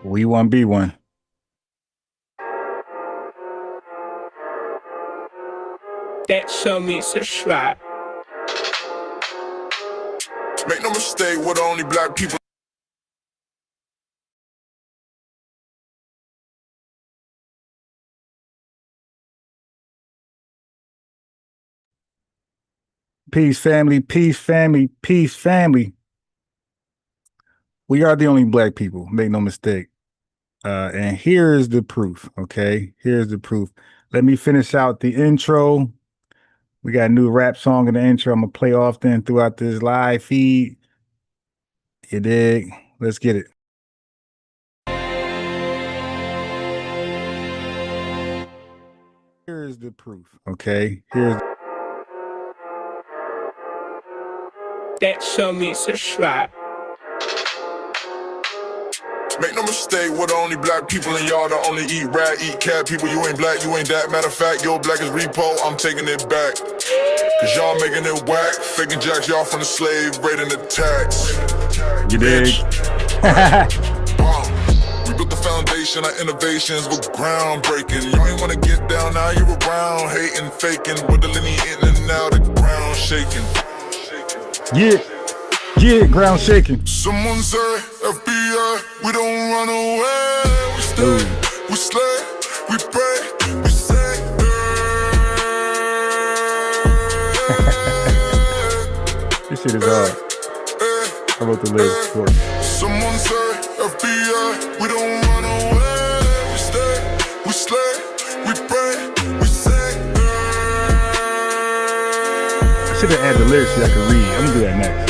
We one be one. That show me subscribe. Make no mistake, we're the only black people. Peace, family. Peace, family. Peace, family. We are the only black people. Make no mistake. And here is the proof. Okay, here's the proof. Let me finish out the intro. We got a new rap song in the intro. I'm gonna play often throughout this live feed. You dig? Let's get it. Here is the proof. Okay, here's. That show me subscribe. Make no mistake, we're the only black people, and y'all the only eat rat, eat cat people. You ain't black, you ain't that. Matter of fact, your black is repo, I'm taking it back. Cause y'all making it whack, faking jacks, y'all from the slave, raiding the tax. You dig? We built the foundation, our innovations were groundbreaking. You ain't wanna get down, now you're around, hating, faking, with the linear in and out, the ground shaking. Yeah, ground shaking. Someone say, FBA, we don't run away. We stay, we slay, we pray, we say. This shit is hard. I wrote the lyrics for it. Someone say, FBA, we don't run away. We stay, we slay, we pray, we say. I should have added the lyrics so I could read. I'm gonna do that next.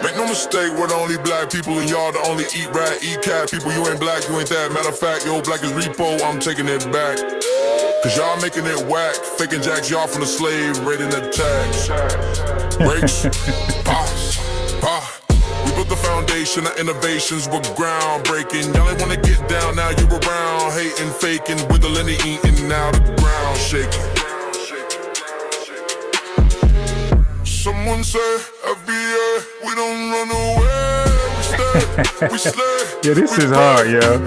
Make no mistake, we're the only black people, and y'all the only eat rat, eat cat people. You ain't black, you ain't that. Matter of fact, your black is repo, I'm taking it back. Cause y'all making it whack, faking jacks, y'all from the slave, raiding the tax. Breaks, pops, pop. We built the foundation, our innovations were groundbreaking. Y'all ain't wanna get down, now you around, hating, faking, with the linear eating, now the ground shaking. Someone say, FBA, we don't run away. We stay, we slay. Yeah, this is hard, yo.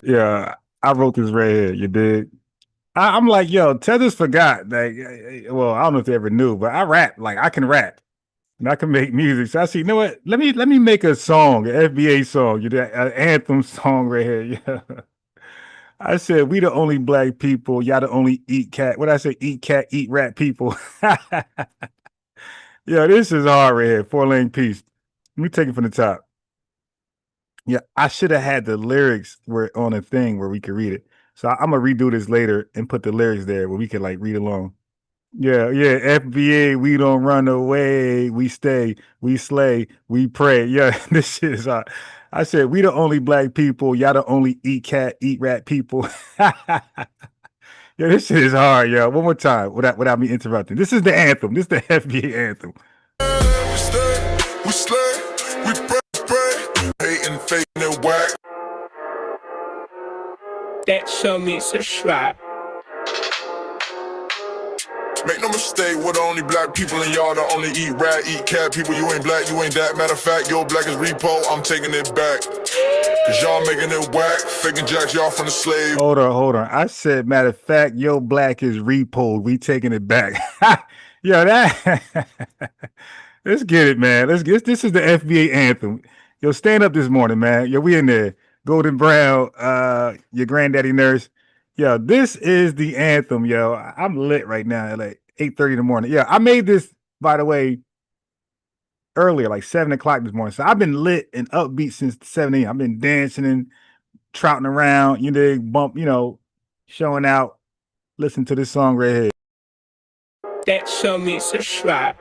Yeah, I wrote this right here. You dig? I'm like, yo, Tethers forgot. Like, well, I don't know if they ever knew, but I rap. Like, I can rap, and I can make music. So I see, you know what? Let me make a song, an FBA song. You dig? An anthem song right here. Yeah. I said, we the only black people. Y'all the only eat cat. What I say? Eat cat, eat rat people. Yeah, this is hard right here. 4-lane piece. Let me take it from the top. Yeah, I should have had the lyrics were on a thing where we could read it. So I'm gonna redo this later and put the lyrics there where we can like read along. Yeah, FBA, we don't run away, we stay, we slay, we pray. Yeah, this shit is hard. I said, we the only black people, y'all the only eat cat, eat rat people. Yeah, this shit is hard, yo. One more time without me interrupting. This is the anthem. This is the FBA anthem. We stay, we slay, we pray, hating, faking, and whack. That show me subscribe. Make no mistake, we're the only black people, and y'all the only eat rat, eat cat people. You ain't black, you ain't that. Matter of fact, your black is repo, I'm taking it back. Cause y'all making it whack, faking jacks, y'all from the slave. Hold on. I said, matter of fact, yo black is repoed. We taking it back. Yo, that let's get it, man. Let's get this is the FBA anthem. Yo, stand up this morning, man. Yo, we in there. Golden Brown, your granddaddy nurse. Yo, this is the anthem, yo. I'm lit right now at like 8:30 in the morning. Yeah, I made this, by the way, earlier, like 7 o'clock this morning. So I've been lit and upbeat since 7 a.m. I've been dancing and trouting around, you know, bump, you know, showing out. Listen to this song right here. That show me subscribe.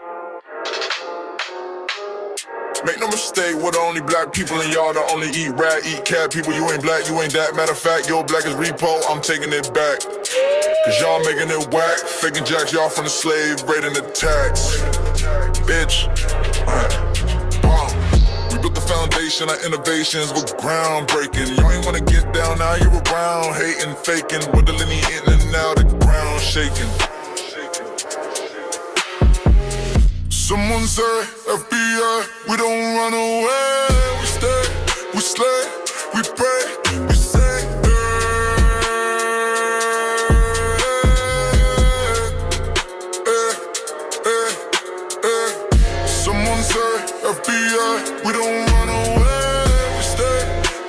Make no mistake, we're the only black people, and y'all the only eat rat, eat cat people. You ain't black, you ain't that. Matter of fact, your black is repo, I'm taking it back. Cause y'all making it whack, faking jacks, y'all from the slave, raiding the tax. Bitch. We built the foundation, our innovations were groundbreaking. You ain't wanna get down, now you're around, hating, faking, with the linear in and out, the ground shaking. Someone say, FBI, we don't run away. We stay, we slay, we pray, we say, Someone say, FBI, we don't run away. We stay,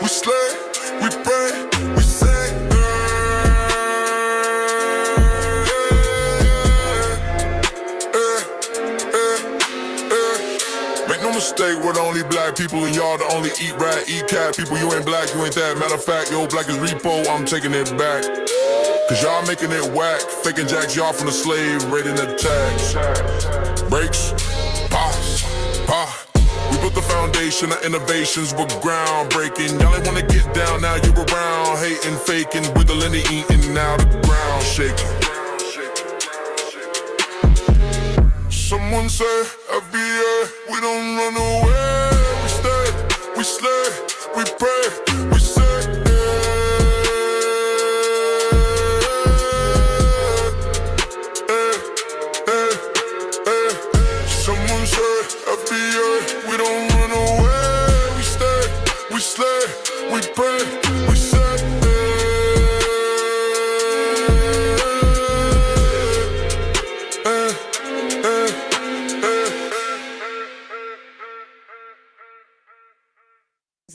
we slay, we pray, we say, Make no mistake, we're the only black people, and y'all the only eat rat, eat cat people. You ain't black, you ain't that. Matter of fact, yo, black is repo, I'm taking it back. Cause y'all making it whack, faking jacks y'all from the slave, raiding the tax. Breaks, pause, pause. We built the foundation of innovations, we're groundbreaking. Y'all ain't wanna get down, now you around, hating, faking, wiggling and eating, now the ground shaking. Someone say, FBA, we don't run away. We stay, we slay, we pray, we say, Someone say, FBA, we don't run away. We stay, we slay, we pray, we say,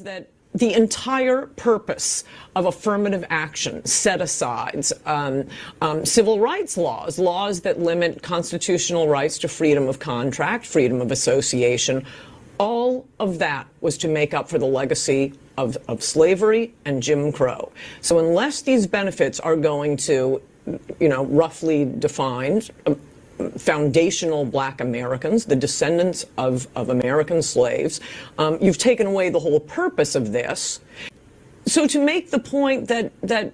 that the entire purpose of affirmative action, set-asides, civil rights laws, laws that limit constitutional rights to freedom of contract, freedom of association, all of that was to make up for the legacy of slavery and Jim Crow. So unless these benefits are going to, roughly defined, foundational black Americans, the descendants of American slaves, you've taken away the whole purpose of this. So to make the point that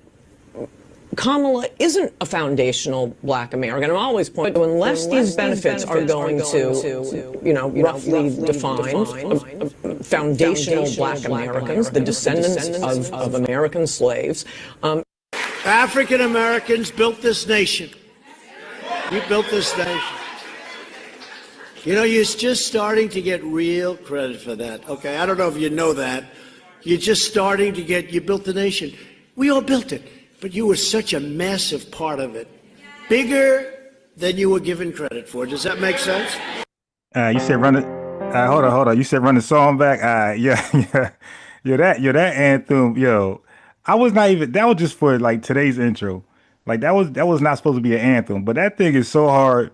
Kamala isn't a foundational black American, I'm always pointing, unless these benefits are going to roughly defined, foundational black Americans, the descendants of American slaves. African Americans built this nation. You built this nation. You're just starting to get real credit for that. Okay, I don't know if you know that. You're just starting to you built the nation. We all built it, but you were such a massive part of it. Bigger than you were given credit for. Does that make sense? You said run it. Hold on. You said run the song back. Yeah. That anthem, yo. I was not even, that was just for like today's intro. Like that was not supposed to be an anthem, but that thing is so hard.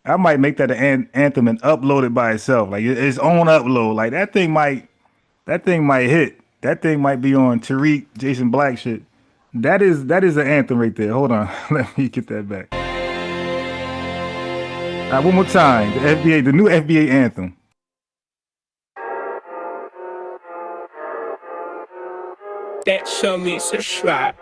I might make that an anthem and upload it by itself, like its own upload. Like that thing might hit. That thing might be on Tariq, Jason Black shit. That is an anthem right there. Hold on, let me get that back. All right, one more time. The new FBA anthem. That show me subscribe.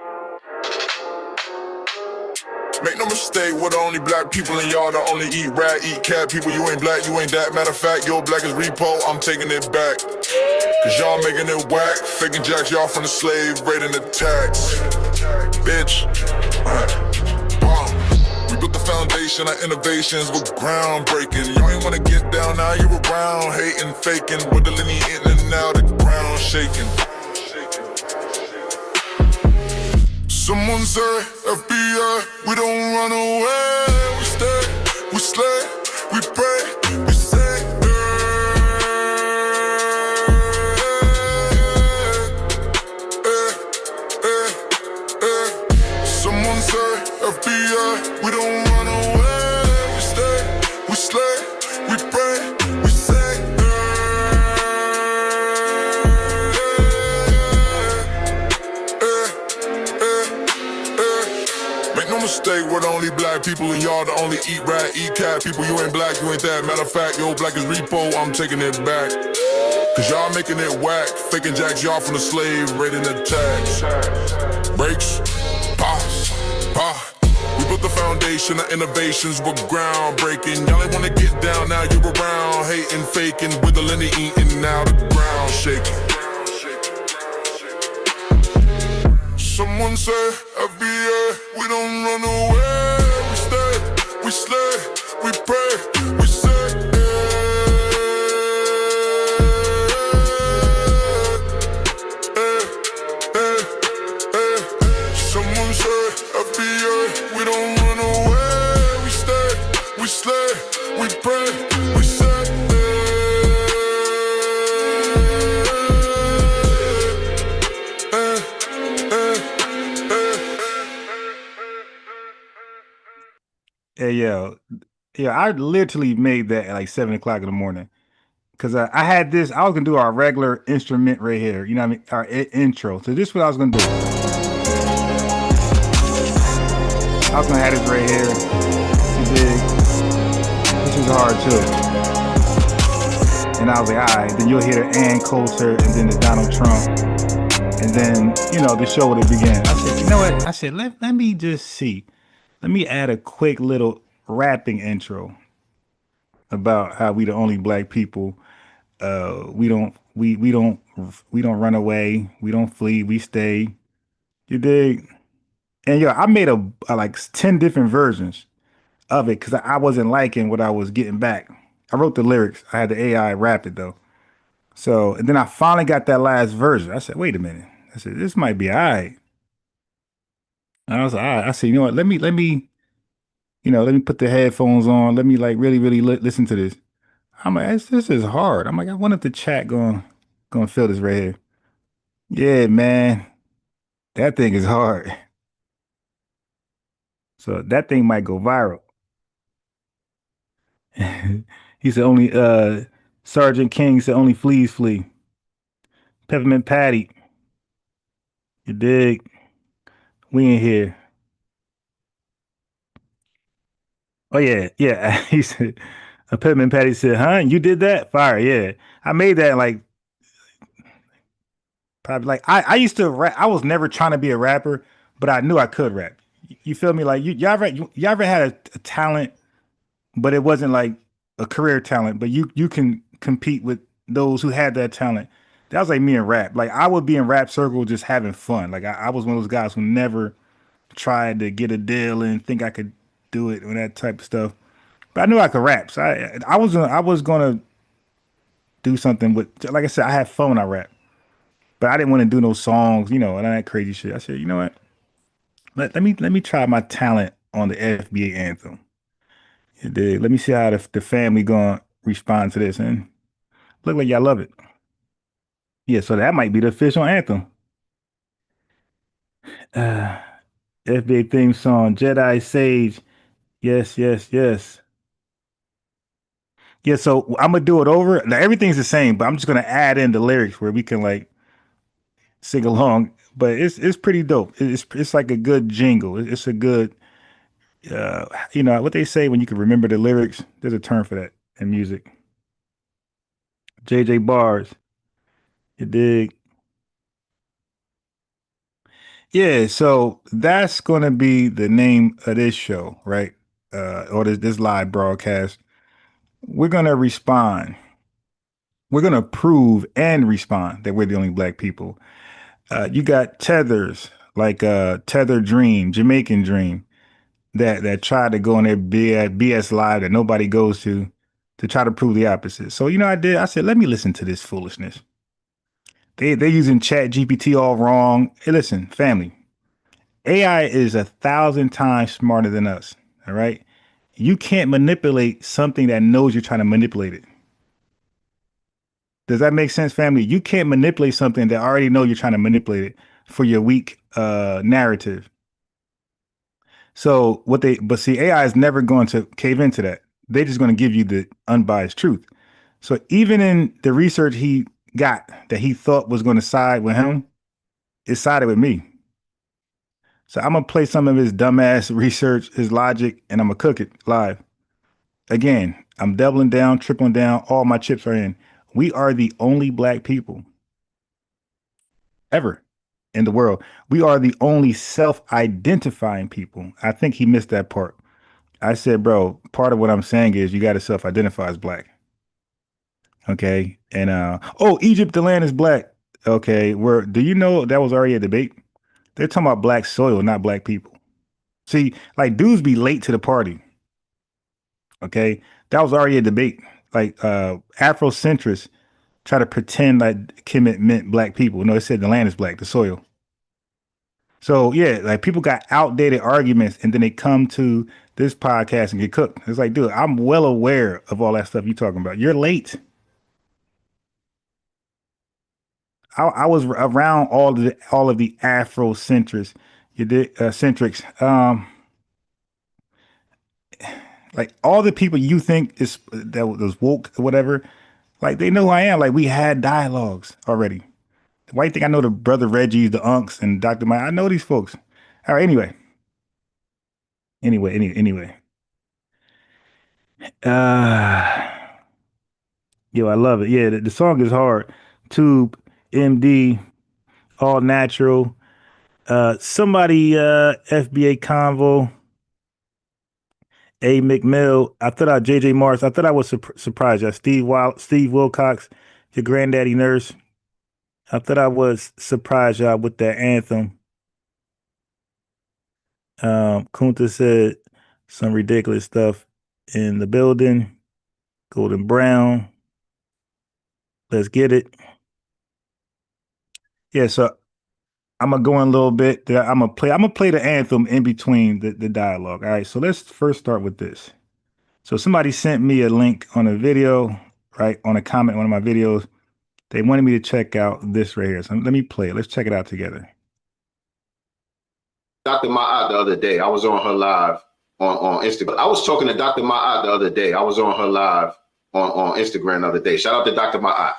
Make no mistake, we're the only black people, and y'all the only eat rat, eat cat people. You ain't black, you ain't that. Matter of fact, yo, black is repo, I'm taking it back. Cause y'all making it whack, faking jacks y'all from the slave, raiding the tax. Bitch. We built the foundation of innovations, we're groundbreaking. Y'all ain't wanna get down, now you around, hating, faking, wiggling in and out, the ground shaking. Someone say, FBI, we don't run away. We stay, we slay, we pray, we say, Someone say, FBI, we don't run away. We stay, we slay, we pray, we say, mistake, we're the only black people, and y'all the only eat rat, eat cat people. You ain't black, you ain't that. Matter of fact, yo, black is repo, I'm taking it back. Cause y'all making it whack, faking jacks y'all from the slave, raiding the tax. Breaks, pause, pause. We built the foundation of innovations, we're groundbreaking. Y'all ain't wanna get down, now you around, hating, faking, wiggling and eating, now the ground shaking. Someone say, FBA, we don't run away. We stay, we slay, we pray, we say, Hey, yo, yeah, I literally made that at like 7 o'clock in the morning because I had this. I was gonna do our regular instrument right here. You know what I mean? Our intro. So this is what I was gonna do. I was gonna have this right here. You dig? This is hard too. And I was like, all right. Then you'll hear the Ann Coulter and then the Donald Trump. And then, the show would have began. I said, you know what? I said, let me just see. Let me add a quick little rapping intro about how we the only black people. We don't run away. We don't flee. We stay. You dig? And yo, I made a like 10 different versions of it because I wasn't liking what I was getting back. I wrote the lyrics. I had the AI rap it though. So and then I finally got that last version. I said, wait a minute. I said, this might be all right. And I was like, all right. I said, you know what? Let me put the headphones on. Let me like really, really listen to this. I'm like, this is hard. I'm like, I wonder if the chat going to feel this right here. Yeah, man, that thing is hard. So that thing might go viral. He said only Sergeant King said only fleas flee. Peppermint Patty, you dig? We in here. Oh yeah, yeah. He said a Peppermint Patty said, huh? You did that? Fire, yeah. I made that like probably like I used to rap. I was never trying to be a rapper, but I knew I could rap. You feel me? Like you ever had a talent, but it wasn't like a career talent, but you can compete with those who had that talent. That was like me in rap. Like I would be in rap circle just having fun. Like I was one of those guys who never tried to get a deal and think I could do it and that type of stuff. But I knew I could rap. So I was gonna do something with, like I said, I had fun when I rap. But I didn't want to do no songs, and all that crazy shit. I said, you know what? Let me try my talent on the FBA anthem. You dig? Let me see how the family gonna respond to this. And look like y'all love it. Yeah, so that might be the official anthem. Uh, FBA theme song, Jedi Sage. Yes, yes, yes. Yeah, so I'm gonna do it over. Now everything's the same, but I'm just gonna add in the lyrics where we can like sing along. But it's pretty dope. It's like a good jingle. It's a good what they say when you can remember the lyrics. There's a term for that in music. JJ Bars. You dig? Yeah, so that's gonna be the name of this show, right? Or this live broadcast. We're gonna respond. We're gonna prove and respond that we're the only black people. You got tethers like Tether Dream, Jamaican Dream, that try to go on their BS live that nobody goes to try to prove the opposite. So I said, let me listen to this foolishness. They're using Chat GPT all wrong. Hey, listen, family. AI is 1,000 times smarter than us. All right. You can't manipulate something that knows you're trying to manipulate it. Does that make sense, family? You can't manipulate something that already know you're trying to manipulate it for your weak narrative. So but see, AI is never going to cave into that. They're just going to give you the unbiased truth. So even in the research he got that he thought was going to side with him, it sided with me. So I'm gonna play some of his dumbass research, his logic, and I'm gonna cook it live. Again, I'm doubling down, tripling down. All my chips are in. We are the only black people ever in the world. We are the only self-identifying people. I think he missed that part. I said, bro, part of what I'm saying is you got to self-identify as black. Okay. And Egypt, the land is black. Okay. Do you know that was already a debate? They're talking about black soil, not black people. See, like dudes be late to the party. Okay. That was already a debate. Like Afrocentrists try to pretend like Kemet meant black people. No, it said the land is black, the soil. So yeah, like people got outdated arguments and then they come to this podcast and get cooked. It's like, dude, I'm well aware of all that stuff you're talking about. You're late. I was around all of the Afrocentrists. You did centrics. Like all the people you think is that was woke or whatever, like they know who I am. Like we had dialogues already. Why you think I know the brother Reggie, the Unks, and Dr. Mike? I know these folks. All right. Anyway. Uh, yo, I love it. Yeah, the song is hard. Tube, MD, all natural. Somebody, FBA Convo, A. McMill. I thought I JJ Morris. I thought I was surprised. Steve Wilcox, your granddaddy nurse. I thought I was surprised y'all with that anthem. Kunta said some ridiculous stuff in the building. Golden Brown. Let's get it. Yeah, so I'm gonna go in a little bit. I'm gonna play the anthem in between the dialogue. All right. So let's first start with this. So somebody sent me a link on a video, right? On a comment, on one of my videos. They wanted me to check out this right here. So let me play it. Let's check it out together. Dr. Ma'at the other day. I was on her live on Instagram. I was talking to Dr. Ma'at the other day. I was on her live on Instagram the other day. Shout out to Dr. Ma'at.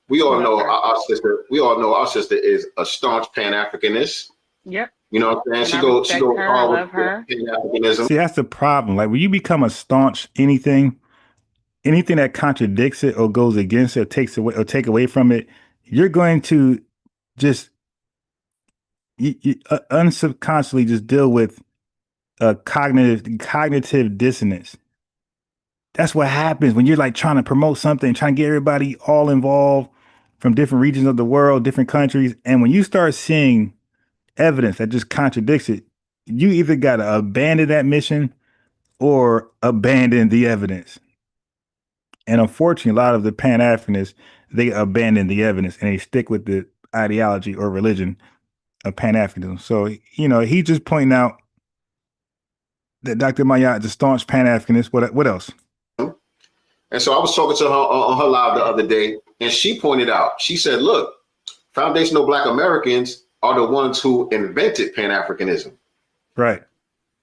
We all know our sister. We all know our sister is a staunch Pan-Africanist. Yep. You know what I'm saying? She goes hard with Pan-Africanism. See, that's the problem. Like when you become a staunch anything that contradicts it or goes against it or takes away or take away from it, you're going to just unsubconsciously just deal with cognitive dissonance. That's what happens when you're like trying to promote something, trying to get everybody all involved from different regions of the world, different countries. And when you start seeing evidence that just contradicts it, you either got to abandon that mission or abandon the evidence. And unfortunately, a lot of the Pan-Africanists, they abandon the evidence and they stick with the ideology or religion of Pan-Africanism. So, you know, he just pointing out that Dr. Mayat is a staunch Pan-Africanist. What else? And so I was talking to her on her live the other day, and she pointed out, she said, look, foundational Black Americans are the ones who invented Pan-Africanism. Right.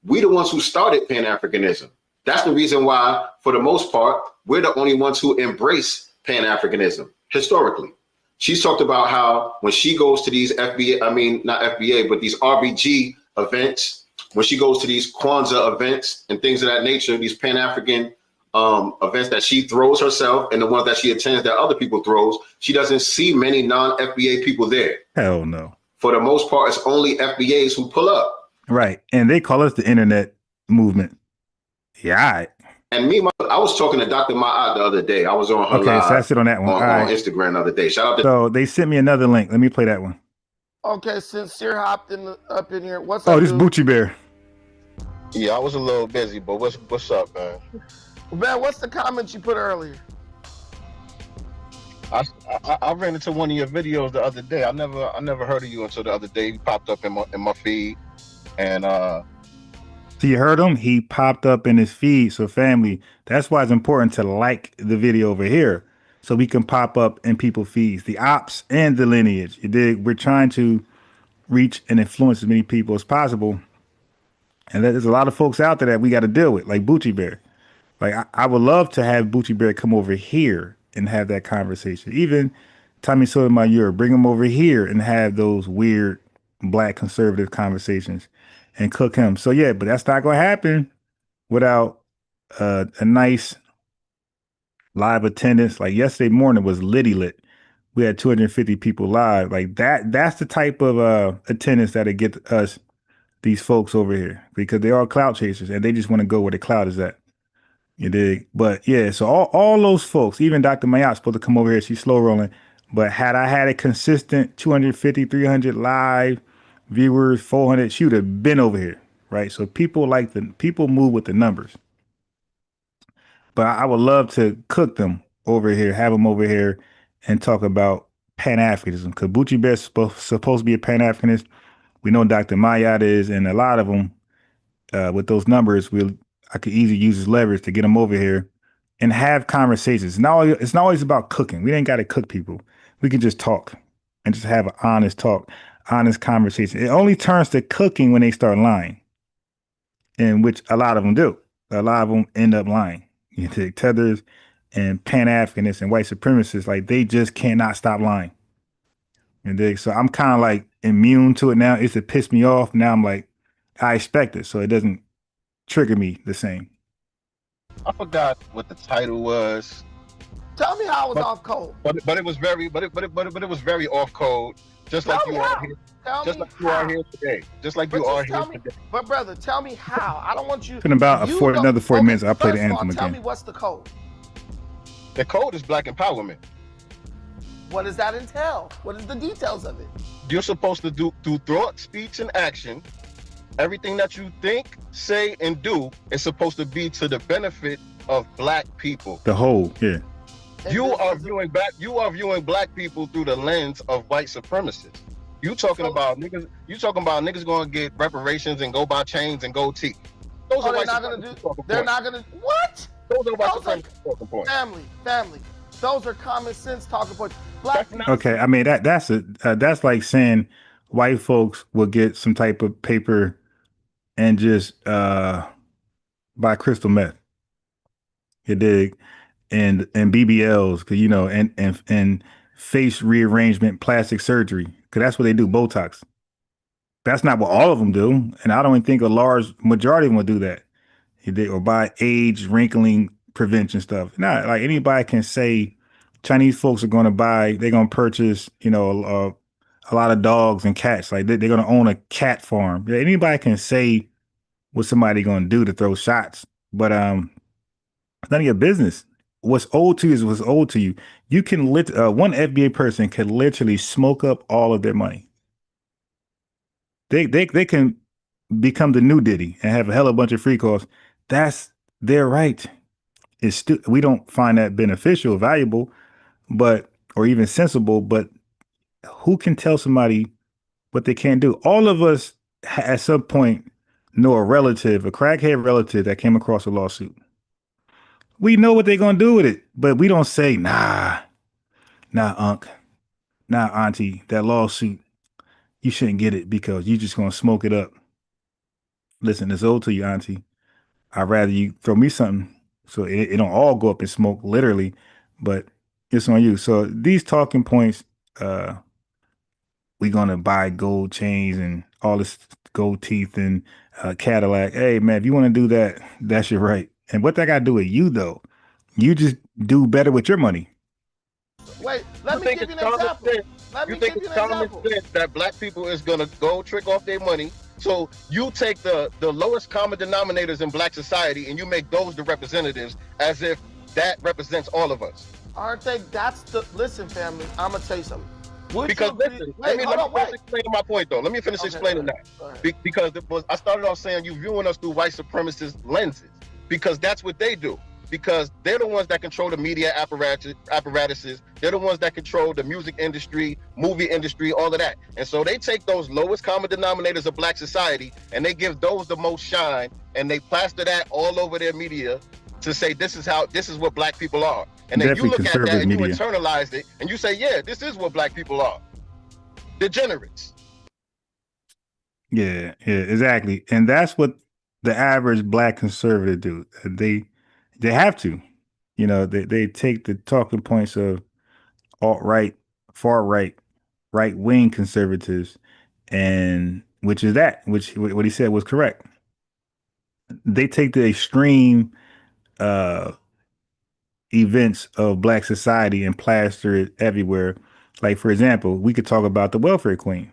We the ones who started Pan-Africanism. That's the reason why, for the most part, we're the only ones who embrace Pan-Africanism historically. She's talked about how when she goes to these FBA, I mean, not FBA, but these RBG events, when she goes to these Kwanzaa events and things of that nature, these Pan-African events that she throws herself and the ones that she attends that other people throws, she doesn't see many non-FBA people there. Hell no. For the most part, it's only FBAs who pull up. Right. And they call us the internet movement. Yeah. All right. And I was talking to Dr. Ma'at the other day. I was on her live. So that's it on that one. On Instagram the other day. Shout out to. So they sent me another link. Let me play that one. Okay, Sincere hopped up in here. What's up? Oh, this dude? Bucci Bear. Yeah, I was a little busy, but what's up, man? Man, what's the comment you put earlier? I ran into one of your videos the other day. I never heard of you until the other day. You popped up in my feed, and So you heard him? He popped up in his feed. So family, that's why it's important to like the video over here, so we can pop up in people's feeds, the ops and the lineage. You dig? We're trying to reach and influence as many people as possible, and there's a lot of folks out there that we got to deal with, like Bucci Bear. Like I would love to have Bucci Bear come over here and have that conversation. Even Tommy Sotomayor, bring him over here and have those weird Black conservative conversations and cook him. So yeah, but that's not going to happen without a nice live attendance. Like yesterday morning was litty lit. We had 250 people live. Like that's the type of attendance that'll get us these folks over here, because they are clout chasers and they just want to go where the clout is at. You dig? But yeah, so all those folks, even Dr. Mayat's supposed to come over here. She's slow rolling. But had I had a consistent 250, 300 live viewers, 400, she would have been over here, right? So people move with the numbers. But I would love to cook them over here, have them over here and talk about Pan-Africanism, because Bucci Bear's supposed to be a Pan-Africanist. We know Dr. Mayat is, and a lot of them with those numbers, I could easily use his leverage to get them over here and have conversations. It's not always about cooking. We ain't got to cook people. We can just talk and just have an honest talk, honest conversation. It only turns to cooking when they start lying, in which a lot of them do. a lot of them end up lying. You take tethers and Pan-Africanists and white supremacists, like they just cannot stop lying. And so I'm kind of like immune to it now. It's to piss me off. Now I'm like, I expect it, so it doesn't trigger me the same. I forgot what the title was. Tell me how I was off code. But it was very off code. Just like you are here. Just like you are here today. Just like you are here today. But brother, tell me how. I don't want you. In about another 40 minutes, I'll play the anthem again. Tell me what's the code. The code is black empowerment. What does that entail? What is the details of it? You're supposed to do through thought, speech, and action. Everything that you think, say, and do is supposed to be to the benefit of black people. The whole, yeah. You are viewing black people through the lens of white supremacists. You talking about niggas? You talking about niggas going to get reparations and go buy chains and gold teeth? Those are they're white not going to do. They're not going to. What? Those are white supremacist talking points. Family. Those are common sense talking points. Okay, I mean that's like saying white folks will get some type of paper and just buy crystal meth. You dig? And BBLs, cause and face rearrangement, plastic surgery, cause that's what they do, Botox. That's not what all of them do, and I don't even think a large majority of them will do that. Or buy age wrinkling prevention stuff. Not like anybody can say Chinese folks are going to they're going to purchase, a lot of dogs and cats. Like they're going to own a cat farm. Yeah, anybody can say what somebody going to do to throw shots, but it's none of your business. What's owed to you is what's owed to you. You can one FBA person can literally smoke up all of their money. They can become the new Diddy and have a hell of a bunch of free calls. That's their right. We don't find that beneficial, valuable, or even sensible. But who can tell somebody what they can't do? All of us at some point know a crackhead relative that came across a lawsuit. We know what they're gonna do with it, but we don't say, nah, unc, nah, auntie, that lawsuit, you shouldn't get it because you're just gonna smoke it up. Listen, it's owed to you, auntie. I'd rather you throw me something so it don't all go up in smoke, literally, but it's on you. So these talking points, we're gonna buy gold chains and all this gold teeth and Cadillac. Hey man, if you want to do that, that's your right. And what that got to do with you though? You just do better with your money. Wait, let me give you an example. You think it's common sense that black people is gonna go trick off their money? So you take the lowest common denominators in black society and you make those the representatives as if that represents all of us. Aren't they? Listen, family, I'm gonna tell you something. Because listen, let me finish explaining my point though. Let me finish explaining that. Because I started off saying you viewing us through white supremacist lenses because that's what they do. Because they're the ones that control the media apparatuses. They're the ones that control the music industry, movie industry, all of that. And so they take those lowest common denominators of black society and they give those the most shine and they plaster that all over their media to say this is what black people are. And then you look at that and you internalize it and you say, yeah, this is what black people are. Degenerates. Yeah, exactly. And that's what the average black conservative do. They have to. They take the talking points of alt-right, far-right, right-wing conservatives, and which what he said was correct. They take the extreme events of black society and plaster it everywhere. Like, for example, we could talk about the welfare queen,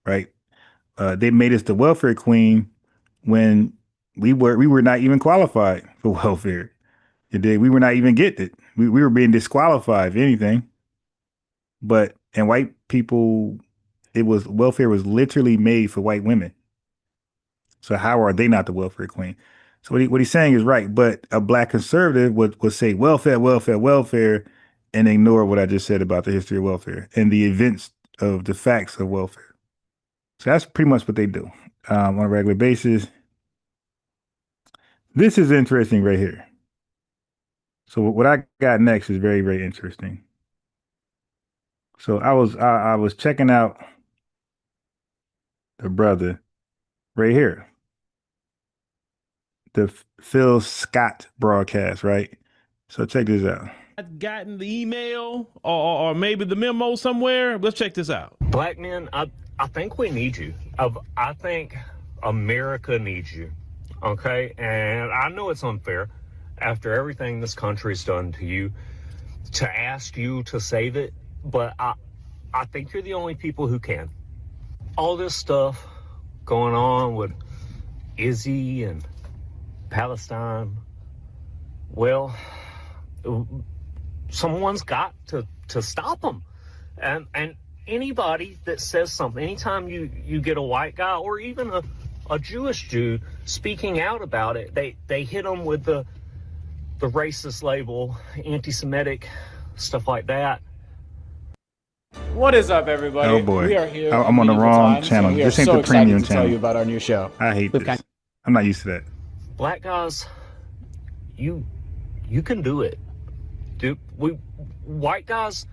right? They made us the welfare queen when we were not even qualified for welfare. We were not even getting it. We were being disqualified, if anything. And white people, welfare was literally made for white women. So how are they not the welfare queen? So what he's saying is right, but a black conservative would say welfare, welfare, welfare, and ignore what I just said about the history of welfare and the events of the facts of welfare. So that's pretty much what they do on a regular basis. This is interesting right here. So what I got next is very, very interesting. So I was checking out the brother right here. the Phil Scott broadcast, right? So check this out. I've gotten the email or maybe the memo somewhere. Let's check this out. Black men, I think we need you. I think America needs you. Okay? And I know it's unfair after everything this country's done to you to ask you to save it, but I think you're the only people who can. All this stuff going on with Izzy and Palestine, well, someone's got to stop them. And anybody that says something, anytime you get a white guy or even a Jewish Jew speaking out about it, they hit them with the racist label, anti-Semitic, stuff like that. What is up, everybody? Oh boy, we are here. I'm on the wrong channel. This ain't the premium channel. Tell you about our new show. I hate this. I'm not used to that. Black guys, you can do it, dude. White guys,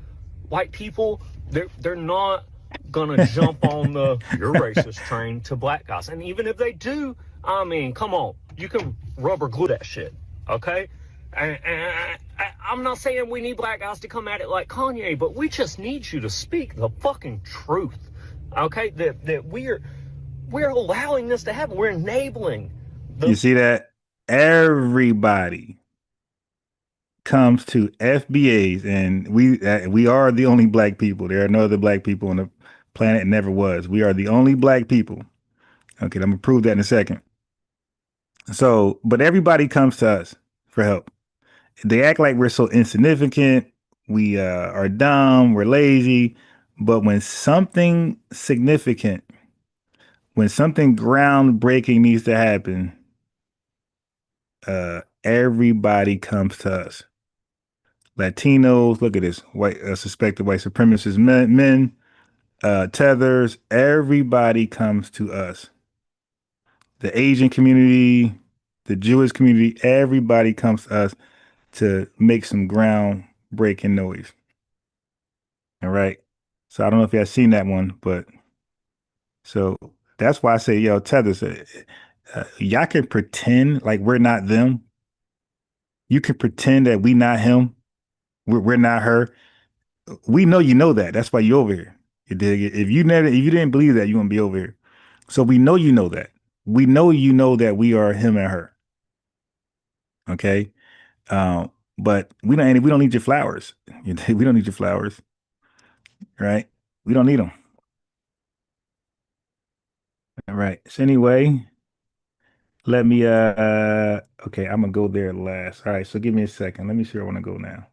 white people, they're not gonna jump on the you're racist train to black guys. And even if they do, I mean, come on, you can rubber glue that shit, okay? And I'm not saying we need black guys to come at it like Kanye, but we just need you to speak the fucking truth, okay? That we're allowing this to happen. We're enabling. You see that? Everybody comes to FBAs, and we are the only black people. There are no other black people on the planet. It never was. We are the only black people. Okay, I'm gonna prove that in a second. So, but everybody comes to us for help. They act like we're so insignificant. We are dumb. We're lazy. But when something significant, when something groundbreaking needs to happen, everybody comes to us. Latinos, look at this, white suspected white supremacist men, tethers, everybody comes to us. The Asian community, the Jewish community, everybody comes to us to make some groundbreaking noise. All right. So I don't know if y'all seen that one, but so that's why I say, yo, tethers, y'all can pretend like we're not them. You can pretend that we not him. We're not her. We know you know that. That's why you're over here. You dig it? If you didn't believe that, you wouldn't be over here. So we know you know that. We know you know that we are him and her. Okay. But we don't need your flowers. We don't need your flowers. Right? We don't need them. All right. So anyway, let me okay, I'm gonna go there last. All right, so give me a second. Let me see where I want to go now.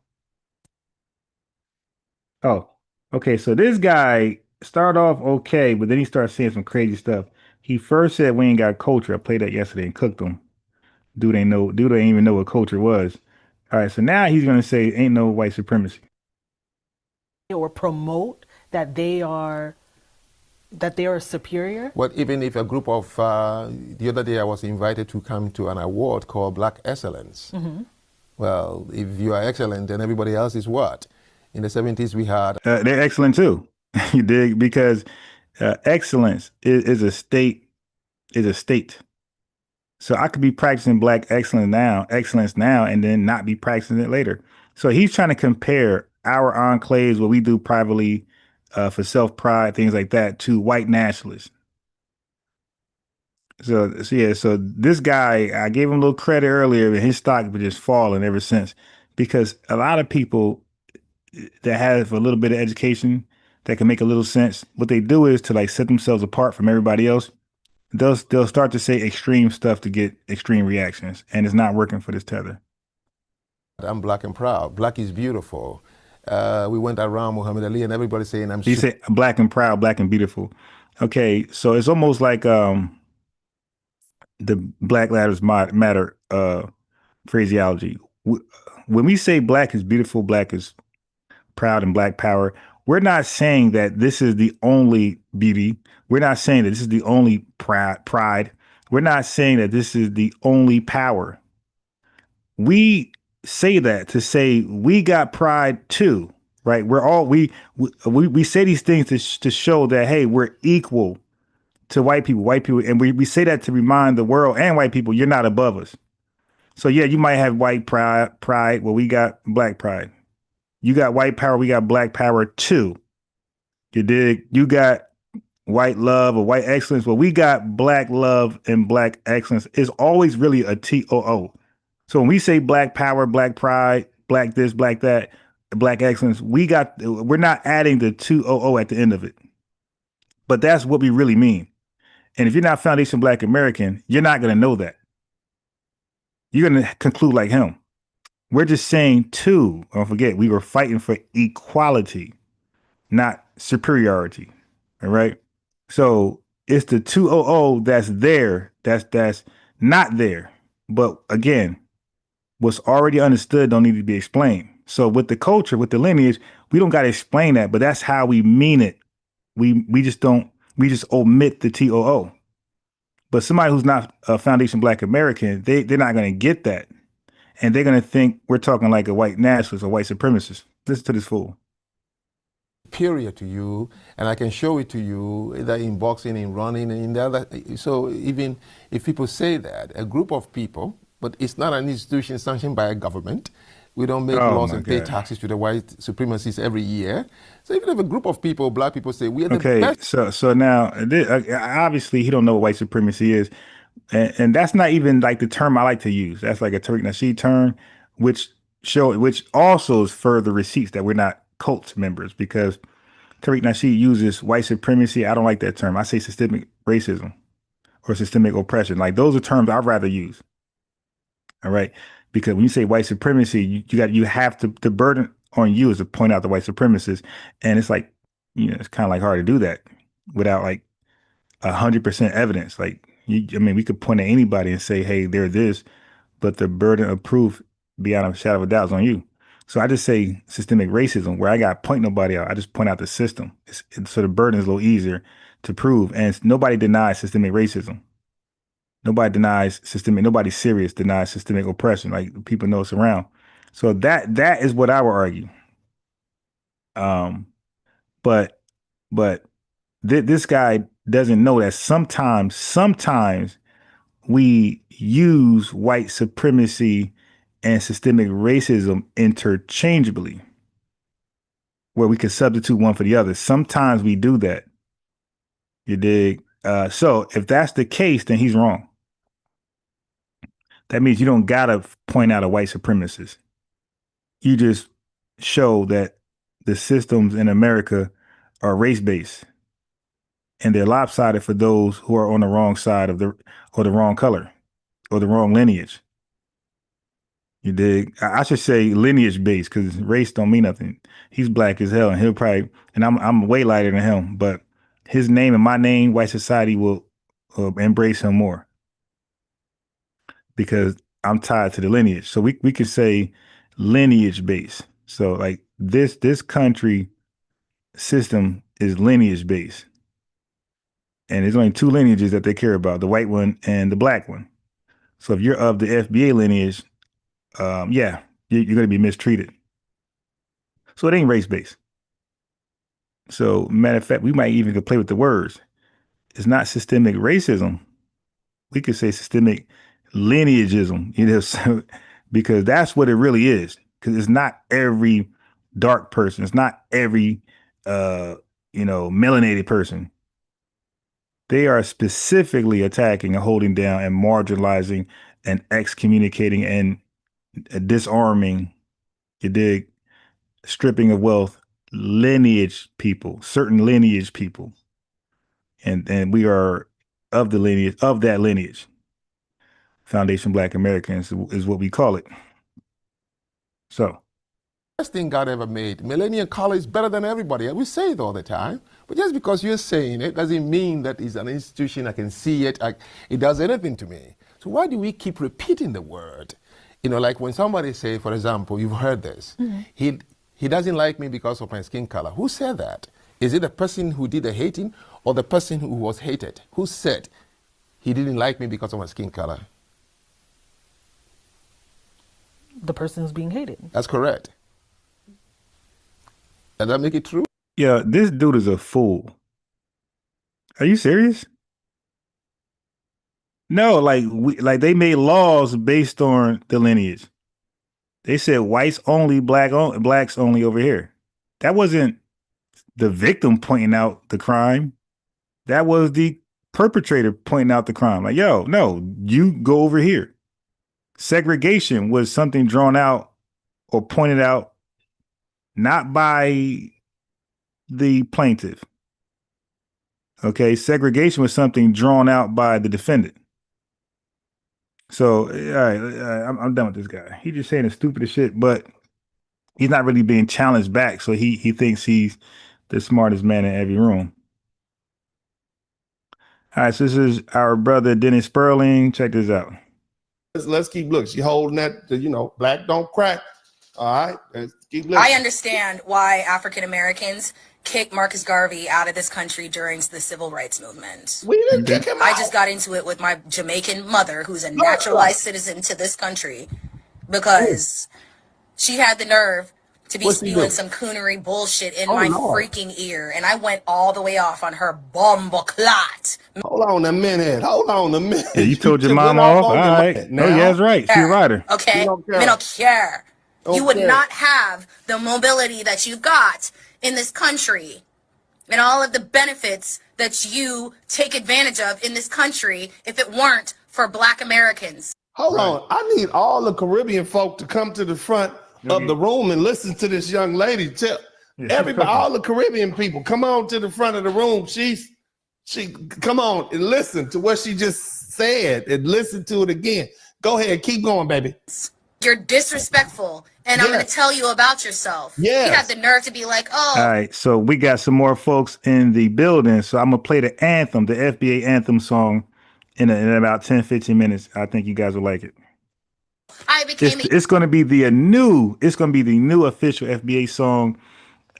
Oh, okay. So this guy started off okay, but then he started saying some crazy stuff. He first said we ain't got culture. I played that yesterday and cooked him. Dude ain't even know what culture was. All right, so now he's gonna say ain't no white supremacy. Or promote that they are superior. Well, even if a group of the other day I was invited to come to an award called Black Excellence. Mm-hmm. Well, if you are excellent, then everybody else is what? In the 70s, we had they're excellent too. You dig? Because excellence is a state. So I could be practicing black excellence now, and then not be practicing it later. So he's trying to compare our enclaves, what we do privately for self-pride, things like that, to white nationalists. So this guy, I gave him a little credit earlier, but his stock has just fallen ever since, because a lot of people that have a little bit of education that can make a little sense, what they do is to like set themselves apart from everybody else. They'll start to say extreme stuff to get extreme reactions, and it's not working for this tether. I'm black and proud. Black is beautiful. We went around Muhammad Ali and everybody saying He said black and proud, black and beautiful. Okay, so it's almost like the Black Lives Matter phraseology. When we say black is beautiful, black is proud, and black power, we're not saying that this is the only beauty. We're not saying that this is the only pride. We're not saying that this is the only power. We say that to say we got pride too, right? We're all we say these things to show that, hey, we're equal to white people, and we say that to remind the world and white people, you're not above us. So yeah, you might have white pride. Well, we got black pride. You got white power. We got black power too. You dig? You got white love or white excellence. Well, we got black love and black excellence. It's always really a TOO. So when we say black power, black pride, black this, black that, black excellence, we're not adding the 2OO at the end of it. But that's what we really mean. And if you're not Foundation Black American, you're not going to know that. You're going to conclude like him. We're just saying don't forget, we were fighting for equality, not superiority. All right. So it's the 200 that's there, that's not there. But again, what's already understood don't need to be explained. So with the culture, with the lineage, we don't got to explain that, but that's how we mean it. We just omit the TOO. But somebody who's not a Foundation Black American, they're not going to get that. And they're going to think we're talking like a white nationalist or white supremacist. Listen to this fool. Superior to you, and I can show it to you either in boxing, in running, and in the other. So even if people say that, a group of people, but it's not an institution sanctioned by a government. We don't make laws and pay taxes to the white supremacists every year. So even if a group of people, black people, say we are the best. So now, obviously, he don't know what white supremacy is. And that's not even like the term I like to use. That's like a Tariq Nasheed term, which also is further receipts that we're not cult members, because Tariq Nasheed uses white supremacy. I don't like that term. I say systemic racism or systemic oppression. Like those are terms I'd rather use. All right. Because when you say white supremacy, you have to, the burden on you is to point out the white supremacists. And it's like, it's kind of like hard to do that without like 100% evidence. Like, we could point at anybody and say, hey, they're this, but the burden of proof beyond a shadow of a doubt is on you. So I just say systemic racism, where I got point nobody out. I just point out the system. So the burden is a little easier to prove. And nobody denies systemic racism. Nobody serious denies systemic oppression. Like people know it's around. So that is what I would argue. But this guy doesn't know that sometimes we use white supremacy and systemic racism interchangeably, where we can substitute one for the other. Sometimes we do that. You dig? So if that's the case, then he's wrong. That means you don't gotta point out a white supremacist. You just show that the systems in America are race-based, and they're lopsided for those who are on the wrong side of the wrong color or the wrong lineage. You dig? I should say lineage-based, because race don't mean nothing. He's black as hell, and he'll probably, and I'm way lighter than him, but his name and my name, white society will embrace him more, because I'm tied to the lineage. So we could say lineage based. So like this country system is lineage based. And there's only two lineages that they care about, the white one and the black one. So if you're of the FBA lineage, you're going to be mistreated. So it ain't race based. So matter of fact, we might even play with the words. It's not systemic racism. We could say systemic lineagism, so, because that's what it really is. Because it's not every dark person. It's not every, melanated person. They are specifically attacking and holding down and marginalizing and excommunicating and disarming, you dig, stripping of wealth, lineage people, certain lineage people. And we are of the lineage, of that lineage. Foundation Black Americans is what we call it. So. Best thing God ever made. Millennium College is better than everybody. We say it all the time. But just because you're saying it doesn't mean that it's an institution. I can see it. It does anything to me. So why do we keep repeating the word? Like when somebody say, for example, you've heard this. Mm-hmm. He doesn't like me because of my skin color. Who said that? Is it the person who did the hating or the person who was hated? Who said he didn't like me because of my skin color? The person who's being hated. That's correct. Does that make it true? Yeah, this dude is a fool. Are you serious? No, like they made laws based on the lineage. They said whites only, blacks only over here. That wasn't the victim pointing out the crime. That was the perpetrator pointing out the crime. Like, yo, no, you go over here. Segregation was something drawn out or pointed out not by the plaintiff. Okay, segregation was something drawn out by the defendant. So, all right, I'm done with this guy. He's just saying the stupidest shit, but he's not really being challenged back. So he thinks he's the smartest man in every room. All right, so this is our brother Dennis Sperling. Check this out. Let's keep looking. She holding that, black don't crack. All right, let's keep looking. I understand why African Americans kicked Marcus Garvey out of this country during the civil rights movement. We didn't kick him out. I just got into it with my Jamaican mother, who's a naturalized citizen to this country, because she had the nerve to be spewing some coonery bullshit in my freaking ear, and I went all the way off on her bomba clot. Hold on a minute. Yeah, you told your mom off? All right. Oh, yeah, that's right. She's a writer. Okay? I don't care. You would not have the mobility that you've got in this country and all of the benefits that you take advantage of in this country if it weren't for Black Americans. Hold on. I need all the Caribbean folk to come to the front of the room and listen to this young lady. Tell everybody, all the Caribbean people, come on to the front of the room. She come on and listen to what she just said and listen to it again. Go ahead, keep going, baby. You're disrespectful, and I'm going to tell you about yourself. You have the nerve to be like, oh. All right, so we got some more folks in the building. So I'm going to play the anthem, the FBA anthem song in about 10, 15 minutes. I think you guys will like it. It's going to be the new official FBA song.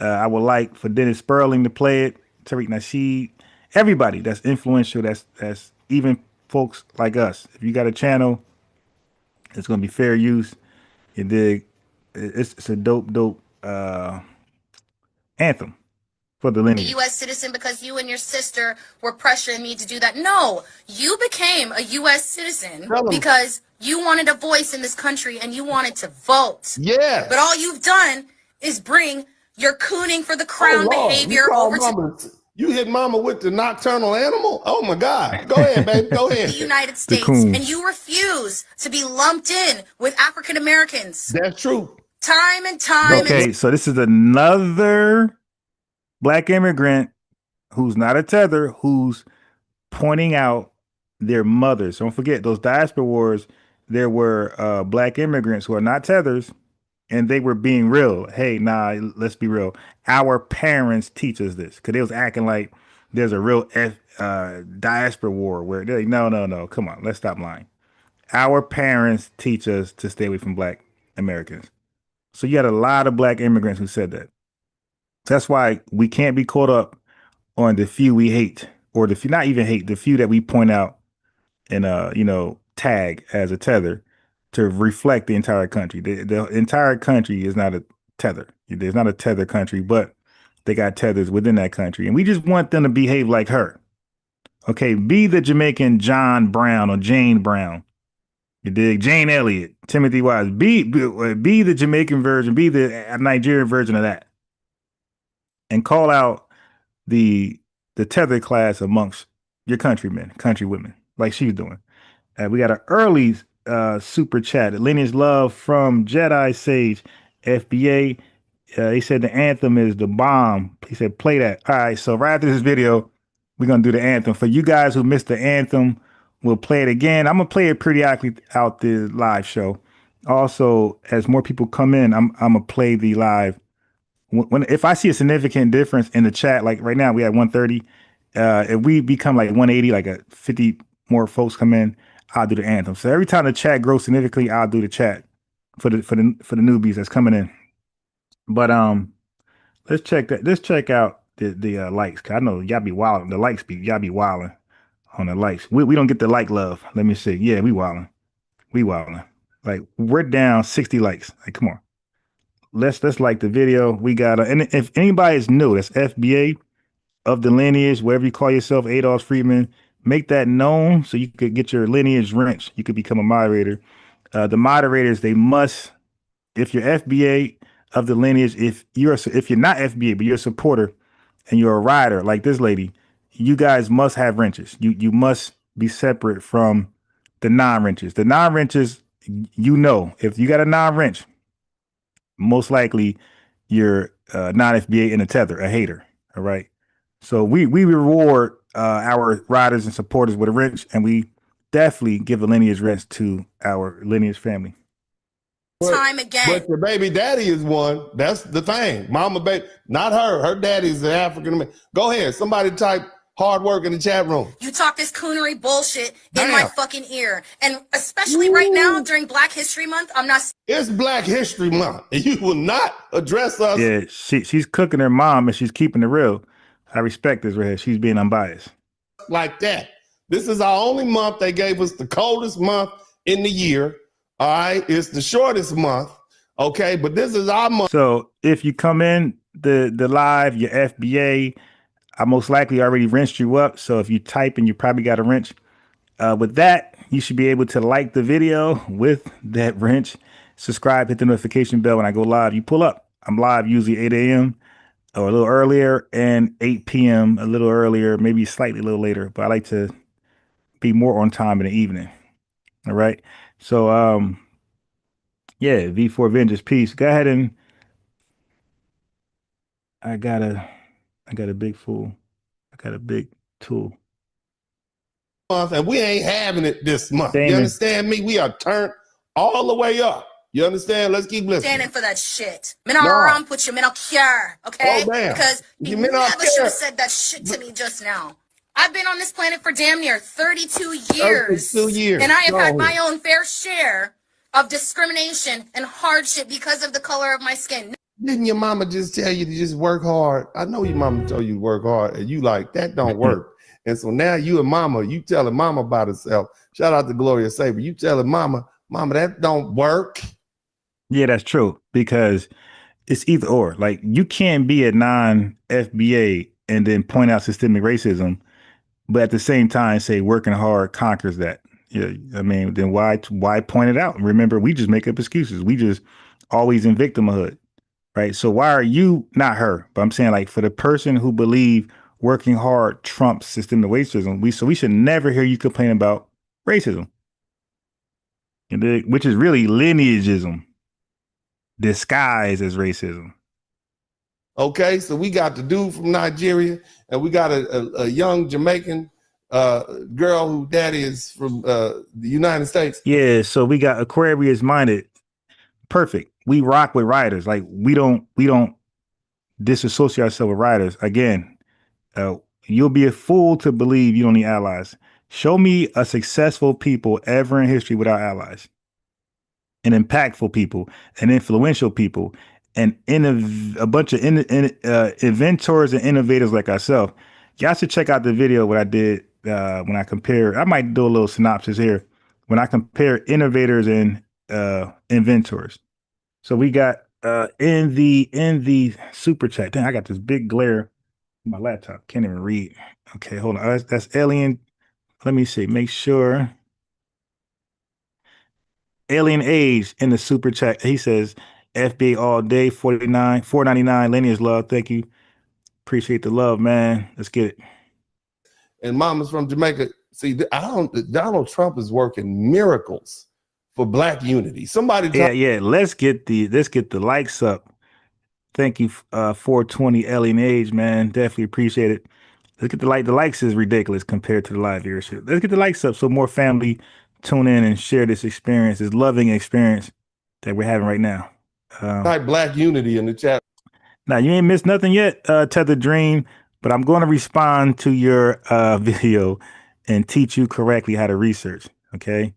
I would like for Dennis Sperling to play it, Tariq Nasheed, everybody that's influential, that's even folks like us. If you got a channel, it's going to be fair use. You dig? It's a dope anthem for the lineage. A U.S. citizen because you and your sister were pressuring me to do that. No, you became a U.S. citizen because you wanted a voice in this country and you wanted to vote. Yeah. But all you've done is bring your cooning for the crown behavior over to you hit mama with the nocturnal animal? Oh my God. Go ahead, baby. Go ahead. The United States. And you refuse to be lumped in with African Americans. That's true. Time and time. Okay, so this is another Black immigrant who's not a tether, who's pointing out their mothers. Don't forget, those diaspora wars, there were Black immigrants who are not tethers, and they were being real. Hey, nah, let's be real. Our parents teach us this, because they was acting like there's a real diaspora war where they're like, no, come on, let's stop lying. Our parents teach us to stay away from Black Americans. So you had a lot of Black immigrants who said that. That's why we can't be caught up on the few we hate, or the few, not even hate, the few that we point out and tag as a tether to reflect the entire country. The entire country is not a tether. There's not a tether country, but they got tethers within that country. And we just want them to behave like her. Okay, be the Jamaican John Brown or Jane Brown. You dig? Jane Elliott, Timothy Wise. Be the Jamaican version, be the Nigerian version of that. And call out the tether class amongst your countrymen, countrywomen, like she's doing. We got an early super chat. Lineage Love from Jedi Sage FBA. He said the anthem is the bomb. He said play that. All right, so right after this video, we're gonna do the anthem. For you guys who missed the anthem, we'll play it again. I'm gonna play it periodically out the live show. Also, as more people come in, I'm gonna play the live. If I see a significant difference in the chat, like right now we have 130. If we become like 180, like 50 more folks come in, I'll do the anthem. So every time the chat grows significantly, I'll do the chat for the newbies that's coming in. But let's check that. Let's check out the likes. 'Cause I know y'all be wilding. The likes y'all be wilding on the likes. We don't get the like love. Let me see. Yeah, we wilding. Like we're down 60 likes. Like come on. Let's like the video. We got and if anybody is new, that's FBA of the lineage, whatever you call yourself, Adolf Friedman, make that known so you could get your lineage wrenched. You could become a moderator. The moderators, they must, if you're FBA of the lineage, if you're not FBA but you're a supporter and you're a rider like this lady, you guys must have wrenches. You must be separate from the non-wrenches. The non-wrenches, if you got a non-wrench, most likely you're non-FBA in a tether, a hater. All right. So we reward our riders and supporters with a wrench, and we definitely give a lineage wrench to our lineage family. Time again. But your baby daddy is one. That's the thing. Mama, baby, not her. Her daddy's an African American. Go ahead. Somebody type hard work in the chat room. You talk this coonery bullshit in my fucking ear. And especially right now during Black History Month, I'm not. It's Black History Month, and you will not address us. Yeah, she's cooking her mom, and she's keeping it real. I respect this right here. She's being unbiased. Like that. This is our only month. They gave us the coldest month in the year. All right. It's the shortest month. Okay. But this is our month. So if you come in the live, your FBA, I most likely already wrenched you up. So if you type and you probably got a wrench. With that, you should be able to like the video with that wrench, subscribe, hit the notification bell when I go live. You pull up. I'm live usually 8 a.m. or a little earlier, and 8 p.m. a little earlier, maybe slightly a little later, but I like to be more on time in the evening. All right. So, yeah, V4 Avengers, peace. Go ahead and I got a big fool. I got a big tool. And we ain't having it this month. Damon. You understand me? We are turned all the way up. You understand? Let's keep listening. Standing for that shit. Men are around, put your men on care, okay? Oh, damn. Because you never should have said that shit to me just now. I've been on this planet for damn near 32 years. 32 years. And I have had my own fair share of discrimination and hardship because of the color of my skin. Didn't your mama just tell you to just work hard? I know your mama told you to work hard, and you like, that don't work. And so now you and mama, you telling mama about herself. Shout out to Gloria Saber. You telling mama, that don't work. Yeah, that's true, because it's either or. Like, you can't be a non-FBA and then point out systemic racism, but at the same time say working hard conquers that. Yeah, I mean, then why point it out? Remember, we just make up excuses. We just always in victimhood, right? So why are you not her? But I'm saying, like, for the person who believe working hard trumps systemic racism, we should never hear you complain about racism, which is really lineagism disguised as racism. Okay, so we got the dude from Nigeria, and we got a young Jamaican girl who daddy is from the United States. Yeah, so we got Aquarius minded. Perfect. We rock with writers. Like, we don't disassociate ourselves with writers. Again, you'll be a fool to believe you don't need allies. Show me a successful people ever in history without allies, and impactful people, and influential people, and a bunch of inventors and innovators like ourselves. Y'all should check out the video what I did when I compare. I might do a little synopsis here when I compare innovators and inventors. So we got in the super chat. Dang, I got this big glare on my laptop. Can't even read. Okay, hold on. That's Alien. Let me see. Make sure. Alien Age in the super chat. He says FBA all day, 499 lineage love. Thank you. Appreciate the love, man. Let's get it. And mama's from Jamaica. See, Donald Trump is working miracles for Black unity. Somebody yeah. Let's get the likes up. Thank you, 420 Alien Age, man. Definitely appreciate it. Let's get the likes is ridiculous compared to the live viewership. Let's get the likes up so more family tune in and share this experience, this loving experience that we're having right now. Type Black unity in the chat. Now, you ain't missed nothing yet, Tether Dream, but I'm going to respond to your video and teach you correctly how to research, okay?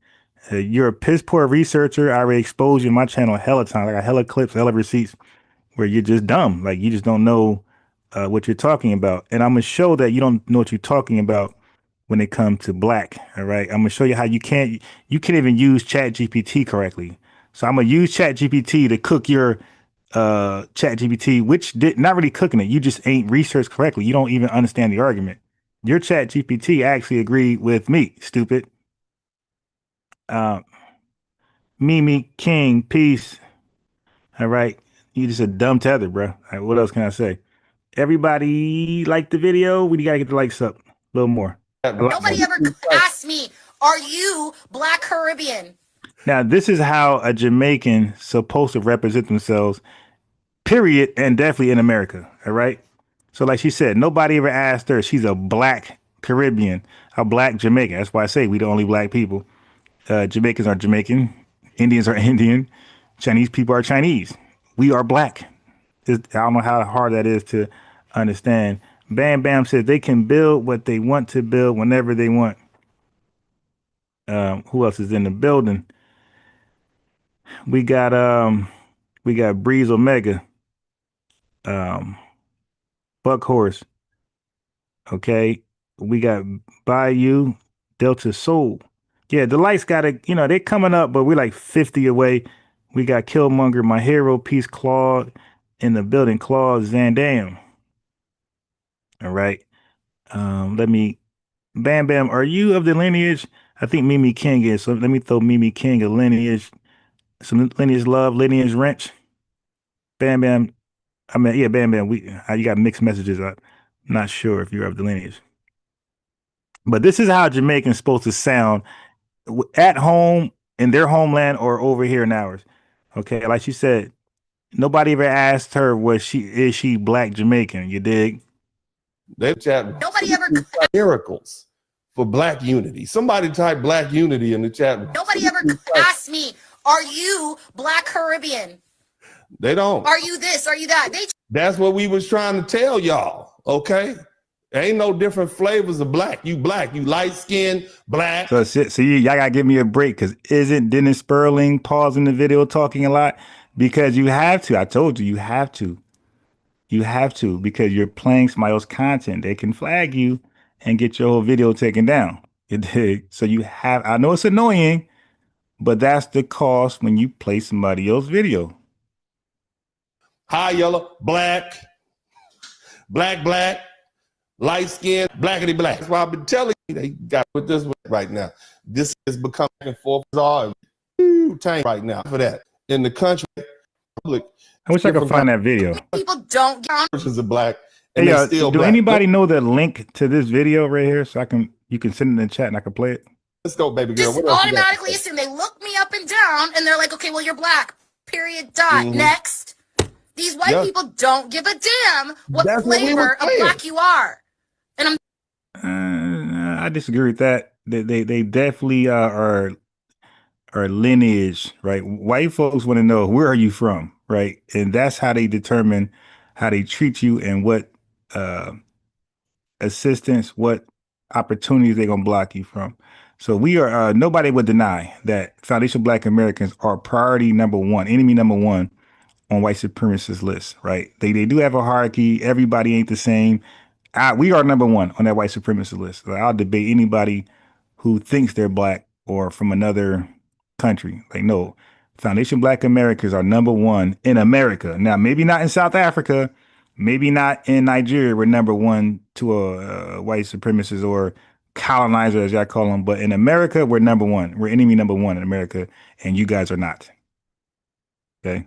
You're a piss poor researcher. I already exposed you in my channel hella times. I got hella clips, hella receipts where you're just dumb. Like, you just don't know what you're talking about. And I'm going to show that you don't know what you're talking about when it comes to Black, all right? I'm going to show you how you can't even use ChatGPT correctly. So I'm going to use ChatGPT to cook your ChatGPT, which not really cooking it. You just ain't researched correctly. You don't even understand the argument. Your chat GPT actually agreed with me, stupid. Mimi King, peace. All right. You just a dumb tether, bro. All right, what else can I say? Everybody like the video? We gotta get the likes up a little more. Nobody ever asked me, are you Black Caribbean? Now, this is how a Jamaican supposed to represent themselves, period, and definitely in America. All right. So, like she said, nobody ever asked her. She's a Black Caribbean, a Black Jamaican. That's why I say we the only Black people. Jamaicans are Jamaican, Indians are Indian, Chinese people are Chinese. We are Black. I don't know how hard that is to understand. Bam Bam says they can build what they want to build whenever they want. Who else is in the building? We got Breeze Omega, Buck Horse. Okay, we got Bayou Delta Soul. Yeah, the lights gotta, they're coming up, but we're like 50 away. We got Killmonger, My Hero, Peace Claude in the building, Claude Zandam. All right. Bam Bam, are you of the lineage? I think Mimi King is. So let me throw Mimi King a lineage, some lineage love, lineage wrench. Bam Bam. Yeah, Bam Bam. You got mixed messages. I'm not sure if you're of the lineage. But this is how Jamaicans supposed to sound at home in their homeland or over here in ours. Okay, like she said, nobody ever asked her is she Black Jamaican? You dig? They chat. Nobody ever miracles for Black unity. Somebody type Black unity in the chat. Nobody ever asked me, are you Black Caribbean? They don't. Are you this? Are you that? That's what we was trying to tell y'all. Okay. Ain't no different flavors of black. You black, you light skinned, Black. So y'all gotta give me a break, because isn't Dennis Sperling pausing the video talking a lot? Because you have to. I told you, you have to. You have to, because you're playing somebody else's content. They can flag you and get your whole video taken down. You dig? So you have, I know it's annoying, but that's the cost when you play somebody else's video. High yellow, black, light skin, blackity black. That's why I've been telling you, they got with this right now. This is becoming back and forth tank right now for that. In the country, public. I wish I could find that video. People don't get versions of black. And hey, do black. Anybody know the link to this video right here? So you can send it in the chat and I can play it. Let's go, baby girl. Just automatically assume they look me up and down and they're like, okay, well, you're Black. Period. Dot. Next. These white people don't give a damn what flavor of Black you are. And I disagree with that. They definitely are lineage, right? White folks want to know, where are you from, right? And that's how they determine how they treat you and what assistance, what opportunities they're gonna block you from. So we are nobody would deny that foundational Black Americans are priority number one, enemy number one on white supremacist lists, right? They do have a hierarchy. Everybody ain't the same. We are number one on that white supremacist list. I'll debate anybody who thinks they're Black or from another country. Like, no, foundation Black Americans are number one in America. Now, maybe not in South Africa, maybe not in Nigeria. We're number one to a white supremacist or colonizer, as y'all call them. But in America, we're number one. We're enemy number one in America, and you guys are not. Okay.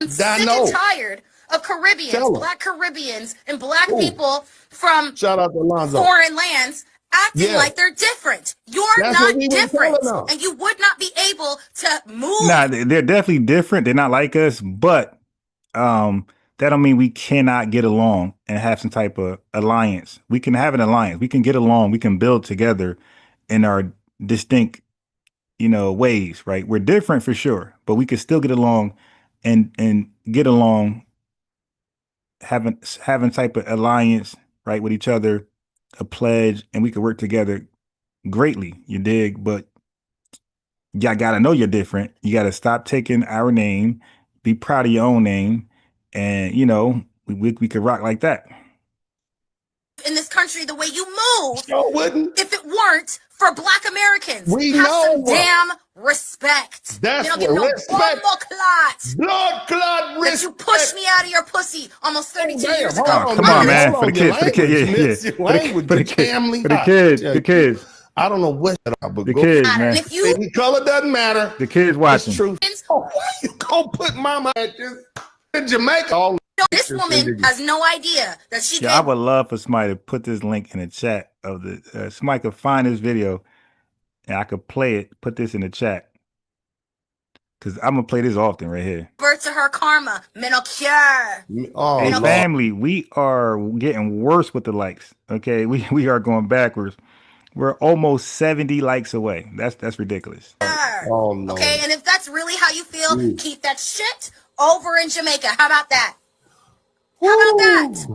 I'm sick and tired of Caribbeans, Black Caribbeans, and Black people from shout out to Alonzo. Foreign lands acting like they're different. You're not different, and you would not be able to move. Nah, they're definitely different. They're not like us, but that don't mean we cannot get along and have some type of alliance. We can have an alliance. We can get along. We can build together in our distinct, ways, right? We're different for sure, but we can still get along and get along, having type of alliance, right, with each other, a pledge, and we could work together greatly. You dig? But y'all gotta know you're different. You gotta stop taking our name, be proud of your own name, and we could rock like that. In this country, the way you move, wouldn't if it weren't for Black Americans. We have know some damn respect. That's you don't give no respect. blood clot respect. That you pushed me out of your pussy almost 32 years ago. Come on, man. For the kids, for the kids, yeah. For the kids. I don't know what the kids, man. If you color doesn't matter. The kids watching. It's true. Oh, why you gonna put mama at this in Jamaica? All this woman has no idea that she I would love for somebody to put this link in the chat of the somebody could find this video and I could play it, put this in the chat. Cause I'm gonna play this often right here. birth to her karma. Mental cure. Oh, hey, family, we are getting worse with the likes. Okay, we are going backwards. We're almost 70 likes away. That's ridiculous. Oh no. Okay, and if that's really how you feel, keep that shit over in Jamaica. How about that? How about that?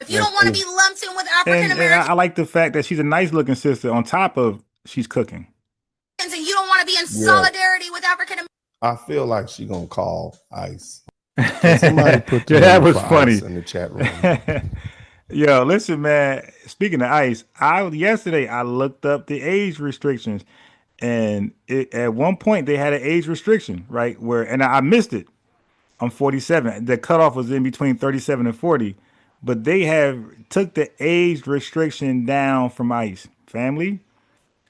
If you don't want to be lumped in with African Americans, I like the fact that she's a nice looking sister on top of she's cooking. And you don't want to be in solidarity with African Americans. I feel like she gonna call ICE. Somebody put that was funny in the chat room. Yo, listen, man. Speaking of ICE, yesterday I looked up the age restrictions, and at one point they had an age restriction, right? And I missed it. I'm 47. The cutoff was in between 37 and 40, but they took the age restriction down from ICE. Family,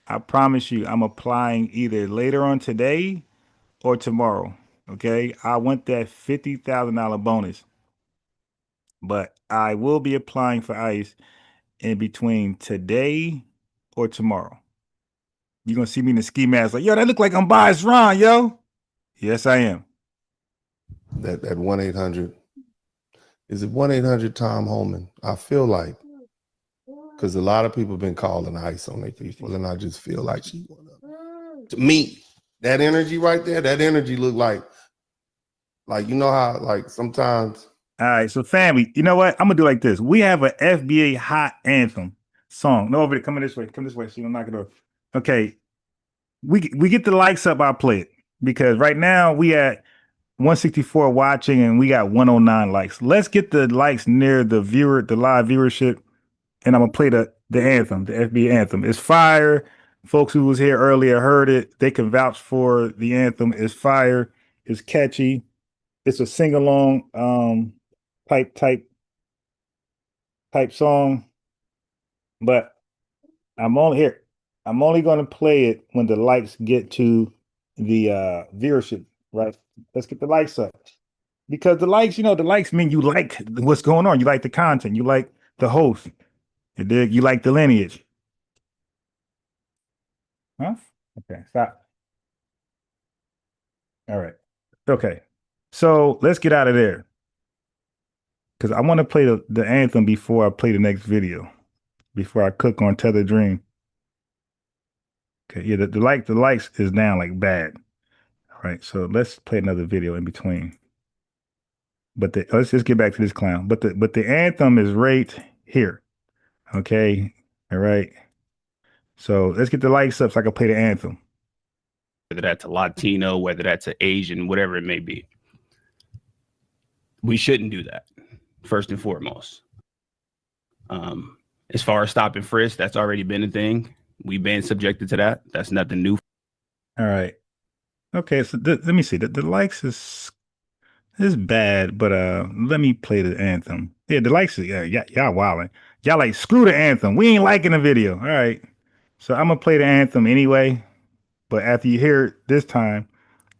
I promise you, I'm applying either later on today or tomorrow. Okay, I want that $50,000 bonus. But I will be applying for ICE in between today or tomorrow. You're going to see me in the ski mask like, yo, that look like I'm biased Ron, yo. Yes, I am. That 1-800. Is it 1-800 Tom Holman? I feel like, because a lot of people have been calling ICE on their people, and I just feel like she went up. To me, that energy right there, that energy looked like you know how, like sometimes. All right, so family, you know what? I'm gonna do like this. We have an FBA hot anthem song. No, over there, come this way, so you don't knock it off. Okay, we get the likes up. I'll play it because right now we at 164 watching and we got 109 likes. Let's get the likes near the live viewership, and I'm gonna play the anthem, the FBA anthem. It's fire. Folks who was here earlier heard it. They can vouch for the anthem. It's fire. It's catchy. It's a sing along. Type song, but I'm only going to play it when the likes get to the viewership, right? Let's get the likes up, because the likes, the likes mean you like what's going on, you like the content, you like the host, you like the lineage. Huh? Okay, stop. All right. Okay, so let's get out of there, because I want to play the anthem before I play the next video, before I cook on Tether Dream. Okay, yeah, the likes is down like bad. All right, so let's play another video in between. But let's just get back to this clown. But the anthem is right here. Okay, all right. So let's get the likes up so I can play the anthem. Whether that's a Latino, whether that's an Asian, whatever it may be. We shouldn't do that. First and foremost. As far as stop and frisk, that's already been a thing. We've been subjected to that. That's nothing new. All right. Okay, so let me see. The likes is bad, but let me play the anthem. Yeah, the likes is y'all wilding. Y'all like, screw the anthem. We ain't liking the video. All right. So I'm gonna play the anthem anyway. But after you hear it this time,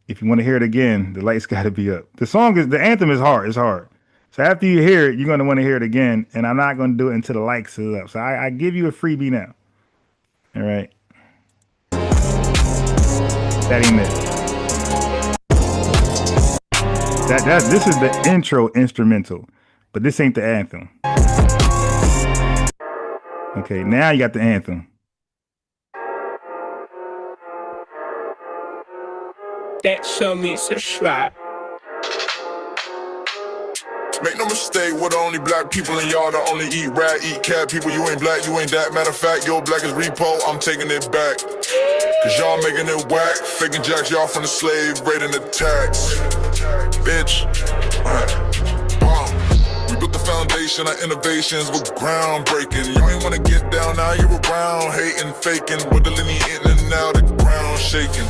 if you want to hear it again, the lights gotta be up. The anthem is hard. It's hard. So after you hear it, you're going to want to hear it again, and I'm not going to do it until the likes is up. So I give you a freebie now. All right. That ain't it. This is the intro instrumental, but this ain't the anthem. Okay, now you got the anthem. That show me subscribe. Make no mistake, we're the only black people in y'all that only eat rat, eat cat. People, you ain't black, you ain't that. Matter of fact, your black is repo, I'm taking it back. Cause y'all making it whack, faking jacks y'all from the slave, raiding the tax. Bitch, we built the foundation, our innovations were groundbreaking. You ain't wanna get down, now you're around, hating, faking, with the linear in and out, the ground shaking.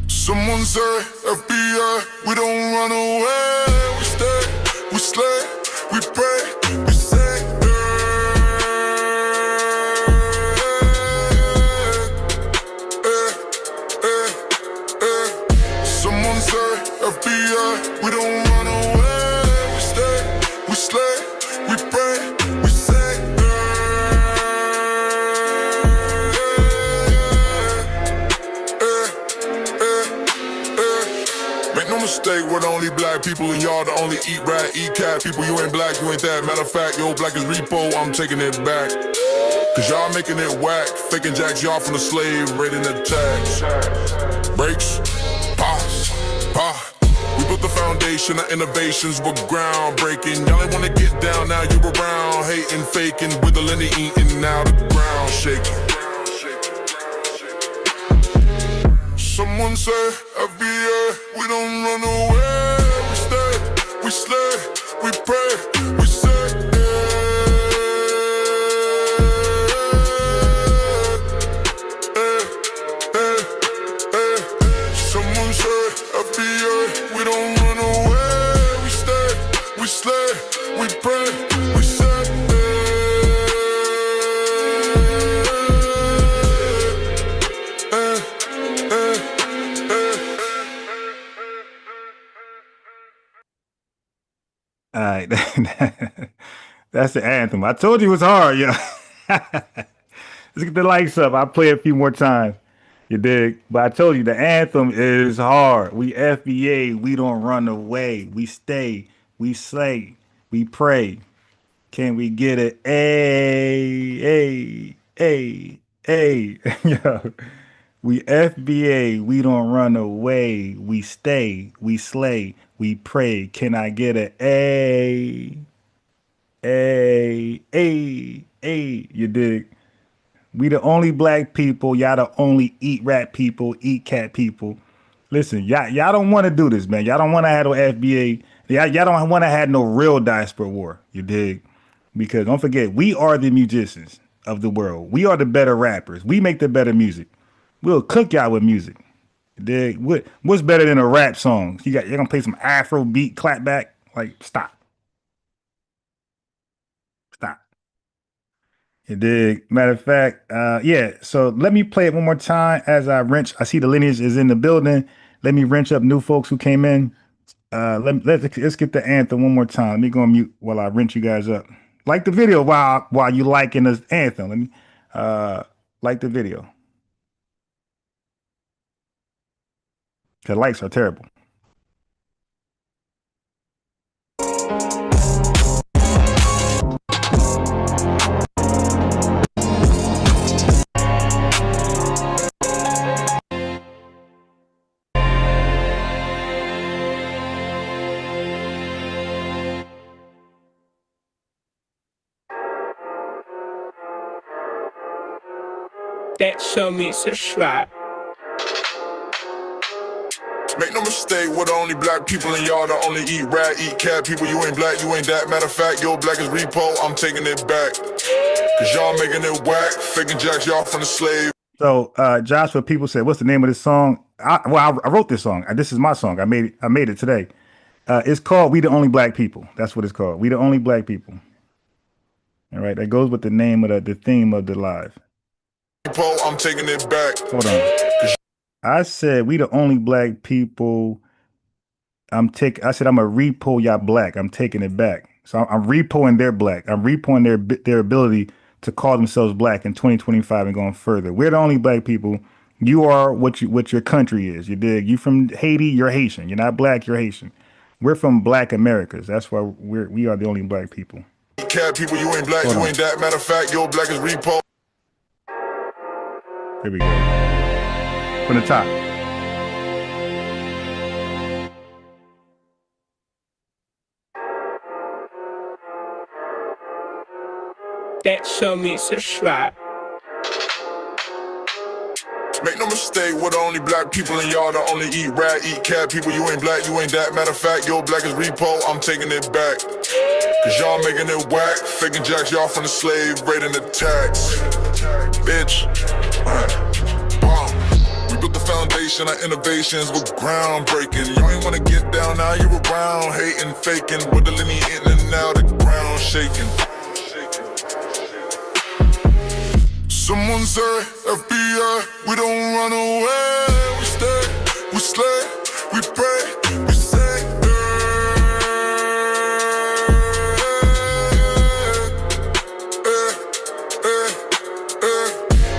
Someone say, FBI, we don't run away, we stay, we slay, we pray, we say, Someone say, FBI, we don't run away, we stay, we slay, we pray, we say, Make no mistake, we're the only black people, and y'all the only eat rat, eat cat people. You ain't black, you ain't that. Matter of fact, yo, black is repo, I'm taking it back. Cause y'all making it whack, faking jacks y'all from the slave, raiding the tax. Breaks, pause, pause. We built the foundation, our innovations were groundbreaking. Y'all ain't wanna get down, now you around, hating, faking, wiggling and eating, now the ground shaking. Someone say, FBA, we don't run away, we stay, we slay, we pray, we say, Someone say, FBA, we don't run away, we stay, we slay, we pray, we say, All right, that's the anthem. I told you it was hard, yo. Let's get the likes up. I'll play it a few more times. You dig? But I told you the anthem is hard. We FBA, we don't run away. We stay, we slay, we pray. Can we get it? A. Yo. We FBA, we don't run away. We stay, we slay, we pray. Can I get an A? You dig? We the only black people. Y'all the only eat rat people, eat cat people. Listen, y'all don't want to do this, man. Y'all don't want to have no FBA. Y'all don't want to have no real diaspora war. You dig? Because don't forget, we are the musicians of the world. We are the better rappers. We make the better music. We'll cook y'all with music. You dig? What's better than a rap song? You're gonna play some Afro beat clapback? Like, stop. Stop. You dig? Matter of fact, yeah. So let me play it one more time as I wrench. I see the lineage is in the building. Let me wrench up new folks who came in. Let's get the anthem one more time. Let me go on mute while I wrench you guys up. Like the video while you liking this anthem. Let me like the video. The likes are terrible. That show me subscribe. Make no mistake, we're the only black people, and y'all the only eat rat, eat cat people. You ain't black, you ain't that. Matter of fact, yo, black is repo, I'm taking it back. Cause y'all making it whack, faking jacks y'all from the slave. So, Josh, what people say, what's the name of this song? I wrote this song. This is my song. I made it today. It's called "We the Only Black People." That's what it's called. We the Only Black People. All right, that goes with the name of the theme of the live. I'm taking it back. Hold on. I said we the only black people. I said I'm a repo y'all black. I'm taking it back. So I'm repoing their black. I'm repoing their ability to call themselves black in 2025 and going further. We're the only black people. You are what your country is. You dig? You from Haiti, you're Haitian. You're not black, you're Haitian. We're from Black Americas. That's why we are the only black people. Cat people, you ain't black, you ain't that. Matter of fact, yo, black is repo. Here we go. From the top. That show me subscribe. Make no mistake, we're the only black people and y'all the only eat rat, eat cat people. You ain't black, you ain't that. Matter of fact, your black is repo, I'm taking it back. Cause y'all making it whack, faking jacks y'all from the slave, raiding the tax. Bitch. We built the foundation, our innovations were groundbreaking. Y'all ain't wanna get down, now you around, hating, faking, with the linear in and out, the ground shaking. Someone say, FBI, we don't run away. We stay, we slay, we pray, we say,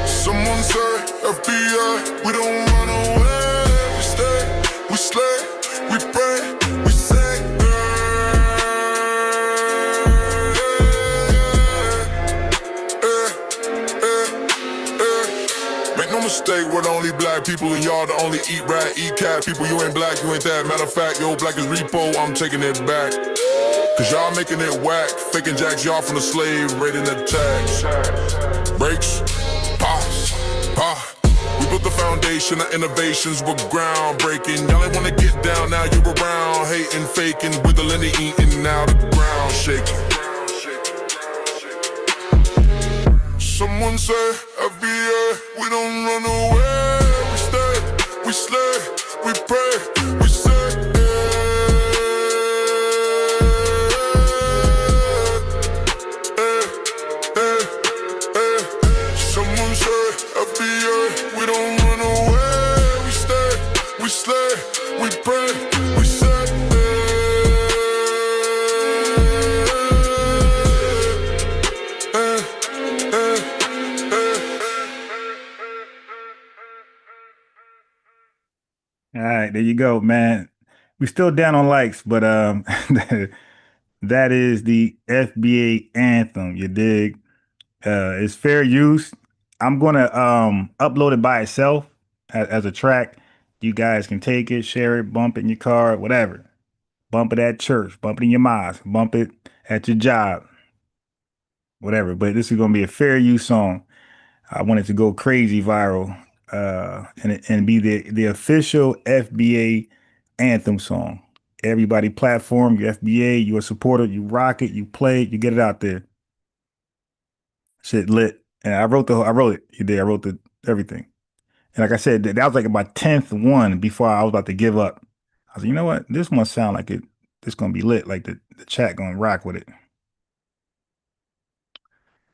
Someone say, FBI, we don't run away. We stay, we slay, we pray, we say, Make no mistake, we're the only black people and y'all the only eat rat, eat cat people. You ain't black, you ain't that. Matter of fact, your black is repo, I'm taking it back. Cause y'all making it whack, faking jacks y'all from the slave, raiding the tax. Breaks, pause, pause. We built the foundation, our innovations were groundbreaking. Y'all ain't wanna get down, now you around, hating, faking, wiggling and eating, now the ground shaking. Someone say, FBA, we don't run away. We stay, we slay, we pray, we say, Someone say, FBA, we don't run away. We stay, we slay, we pray, we say, All right, there you go, man. We still down on likes, but that is the FBA anthem. You dig? It's fair use. I'm gonna upload it by itself as a track. You guys can take it, share it, bump it in your car, whatever. Bump it at church, bump it in your mosque, bump it at your job, whatever. But this is gonna be a fair use song. I want it to go crazy viral. And be the official FBA anthem song. Everybody platform, your FBA, you're a supporter, you rock it, you play it, you get it out there. Shit lit. And I wrote it. You did. I wrote everything. And like I said, that was like my 10th one before I was about to give up. I was like, you know what? This one sound like it's gonna be lit. Like the chat gonna rock with it.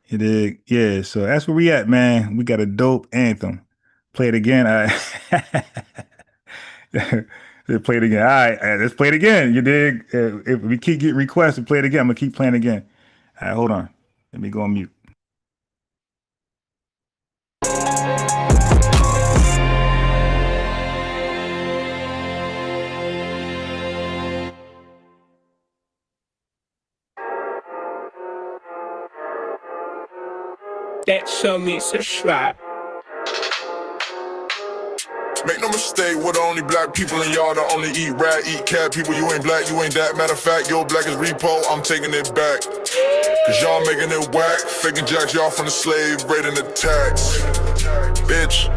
You dig? Yeah, so that's where we at, man. We got a dope anthem. Play it again. Play it again. All right, let's play it again. You dig? If we keep getting requests to play it again, I'm gonna keep playing again. All right, hold on. Let me go on mute. That show me subscribe. Make no mistake, we're the only black people and y'all the only eat rat, eat cat people. You ain't black, you ain't that. Matter of fact, your black is repo, I'm taking it back. Cause y'all making it whack, faking jacks y'all from the slave, raiding the tax. Bitch.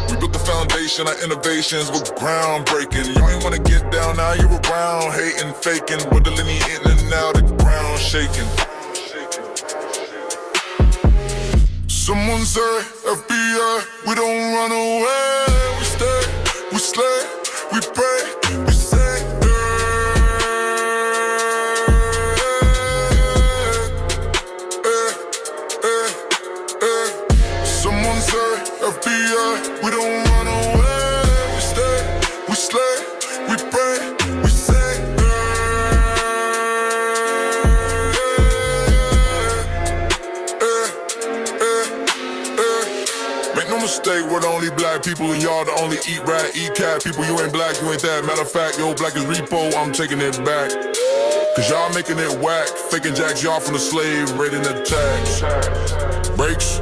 We built the foundation, our innovations were groundbreaking. Y'all ain't wanna get down, now you around, hating, faking, with the linear in and out, the ground shaking. Someone say, FBI, we don't run away. We stay, we slay, we pray, we say, Someone say, FBI, we don't run away. We stay, we slay, we pray, we say, mistake, we're the only black people and y'all the only eat rat, eat cat people. You ain't black, you ain't that. Matter of fact, your black is repo, I'm taking it back. Cause y'all making it whack, faking jacks y'all from the slave, raiding the tax. Breaks,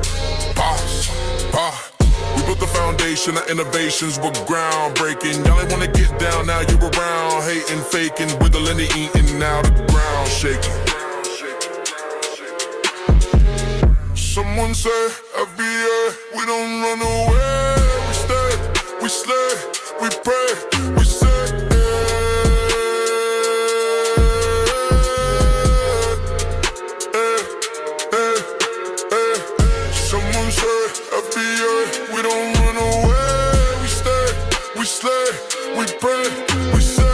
pause, pause. We built the foundation, our innovations were groundbreaking. Y'all ain't wanna get down, now you around, hating, faking, wiggling and eating, now the ground shaking. Someone say FBA, we don't run away. We stay, we slay, we pray, we say. Someone say FBA, we don't run away. We stay, we slay, we pray, we say.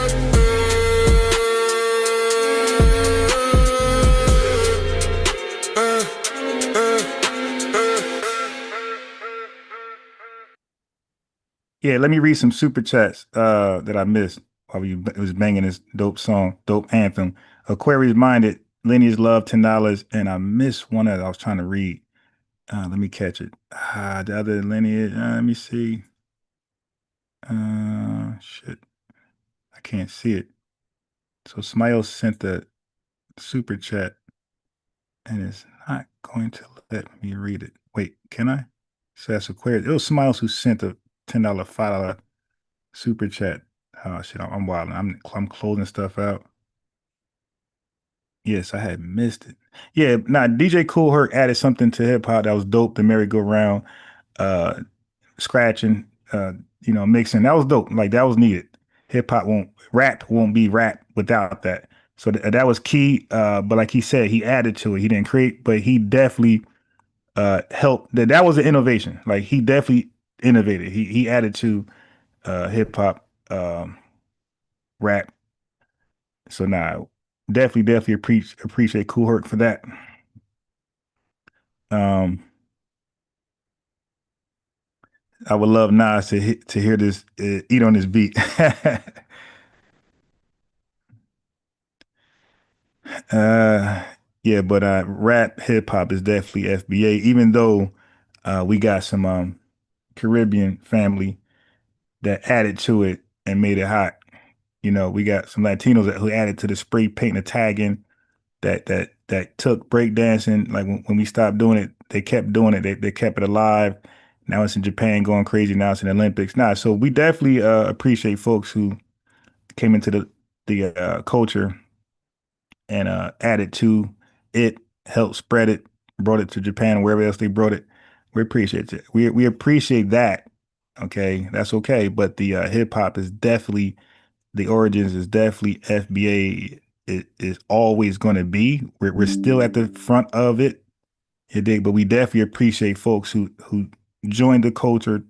Yeah, let me read some super chats that I missed while we was banging this dope song, dope anthem. Aquarius minded, lineage love $10, and I missed one that I was trying to read. Let me catch it. The other lineage. Let me see. Shit, I can't see it. So Smile sent the super chat, and it's not going to let me read it. Wait, can I? So that's Aquarius. It was Smiles who sent a $10, $5 super chat. Oh shit, I'm wild. I'm closing stuff out. Yes, I had missed it. Yeah, DJ Kool Herc added something to hip hop that was dope. The merry-go-round, scratching, mixing. That was dope. Like that was needed. Rap won't be rap without that. So that was key. But like he said, he added to it. He didn't create, but he definitely helped. That was an innovation. Like he definitely innovated. He added to hip hop, rap. So now, definitely appreciate Kool Herc for that. I would love Nas to hear this, eat on this beat. Yeah, but rap hip hop is definitely FBA. Even though we got some Caribbean family that added to it and made it hot. We got some Latinos who added to the spray paint and tagging that took breakdancing. Like when we stopped doing it, they kept doing it. They kept it alive. Now it's in Japan going crazy. Now it's in the Olympics. So we definitely appreciate folks who came into the culture and added to it, helped spread it, brought it to Japan, wherever else they brought it. We appreciate it. We appreciate that. Okay, that's okay. But the hip hop is definitely, the origins is definitely FBA. It is always going to be. We're still at the front of it. You dig? But we definitely appreciate folks who joined the culture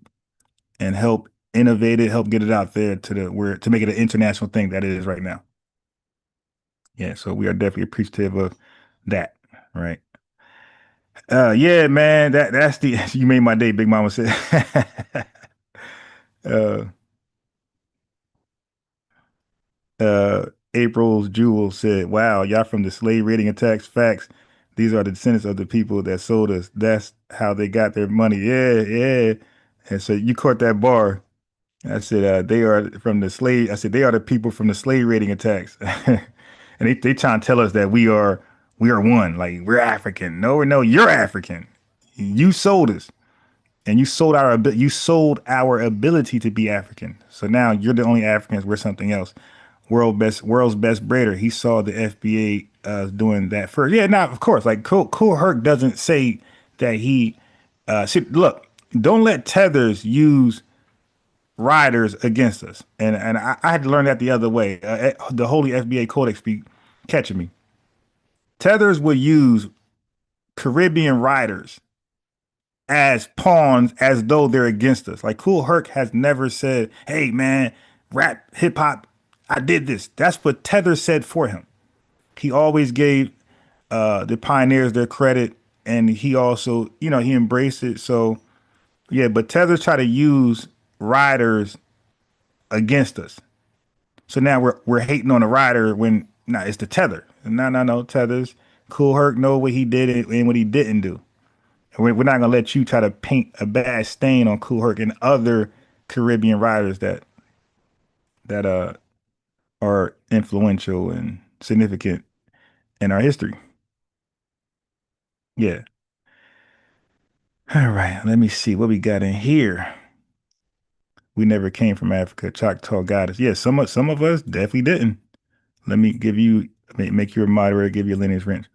and help innovate it, help get it out there to make it an international thing that it is right now. Yeah, so we are definitely appreciative of that, right? Yeah, man, that's you made my day, Big Mama said. April's Jewel said, wow, y'all from the slave raiding attacks, facts. These are the descendants of the people that sold us. That's how they got their money. Yeah. And so you caught that bar. I said, they are from the slave. I said, they are the people from the slave raiding attacks. And they trying to tell us that we are one, like we're African. No, you're African. You sold us. And you sold our ability to be African. So now you're the only Africans. We're something else. World's best braider. He saw the FBA doing that first. Yeah, now of course, like Kool Herc doesn't say that he. Look, don't let tethers use riders against us. And I had to learn that the other way. The Holy FBA Codex be catching me. Tethers will use Caribbean riders as pawns, as though they're against us. Like Kool Herc has never said, hey man, rap, hip hop, I did this. That's what Tether said for him. He always gave the pioneers their credit, and he also, he embraced it. So yeah, but Tether try to use riders against us. So now we're hating on the rider when it's the Tether. No, Tethers. Kool Herc know what he did and what he didn't do. We're not gonna let you try to paint a bad stain on Kool Herc and other Caribbean writers that are influential and significant in our history. Yeah. All right, let me see what we got in here. We never came from Africa. Choctaw got us. Yeah, some of us definitely didn't. Let me make you a moderator, give you a lineage wrench.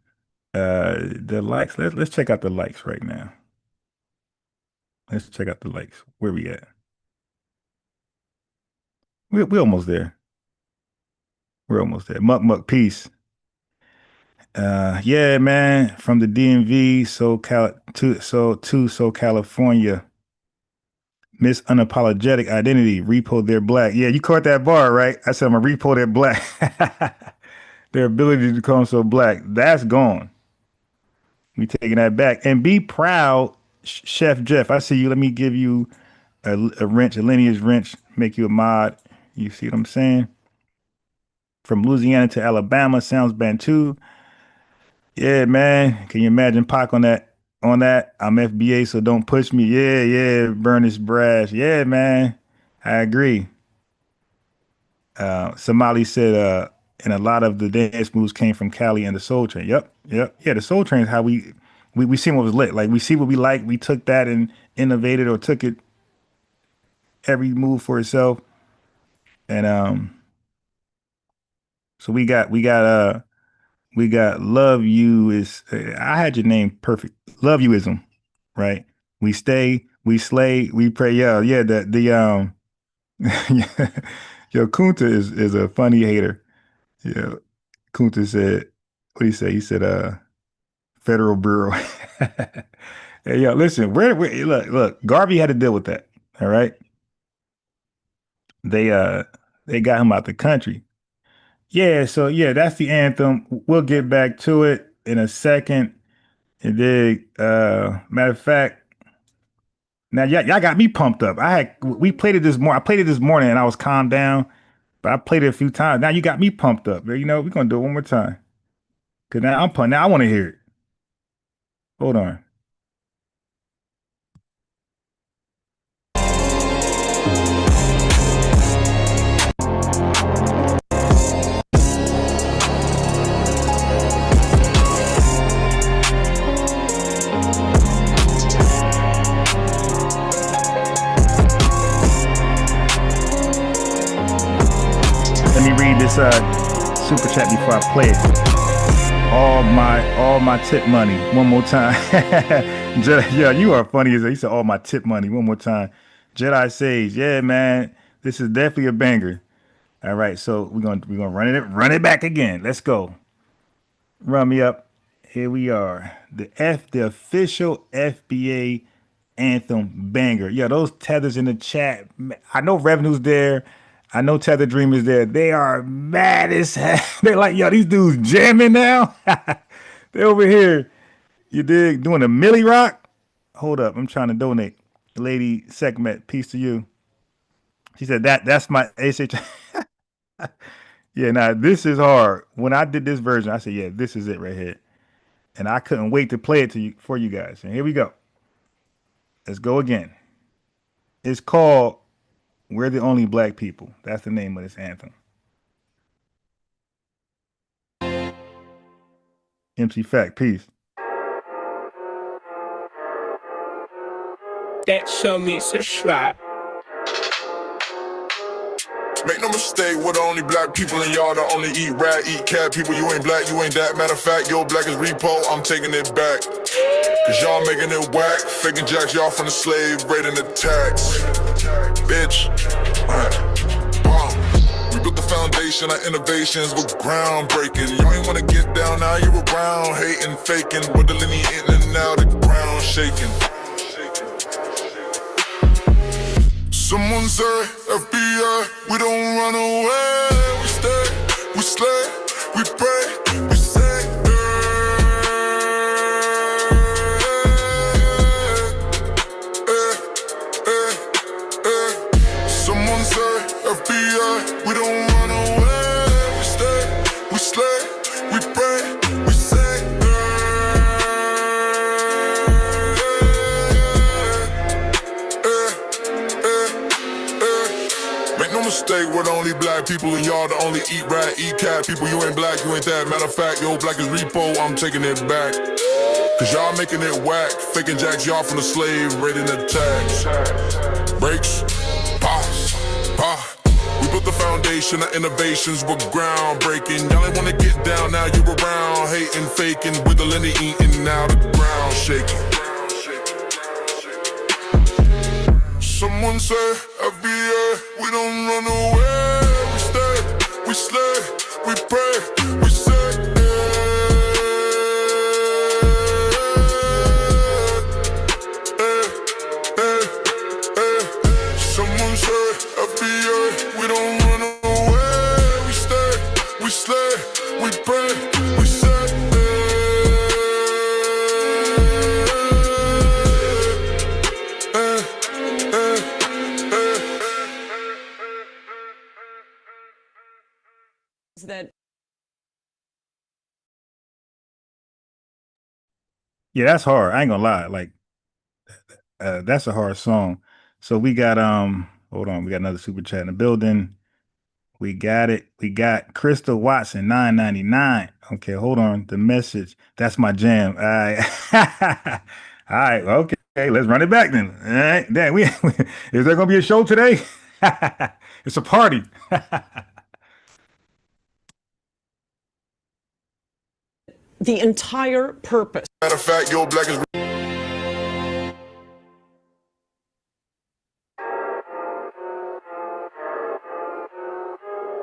The likes. Let's check out the likes right now. Let's check out the likes. Where we at? We almost there. We're almost there. Muck, peace. Yeah, man. From the DMV, to California. Miss Unapologetic Identity, repo their black. Yeah, you caught that bar, right? I said I'm gonna repo their black. Their ability to become so black. That's gone. We taking that back. And be proud, Chef Jeff. I see you. Let me give you a wrench, a lineage wrench, make you a mod. You see what I'm saying? From Louisiana to Alabama, sounds Bantu. Yeah, man. Can you imagine Pac on that? I'm FBA, so don't push me. Yeah, Bernice Brash. Yeah, man. I agree. Somali said, and a lot of the dance moves came from Cali and the Soul Train. Yep. Yeah, the Soul Train is how we see what was lit. Like, we see what we like. We took that and innovated or took it every move for itself. And so we got love you is, I had your name perfect. Love youism, right? We stay, we slay, we pray. Yeah, the yo, Kunta is a funny hater. Yeah, Kunta said, what he say? He said, Federal Bureau. Hey, yo, listen, look, Garvey had to deal with that. All right. They got him out the country. Yeah, so yeah, that's the anthem. We'll get back to it in a second. And then, matter of fact, now y'all got me pumped up. We played it this morning. I played it this morning and I was calmed down, but I played it a few times. Now you got me pumped up. You know, we're gonna do it one more time. Cause now I'm pumped. Now I want to hear it. Hold on. Let me read this super chat before I play it. All my tip money. One more time. Yeah, you are funny as he said. All my tip money. One more time. Jedi Sage. Yeah, man. This is definitely a banger. All right, so we're gonna run it back again. Let's go. Run me up. Here we are. The official FBA anthem banger. Yeah, those tethers in the chat. I know Revenue's there. I know Tether Dream is there. They are mad as hell. They're like, yo, these dudes jamming now. They're over here. You dig? Doing a Millie Rock? Hold up. I'm trying to donate. Lady Segment, peace to you. She said, that's my ASH. Yeah, now this is hard. When I did this version, I said, yeah, this is it right here. And I couldn't wait to play it for you guys. And here we go. Let's go again. It's called We're the Only Black People. That's the name of this anthem. MC Fact, peace. That show me it's a slap. Make no mistake, we're the only black people in y'all that only eat rat, eat cat. People, you ain't black, you ain't that. Matter of fact, yo, black is repo, I'm taking it back. Cause y'all making it whack, faking jacks, y'all from the slave, raiding the tax. Bitch. We built the foundation, our innovations were groundbreaking. You ain't wanna get down, now you around, hating, faking. We're delineating and now the ground shaking. Someone say, FBI, we don't run away. We stay, we slay, we pray, we say. Someone say, FBI, we don't run away. We stay, we slay, we pray, we say. Make no mistake, we're the only black people and y'all the only eat rat, eat cat. People, you ain't black, you ain't that. Matter of fact, yo, black is repo, I'm taking it back. Cause y'all making it whack, faking jacks, y'all from the slave, raiding the tax. Breaks, pause, pause. We built the foundation, our innovations were groundbreaking. Y'all ain't wanna get down, now you around, hating, faking, whittling and eating, now the ground shaking. Someone say, FBA, we don't run away. We stay, we slay, we pray, we say. Someone say, FBA, we don't run away. We stay, we slay, we pray, we say. That Yeah, that's hard. I ain't gonna lie. Like, that's a hard song. So we got hold on, we got another super chat in the building. We got it. We got Crystal Watson, $9.99. Okay, hold on. The message. That's my jam. All right. All right. Okay. Let's run it back then. All right. Damn, is there gonna be a show today? It's a party. the entire purpose. Matter of fact, your black is.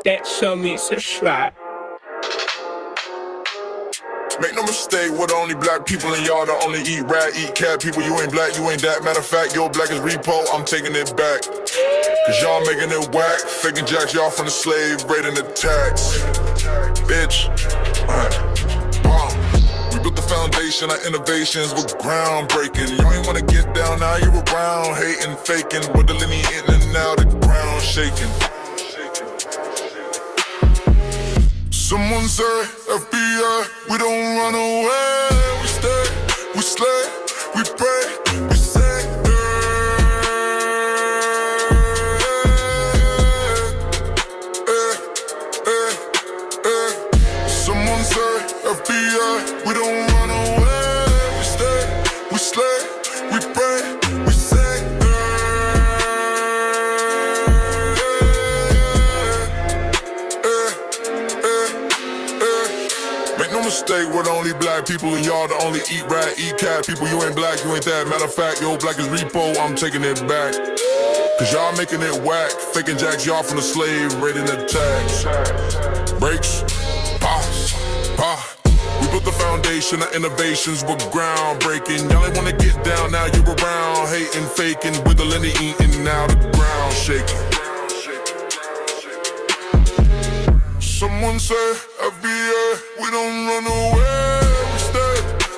That show me it's a slap. Make no mistake, we're the only black people in y'all that only eat rat, eat cat people. You ain't black, you ain't that. Matter of fact, your black is repo, I'm taking it back. Cause y'all making it whack, faking jacks y'all from the slave, raiding the tax. Bitch. We built the foundation, our innovations were groundbreaking. Y'all ain't wanna get down, now you're around, hating, faking, whittling in and out, the ground shaking. Someone say, FBI, we don't run away. We stay, we slay, we pray, we say. Someone say, FBI, we don't run away. We stay, we slay, we pray, we say. Mistake, we're the only black people and y'all the only eat rat, eat cat people. You ain't black, you ain't that. Matter of fact, your black is repo, I'm taking it back. Cause y'all making it whack, faking jacks y'all from the slave, raiding the tax. Breaks, pause, we built the foundation, our innovations were groundbreaking. Y'all ain't wanna get down, now you're around, hating, faking, whittling and eating, now the ground shaking. Someone say, FBA, we don't run away. We stay,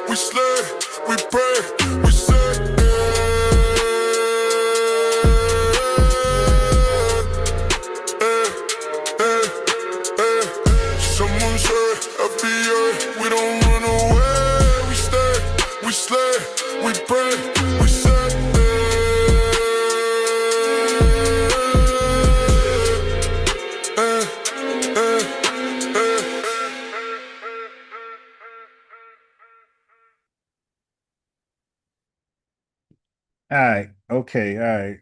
we slay, we pray, we say. Someone say, FBA, we don't run away. We stay, we slay, we pray, we say. All right. Okay. All right.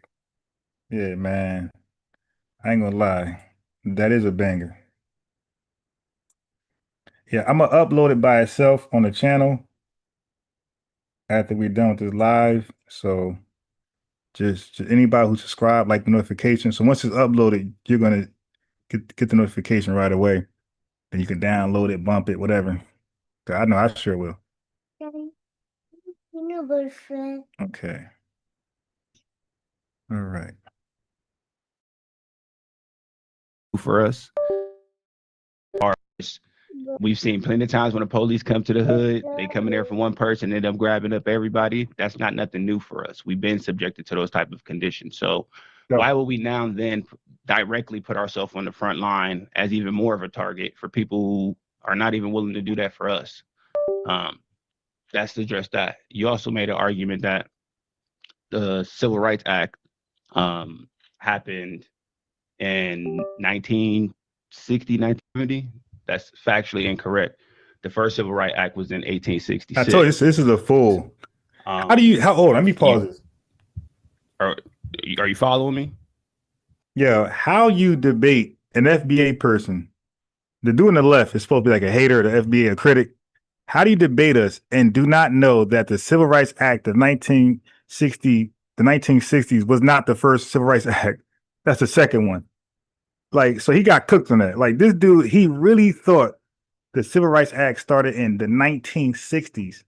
Yeah, man. I ain't gonna lie. That is a banger. Yeah, I'm gonna upload it by itself on the channel after we're done with this live. So just anybody who subscribed, like the notification. So once it's uploaded, you're gonna get the notification right away. Then you can download it, bump it, whatever. I know I sure will. Daddy, you know, boyfriend. Okay. All right. For us, we've seen plenty of times when the police come to the hood, they come in there for one person, end up grabbing up everybody. That's not nothing new for us. We've been subjected to those type of conditions. So why would we now then directly put ourselves on the front line as even more of a target for people who are not even willing to do that for us? That's to address that. You also made an argument that the Civil Rights Act happened in 1960, 1970. That's factually incorrect. The first Civil Rights Act was in 1866. I told you this is a fool. How old? Let me pause this. Are you following me? Yeah, how you debate an FBA person? The dude on the left is supposed to be like a hater of the FBA, a critic. How do you debate us and do not know that the Civil Rights Act of 1960s was not the first Civil Rights Act? That's the second one. Like, so he got cooked on that. Like, this dude, he really thought the Civil Rights Act started in the 1960s.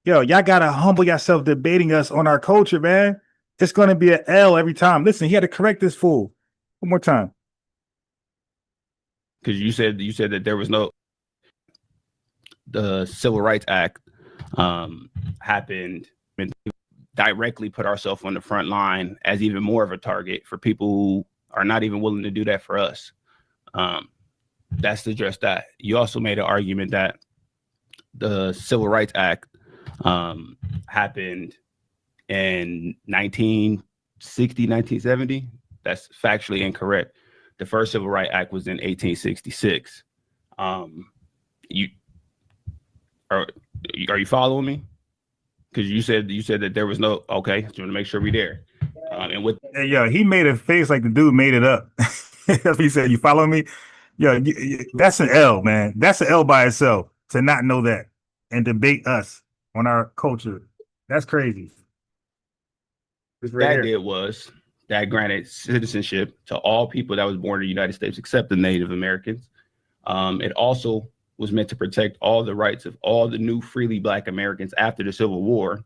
Yo, y'all gotta humble yourself debating us on our culture, man. It's gonna be an L every time. Listen, he had to correct this fool. One more time. Because you said that there was no the Civil Rights Act happened and directly put ourselves on the front line as even more of a target for people who are not even willing to do that for us. That's to address that. You also made an argument that the Civil Rights Act happened in 1960, 1970. That's factually incorrect. The first Civil Rights Act was in 1866. Are you following me? Because you said that there was no. Okay, just want to make sure we're there. And with yeah, he made a face like the dude made it up. He said, "You follow me?" Yeah, that's an L, man. That's an L by itself to not know that and debate us on our culture. That's crazy. that did was that granted citizenship to all people that was born in the United States except the Native Americans. It also was meant to protect all the rights of all the new freely Black Americans after the Civil War.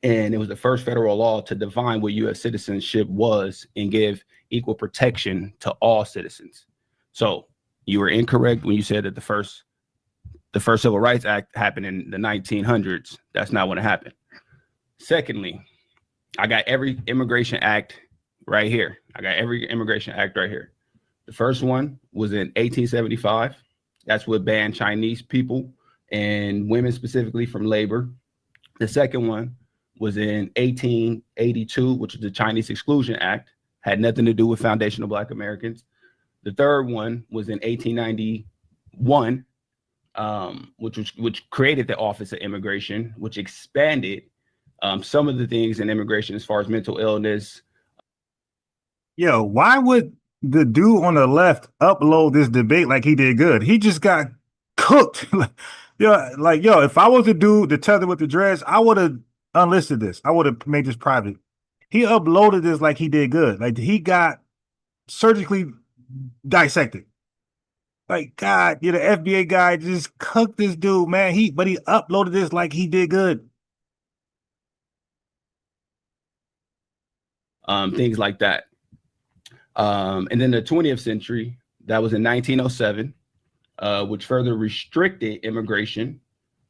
And it was the first federal law to define what U.S. citizenship was and give equal protection to all citizens. So you were incorrect when you said that the first Civil Rights Act happened in the 1900s. That's not when it happened. Secondly, I got every immigration act right here. The first one was in 1875. That's what banned Chinese people and women specifically from labor. The second one was in 1882, which is the Chinese Exclusion Act, had nothing to do with foundational Black Americans. The third one was in 1891, which created the Office of Immigration, which expanded some of the things in immigration as far as mental illness. Yo, why would the dude on the left upload this debate like he did good? He just got cooked. Yo, if I was the dude, the tether with the dreads, I would have unlisted this. I would have made this private. He uploaded this like he did good. Like he got surgically dissected. Like, God, the FBA guy just cooked this dude, man. But he uploaded this like he did good. Things like that. And then the 20th century, that was in 1907, which further restricted immigration.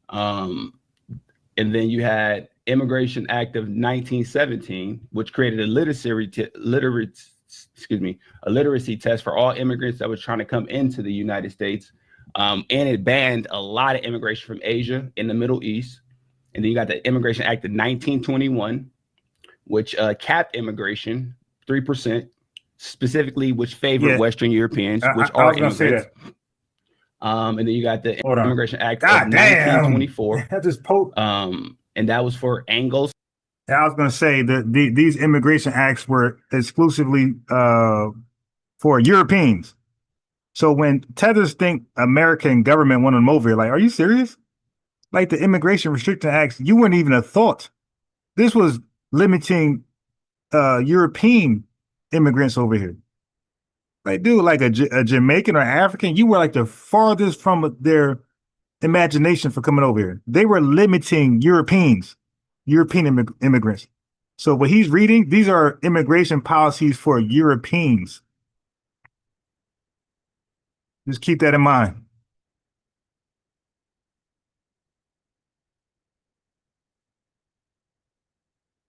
And then you had Immigration Act of 1917, which created a literacy test for all immigrants that was trying to come into the United States. And it banned a lot of immigration from Asia and the Middle East. And then you got the Immigration Act of 1921, which capped immigration 3%, specifically which favored Western Europeans, which are immigrants. And then you got the Immigration Act of 1924. And that was for Anglos. I was going to say that these immigration acts were exclusively for Europeans. So when tethers think American government wanted them over here, like, are you serious? Like the immigration restriction acts, you weren't even a thought. This was limiting European immigrants over here. Like, dude, like a Jamaican or African, you were like the farthest from their imagination for coming over here. They were limiting European immigrants. So what he's reading, these are immigration policies for Europeans. Just keep that in mind.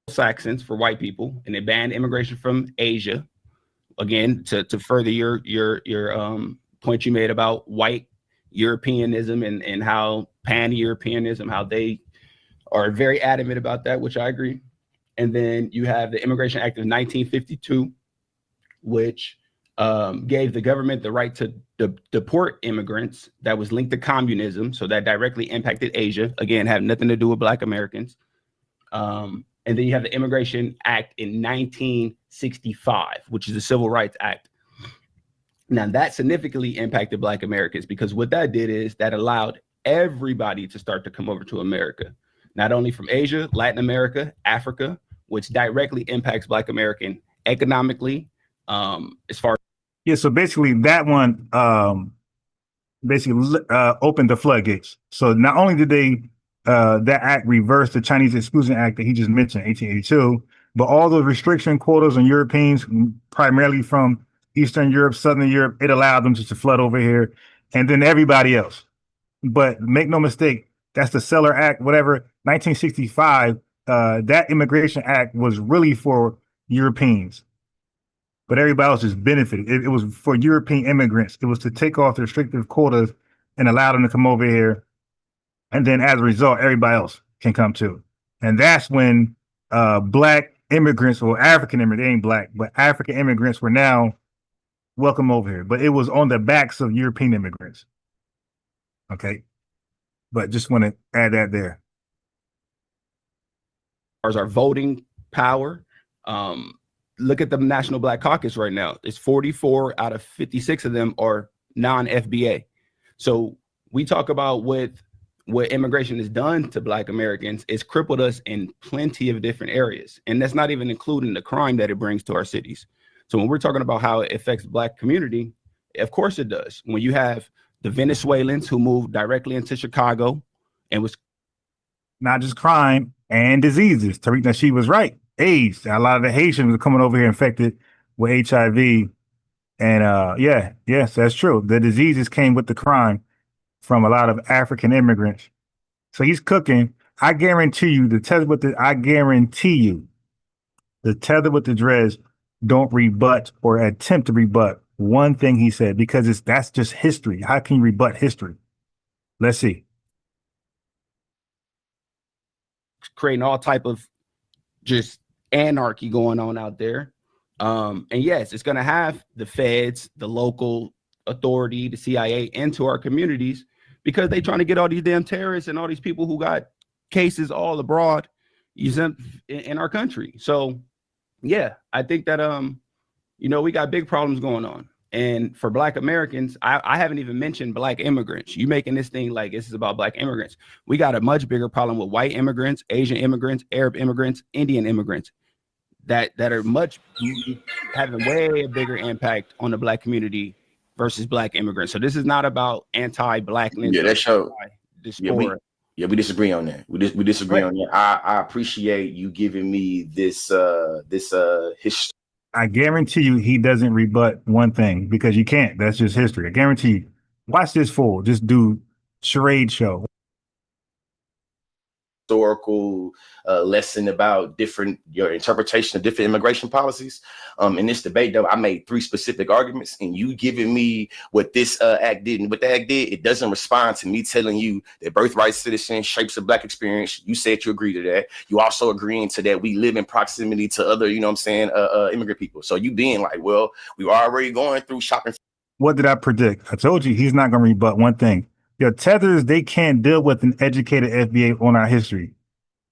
Saxons for white people, and they banned immigration from Asia. Again, to further your point you made about white Europeanism and how Pan-Europeanism, how they are very adamant about that, which I agree. And then you have the Immigration Act of 1952, which gave the government the right to deport immigrants that was linked to communism. So that directly impacted Asia. Again, had nothing to do with Black Americans. And then you have the Immigration Act in 1965, which is the Civil Rights Act. Now that significantly impacted Black Americans, because what that did is that allowed everybody to start to come over to America, not only from Asia, Latin America, Africa, which directly impacts Black American economically, as far. Yeah, so basically that one basically opened the floodgates. So not only did they that act reverse the Chinese Exclusion Act that he just mentioned, 1882, but all those restriction quotas on Europeans, primarily from Eastern Europe, Southern Europe, it allowed them just to flood over here, and then everybody else. But make no mistake, that's the Cellar Act, whatever, 1965. That Immigration Act was really for Europeans, but everybody else just benefited. It was for European immigrants. It was to take off the restrictive quotas and allow them to come over here. And then as a result, everybody else can come too. And that's when Black immigrants, or African immigrants, they ain't Black, but African immigrants were now welcome over here. But it was on the backs of European immigrants. Okay. But just want to add that there. As our voting power, look at the National Black Caucus right now. It's 44 out of 56 of them are non-FBA. So we talk about what immigration has done to Black Americans. It's crippled us in plenty of different areas. And that's not even including the crime that it brings to our cities. So when we're talking about how it affects the Black community, of course it does. When you have the Venezuelans who moved directly into Chicago and was not just crime and diseases. Tariq Nasheed was right. AIDS. A lot of the Haitians were coming over here infected with HIV. And yes, that's true. The diseases came with the crime from a lot of African immigrants. So he's cooking. I guarantee you, the tether with the dreads don't rebut or attempt to rebut one thing he said, because that's just history. How can you rebut history? Let's see. Creating all type of just anarchy going on out there. And yes, it's going to have the feds, the local authority, the CIA into our communities, because they're trying to get all these damn terrorists and all these people who got cases all abroad in our country. So yeah, I think that we got big problems going on. And for Black Americans, I haven't even mentioned Black immigrants. You making this thing like this is about Black immigrants. We got a much bigger problem with white immigrants, Asian immigrants, Arab immigrants, Indian immigrants that are having way a bigger impact on the Black community versus Black immigrants. So this is not about anti-Blackness. Yeah, that show. Yeah, we disagree on that. We disagree on that. I appreciate you giving me this history. I guarantee you he doesn't rebut one thing, because you can't. That's just history. I guarantee you. Watch this fool. Just do charade show. Historical lesson about your interpretation of different immigration policies. In this debate, though, I made 3 specific arguments, and you giving me what this act did. And what the act did, it doesn't respond to me telling you that birthright citizen shapes a Black experience. You said you agree to that. You also agreeing to that we live in proximity to other, immigrant people. So you being like, well, we were already going through shopping. What did I predict? I told you he's not going to rebut one thing. Your tethers, they can't deal with an educated FBA on our history.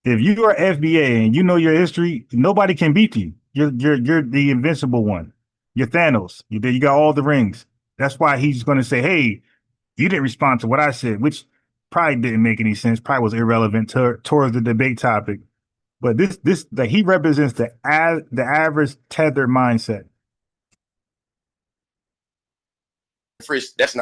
If you are FBA and you know your history, nobody can beat you. You're the invincible one. You're Thanos. You got all the rings. That's why he's going to say, hey, you didn't respond to what I said, which probably didn't make any sense, probably was irrelevant towards the debate topic. But this he represents the average tether mindset. That's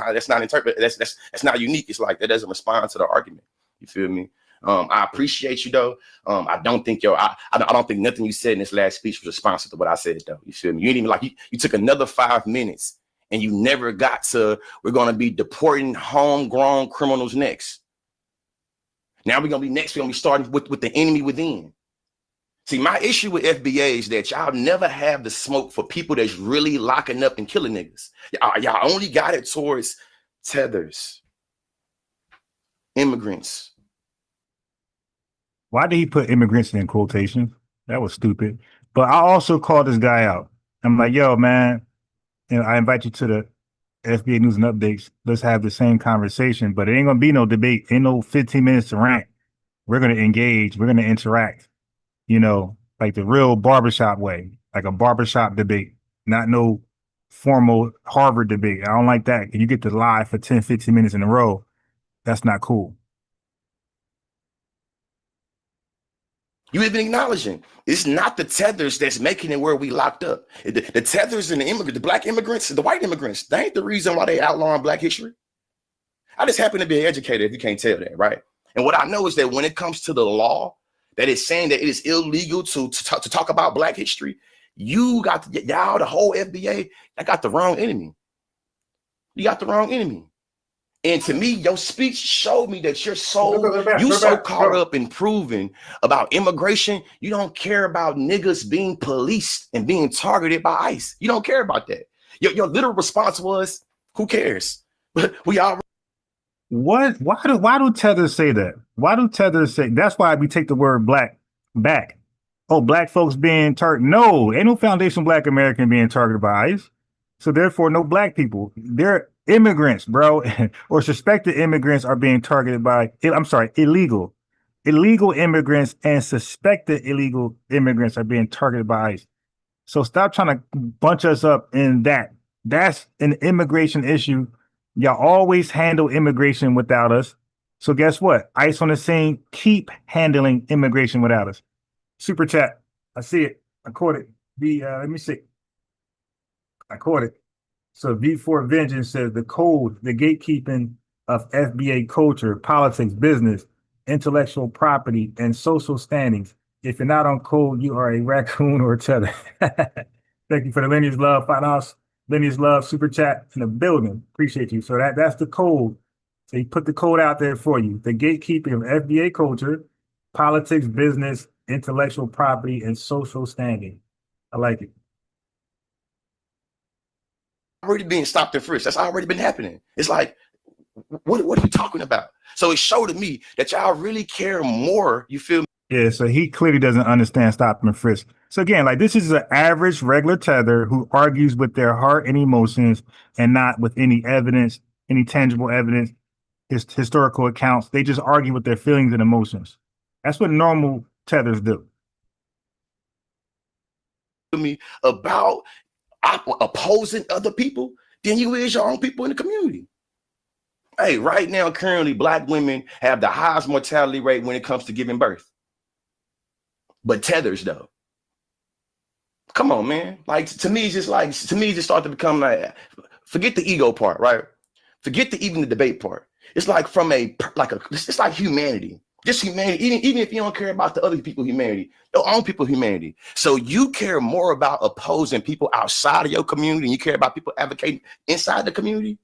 not unique. It's like that doesn't respond to the argument. You feel me? I appreciate you though. I don't think I don't think nothing you said in this last speech was responsive to what I said though. You feel me? You ain't even you took another 5 minutes and you never got to, we're going to be deporting homegrown criminals next. Now we're going to be starting with the enemy within. See, my issue with FBA is that y'all never have the smoke for people that's really locking up and killing niggas. Y'all only got it towards tethers, immigrants. Why did he put immigrants in quotation? That was stupid. But I also called this guy out. I'm like, yo, man, I invite you to the FBA News and Updates. Let's have the same conversation, but it ain't going to be no debate. Ain't no 15 minutes to rant. We're going to engage. We're going to interact. Like the real barbershop way, like a barbershop debate, not no formal Harvard debate. I don't like that. You get to lie for 10, 15 minutes in a row. That's not cool. You even acknowledging it's not the tethers that's making it where we locked up. The tethers and the black immigrants, the white immigrants, they ain't the reason why they outlawing black history. I just happen to be an educator, if you can't tell that, right? And what I know is that when it comes to the law that is saying that it is illegal to talk about black history, y'all, the whole FBA, that got the wrong enemy. You got the wrong enemy. And to me, your speech showed me that you're so caught up in proving about immigration, you don't care about niggas being policed and being targeted by ICE. You don't care about that. Your literal response was, who cares? But we all. What? Why do tethers say that? Why do tethers say that's why we take the word black back? Oh, black folks being targeted. No, ain't no foundation black American being targeted by ICE. So therefore, no black people. They're immigrants, bro, or suspected immigrants are being targeted by, I'm sorry, illegal immigrants and suspected illegal immigrants are being targeted by ICE. So stop trying to bunch us up in that. That's an immigration issue. Y'all always handle immigration without us. So guess what? ICE on the scene, keep handling immigration without us. Super chat. I see it. I caught it. Let me see. I caught it. So V4 Vengeance says the code, the gatekeeping of FBA culture, politics, business, intellectual property, and social standings. If you're not on code, you are a raccoon or a tether. Thank you for the Lineage Love Finance, Lineage Love Super Chat in the building. Appreciate you. So that's the code. So he put the code out there for you. The gatekeeping of FBA culture, politics, business, intellectual property, and social standing. I like it. Already being stopped and frisked. That's already been happening. It's like, what are you talking about? So it showed to me that y'all really care more. You feel me? Yeah, so he clearly doesn't understand stop and frisk. So again, like this is an average regular tether who argues with their heart and emotions and not with any evidence, any tangible evidence, historical accounts. They just argue with their feelings and emotions. That's what normal tethers do. Me about opposing other people than you is your own people in the community. Hey, right now, currently, black women have the highest mortality rate when it comes to giving birth. But tethers, though. Come on, man. Like, to me, it's just start to become like, forget the ego part, right? Forget even the debate part. It's like it's like humanity. Just humanity, even if you don't care about the other people humanity, your own people humanity. So you care more about opposing people outside of your community and you care about people advocating inside the community?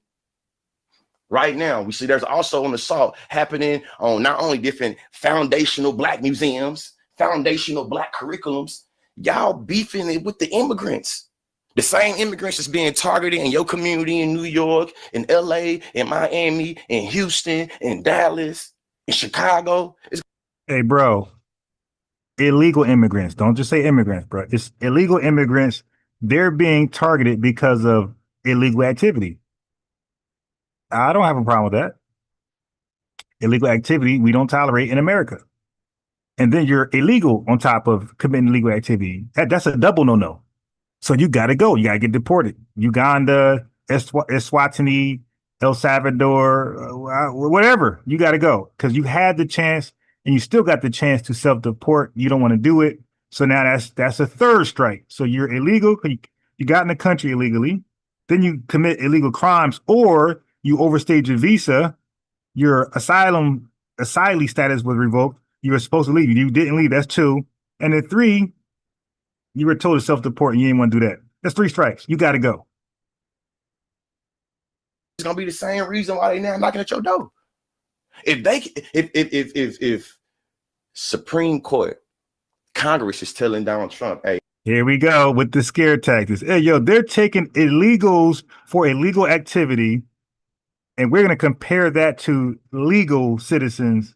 Right now, we see there's also an assault happening on not only different foundational black museums, foundational black curriculums, y'all beefing it with the immigrants. The same immigrants that's being targeted in your community in New York, in LA, in Miami, in Houston, in Dallas, in Chicago. Hey, bro, illegal immigrants. Don't just say immigrants, bro. It's illegal immigrants. They're being targeted because of illegal activity. I don't have a problem with that. Illegal activity we don't tolerate in America. And then you're illegal on top of committing illegal activity. That's a double no-no. So you got to go. You got to get deported. Uganda, Eswatini, El Salvador, whatever. You got to go because you had the chance and you still got the chance to self-deport. You don't want to do it. So now that's a third strike. So you're illegal. You got in the country illegally. Then you commit illegal crimes or you overstayed your visa. Your asylee status was revoked. You were supposed to leave. You didn't leave. That's 2. And then 3, you were told to self-deport and you didn't want to do that. That's 3 strikes. You got to go. It's gonna be the same reason why they now knocking at your door. If Supreme Court, Congress is telling Donald Trump, hey, here we go with the scare tactics. Hey, yo, they're taking illegals for illegal activity, and we're gonna compare that to legal citizens,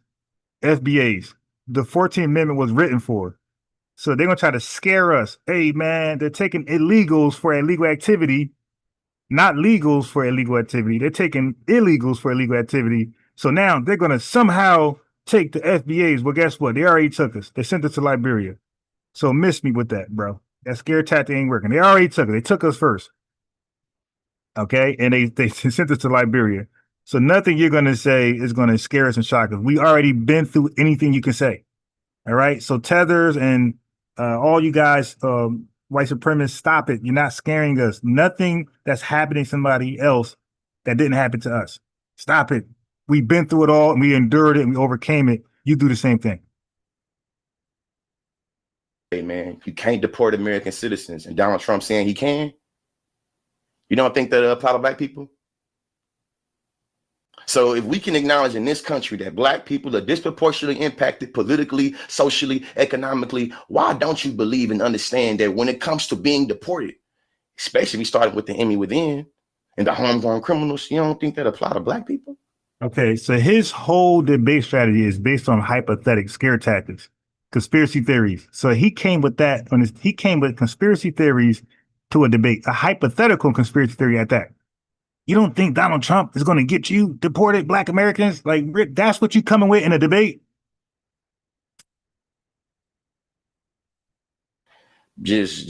FBAs. The 14th Amendment was written for. So they're gonna try to scare us. Hey, man, they're taking illegals for illegal activity. Not legals for illegal activity. They're taking illegals for illegal activity. So now they're going to somehow take the FBAs. Well, guess what? They already took us. They sent us to Liberia. So miss me with that, bro. That scare tactic ain't working. They already took it. They took us first. Okay, and they sent us to Liberia. So nothing you're going to say is going to scare us and shock us. We already been through anything you can say. All right. So tethers and all you guys, white supremacists, stop it. You're not scaring us. Nothing that's happening to somebody else that didn't happen to us. Stop it. We've been through it all and we endured it and we overcame it. You do the same thing. Hey man, you can't deport American citizens, and Donald Trump saying he can. You don't think that apply to black people? So if we can acknowledge in this country that black people are disproportionately impacted politically, socially, economically, why don't you believe and understand that when it comes to being deported, especially starting with the enemy within and the homegrown criminals, you don't think that apply to black people? Okay, so his whole debate strategy is based on hypothetical scare tactics, conspiracy theories. So he came with that he came with conspiracy theories to a debate, a hypothetical conspiracy theory at that. You don't think Donald Trump is going to get you deported, Black Americans? Like, Rick, that's what you coming with in a debate? Just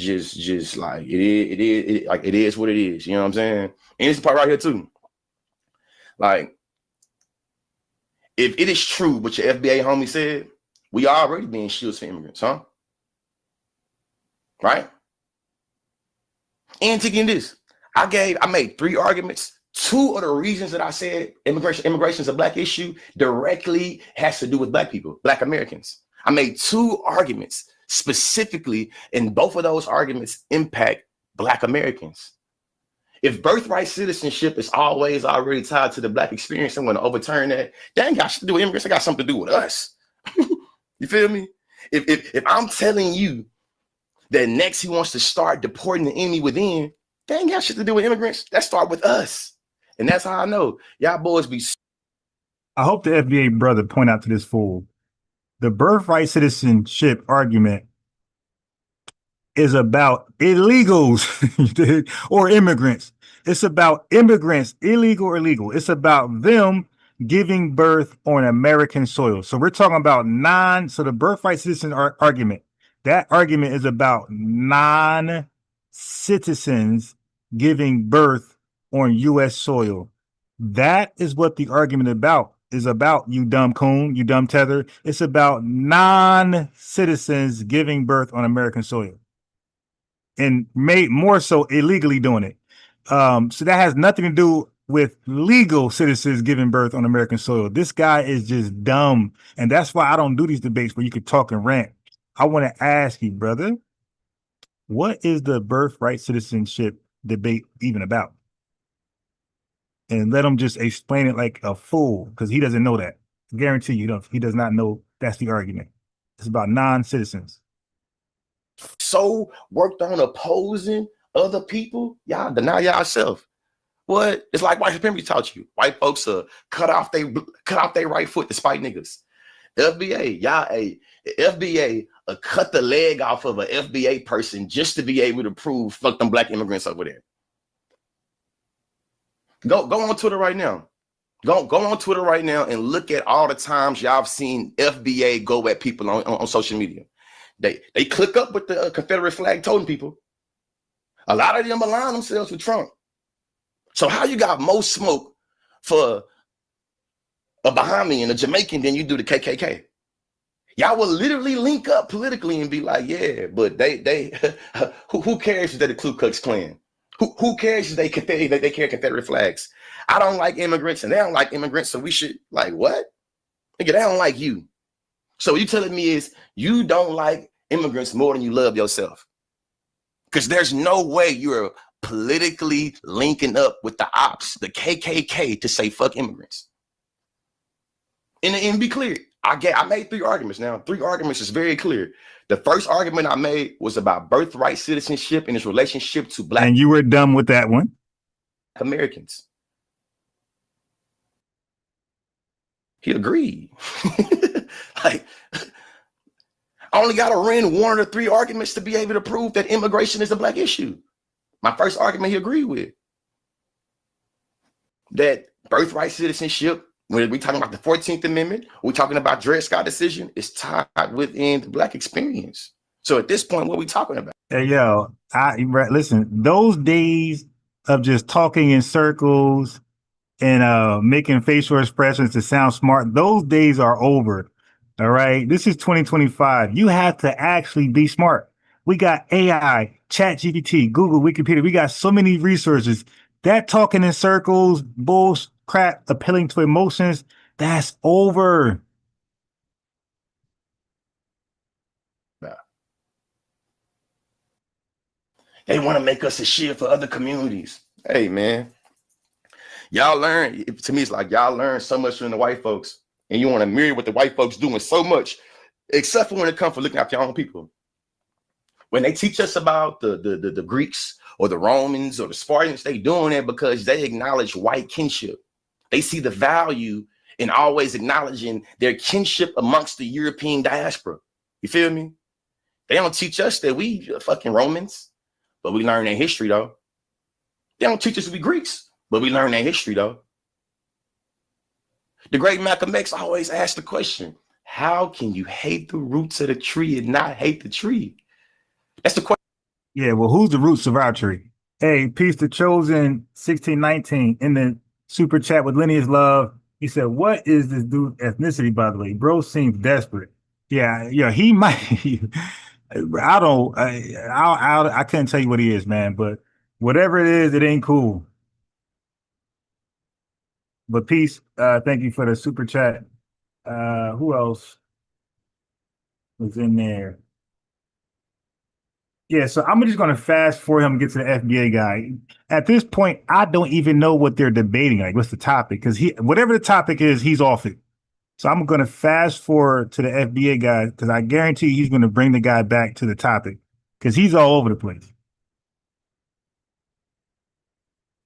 like it is what it is. You know what I'm saying? And this part right here too. Like, if it is true what your FBA homie said, we already being shields for immigrants, huh? Right? And taking this, I made 3 arguments. 2 of the reasons that I said immigration is a black issue directly has to do with black people, Black Americans. I made 2 arguments specifically, and both of those arguments impact Black Americans. If birthright citizenship is always already tied to the black experience, I'm going to overturn that. That ain't got shit to do with immigrants. It got something to do with us. You feel me? If I'm telling you that next he wants to start deporting the enemy within, that ain't got shit to do with immigrants. That start with us. And that's how I know y'all boys be. I hope the FBA brother point out to this fool. The birthright citizenship argument is about illegals or immigrants. It's about immigrants, illegal or legal. It's about them giving birth on American soil. So we're talking about so the birthright citizen argument, that argument is about non-citizens giving birth on U.S. soil. That is what the argument is about, you dumb coon, you dumb tether. It's about non-citizens giving birth on American soil. And made more so illegally doing it. So that has nothing to do with legal citizens giving birth on American soil. This guy is just dumb. And that's why I don't do these debates where you could talk and rant. I want to ask you, brother, what is the birthright citizenship debate even about? And let him just explain it like a fool, because he doesn't know that. I guarantee you, he does not know that's the argument. It's about non-citizens. So worked on opposing other people, y'all deny yourself. What? It's like white supremacy taught you. White folks cut off their right foot to spite niggas. FBA, y'all, FBA cut the leg off of an FBA person just to be able to prove fuck them black immigrants over there. Go on Twitter right now. Go on Twitter right now and look at all the times y'all have seen FBA go at people on social media. They click up with the Confederate flag toting people. A lot of them align themselves with Trump. So how you got more smoke for a Bahamian, a Jamaican than you do the KKK? Y'all will literally link up politically and be like, yeah, but they who cares if they're the Ku Klux Klan? Who cares if they carry Confederate flags? I don't like immigrants and they don't like immigrants, so we should, like, what? Nigga, they don't like you. So what you telling me is you don't like immigrants more than you love yourself. Because there's no way you're politically linking up with the ops, the KKK, to say fuck immigrants. And be clear, I made 3 arguments now. 3 arguments is very clear. The first argument I made was about birthright citizenship and its relationship to black. And you were done with that one. Americans. He agreed. Like, I only got to run 1 or 3 arguments to be able to prove that immigration is a black issue. My first argument he agreed with. That birthright citizenship, when we're talking about the 14th Amendment, we're talking about Dred Scott decision, is tied within the black experience. So at this point, what are we talking about? Hey, yo, listen, those days of just talking in circles and making facial expressions to sound smart, those days are over. All right. This is 2025. You have to actually be smart. We got AI, Chat GPT, Google, Wikipedia. We got so many resources. That talking in circles, bullshit, crap, appealing to emotions, that's over. They want to make us a shit for other communities. Hey, man. Y'all learn, to me, it's like y'all learn so much from the white folks, and you want to mirror what the white folks doing so much, except for when it comes for looking after your own people. When they teach us about the Greeks or the Romans or the Spartans, they doing it because they acknowledge white kinship. They see the value in always acknowledging their kinship amongst the European diaspora. You feel me? They don't teach us that we fucking Romans, but we learn their history, though. They don't teach us we Greeks, but we learn their history, though. The great Malcolm X always asked the question, how can you hate the roots of the tree and not hate the tree? That's the question. Yeah, well, who's the roots of our tree? Hey, peace to Chosen 1619 in the super chat with Lineage Love. He said, what is this dude's ethnicity, by the way? Bro seems desperate. Yeah, he might. I couldn't tell you what he is, man, but whatever it is, it ain't cool. But peace. Thank you for the super chat. Who else was in there? Yeah, so I'm just going to fast forward him and get to the FBA guy. At this point, I don't even know what they're debating. Like, what's the topic? Because whatever the topic is, he's off it. So I'm going to fast forward to the FBA guy because I guarantee he's going to bring the guy back to the topic because he's all over the place.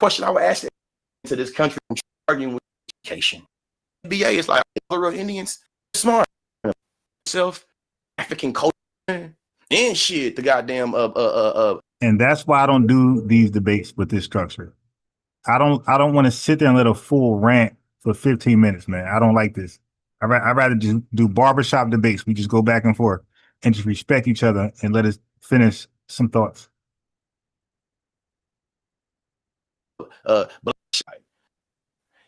Question I would ask to this country from arguing with education. FBA is like the real Indians, smart, self, African culture, and shit. The goddamn And that's why I don't do these debates with this structure. I don't want to sit there and let a full rant for 15 minutes, man. I don't like this. I'd rather just do barbershop debates. We just go back and forth and just respect each other and let us finish some thoughts.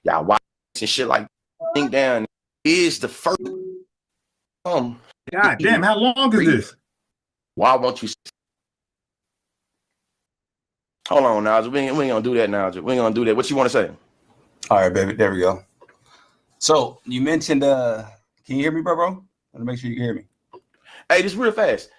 Y'all watch and shit like thing down is the first. God damn, how long is this? Why won't you? Hold on, Nigel. We ain't gonna do that, Nigel. We ain't gonna do that. What you want to say? All right, baby. There we go. So you mentioned, can you hear me, bro? I want to make sure you can hear me. Hey, just real fast.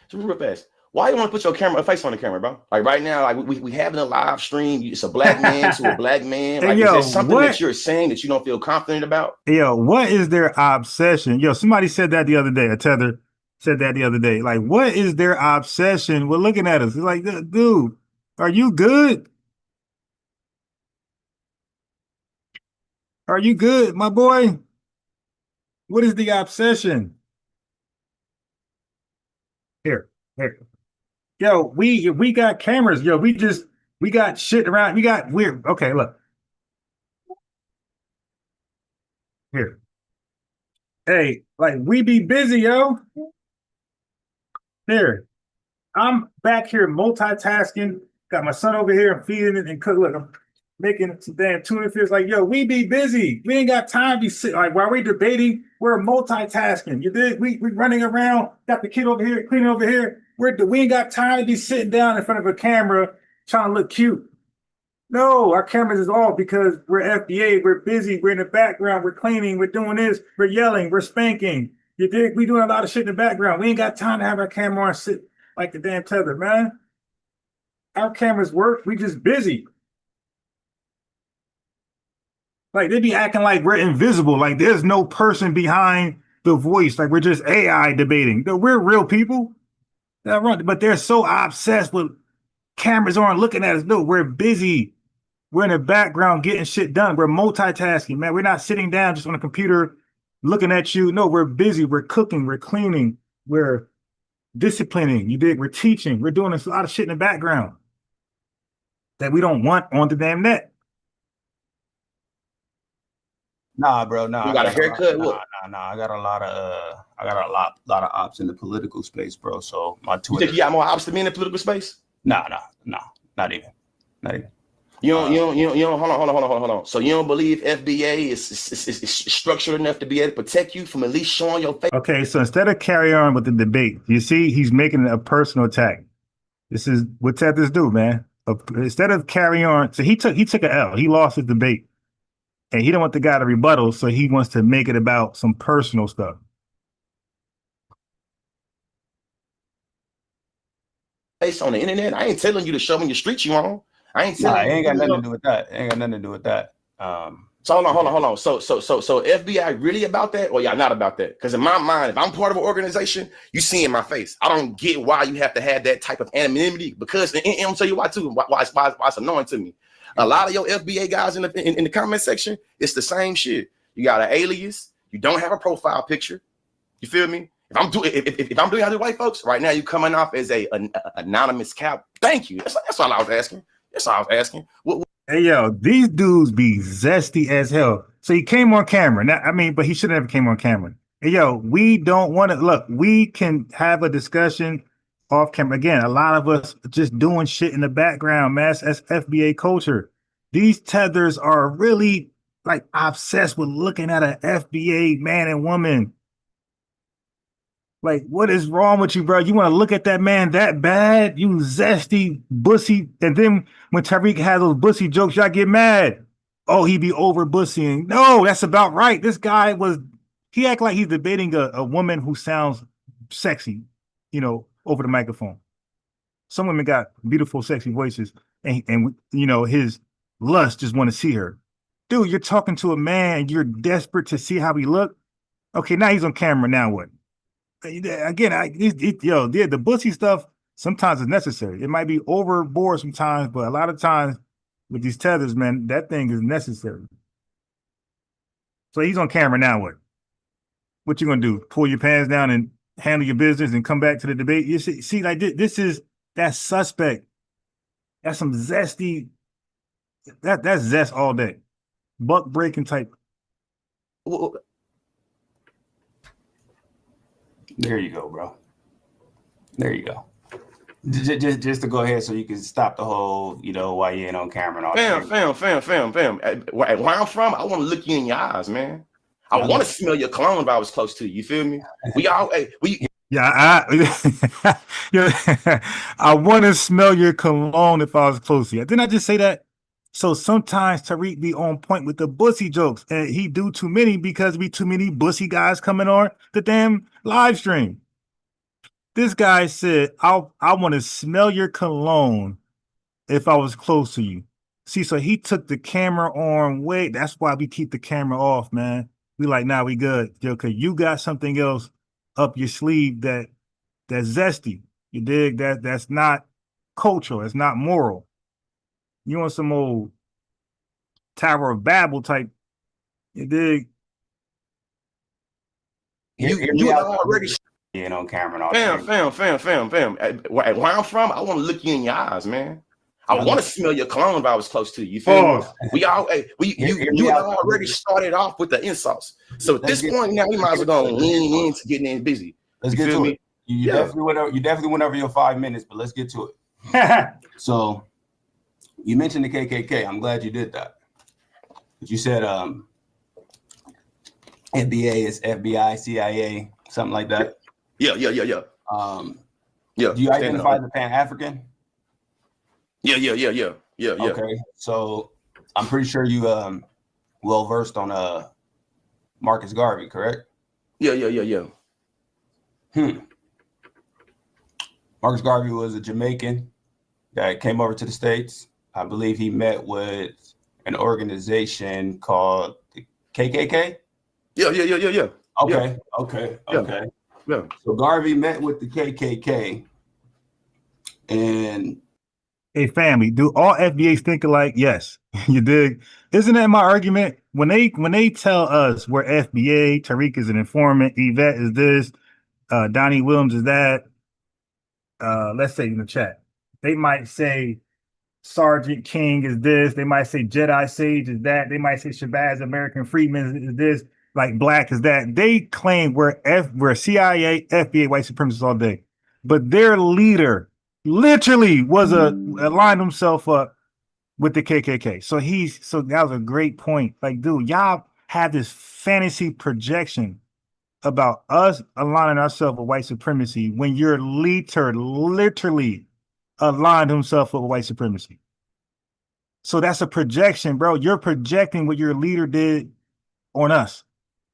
Why you want to put your face on the camera, bro? Like right now, like we having a live stream. It's a black man to a black man. Like, is there something that you're saying that you don't feel confident about? Yo, what is their obsession? Yo, somebody said that the other day. A tether said that the other day. Like, what is their obsession with looking at us? It's like, dude, are you good? Are you good, my boy? What is the obsession? Here. Yo, we got cameras. Yo, we got shit around. We got weird. Okay, look. Here. Hey, like we be busy, yo. Here. I'm back here multitasking. Got my son over here. I'm feeding it and cook. Look, I'm making some damn tuna fish. Like, yo, we be busy. We ain't got time to be sitting. Like, while we debating, we're multitasking. You dig? We running around. Got the kid over here, cleaning over here. We ain't got time to be sitting down in front of a camera trying to look cute. No, our cameras is off because we're FBA. We're busy. We're in the background. We're cleaning. We're doing this. We're yelling. We're spanking. You dig? We doing a lot of shit in the background. We ain't got time to have our camera on sit like the damn tether, man. Our cameras work. We just busy. Like they be acting like we're invisible. Like there's no person behind the voice. Like we're just AI debating. No, we're real people. But they're so obsessed with cameras aren't looking at us. No, we're busy. We're in the background getting shit done. We're multitasking, man. We're not sitting down just on a computer looking at you. No, we're busy. We're cooking. We're cleaning. We're disciplining. You dig? We're teaching. We're doing a lot of shit in the background that we don't want on the damn net. Nah, bro. Nah, you got a haircut. Nah. I got a lot of ops in the political space, bro. So my Twitter. You think you got more ops than me in the political space? Nah, not even. Hold on. So you don't believe FBA is structured enough to be able to protect you from at least showing your face? Okay, so instead of carry on with the debate, you see, he's making a personal attack. This is what Tethers do, man. Instead of carry on, so he took an L. He lost his debate, and he don't want the guy to rebuttal, so he wants to make it about some personal stuff. Face on the internet. I ain't telling you to show me your streets you on. I ain't telling you. It ain't got nothing to do with that. It ain't got nothing to do with that. So hold on. So FBI really about that, or y'all not about that? Because in my mind, if I'm part of an organization, you see in my face. I don't get why you have to have that type of anonymity. Because and I'll tell you why too. Why it's annoying to me. A lot of your FBA guys in the comment section, it's the same shit. You got an alias. You don't have a profile picture. You feel me? If I'm doing how to white folks right now, you coming off as a anonymous cap. Thank you. That's all I was asking. Hey, yo, these dudes be zesty as hell. So he came on camera. Now, I mean, but he should have never came on camera. Hey, yo, we don't want to look. We can have a discussion off camera. Again, a lot of us just doing shit in the background, man. That's FBA culture. These tethers are really like obsessed with looking at an FBA man and woman. Like, what is wrong with you, bro? You want to look at that man that bad? You zesty, bussy. And then when Tariq has those bussy jokes, y'all get mad. Oh, he be over bussying. No, that's about right. This guy he act like he's debating a woman who sounds sexy, over the microphone. Some women got beautiful, sexy voices. And his lust just want to see her. Dude, you're talking to a man and you're desperate to see how he look. Okay, now he's on camera. Now what? Again, the bussy stuff sometimes is necessary. It might be overboard sometimes, but a lot of times with these tethers, man, that thing is necessary. So he's on camera now. What you gonna do? Pull your pants down and handle your business and come back to the debate? You see, like that's suspect. That's some zesty. That's zest all day. Buck breaking type. There you go, bro. There you go. Just to go ahead so you can stop the whole, why you ain't on camera and all that. Fam. Where I'm from, I want to look you in your eyes, man. I want to smell your cologne if I was close to you. You feel me? I want to smell your cologne if I was close to you. Didn't I just say that? So sometimes Tariq be on point with the bussy jokes, and he do too many because be too many bussy guys coming on the damn live stream. This guy said, I want to smell your cologne if I was close to you. See, so he took the camera on way. That's why we keep the camera off, man. We like, nah, we good. Yo, cause you got something else up your sleeve that's zesty. You dig? That's not cultural. It's not moral. You want some old Tower of Babel type? You dig? You already on camera and all fam. Where I'm from, I want to look you in your eyes, man. I want to smell your cologne if I was close to you. You feel me? You already started off with the insults. So at this point now, we might as well go lean into getting in busy. Let's get to it. You definitely went over your 5 minutes, but let's get to it. So you mentioned the KKK. I'm glad you did that. But you said FBA is FBI, CIA, something like that. Yeah. Do you identify as a Pan-African? Yeah. Okay, so I'm pretty sure you well versed on Marcus Garvey, correct? Yeah. Marcus Garvey was a Jamaican that came over to the States. I believe he met with an organization called the KKK. Yeah. Okay. Yeah. So Garvey met with the KKK, and hey, family, do all FBAs think alike? Yes, you dig. Isn't that my argument? When they tell us we're FBA, Tariq is an informant, Yvette is this, Donnie Williams is that. Let's say in the chat, they might say Sergeant King is this. They might say Jedi Sage is that. They might say Shabazz American Freedman is this. Like Black is that. They claim we're CIA, FBA, white supremacists all day, but their leader literally was lined himself up with the KKK. So that was a great point. Like, dude, y'all have this fantasy projection about us aligning ourselves with white supremacy when your leader literally aligned himself with white supremacy. So that's a projection, bro. You're projecting what your leader did on us.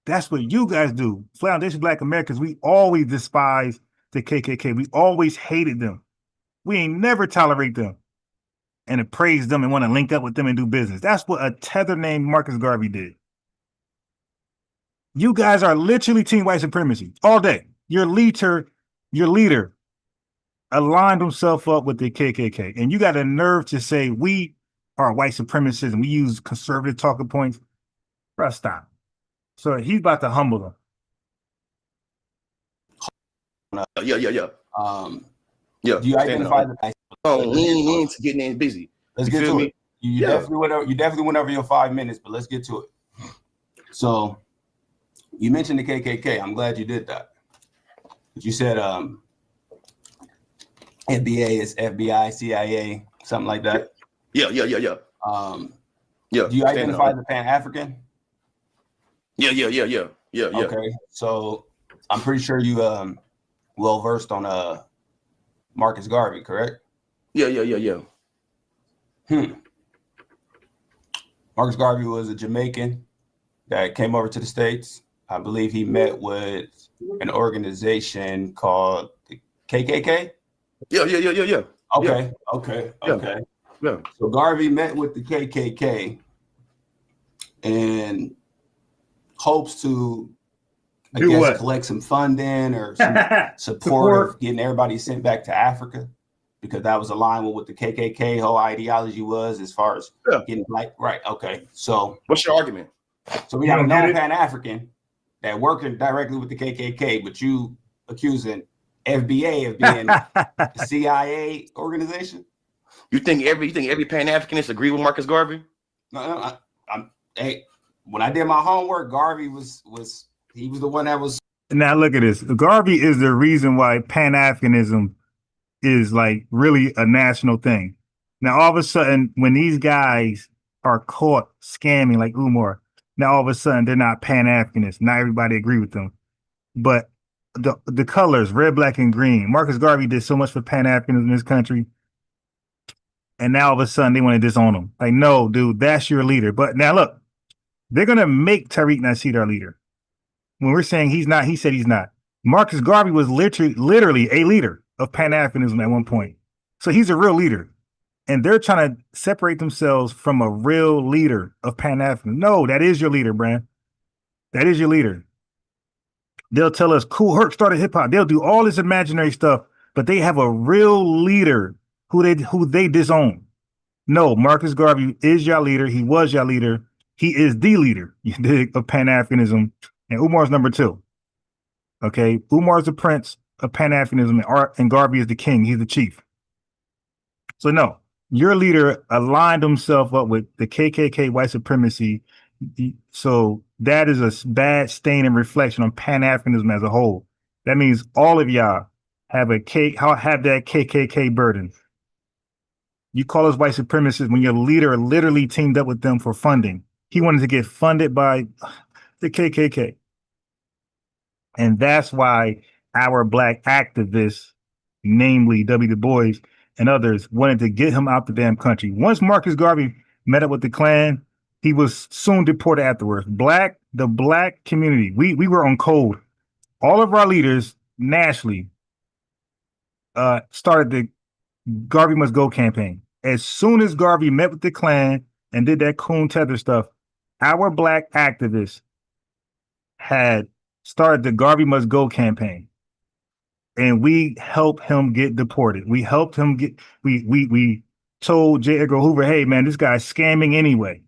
That's what you guys do. Foundation Black Americans, we always despise the KKK. We always hated them. We ain't never tolerate them and praise them and want to link up with them and do business. That's what a tether named Marcus Garvey did. You guys are literally team white supremacy all day. Your leader aligned himself up with the KKK. And you got a nerve to say we are white supremacists and we use conservative talking points. Bro, stop. So he's about to humble them. Yeah. Yeah. Do you identify the we ain't getting in busy. Let's get to it. You definitely went over your 5 minutes, but let's get to it. So you mentioned the KKK. I'm glad you did that. But you said FBA is FBI, CIA, something like that. Yeah. Do you identify the Pan-African? Yeah. Okay, so I'm pretty sure you well versed on Marcus Garvey, correct? Yeah. Marcus Garvey was a Jamaican that came over to the States. I believe he met with an organization called the KKK. Yeah. Okay. Yeah. So Garvey met with the KKK and hopes to, I guess, collect some funding or some support of getting everybody sent back to Africa, because that was aligned with what the KKK whole ideology was as far as getting black. Right. Okay. So what's your argument? So we have a known Pan-African that working directly with the KKK, but you accusing FBA of being a CIA organization? You think every Pan-Africanist agree with Marcus Garvey? No. Hey, when I did my homework, Garvey was the one that was. Now look at this. Garvey is the reason why Pan-Africanism is like really a national thing. Now all of a sudden, when these guys are caught scamming like Umar, now all of a sudden they're not Pan-Africanists. Not everybody agree with them, but the colors, red, black, and green. Marcus Garvey did so much for Pan-Africanism in this country, and now all of a sudden they want to disown him. Like, no, dude, that's your leader. But now look, they're gonna make Tariq Nasheed our leader. When we're saying he's not, he said he's not. Marcus Garvey was literally a leader of Pan-Africanism at one point. So he's a real leader. And they're trying to separate themselves from a real leader of Pan-Africanism. No, that is your leader, Brand. That is your leader. They'll tell us Kool Herc started hip hop. They'll do all this imaginary stuff, but they have a real leader who they disown. No, Marcus Garvey is your leader. He was your leader. He is the leader of Pan-Africanism. And Umar's number 2. Okay, Umar's the prince of Pan-Africanism, and Garvey is the king. He's the chief. So no, your leader aligned himself up with the KKK white supremacy. So that is a bad stain and reflection on Pan-Africanism as a whole. That means all of y'all have that KKK burden. You call us white supremacists when your leader literally teamed up with them for funding. He wanted to get funded by the KKK. And that's why our black activists, namely W. Du Bois and others, wanted to get him out the damn country. Once Marcus Garvey met up with the Klan, he was soon deported afterwards. The black community, we were on code. All of our leaders nationally started the Garvey Must Go campaign. As soon as Garvey met with the Klan and did that coon tether stuff, our black activists had started the Garvey Must Go campaign. And we helped him get deported. We helped him we told J. Edgar Hoover, hey man, this guy's scamming anyway.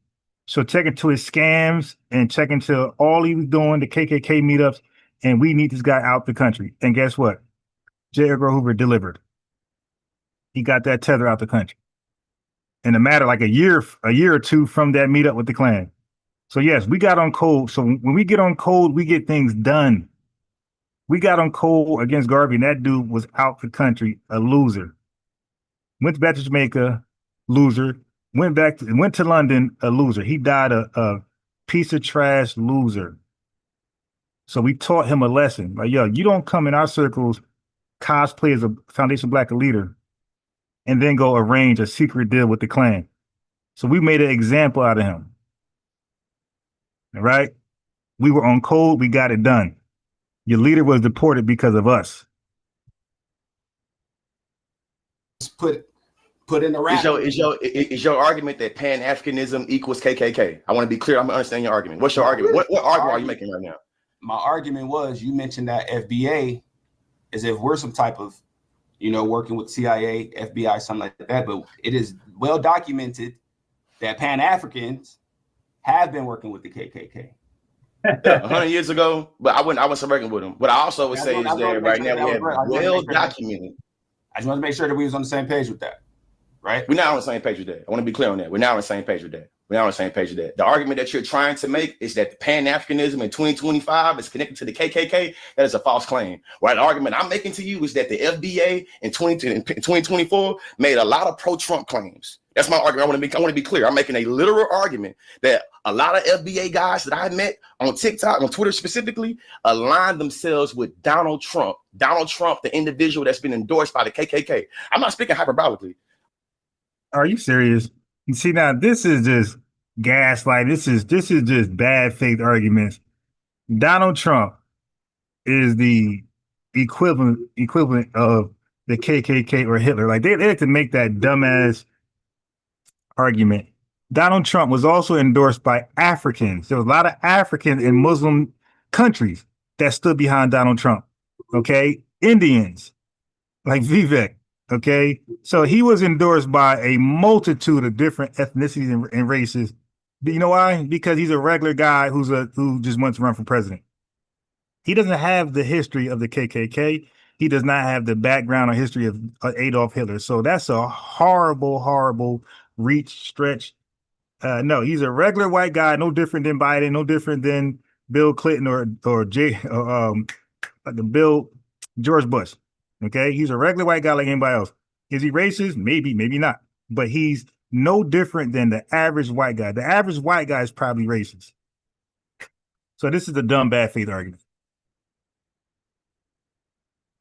So check into his scams and check into all he was doing, the KKK meetups, and we need this guy out the country. And guess what? J. Edgar Hoover delivered. He got that tether out the country in a matter like a year or two from that meetup with the Klan. So yes, we got on code. So when we get on code, we get things done. We got on code against Garvey, and that dude was out the country, a loser. Went back to Jamaica, loser. went to London a loser. He died a piece of trash loser. So we taught him a lesson. Like, yo, you don't come in our circles, cosplay as a Foundation Black leader, and then go arrange a secret deal with the Klan. So we made an example out of him. All right? We were on code. We got it done. Your leader was deported because of us. Put in the rap. Is your argument that Pan-Africanism equals KKK? I want to be clear. I'm understanding your argument. What's your argument? What argument are you making right now? My argument was, you mentioned that FBA as if we're some type of, working with CIA, FBI, something like that. But it is well documented that Pan-Africans have been working with the KKK. 100 years ago, but I wasn't working with them. What I also would say is that right now we have well documented. I just want to make sure that we was on the same page with that, right? We're not on the same page with that. I want to be clear on that. We're not on the same page with that. We're not on the same page with that. The argument that you're trying to make is that the Pan-Africanism in 2025 is connected to the KKK. That is a false claim. Right? The argument I'm making to you is that the FBA in 2024 made a lot of pro-Trump claims. That's my argument. I want to be clear. I'm making a literal argument that a lot of FBA guys that I met on TikTok, on Twitter specifically, aligned themselves with Donald Trump. Donald Trump, the individual that's been endorsed by the KKK. I'm not speaking hyperbolically. Are you serious? You see, now this is just gaslight. This is just bad faith arguments. Donald Trump is the equivalent of the KKK or Hitler. Like they like to make that dumbass argument. Donald Trump was also endorsed by Africans. There was a lot of Africans in Muslim countries that stood behind Donald Trump. Okay, Indians like Vivek. Okay, so he was endorsed by a multitude of different ethnicities and races. Do you know why? Because he's a regular guy who just wants to run for president. He doesn't have the history of the KKK. He does not have the background or history of Adolf Hitler. So that's a horrible, horrible reach, stretch. No, he's a regular white guy, no different than Biden, no different than Bill Clinton or George Bush. Okay, he's a regular white guy like anybody else. Is he racist? Maybe, maybe not. But he's no different than the average white guy. The average white guy is probably racist. So this is a dumb bad faith argument.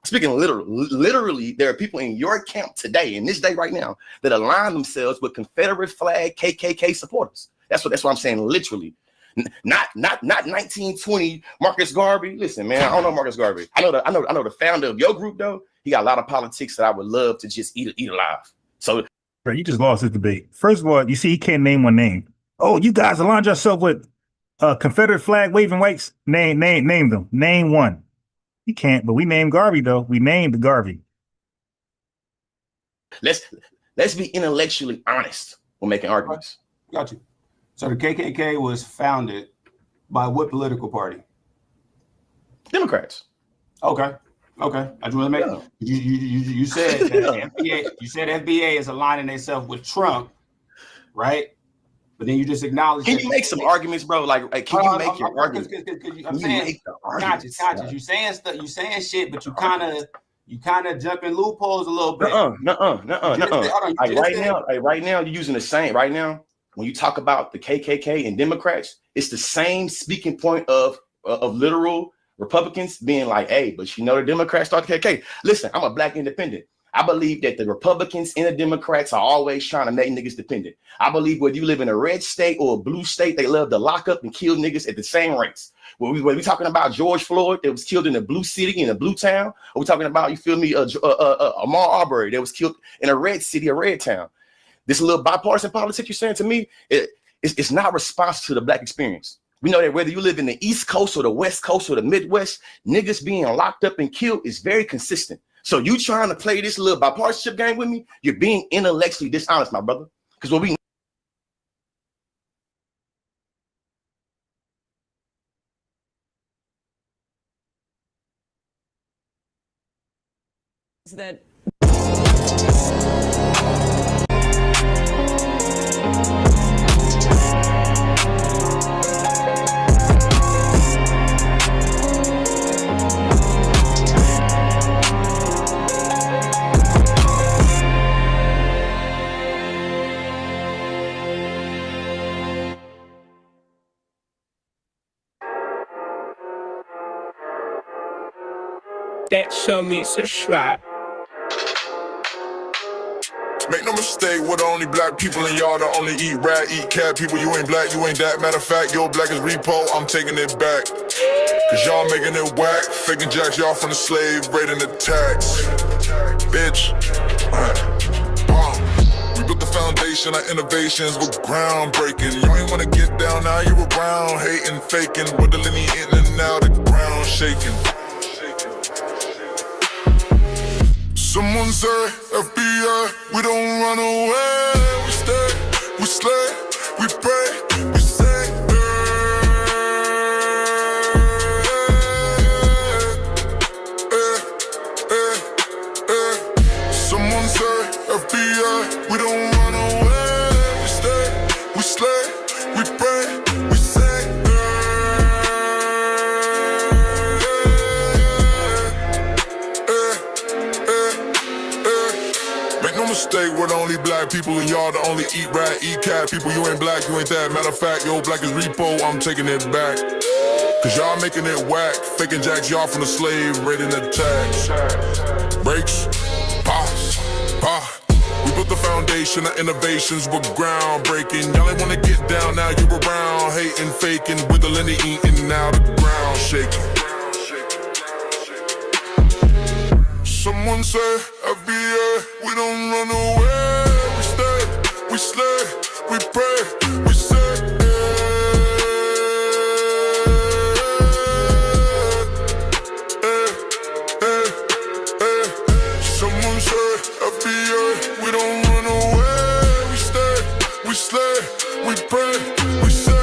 Speaking literally, there are people in your camp today, in this day right now, that align themselves with Confederate flag KKK supporters. That's what I'm saying, literally. Not 1920 Marcus Garvey. Listen, man, I don't know Marcus Garvey. I know the founder of your group though. He got a lot of politics that I would love to just eat alive. So, bro, you just lost this debate. First of all, you see, he can't name one name. Oh, you guys aligned yourself with Confederate flag waving whites. Name them. Name one. He can't. But we named Garvey though. We named Garvey. Let's be intellectually honest when making arguments. Got you. So the KKK was founded by what political party? Democrats. Okay. I just want to make you said that FBA. You said FBA is aligning themselves with Trump, right? But then you just acknowledge. Can you make some arguments, bro? Like can you make your arguments? I'm saying, conscious. You saying stuff. You saying shit, but you kind of jump in loopholes a little bit. Right now, you're using the same. Right now, when you talk about the KKK and Democrats, it's the same speaking point of literal Republicans being like, hey, but the Democrats start the KKK. Listen, I'm a black independent. I believe that the Republicans and the Democrats are always trying to make niggas dependent. I believe whether you live in a red state or a blue state, they love to lock up and kill niggas at the same rates. When we talking about George Floyd that was killed in a blue city, in a blue town, or we talking about, Ahmaud Arbery that was killed in a red city, a red town. This little bipartisan politics you're saying to me, it's not responsive to the black experience. We know that whether you live in the East Coast or the West Coast or the Midwest, niggas being locked up and killed is very consistent. So you trying to play this little bipartisanship game with me, you're being intellectually dishonest, my brother. Because what we that That show me subscribe. Make no mistake, we're the only black people in y'all that only eat rat, eat cat people. You ain't black, you ain't that. Matter of fact, your black is repo, I'm taking it back. Cause y'all making it whack, faking jacks, y'all from the slave, raiding the tax. Bitch. We built the foundation, our innovations were groundbreaking. You ain't wanna get down, now you around, hating, faking, with the linear in and out, the ground shaking. Someone say, FBI, we don't run away. We stay, we slay, we pray, we say. Someone say, FBI, we don't run away. We stay, we slay, we pray, we say. Mistake, we're the only black people and y'all the only eat rat, eat cat people. You ain't black, you ain't that. Matter of fact, your black is repo, I'm taking it back. Cause y'all making it whack, faking jacks, y'all from the slave, raiding the tax. Breaks, pause, we built the foundation, our innovations were groundbreaking. Y'all ain't wanna get down, now you around, hating, faking, with the linear eating, now the ground shaking. Someone say, FBA, we don't run away. We stay, we slay, we pray, we say. Someone say, FBA, we don't run away. We stay, we slay, we pray, we say.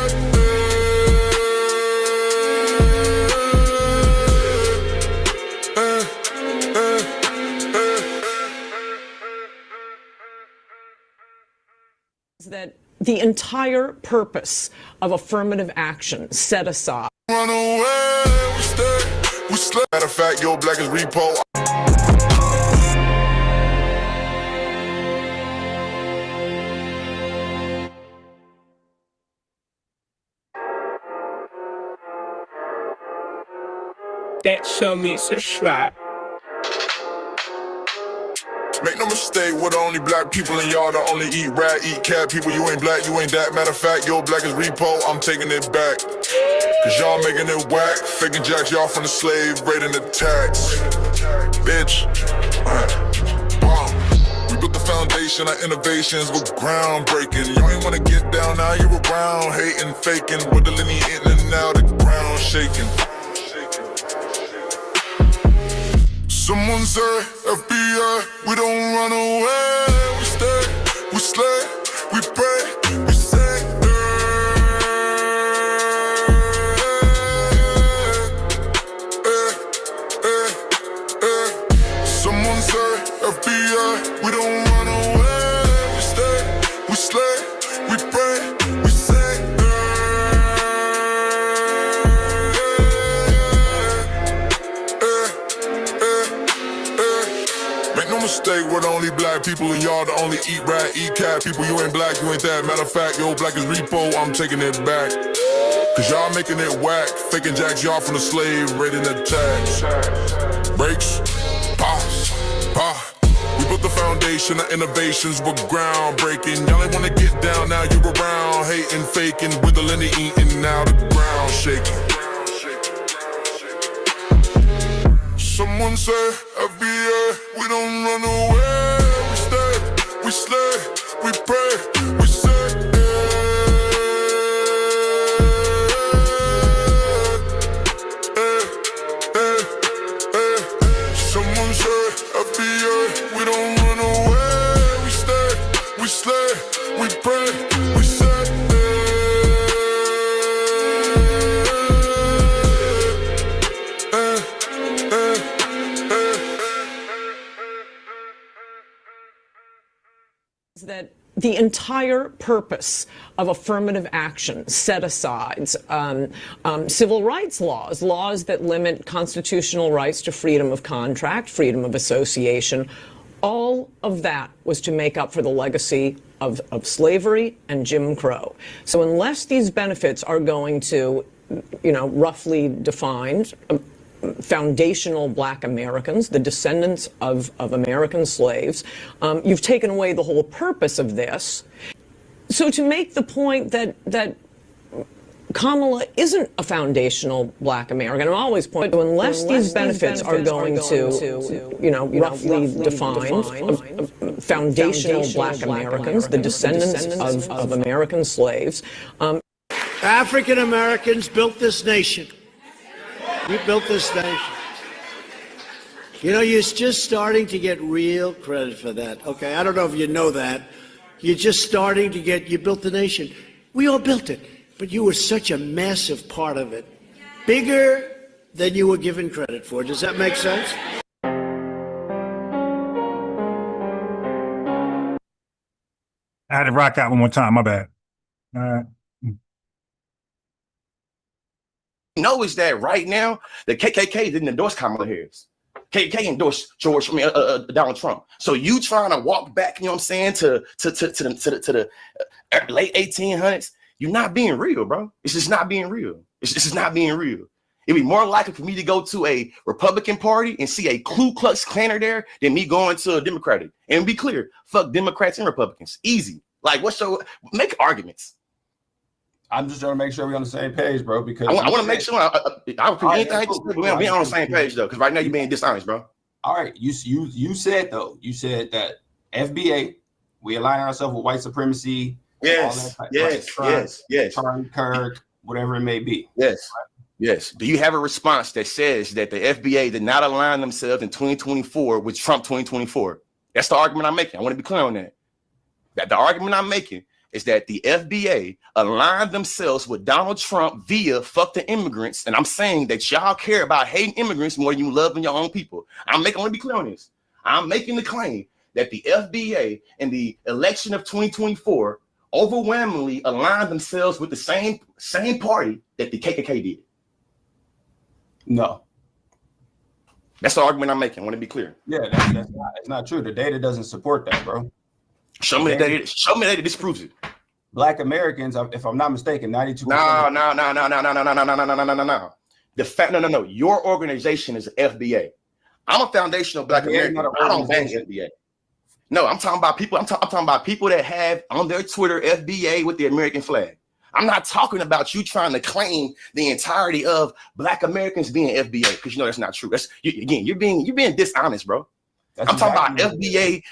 That the entire purpose of affirmative action set aside. Run away, we stay, we slay. Matter of fact, your black is repo. That show me subscribe. Make no mistake, we're the only black people in y'all that only eat rat, eat cat people. You ain't black, you ain't that. Matter of fact, your black is repo, I'm taking it back. Cause y'all making it whack, faking jacks, y'all from the slave, raiding the tax. Bitch. We built the foundation, our innovations were groundbreaking. You ain't wanna get down, now you around, hating, faking, with the linear in and out, the ground shaking. Someone say, FBI, we don't run away. We stay, we slay, we pray, we say. Someone say, FBI, we don't run away. We stay, we slay, we pray, we say. Mistake, we're the only black people and y'all the only eat rat, eat cat people. You ain't black, you ain't that. Matter of fact, your black is repo, I'm taking it back. Cause y'all making it whack, faking jacks, y'all from the slave, raiding the tax. Breaks, pause. We built the foundation, our innovations were groundbreaking. Y'all ain't wanna get down, now you around, hating, faking, with the linear eating, now the ground shaking. Someone say, FBA, we don't run away. We stay, we slay, we pray, we say. Someone say, FBA, we don't run away. We stay, we slay, we pray, we say. That the entire purpose of affirmative action set aside civil rights laws that limit constitutional rights to freedom of contract, freedom of association, all of that was to make up for the legacy of slavery and Jim Crow. So unless these benefits are going to, roughly defined, foundational Black Americans, the descendants of American slaves. You've taken away the whole purpose of this. So to make the point that Kamala isn't a foundational Black American, I'm always pointing to unless these benefits are going to, you know, roughly defined, foundational Black Americans, the descendants of American slaves. African Americans built this nation. You built this nation. You know, you're just starting to get real credit for that. Okay, I don't know if you know that. You're just starting to get, you built the nation. We all built it, but you were such a massive part of it. Bigger than you were given credit for. Does that make sense? I had to rock out one more time. My bad. All right. Know is that right now the KKK didn't endorse Kamala Harris. KKK endorsed Donald Trump. So you trying to walk back, you know what I'm saying, to the late 1800s? You're not being real, bro. It's just not being real. It's just not being real. It'd be more likely for me to go to a Republican Party and see a Ku Klux Klaner there than me going to a Democratic. And be clear, fuck Democrats and Republicans. Easy. Like, what's your make arguments? I'm just trying to make sure we're on the same page, bro. Because I want to make sure I appreciate anything. We're being on the same page though, because right now you're being dishonest, bro. All right, you said though, you said that FBA, we align ourselves with white supremacy. Yes, yes. Charlie Kirk, whatever it may be. Yes, yes. Do you have a response that says that the FBA did not align themselves in 2024 with Trump 2024? That's the argument I'm making. I want to be clear on that. That the argument I'm making is that the FBA aligned themselves with Donald Trump via fuck the immigrants. And I'm saying that y'all care about hating immigrants more than you loving your own people. I want to be clear on this. I'm making the claim that the FBA in the election of 2024 overwhelmingly aligned themselves with the same party that the KKK did. No. That's the argument I'm making. I want to be clear. Yeah, it's not true. The data doesn't support that, bro. Show me that data. Show me that it disproves it. Black Americans, if I'm not mistaken, 92%. No. The fact, no. Your organization is FBA. I'm a foundational Black American. I don't bang FBA. No, I'm talking about people. I'm talking about people that have on their Twitter FBA with the American flag. I'm not talking about you trying to claim the entirety of Black Americans being FBA, because you know that's not true. That's you're being dishonest, bro. I'm talking about FBA.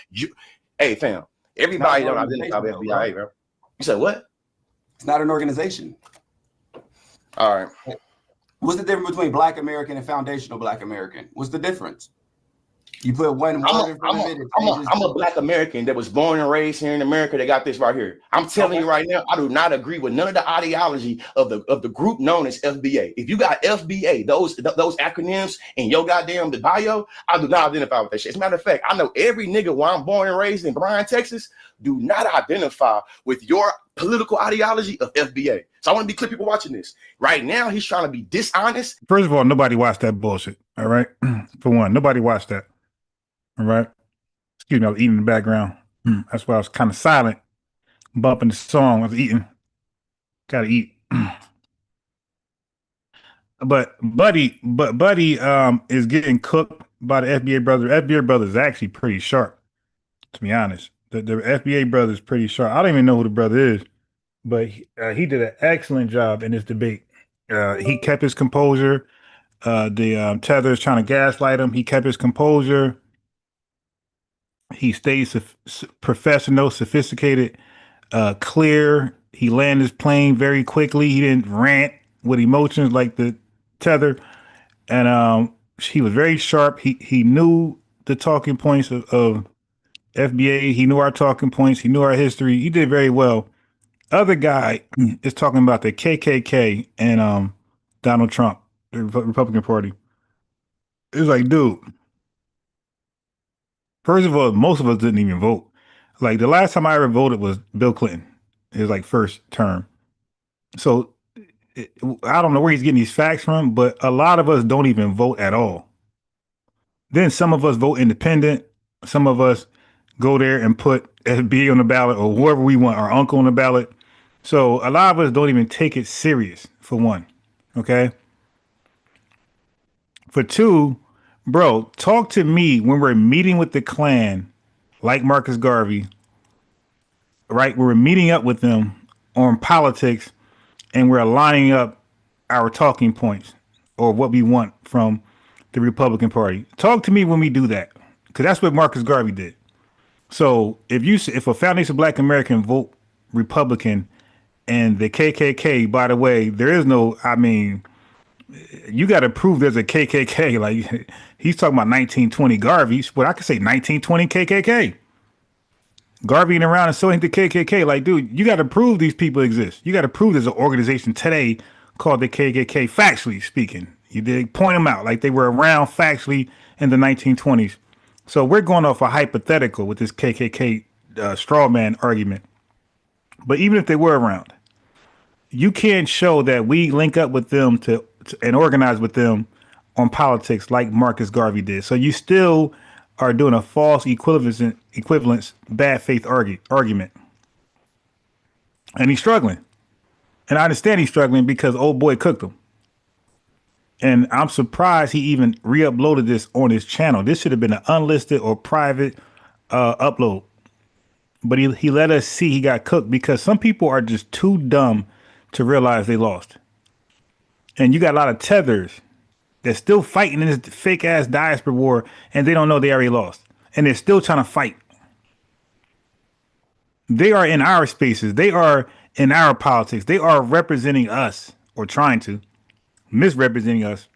Hey, fam. Everybody don't identify with FBI, bro. You said what? It's not an organization. All right. What's the difference between Black American and foundational Black American? What's the difference? You put one word in front of it. I'm a Black American that was born and raised here in America that got this right here. I'm telling you right now, I do not agree with none of the ideology of the group known as FBA. If you got FBA, those acronyms in your goddamn bio, I do not identify with that shit. As a matter of fact, I know every nigga where I'm born and raised in Bryan, Texas, do not identify with your political ideology of FBA. So I want to be clear, people watching this. Right now, he's trying to be dishonest. First of all, nobody watched that bullshit. All right. For one, nobody watched that. All right. Excuse me, I was eating in the background. That's why I was kind of silent, bumping the song. I was eating. Gotta eat. But Buddy is getting cooked by the FBA brother. FBA brother is actually pretty sharp, to be honest. The FBA brother is pretty sharp. I don't even know who the brother is, but he did an excellent job in this debate. He kept his composure. The tether is trying to gaslight him. He kept his composure. He stayed professional, sophisticated, clear. He landed his plane very quickly. He didn't rant with emotions like the tether. And he was very sharp. He knew the talking points of FBA. He knew our talking points. He knew our history. He did very well. Other guy is talking about the KKK and Donald Trump, the Republican Party. It's like, dude. First of all, most of us didn't even vote. Like the last time I ever voted was Bill Clinton. His like first term. So I don't know where he's getting these facts from, but a lot of us don't even vote at all. Then some of us vote independent. Some of us go there and put FBA on the ballot or whoever we want, our uncle on the ballot. So a lot of us don't even take it serious, for one. Okay. For two, bro, talk to me when we're meeting with the Klan, like Marcus Garvey, right? We're meeting up with them on politics and we're lining up our talking points or what we want from the Republican Party. Talk to me when we do that, because that's what Marcus Garvey did. So if a Foundation of Black American vote Republican and the KKK, by the way, there is no, I mean, you got to prove there's a KKK. Like he's talking about 1920 Garvey, but I could say 1920 KKK. Garvey and around and so ain't the KKK. Like, dude, you got to prove these people exist. You got to prove there's an organization today called the KKK, factually speaking. You did point them out like they were around factually in the 1920s. So we're going off a hypothetical with this KKK straw man argument. But even if they were around, you can't show that we link up with them and organize with them on politics like Marcus Garvey did. So you still are doing a false equivalence bad faith argument. And he's struggling. And I understand he's struggling because old boy cooked him. And I'm surprised he even re-uploaded this on his channel. This should have been an unlisted or private upload. But he let us see he got cooked because some people are just too dumb to realize they lost. And you got a lot of tethers that's still fighting in this fake ass diaspora war and they don't know they already lost. And they're still trying to fight. They are in our spaces. They are in our politics. They are representing us or trying to misrepresenting us.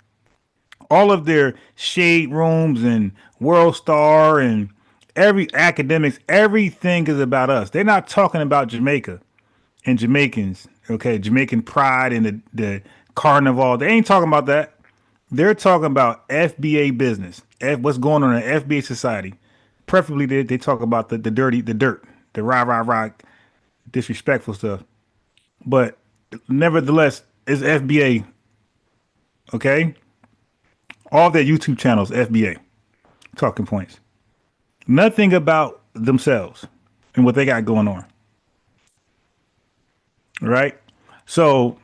All of their shade rooms and World Star and every academics, everything is about us. They're not talking about Jamaica and Jamaicans, okay, Jamaican pride and the carnival. They ain't talking about that. They're talking about FBA business, what's going on in FBA society. Preferably they talk about the dirty, the dirt, the rah, disrespectful stuff. But nevertheless, it's FBA, okay? All their YouTube channels, FBA, talking points. Nothing about themselves and what they got going on. Right? So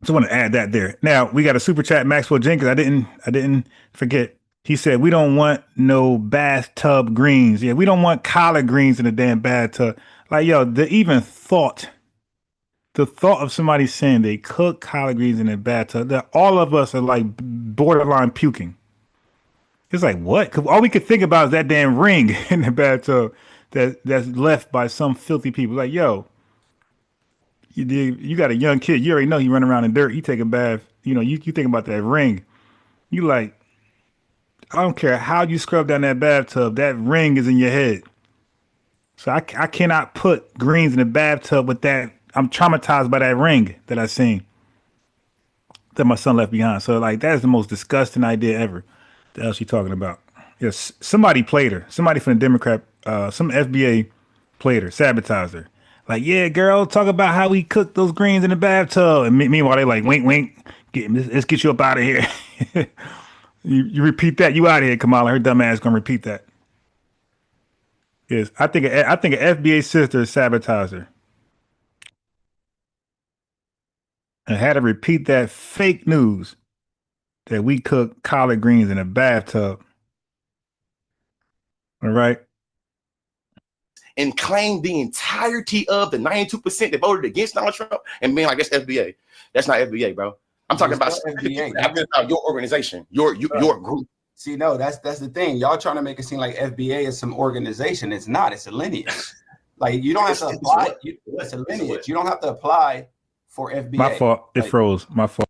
I want to add that there. Now we got a super chat, Maxwell Jenkins. I didn't forget. He said, we don't want no bathtub greens. Yeah, we don't want collard greens in the damn bathtub. Like, yo, the thought of somebody saying they cook collard greens in a bathtub, that all of us are like borderline puking. It's like, what? 'Cause all we could think about is that damn ring in the bathtub that's left by some filthy people. Like, yo, you got a young kid. You already know he run around in dirt. You take a bath. You know, you think about that ring. You like, I don't care how you scrub down that bathtub. That ring is in your head. So I cannot put greens in the bathtub with that. I'm traumatized by that ring that I seen that my son left behind. So like, that's the most disgusting idea ever. The hell she talking about? Yes, somebody played her. Somebody from the Democrat, some FBA played her, sabotaged her. Like, yeah, girl, talk about how we cook those greens in the bathtub. And meanwhile, they like, wink, wink, let's get you up out of here. you repeat that, you out of here, Kamala. Her dumb ass gonna repeat that. Yes, I think an FBA sister sabotaged her and had to repeat that fake news that we cook collard greens in a bathtub. All right. And claim the entirety of the 92% that voted against Donald Trump and being like, that's FBA. That's not FBA, bro. I'm talking about your organization, your group. See, no, that's the thing. Y'all trying to make it seem like FBA is some organization. It's not. It's a lineage. Like, you don't have to apply. It's a lineage. You don't have to apply for FBA. My fault. It froze. My fault.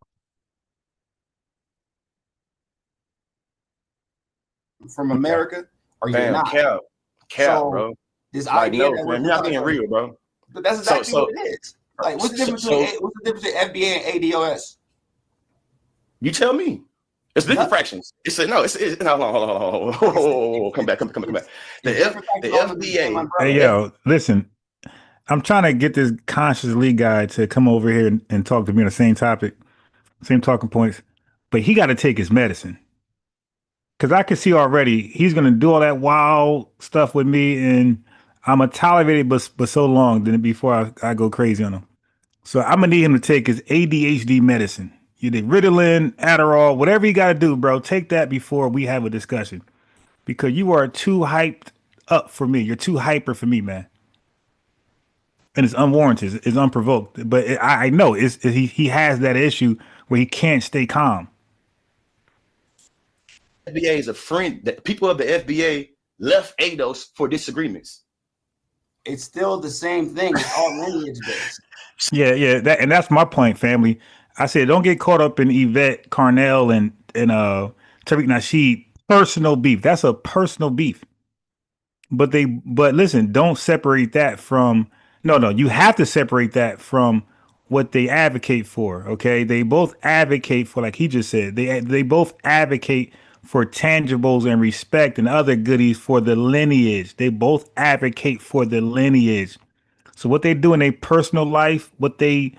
From America, or you're not. Cap, so, bro. This idea that you're not being real, bro. But that's exactly what it is. Like, what's the difference between FBA and ADOS? You tell me. It's different fractions. It's no, hold on. Come back. The FBA. Hey, yo, listen. I'm trying to get this conscious league guy to come over here and talk to me on the same topic, same talking points, but he got to take his medicine. Because I can see already he's going to do all that wild stuff with me, and I'm going to tolerate it but so long before I go crazy on him. So I'm going to need him to take his ADHD medicine. You did Ritalin, Adderall, whatever you got to do, bro. Take that before we have a discussion, because you are too hyped up for me. You're too hyper for me, man. And it's unwarranted. It's unprovoked. But I know he has that issue where he can't stay calm. FBA is a friend. That people of the FBA left ADOS for disagreements. It's still the same thing. It's all lineage based. Yeah. That's my point, family. I said, don't get caught up in Yvette Carnell and Tariq Nasheed personal beef. That's a personal beef. But listen, don't separate that from. No, you have to separate that from what they advocate for. Okay, they both advocate for, like he just said, they both advocate for tangibles and respect and other goodies for the lineage. They both advocate for the lineage. So what they do in their personal life, what they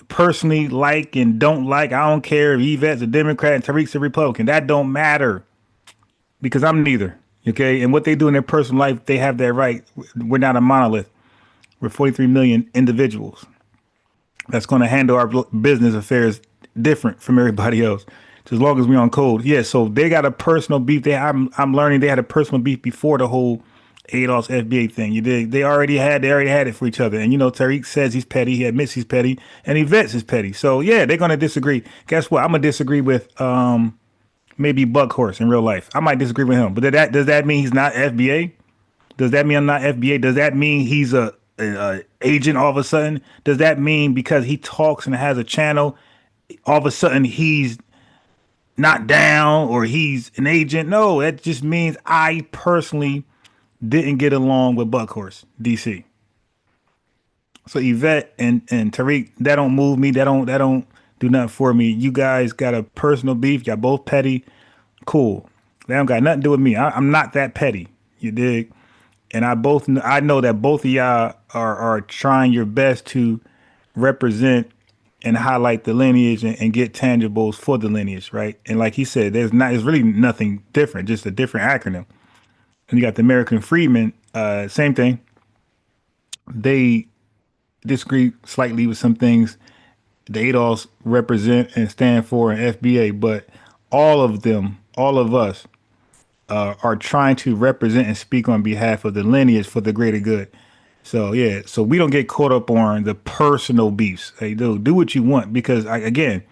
personally like and don't like, I don't care if Yvette's a Democrat and Tariq's a Republican. That don't matter, because I'm neither. Okay, and what they do in their personal life, they have that right. We're not a monolith. We're 43 million individuals that's going to handle our business affairs different from everybody else. So as long as we're on code. Yeah, so they got a personal beef. I'm learning they had a personal beef before the whole ADOS FBA thing. You did. They already had it for each other. And, Tariq says he's petty. He admits he's petty. And Yvette's is petty. So, yeah, they're going to disagree. Guess what? I'm going to disagree with maybe Buckhorse in real life. I might disagree with him. But does that mean he's not FBA? Does that mean I'm not FBA? Does that mean he's a agent all of a sudden? Does that mean because he talks and has a channel, all of a sudden he's not down or he's an agent? No, that just means I personally didn't get along with Buckhorse, DC. So Yvette and Tariq, that don't move me. That don't do nothing for me. You guys got a personal beef. Y'all both petty. Cool. That don't got nothing to do with me. I'm not that petty. You dig? And I know that both of y'all are trying your best to represent and highlight the lineage and get tangibles for the lineage, right? And like he said, there's really nothing different, just a different acronym. And you got the American Freedmen, same thing. They disagree slightly with some things the ADOS represent and stand for in FBA, but all of them, all of us, are trying to represent and speak on behalf of the lineage for the greater good. So yeah, so we don't get caught up on the personal beefs. Hey, do what you want, because again,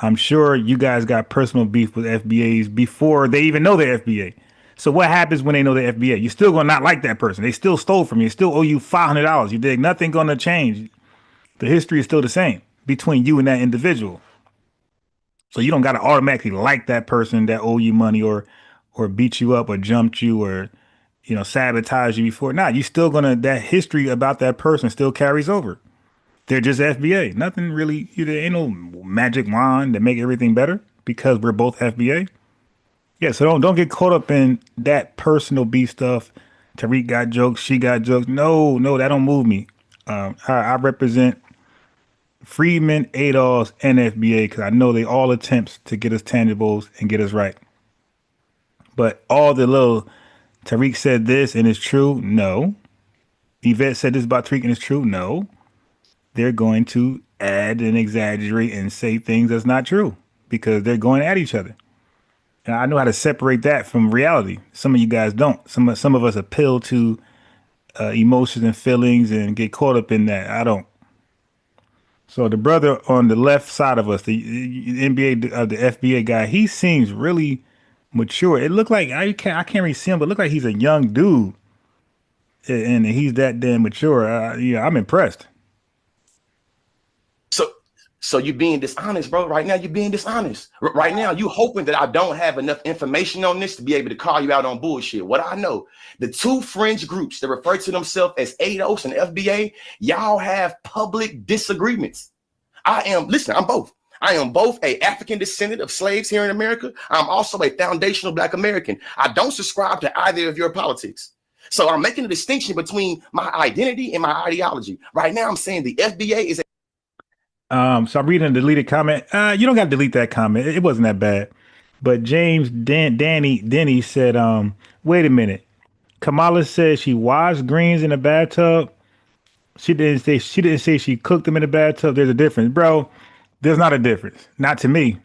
I'm sure you guys got personal beef with FBAs before they even know they're FBA. So what happens when they know they're FBA? You're still gonna not like that person. They still stole from you. Still owe you $500. You dig? Nothing gonna change. The history is still the same between you and that individual. So you don't gotta automatically like that person that owe you money or beat you up or jumped you or sabotage you before. Nah, you still that history about that person still carries over. They're just FBA. Nothing really, there ain't no magic wand that make everything better because we're both FBA. Yeah, so don't get caught up in that personal beef stuff. Tariq got jokes, she got jokes. No, that don't move me. I represent Freedmen, ADOS, and FBA because I know they all attempts to get us tangibles and get us right. But all the little Tariq said this and it's true. No. Yvette said this about Tariq and it's true. No. They're going to add and exaggerate and say things that's not true because they're going at each other. And I know how to separate that from reality. Some of you guys don't. Some of us appeal to emotions and feelings and get caught up in that. I don't. So the brother on the left side of us, the NBA, the FBA guy, he seems really mature. It looked like I can't really see him, but it looked like he's a young dude, and he's that damn mature. Yeah, I'm impressed. So you're being dishonest, bro. Right now, you're being dishonest. Right now, you hoping that I don't have enough information on this to be able to call you out on bullshit. What I know, the two fringe groups that refer to themselves as ADOS and FBA, y'all have public disagreements. I'm both. I am both a African descendant of slaves here in America. I'm also a foundational Black American. I don't subscribe to either of your politics. So I'm making a distinction between my identity and my ideology. Right now, I'm saying the FBA is so I'm reading a deleted comment. You don't got to delete that comment. It wasn't that bad. But James Denny said, wait a minute. Kamala said she washed greens in a bathtub. She didn't say she cooked them in a bathtub. There's a difference, bro. There's not a difference. Not to me.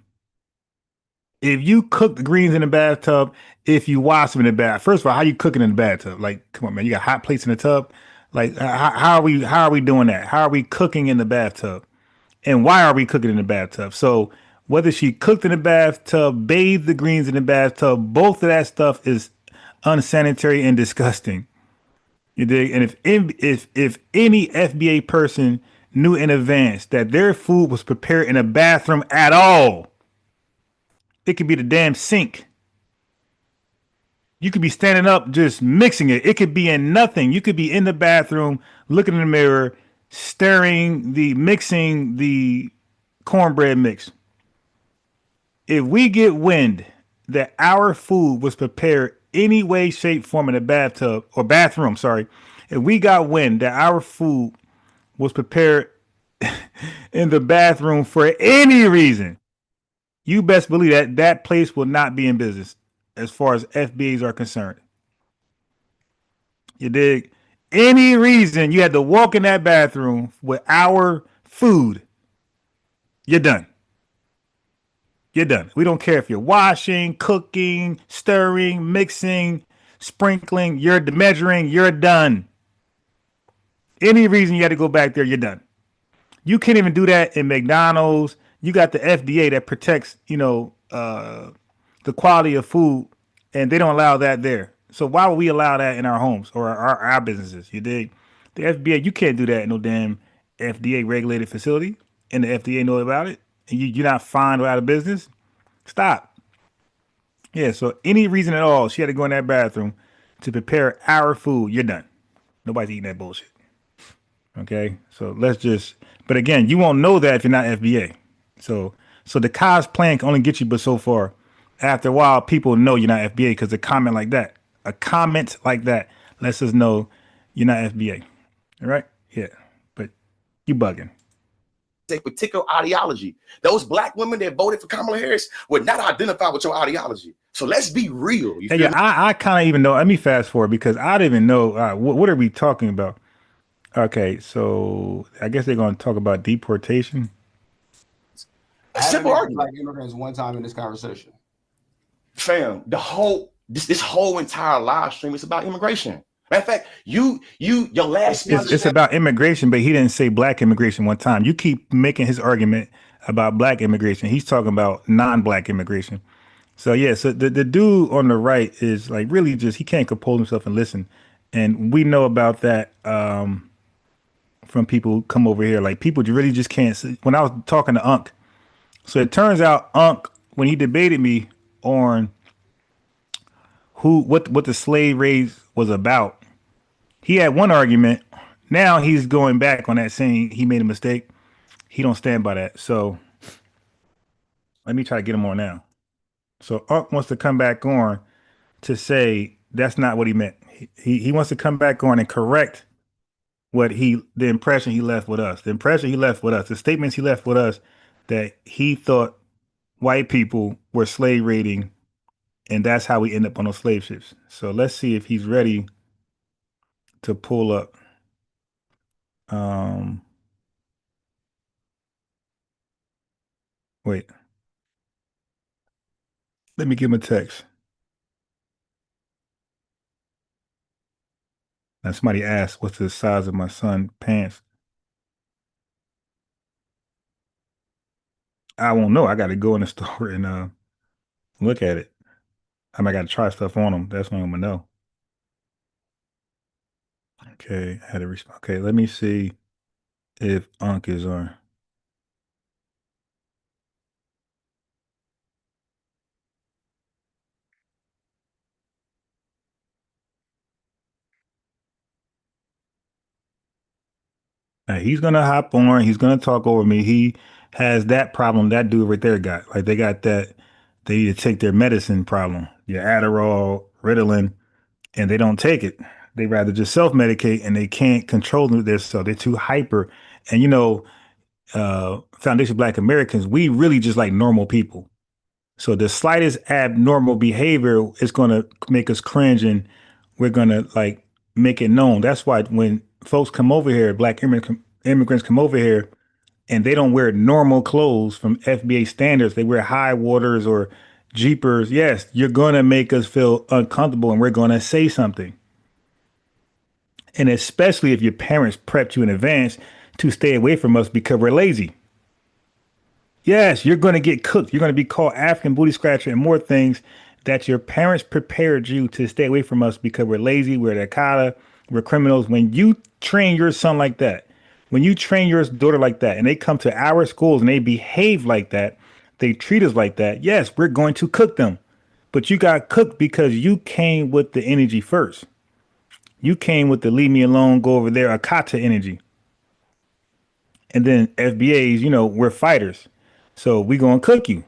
If you cook the greens in the bathtub, if you wash them in the bath, first of all, how you cooking in the bathtub? Like, come on, man, you got hot plates in the tub. Like, how are we doing that? How are we cooking in the bathtub? And why are we cooking in the bathtub? So whether she cooked in the bathtub, bathed the greens in the bathtub, both of that stuff is unsanitary and disgusting. You dig? And if any FBA person knew in advance that their food was prepared in a bathroom at all, it could be the damn sink. You could be standing up just mixing it. It could be in nothing. You could be in the bathroom, looking in the mirror, mixing the cornbread mix. If we get wind that our food was prepared any way, shape, form in a bathtub or bathroom, sorry, if we got wind that our food was prepared in the bathroom for any reason, you best believe that that place will not be in business as far as FBAs are concerned. You dig? Any reason you had to walk in that bathroom with our food, you're done. You're done. We don't care if you're washing, cooking, stirring, mixing, sprinkling, you're measuring, you're done. Any reason you had to go back there, you're done. You can't even do that in McDonald's. You got the FDA that protects, the quality of food, and they don't allow that there. So why would we allow that in our homes or our businesses? You dig? The FBA, you can't do that in no damn FDA regulated facility, and the FDA know about it, and you're not fined or out of business. Stop. Yeah, so any reason at all, she had to go in that bathroom to prepare our food, you're done. Nobody's eating that bullshit. Okay, so but again, you won't know that if you're not FBA. So the cause plan can only get you but so far. After a while, people know you're not FBA because a comment like that lets us know you're not FBA. All right? Yeah, but you bugging. A particular ideology. Those black women that voted for Kamala Harris would not identify with your ideology. So let's be real. Hey, I kind of even know. Let me fast forward because I don't even know. What are we talking about? Okay, so I guess they're going to talk about deportation. Simple argument. Black immigrants one time in this conversation. Fam, this whole entire live stream is about immigration. Matter of fact, your last it's about immigration, but he didn't say black immigration one time. You keep making his argument about black immigration. He's talking about non-black immigration. So yeah, so the dude on the right is like really just he can't compose himself and listen. And we know about that from people who come over here. Like people really just can't see. When I was talking to Unc, so it turns out Unc, when he debated me on what the slave race was about, he had one argument. Now he's going back on that, saying he made a mistake. He don't stand by that. So let me try to get him on now. So Unc wants to come back on to say that's not what he meant. He wants to come back on and correct the impression he left with us. The impression he left with us, the statements he left with us, that he thought white people were slave raiding, and that's how we end up on those slave ships. So let's see if he's ready to pull up. Wait. Let me give him a text. Now somebody asked, what's the size of my son's pants? I won't know. I got to go in the store and look at it. I might got to try stuff on them. That's when I'm gonna know. Okay, I had to respond. Okay, let me see if Unc is on. Now, he's gonna hop on. He's gonna talk over me. He has that problem that dude right there got. Like they got that. They need to take their medicine problem, your Adderall, Ritalin, and they don't take it. They rather just self-medicate, and they can't control themselves. They're too hyper. And Foundation Black Americans, we really just like normal people. So the slightest abnormal behavior is going to make us cringe, and we're going to like make it known. That's why when folks come over here, black immigrants come over here, and they don't wear normal clothes from FBA standards, they wear high waters or jeepers, yes, you're going to make us feel uncomfortable and we're going to say something. And especially if your parents prepped you in advance to stay away from us because we're lazy. Yes, you're going to get cooked. You're going to be called African booty scratcher and more things that your parents prepared you to stay away from us because we're lazy, we're the Akata, we're criminals. When you train your son like that, when you train your daughter like that, and they come to our schools and they behave like that, they treat us like that, yes, we're going to cook them. But you got cooked because you came with the energy first. You came with the leave me alone, go over there, Akata energy. And then FBAs, you know, we're fighters. So we're going to cook you.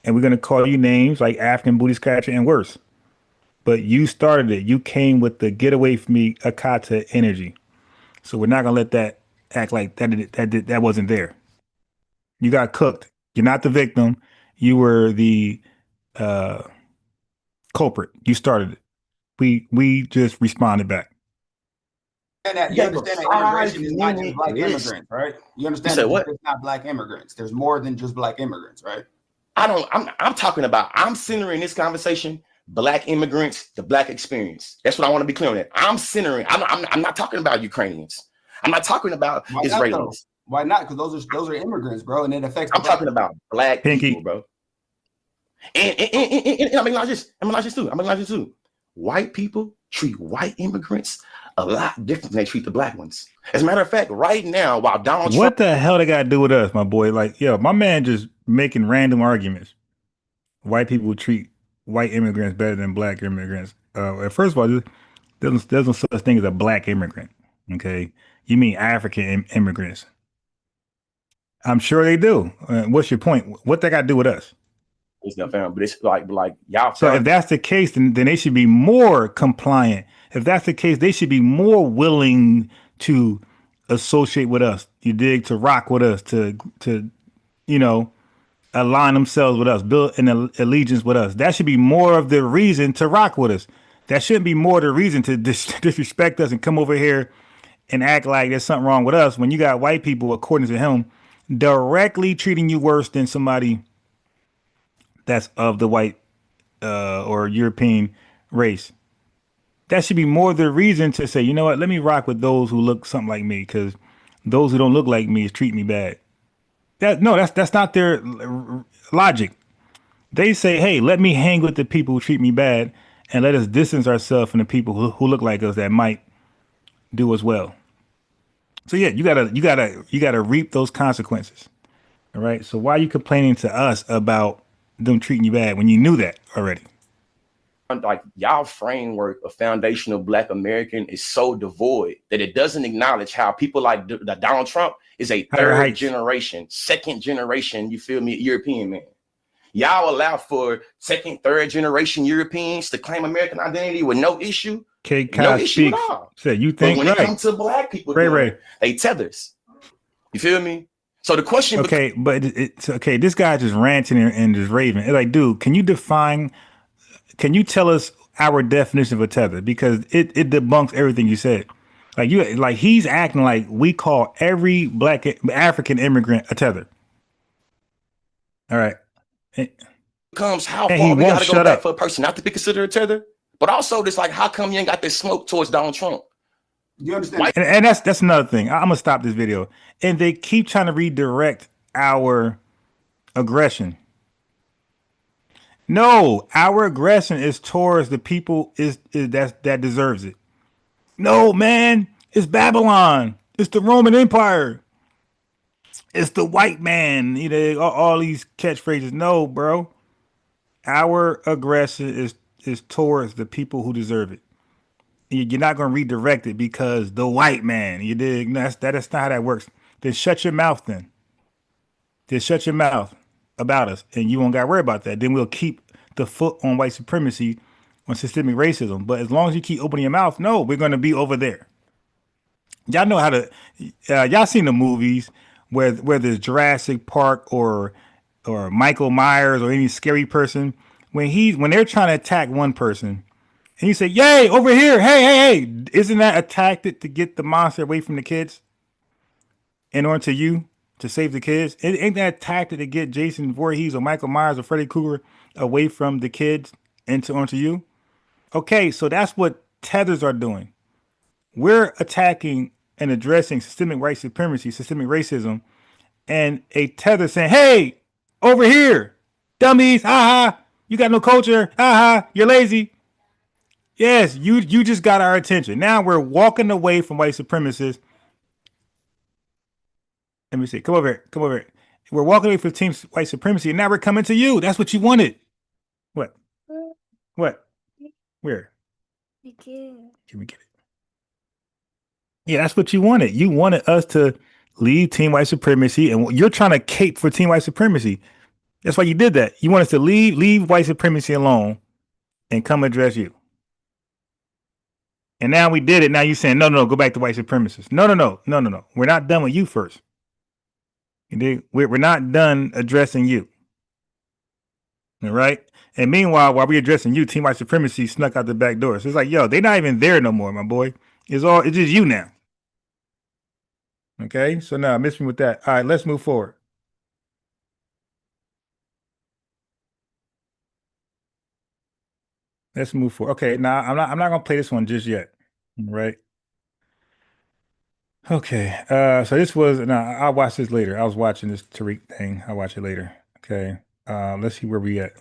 And we're going to call you names like African booty scratcher and worse. But you started it. You came with the get away from me, Akata energy. So we're not going to let that act like that wasn't there. You got cooked. You're not the victim. You were the culprit. You started it. We just responded back. And you understand that immigration is not just black immigrants, right? You understand that it's not black immigrants. There's more than just black immigrants, right? I'm talking about, I'm centering this conversation, black immigrants, the black experience. That's what I want to be clear on that. I'm centering, I'm not talking about Ukrainians. I'm not talking about Israelis. Why not? Because those are immigrants, bro, and it affects. I'm talking about black people, bro. And I'm acknowledging too. White people treat white immigrants a lot different than they treat the black ones. As a matter of fact, right now, while Donald Trump— What the hell they got to do with us, my boy? Like, yo, my man just making random arguments. White people treat white immigrants better than black immigrants. First of all, there's no such thing as a black immigrant. Okay, you mean African immigrants? I'm sure they do. What's your point? What they got to do with us? It's not fair, but it's like y'all. So if that's the case, then they should be more compliant. If that's the case, they should be more willing to associate with us. You dig? To rock with us, to you know, align themselves with us, build an allegiance with us. That should be more of the reason to rock with us. That shouldn't be more the reason to disrespect us and come over here and act like there's something wrong with us when you got white people, according to him, directly treating you worse than somebody that's of the white or European race. That should be more the reason to say, you know what, let me rock with those who look something like me, because those who don't look like me is treating me bad. That's not their logic. They say, hey, let me hang with the people who treat me bad and let us distance ourselves from the people who look like us that might do as well. So yeah, you gotta reap those consequences. All right. So why are you complaining to us about them treating you bad when you knew that already? Like, y'all framework of foundational Black American is so devoid that it doesn't acknowledge how people like Donald Trump is a third generation, second generation, you feel me, European man. Y'all allow for second, third generation Europeans to claim American identity with no issue. No issue at all. So you think, but when it comes to Black people, they tethers. You feel me? So the question— Okay, but it's okay. This guy just ranting and just raving. It's like, dude, can you tell us our definition of a tether? Because it debunks everything you said. Like he's acting like we call every Black African immigrant a tether. All right. Comes how far we gotta go back for a person not to be considered a tether, but also this, like, how come you ain't got this smoke towards Donald Trump? You understand? And that's another thing. I'm gonna stop this video. And they keep trying to redirect our aggression. No, our aggression is towards the people that deserves it. No, man, it's Babylon. It's the Roman Empire. It's the white man. You know, all these catchphrases. No, bro. Our aggression is towards the people who deserve it. You're not going to redirect it because the white man. You dig? No, that's not how that works. Then shut your mouth. Then shut your mouth about us, and you won't got to worry about that. Then we'll keep the foot on white supremacy, on systemic racism. But as long as you keep opening your mouth, no, we're going to be over there. Y'all know how to. Y'all seen the movies where there's Jurassic Park or Michael Myers or any scary person, when they're trying to attack one person, and you say, "Yay, over here! Hey!" Isn't that a tactic to get the monster away from the kids? In order to you, to save the kids? Ain't that a tactic to get Jason Voorhees or Michael Myers or Freddy Krueger away from the kids onto you? Okay, so that's what tethers are doing. We're attacking and addressing systemic white supremacy, systemic racism, and a tether saying, hey, over here, dummies, aha, you got no culture, aha, you're lazy. Yes, you just got our attention. Now we're walking away from white supremacists. Let me see. Come over here. Come over here. We're walking away from team white supremacy, and now we're coming to you. That's what you wanted. What? What? Where? Can we get it? Yeah, that's what you wanted. You wanted us to leave team white supremacy, and you're trying to cape for team white supremacy. That's why you did that. You want us to leave white supremacy alone and come address you. And now we did it. Now you're saying, no, go back to white supremacists. No. We're not done with you first. We're not done addressing you. All right. And meanwhile, while we're addressing you, team white supremacy snuck out the back door. So it's like, yo, they're not even there no more, my boy. It's just you now. Okay. So now miss me with that. All right, let's move forward. Let's move forward. Okay. Now I'm not gonna play this one just yet. Right. Okay. So this was I'll watch this later. I was watching this Tariq thing. I'll watch it later. Okay. Let's see where we at.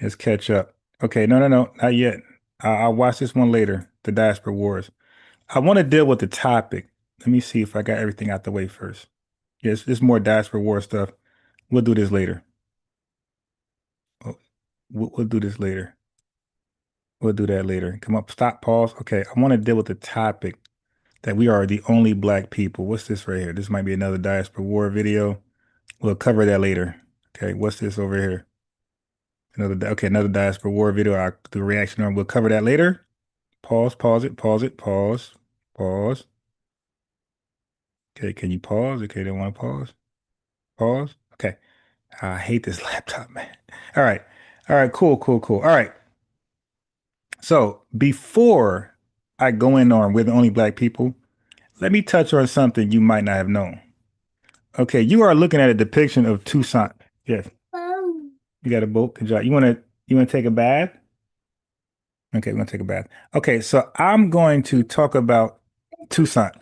Let's catch up. Okay, no, not yet. I'll watch this one later, the Diaspora Wars. I want to deal with the topic. Let me see if I got everything out the way first. Yes, there's more Diaspora War stuff. We'll do this later. We'll do this later. We'll do that later. Come up, stop, pause. Okay, I want to deal with the topic that we are the only Black people. What's this right here? This might be another Diaspora War video. We'll cover that later. Okay, what's this over here? Another Diaspora War video. I'll do a reaction on. We'll cover that later. Pause it. Okay, can you pause? Okay, they want to pause. Pause. Okay. I hate this laptop, man. All right, cool. All right. So before I go in on We're the Only Black People, let me touch on something you might not have known. Okay, you are looking at a depiction of Toussaint. Yes. You got a boat. Good job. You want to take a bath? Okay, we're going to take a bath. Okay, so I'm going to talk about Toussaint.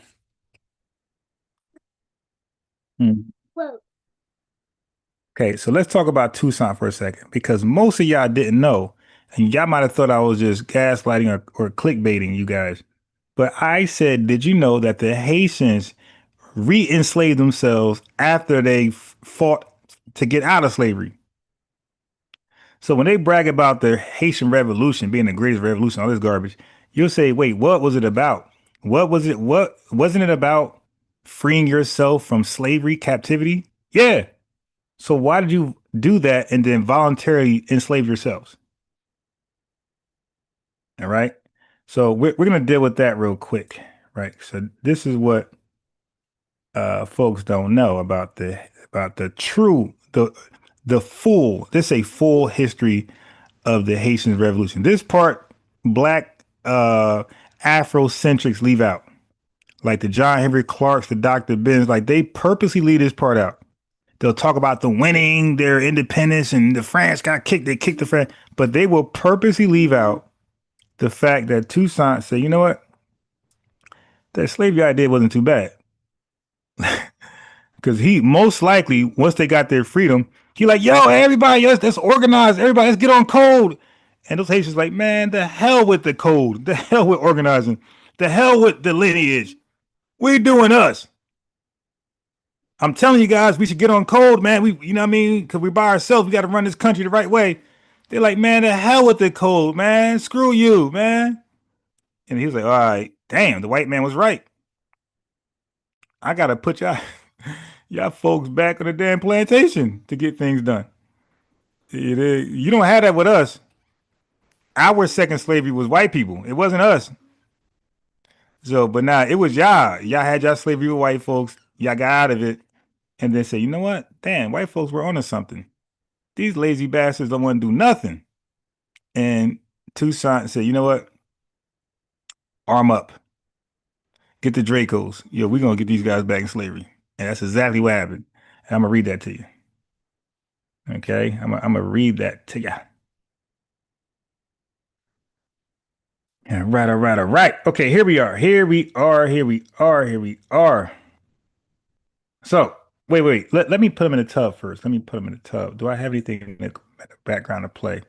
Okay, so let's talk about Toussaint for a second, because most of y'all didn't know, and y'all might have thought I was just gaslighting or clickbaiting you guys. But I said, did you know that the Haitians re-enslaved themselves after they fought to get out of slavery? So when they brag about the Haitian Revolution being the greatest revolution, all this garbage, you'll say, wait, what was it about? What was it? What wasn't it about freeing yourself from slavery, captivity? Yeah. So why did you do that and then voluntarily enslave yourselves? All right. So we're going to deal with that real quick. Right. So this is what folks don't know about the true, the full, this is a full history of the Haitian Revolution. This part, Black Afrocentrics leave out. Like the John Henry Clarks, the Dr. Benz, like they purposely leave this part out. They'll talk about the winning their independence and the France got kicked, they kicked the France, but they will purposely leave out the fact that Toussaint said, you know what? That slavery idea wasn't too bad. Because he most likely, once they got their freedom, he like, yo, everybody, let's organize, everybody, let's get on code. And those Haitians like, man, the hell with the code, the hell with organizing, the hell with the lineage. We're doing us. I'm telling you guys, we should get on code, man. You know what I mean? Because we're by ourselves. We got to run this country the right way. They're like, man, the hell with the code, man. Screw you, man. And he was like, all right, damn, the white man was right. I got to put y'all folks back on the damn plantation to get things done. You don't have that with us. Our second slavery was white people. It wasn't us. So, but now it was y'all. Y'all had y'all slavery with white folks. Y'all got out of it. And then say, you know what? Damn, white folks were onto something. These lazy bastards don't want to do nothing. And Toussaint said, you know what? Arm up. Get the Dracos. Yo, we're going to get these guys back in slavery. And that's exactly what happened. And I'm gonna read that to you. Okay, I'm gonna read that to you. Yeah, right, all right, all right. Okay, here we are. Here we are. Here we are. Here we are. So, wait. Let me put them in the tub first. Let me put them in the tub. Do I have anything in the background to play?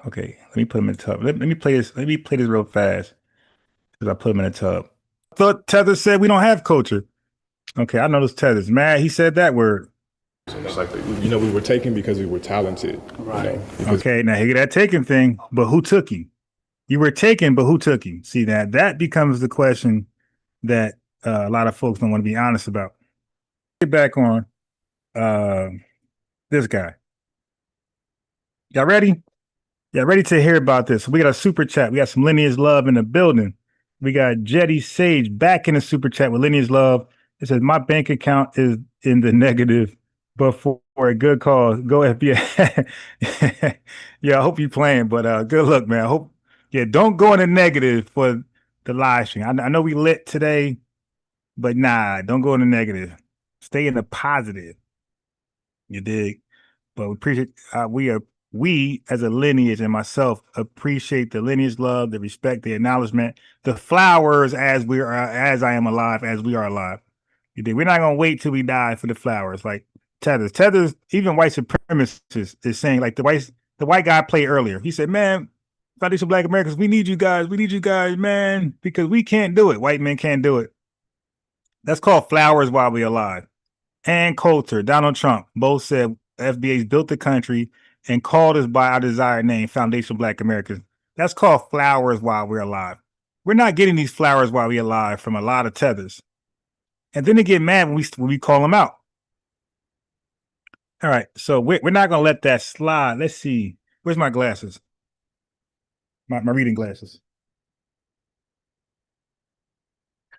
Okay, let me put them in the tub. Let me play this. Let me play this real fast because I put them in the tub. I thought Tether said we don't have culture. Okay, I know those Tethers. Man, he said that word. It's like, we were taken because we were talented. Right. Okay, now hear that taken thing, but who took you? You were taken, but who took you? See, that becomes the question that a lot of folks don't want to be honest about. Get back on this guy. Y'all ready? Y'all ready to hear about this? We got a super chat. We got some lineage love in the building. We got Jetty Sage back in the super chat with lineage love. It says, my bank account is in the negative, but for a good cause, go FBA. Yeah, I hope you're playing, but good luck, man. I hope. Yeah, don't go in the negative for the live stream. I know we lit today, but nah, don't go in the negative. Stay in the positive. You dig? But we appreciate we as a lineage and myself appreciate the lineage love, the respect, the acknowledgement, the flowers as I am alive, as we are alive. You dig? We're not gonna wait till we die for the flowers. Like Tethers, even white supremacists is saying, like the white guy played earlier. He said, man, Foundation Black Americans, we need you guys, man, because we can't do it. White men can't do it. That's called flowers while we're alive. And Coulter, Donald Trump, both said FBAs built the country and called us by our desired name, Foundation Black Americans. That's called flowers while we're alive. We're not getting these flowers while we're alive from a lot of Tethers. And then they get mad when we call them out. All right, so we're not going to let that slide. Let's see. Where's my glasses? My reading glasses.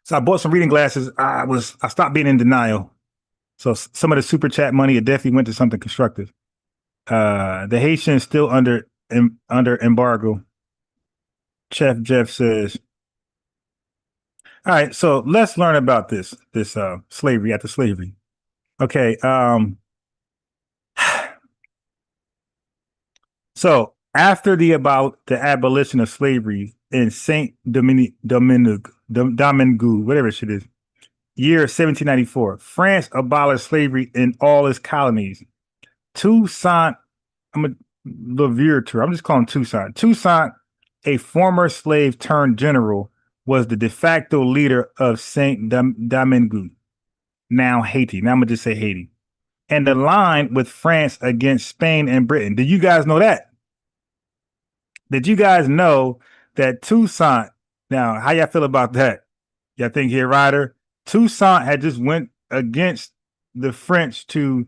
So I bought some reading glasses. I stopped being in denial. So some of the super chat money, it definitely went to something constructive. The Haitians still under embargo. Chef Jeff says. All right, so let's learn about this slavery after slavery. Okay. So after the abolition of slavery in Saint Domingue, whatever shit is, year 1794, France abolished slavery in all its colonies. Toussaint, I'm just calling Toussaint. Toussaint, a former slave turned general, was the de facto leader of Saint Domingue, now Haiti. Now I'm gonna just say Haiti, and aligned with France against Spain and Britain. Did you guys know that? Did you guys know that Toussaint? Now, how y'all feel about that? Y'all think here, Ryder? Toussaint had just went against the French to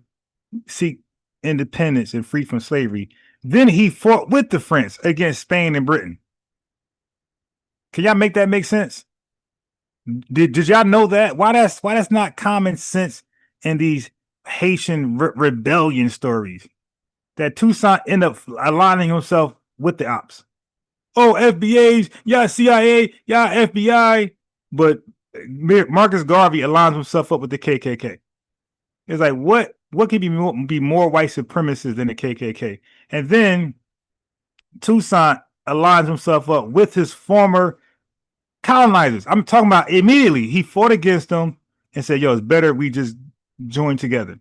seek independence and free from slavery. Then he fought with the French against Spain and Britain. Can y'all make that make sense? Did y'all know that? Why that's not common sense in these Haitian rebellion stories? That Toussaint ended up aligning himself with the ops. Oh, FBAs, yeah, CIA, yeah, FBI, but Marcus Garvey aligns himself up with the KKK. It's like, what could be more white supremacists than the KKK? And then Toussaint aligns himself up with his former colonizers. I'm talking about immediately. He fought against them and said, yo, it's better we just join together.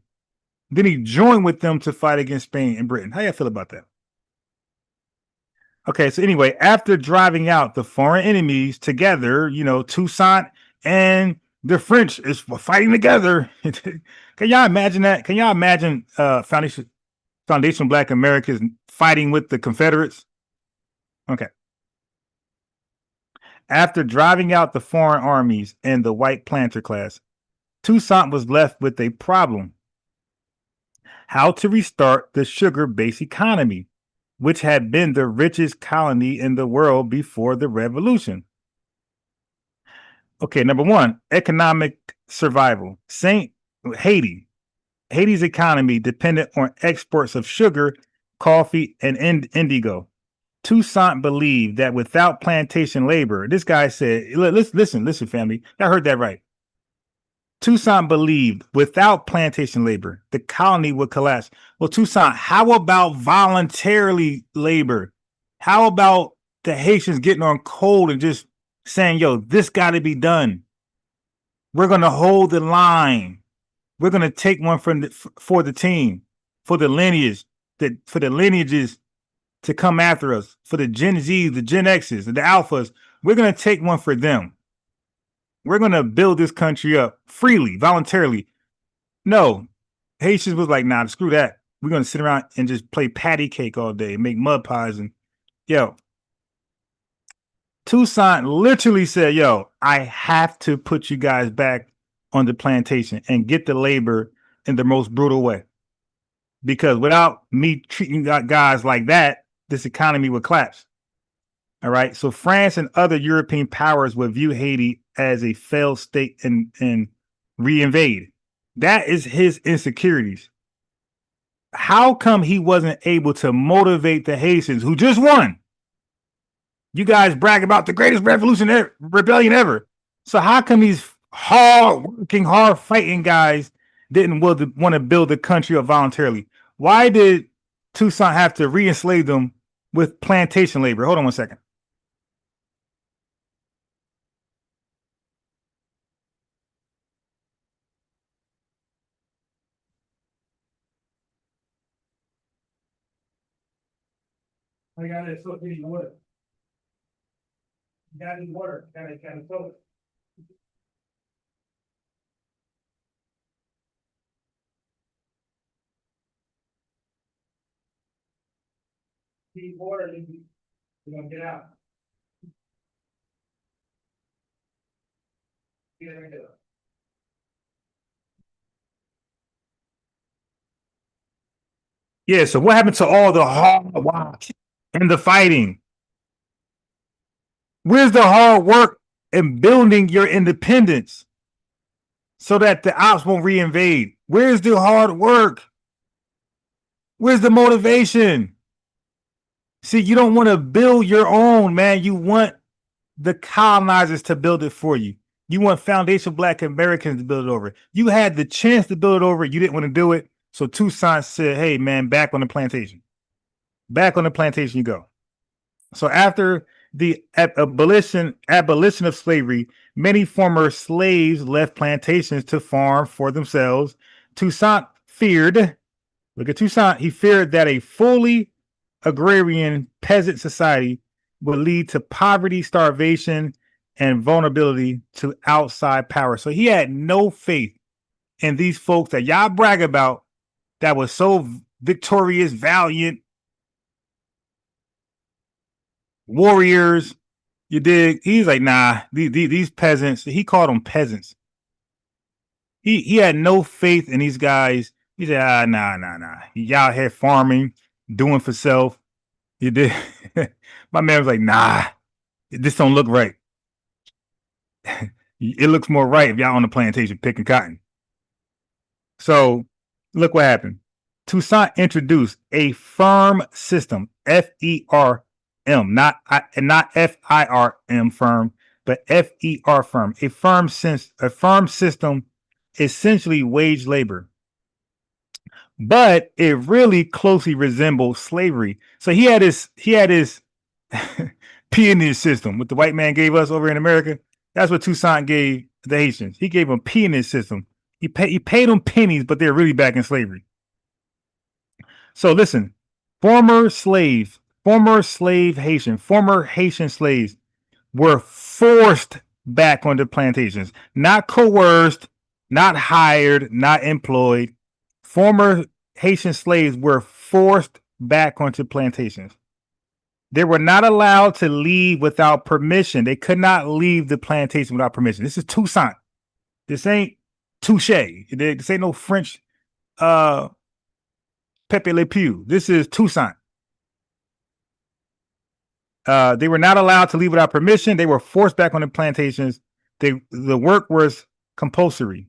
Then he joined with them to fight against Spain and Britain. How y'all feel about that? Okay, so anyway, after driving out the foreign enemies together, Toussaint and the French is fighting together. Can y'all imagine that? Can y'all imagine Foundation Black Americans fighting with the Confederates? Okay. After driving out the foreign armies and the white planter class, Toussaint was left with a problem: how to restart the sugar-based economy, which had been the richest colony in the world before the revolution. Okay, number one, economic survival. Haiti's economy depended on exports of sugar, coffee, and indigo. Toussaint believed that without plantation labor, this guy said, listen, family, I heard that right. Toussaint believed without plantation labor, the colony would collapse. Well, Toussaint, how about voluntarily labor? How about the Haitians getting on cold and just saying, yo, this got to be done. We're going to hold the line. We're going to take one for the team, for the lineage, for the lineages to come after us, for the Gen Zs, the Gen Xs, and the Alphas. We're going to take one for them. We're going to build this country up freely, voluntarily. No, Haitians was like, nah, screw that. We're going to sit around and just play patty cake all day and make mud pies. And yo, Toussaint literally said, yo, I have to put you guys back on the plantation and get the labor in the most brutal way. Because without me treating guys like that, this economy would collapse. All right. So France and other European powers would view Haiti as a failed state and reinvade. That is his insecurities. How come he wasn't able to motivate the Haitians who just won? You guys brag about the greatest rebellion ever. So how come these hard-working, hard-fighting guys didn't want to build the country up voluntarily? Why did Toussaint have to re-enslave them with plantation labor? Hold on one second. I got it. So any water. Got any water? Got it. Soda. Need water, you're gonna get out. Yeah, so what happened to all the hard work and the fighting? Where's the hard work in building your independence so that the ops won't reinvade? Where's the hard work? Where's the motivation? See, you don't want to build your own, man. You want the colonizers to build it for you. You want foundational Black Americans to build it over. You had the chance to build it over. You didn't want to do it. So Toussaint said, hey, man, back on the plantation. Back on the plantation you go. So after the abolition of slavery, many former slaves left plantations to farm for themselves. Toussaint feared, look at Toussaint, he feared that a fully agrarian peasant society would lead to poverty, starvation, and vulnerability to outside power. So he had no faith in these folks that y'all brag about that was so victorious, valiant, warriors. You dig? He's like, nah, these peasants, he called them peasants. He had no faith in these guys. He said, nah. Y'all here farming, doing for self. You did. My man was like, nah, this don't look right. It looks more right if y'all on the plantation picking cotton. So look what happened. Toussaint introduced a firm system, F-E-R-M, not F-I-R-M firm, but F-E-R firm. A firm system, essentially wage labor. But it really closely resembled slavery. So he had his peonage system, what the white man gave us over in America. That's what Toussaint gave the Haitians. He gave them peonage system. He paid them pennies, but they're really back in slavery. So listen, former Haitian slaves were forced back onto plantations, not coerced, not hired, not employed. Former Haitian slaves were forced back onto plantations. They were not allowed to leave without permission. They could not leave the plantation without permission. This is Toussaint. This ain't Touche. This ain't no French Pepe Le Pew. This is Toussaint. They were not allowed to leave without permission. They were forced back on the plantations. The work was compulsory.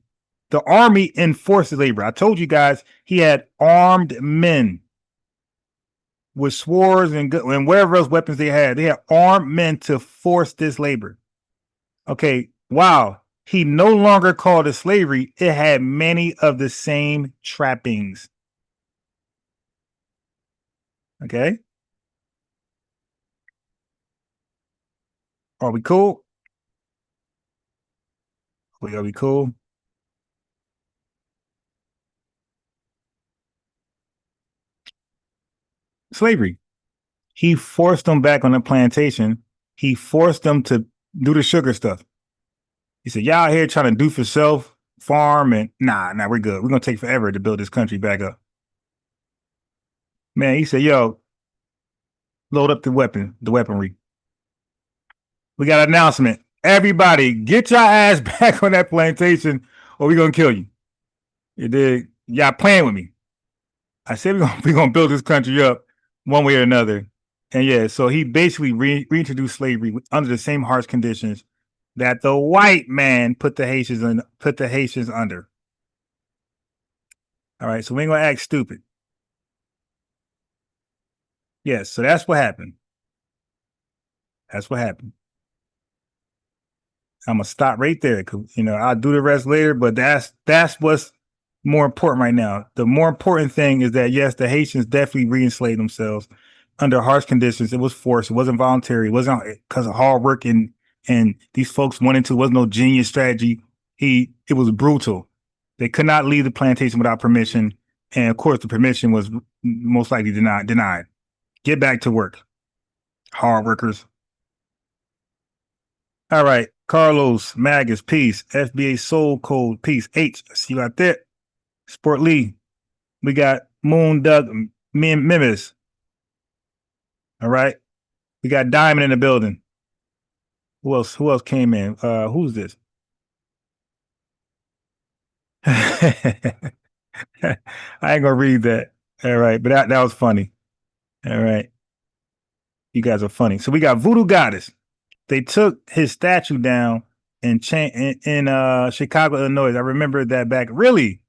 The army enforced labor. I told you guys he had armed men with swords and whatever else weapons they had. They had armed men to force this labor. Okay, wow. he no longer called it slavery. It had many of the same trappings. Okay. Are we cool? Are we cool? Slavery. He forced them back on the plantation. He forced them to do the sugar stuff. He said, y'all here trying to do for self, farm, and nah, we're good. We're going to take forever to build this country back up. Man, he said, yo, load up the weaponry. We got an announcement. Everybody, get your ass back on that plantation or we're going to kill you. You dig? Y'all playing with me. I said, we're going to build this country up one way or another. And yeah, so he basically reintroduced slavery under the same harsh conditions that the white man put the Haitians under. All right, so we ain't gonna act stupid. Yes, so that's what happened. That's what happened. I'm gonna stop right there because I'll do the rest later, but that's what's more important right now. The more important thing is that yes, the Haitians definitely re-enslaved themselves under harsh conditions. It was forced. It wasn't voluntary. It wasn't because of hard work and these folks wanted to. It wasn't no genius strategy. It was brutal. They could not leave the plantation without permission, and of course, the permission was most likely denied. Get back to work, hard workers. All right, Carlos, Magus, peace. FBA Soul Code, peace. H, I see you out there. Sport Lee, we got Moon Doug, Mimis. All right, we got Diamond in the building. Who else came in? Who's this? I ain't gonna read that. All right, but that was funny. All right, you guys are funny. So we got Voodoo Goddess. They took his statue down in Chicago, Illinois. I remember that back. Really?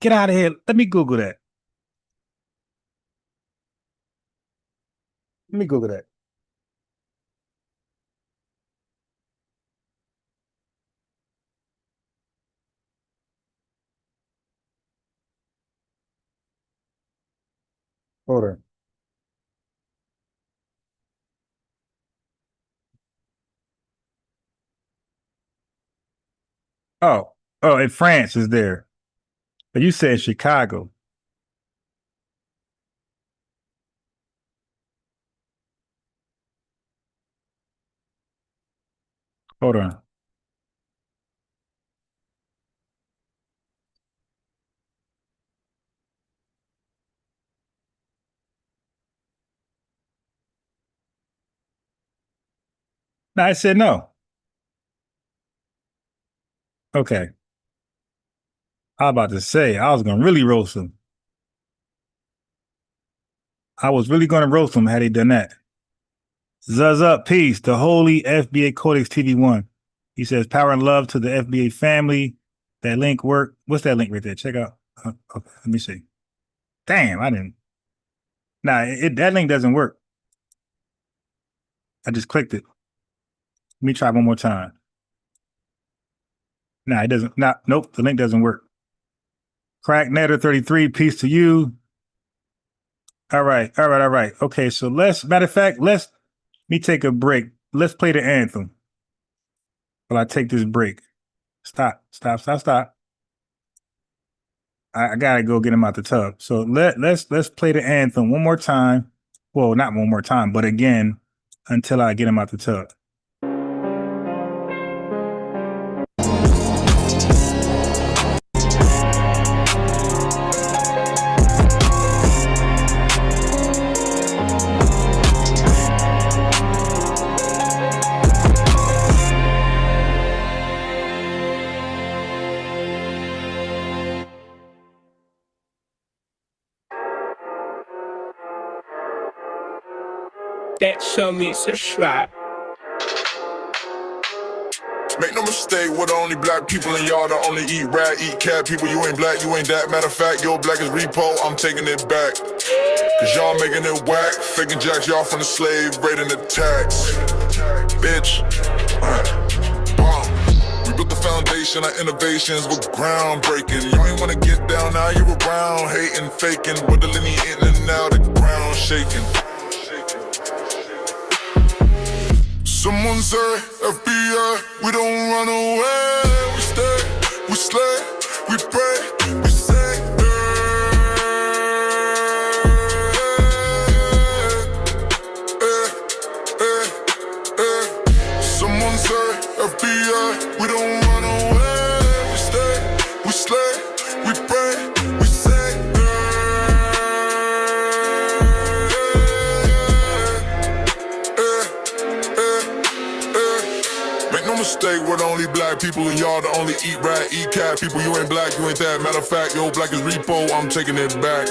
Get out of here. Let me Google that. Let me Google that. Hold on. Oh, and France is there. But you said Chicago. Hold on. No, I said no. Okay. I was about to say, I was going to really roast him. I was really going to roast him had he done that. Zuzz up, peace. The Holy FBA Codex TV1. He says, power and love to the FBA family. That link work. What's that link right there? Check out. Okay, let me see. Damn, I didn't. Nah, that link doesn't work. I just clicked it. Let me try one more time. Nah, it doesn't. Nope, the link doesn't work. Crack Netter 33, peace to you. All right. Okay, so matter of fact, let me take a break. Let's play the anthem while I take this break. Stop. I gotta go get him out the tub. So let's play the anthem one more time. Well, not one more time, but again, until I get him out the tub. That show me subscribe. Make no mistake, we're the only black people in y'all that only eat rat, eat cat. People, you ain't black, you ain't that. Matter of fact, your black is repo, I'm taking it back. Cause y'all making it whack, faking jacks y'all from the slave, raiding the tax. Bitch. foundation, our innovations were groundbreaking. You ain't wanna get down, now you around, hating, faking, with the linear in and out, the ground shaking. Someone say, FBI, we don't run away, we stay, we slay, we pray, we say, Someone say, FBI, we don't run away, we stay, we slay, we pray, we say, Make no mistake, we're the only black people, and y'all the only eat rat, eat cat people. You ain't black, you ain't that. Matter of fact, yo, black is repo, I'm taking it back.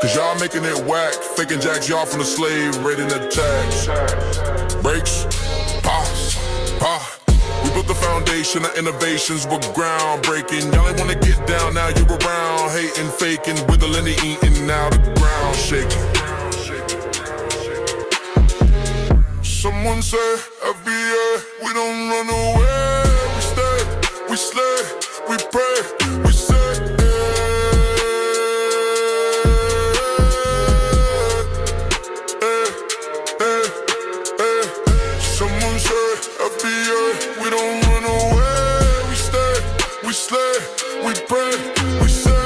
Cause y'all making it whack, faking jacks y'all from the slave, raiding the tax. Breaks, pause, pause. We built the foundation, our innovations were groundbreaking. Y'all ain't wanna get down, now you around, hating, faking, wiggling and eating, now the ground shaking. Someone say, FBA, we don't run away, we stay, we slay, we pray, we say, Someone say, FBA, we don't run away, we stay, we slay, we pray, we say,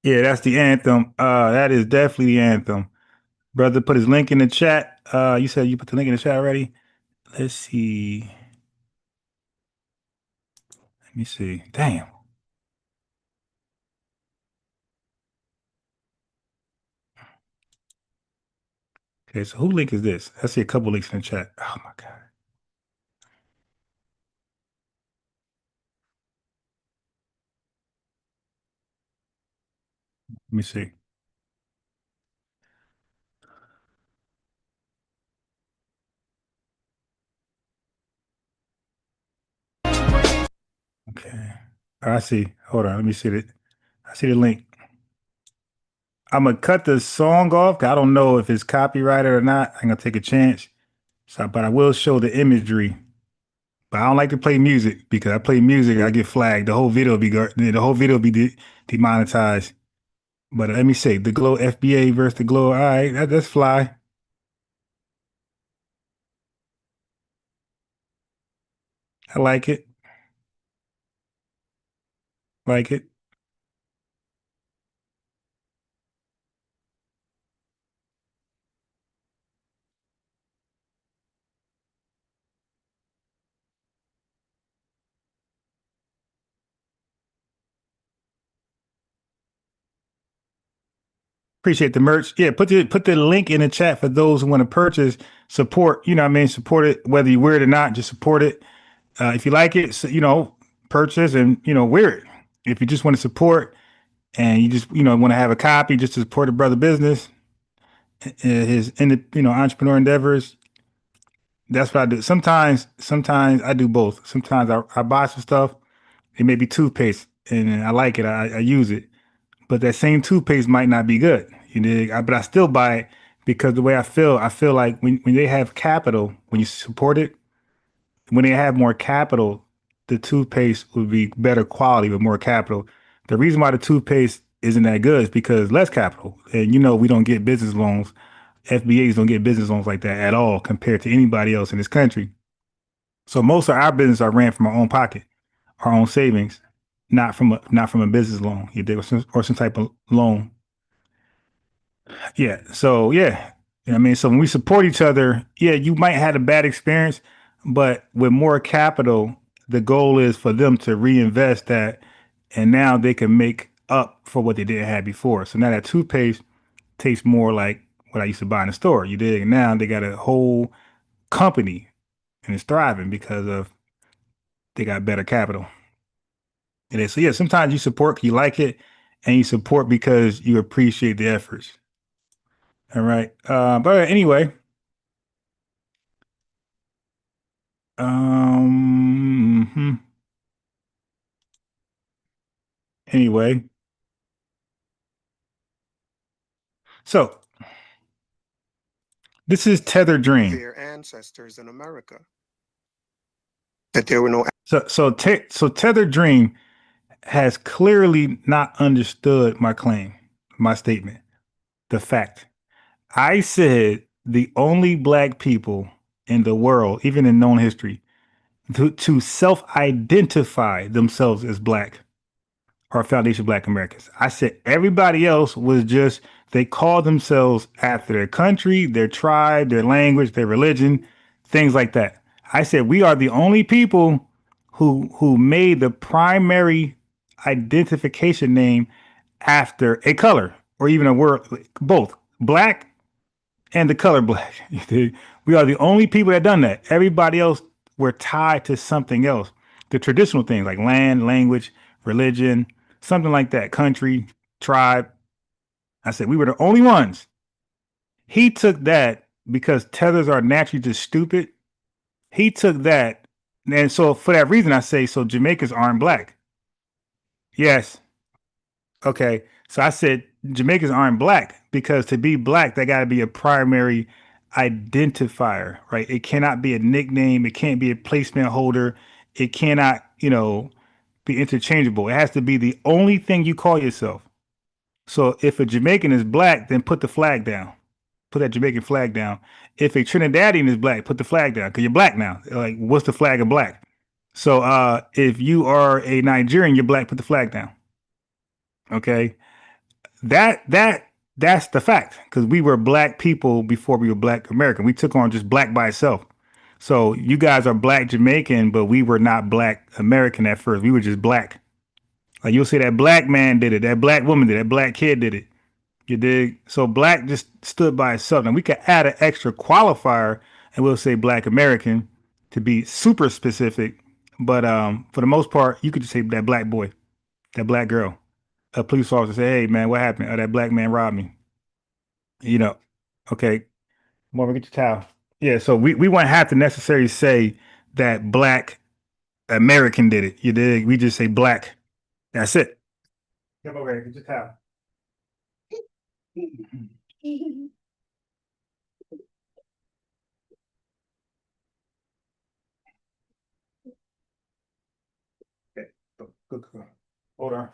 Yeah, that's the anthem. That is definitely the anthem. Brother put his link in the chat. You said you put the link in the chat already? Let's see. Let me see. Damn. Okay, so who link is this? I see a couple links in the chat. Oh my God. Let me see. Okay. I see. Hold on. Let me see it. I see the link. I'm gonna cut the song off. 'Cause I don't know if it's copyrighted or not. I'm gonna take a chance. So, but I will show the imagery. But I don't like to play music because I play music, I get flagged. The whole video be demonetized. But let me see. The Glow FBA versus the Glow. All right, that's fly. I like it. Like it. Appreciate the merch. Yeah, put the link in the chat for those who want to purchase, support, you know what I mean? Support it, whether you wear it or not, just support it. If you like it, so, purchase and, wear it. If you just want to support and you just, want to have a copy just to support a brother business, his, entrepreneur endeavors, that's what I do. Sometimes I do both. Sometimes I buy some stuff. It may be toothpaste and I like it. I use it. But that same toothpaste might not be good. You know, but I still buy it because the way I feel like when they have capital, when you support it, when they have more capital, the toothpaste would be better quality with more capital. The reason why the toothpaste isn't that good is because less capital. And we don't get business loans. FBAs don't get business loans like that at all compared to anybody else in this country. So most of our business are ran from our own pocket, our own savings, not from a business loan, you dig, or some type of loan. Yeah. So yeah, I mean, so when we support each other, yeah, you might have a bad experience, but with more capital, the goal is for them to reinvest that, and now they can make up for what they didn't have before. So now that toothpaste tastes more like what I used to buy in the store. You dig? And now they got a whole company and it's thriving because of they got better capital. It is. So yeah, sometimes you support 'cause you like it, and you support because you appreciate the efforts. All right. But anyway, Anyway. So this is Tether Dream. Their ancestors in America. That there were no. So Tether Dream has clearly not understood my claim, my statement, the fact. I said the only black people in the world, even in known history, to self-identify themselves as black are foundation Black Americans. I said everybody else was just, they called themselves after their country, their tribe, their language, their religion, things like that. I said we are the only people who made the primary identification name after a color or even a word, both black and the color black. We are the only people that done that. Everybody else were tied to something else. The traditional things like land, language, religion, something like that, country, tribe. I said we were the only ones. He took that because tethers are naturally just stupid. He took that. And so for that reason, I say, so Jamaicans aren't black. Yes. Okay. So I said Jamaicans aren't black because to be black, they got to be a primary identifier, right? It cannot be a nickname. It can't be a placement holder. It cannot, be interchangeable. It has to be the only thing you call yourself. So if a Jamaican is black, then put the flag down. Put that Jamaican flag down. If a Trinidadian is black, put the flag down because you're black now. Like, what's the flag of black? So if you are a Nigerian, you're black, put the flag down. Okay. That's the fact, because we were black people before we were Black American. We took on just black by itself. So you guys are black Jamaican, but we were not Black American at first. We were just black. Like you'll say that black man did it, that black woman did it, that black kid did it. You dig? So black just stood by itself. Now we could add an extra qualifier and we'll say Black American to be super specific. But for the most part, you could just say that black boy, that black girl. A police officer say, "Hey man, what happened? Oh, that black man robbed me." Okay, Marvin, get your towel. Yeah, so we won't have to necessarily say that Black American did it. You dig? We just say black. That's it. Come over here, get your towel. Okay, good. Hold on.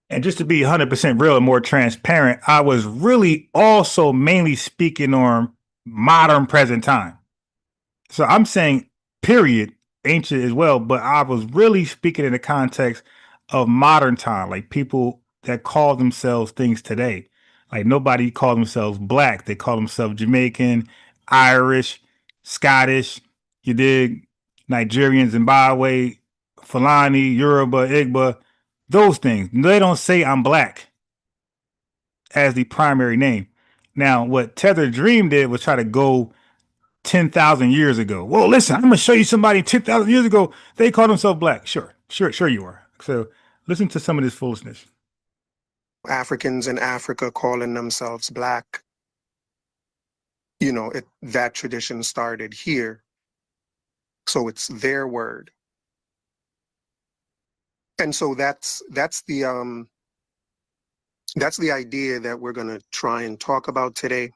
And just to be 100% real and more transparent, I was really also mainly speaking on modern present time. So I'm saying period, ancient as well, but I was really speaking in the context of modern time, like people that call themselves things today. Like nobody called themselves black. They call themselves Jamaican, Irish, Scottish, you dig, Nigerian, Zimbabwe, Fulani, Yoruba, Igbo, those things. They don't say I'm black as the primary name. Now, what Tether Dream did was try to go 10,000 years ago. Well, listen, I'm going to show you somebody 10,000 years ago. They called themselves black. Sure you are. So listen to some of this foolishness. Africans in Africa calling themselves black. That tradition started here. So it's their word. And so that's the idea that we're going to try and talk about today.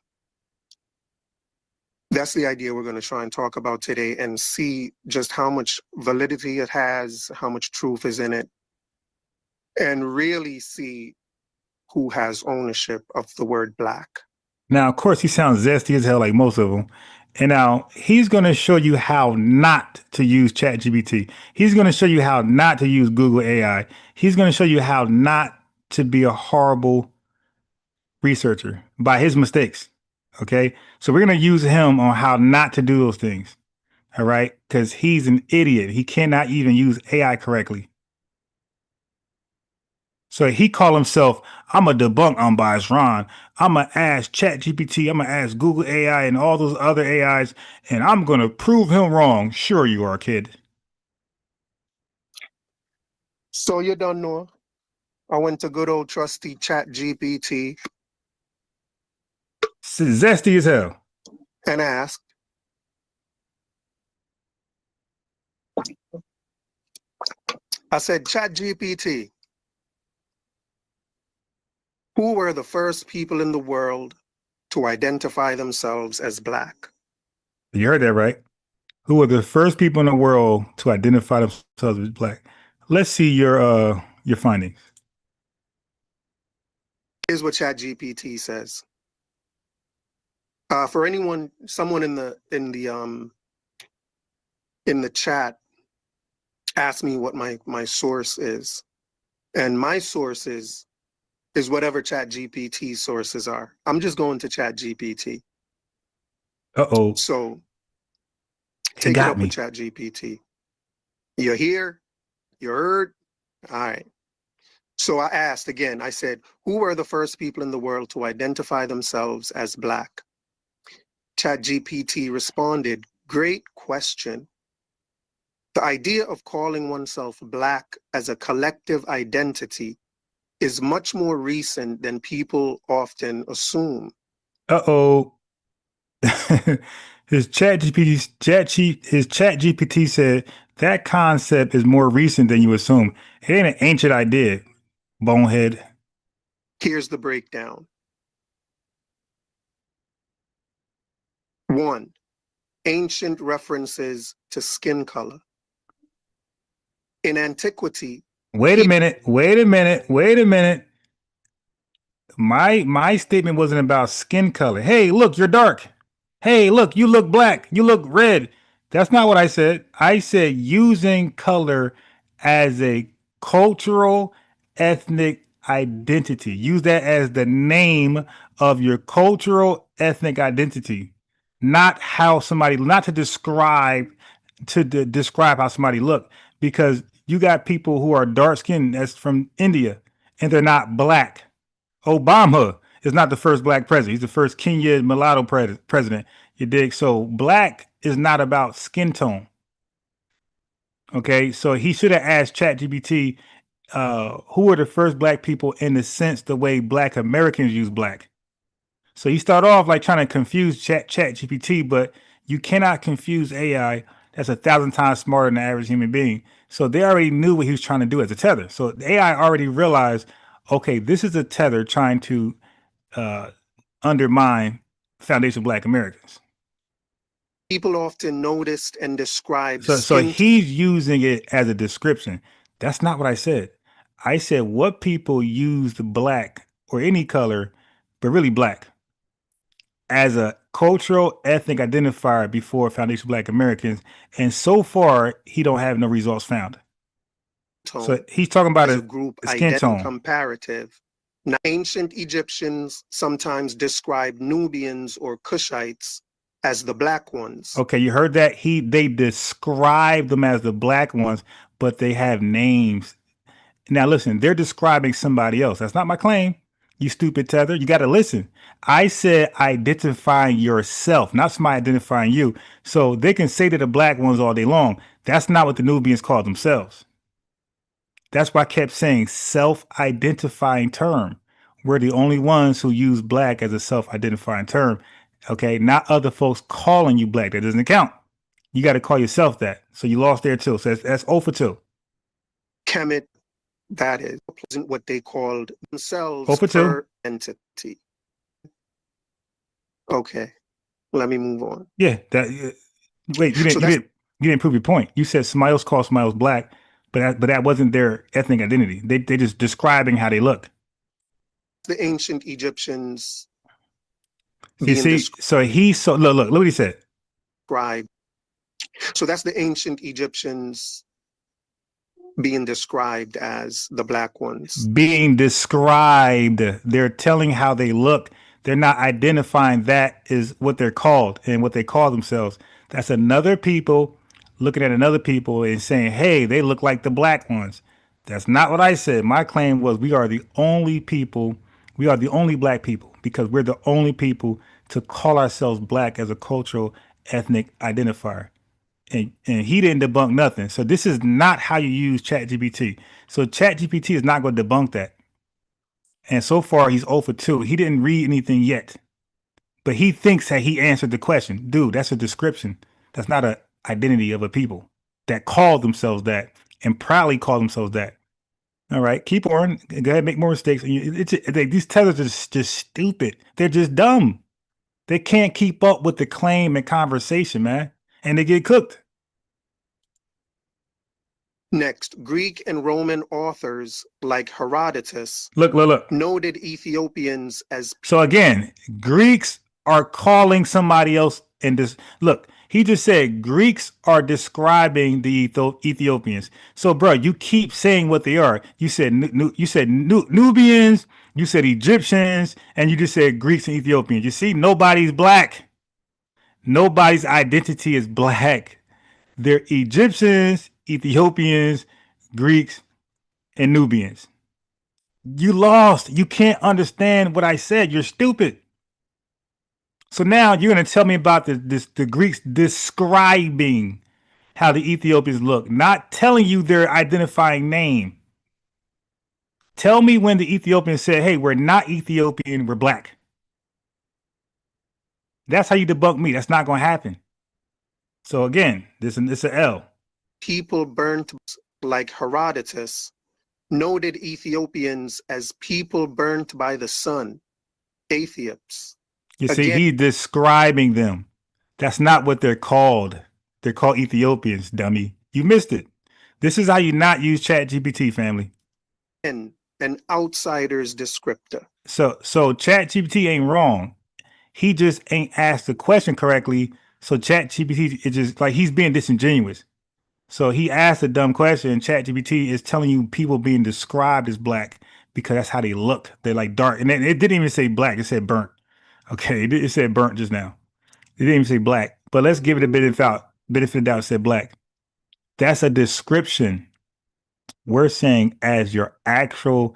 That's the idea we're going to try and talk about today and see just how much validity it has, how much truth is in it, and really see who has ownership of the word black. Now, of course, he sounds zesty as hell like most of them. And now he's going to show you how not to use ChatGPT. He's going to show you how not to use Google AI. He's going to show you how not to be a horrible researcher by his mistakes. Okay. So we're going to use him on how not to do those things. All right. Because he's an idiot. He cannot even use AI correctly. So he called himself, I'm a debunk unbiased Ron. I'm going to ask ChatGPT. I'm going to ask Google AI and all those other AIs, and I'm going to prove him wrong. Sure you are, kid. So you don't know. I went to good old trusty ChatGPT. Zesty as hell. And asked, I said, ChatGPT, who were the first people in the world to identify themselves as Black? You heard that right. Who were the first people in the world to identify themselves as Black? Let's see your findings. Here's what ChatGPT says. For anyone, someone in the chat asked me what my source is, and my source is whatever ChatGPT sources are. I'm just going to ChatGPT. Uh-oh. So take it up with ChatGPT. You're here, you heard. All right. So I asked again, I said, who were the first people in the world to identify themselves as Black? ChatGPT responded, great question. The idea of calling oneself Black as a collective identity is much more recent than people often assume. Uh-oh. His ChatGPT said that concept is more recent than you assume. It ain't an ancient idea, bonehead. Here's the breakdown. 1. Ancient references to skin color. In antiquity. Wait a minute. My statement wasn't about skin color. Hey, look, you're dark. Hey, look, you look black. You look red. That's not what I said. I said using color as a cultural, ethnic identity. Use that as the name of your cultural, ethnic identity, not to describe how somebody look. Because you got people who are dark skinned that's from India and they're not Black. Obama is not the first Black president. He's the first Kenyan mulatto president. You dig? So Black is not about skin tone. Okay, so he should have asked ChatGPT, who are the first Black people in the sense the way Black Americans use Black. So you start off like trying to confuse ChatGPT, but you cannot confuse AI that's 1,000 times smarter than the average human being. So they already knew what he was trying to do as a tether. So the AI already realized, okay, this is a tether trying to undermine foundation of Black Americans. People often noticed and described. So he's using it as a description. That's not what I said. I said what people used Black or any color, but really Black, as a cultural ethnic identifier before foundation of Black Americans. And so far, he don't have no results found. So he's talking about a group skin tone. Comparative. Now, ancient Egyptians sometimes described Nubians or Cushites as the Black ones. Okay, you heard that? They describe them as the Black ones, but they have names. Now listen, they're describing somebody else. That's not my claim. You stupid tether. You got to listen. I said identifying yourself, not somebody identifying you. So they can say they're the Black ones all day long. That's not what the Nubians call themselves. That's why I kept saying self-identifying term. We're the only ones who use Black as a self-identifying term. Okay, not other folks calling you Black. That doesn't count. You got to call yourself that. So you lost there too. So that's 0 for 2. Kemet, that is what they called themselves 0 for 2. per entity. Okay, let me move on. Yeah, wait, you didn't prove your point. You said somebody else called somebody else Black, but that wasn't their ethnic identity. They just describing how they look. The ancient Egyptians. Look what he said. Described. So that's the ancient Egyptians being described as the Black ones. Being described. They're telling how they look. They're not identifying that is what they're called and what they call themselves. That's another people looking at another people and saying, hey, they look like the Black ones. That's not what I said. My claim was we are the only people. We are the only Black people because we're the only people to call ourselves Black as a cultural ethnic identifier. And he didn't debunk nothing. So this is not how you use ChatGPT. So ChatGPT is not going to debunk that. And so far he's 0 for 2. He didn't read anything yet. But he thinks that he answered the question. Dude, that's a description. That's not an identity of a people that call themselves that and proudly call themselves that. All right, keep on. Go ahead, make more mistakes. These tethers are just stupid. They're just dumb. They can't keep up with the claim and conversation, man. And they get cooked. Next, Greek and Roman authors like Herodotus Look. noted Ethiopians as. So again, Greeks are calling somebody else in this. Look, he just said Greeks are describing the Ethiopians. So, bro, you keep saying what they are. You said Nubians, you said Egyptians, and you just said Greeks and Ethiopians. You see, nobody's black. Nobody's identity is black. They're Egyptians, Ethiopians, Greeks, and Nubians. You lost. You can't understand what I said. You're stupid. So now you're going to tell me about the Greeks describing how the Ethiopians look, not telling you their identifying name. Tell me when the Ethiopians said, hey, we're not Ethiopian, we're black. That's how you debunk me. That's not going to happen. So again, this is an L. People burnt like Herodotus noted Ethiopians as people burnt by the sun, atheists. You see, he's describing them. That's not what they're called. They're called Ethiopians, dummy. You missed it. This is how you not use ChatGPT, family. And an outsider's descriptor. So ChatGPT ain't wrong. He just ain't asked the question correctly. So ChatGPT is just like he's being disingenuous. So he asked a dumb question, and ChatGPT is telling you people being described as black because that's how they look. They're like dark. And it didn't even say black, it said burnt. Okay, it said burnt just now. It didn't even say black. But let's give it a benefit of the doubt, it said black. That's a description. We're saying as your actual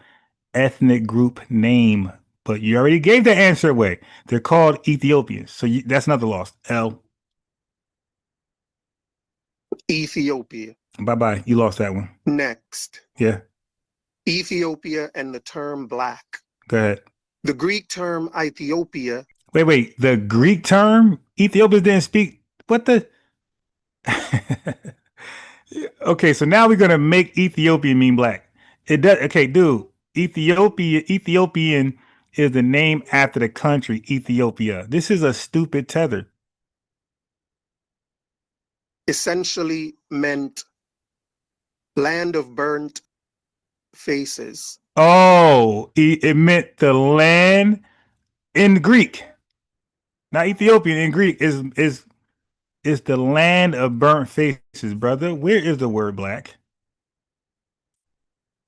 ethnic group name, but you already gave the answer away. They're called Ethiopians. So that's another loss. L. Ethiopia. Bye-bye. You lost that one. Next. Yeah. Ethiopia and the term black. Go ahead. The Greek term Ethiopia. Wait. The Greek term? Ethiopians didn't speak. What the? Okay, so now we're going to make Ethiopian mean black. It does. Okay, dude. Ethiopian is the name after the country, Ethiopia. This is a stupid tether. Essentially meant land of burnt faces. Oh, it meant the land in Greek. Not Ethiopian in Greek is the land of burnt faces, brother. Where is the word black?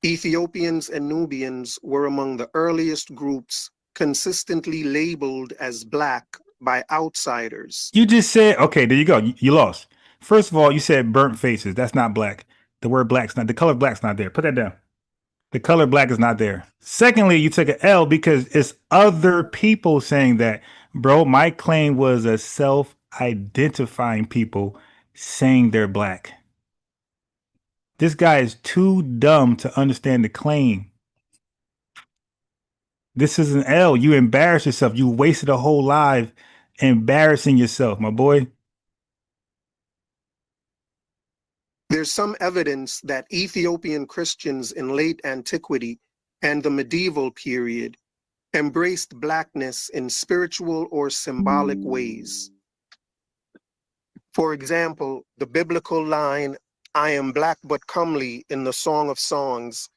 Ethiopians and Nubians were among the earliest groups consistently labeled as black by outsiders. You just said, okay, there you go. You lost. First of all, you said burnt faces. That's not black. The word black's not, the color black's not there. Put that down. The color black is not there. Secondly, you took an L because it's other people saying that. Bro, my claim was a self-identifying people saying they're black. This guy is too dumb to understand the claim. This is an L. You embarrassed yourself. You wasted a whole life embarrassing yourself, my boy. There's some evidence that Ethiopian Christians in late antiquity and the medieval period embraced blackness in spiritual or symbolic ways. For example, the biblical line, "I am black but comely" in the Song of Songs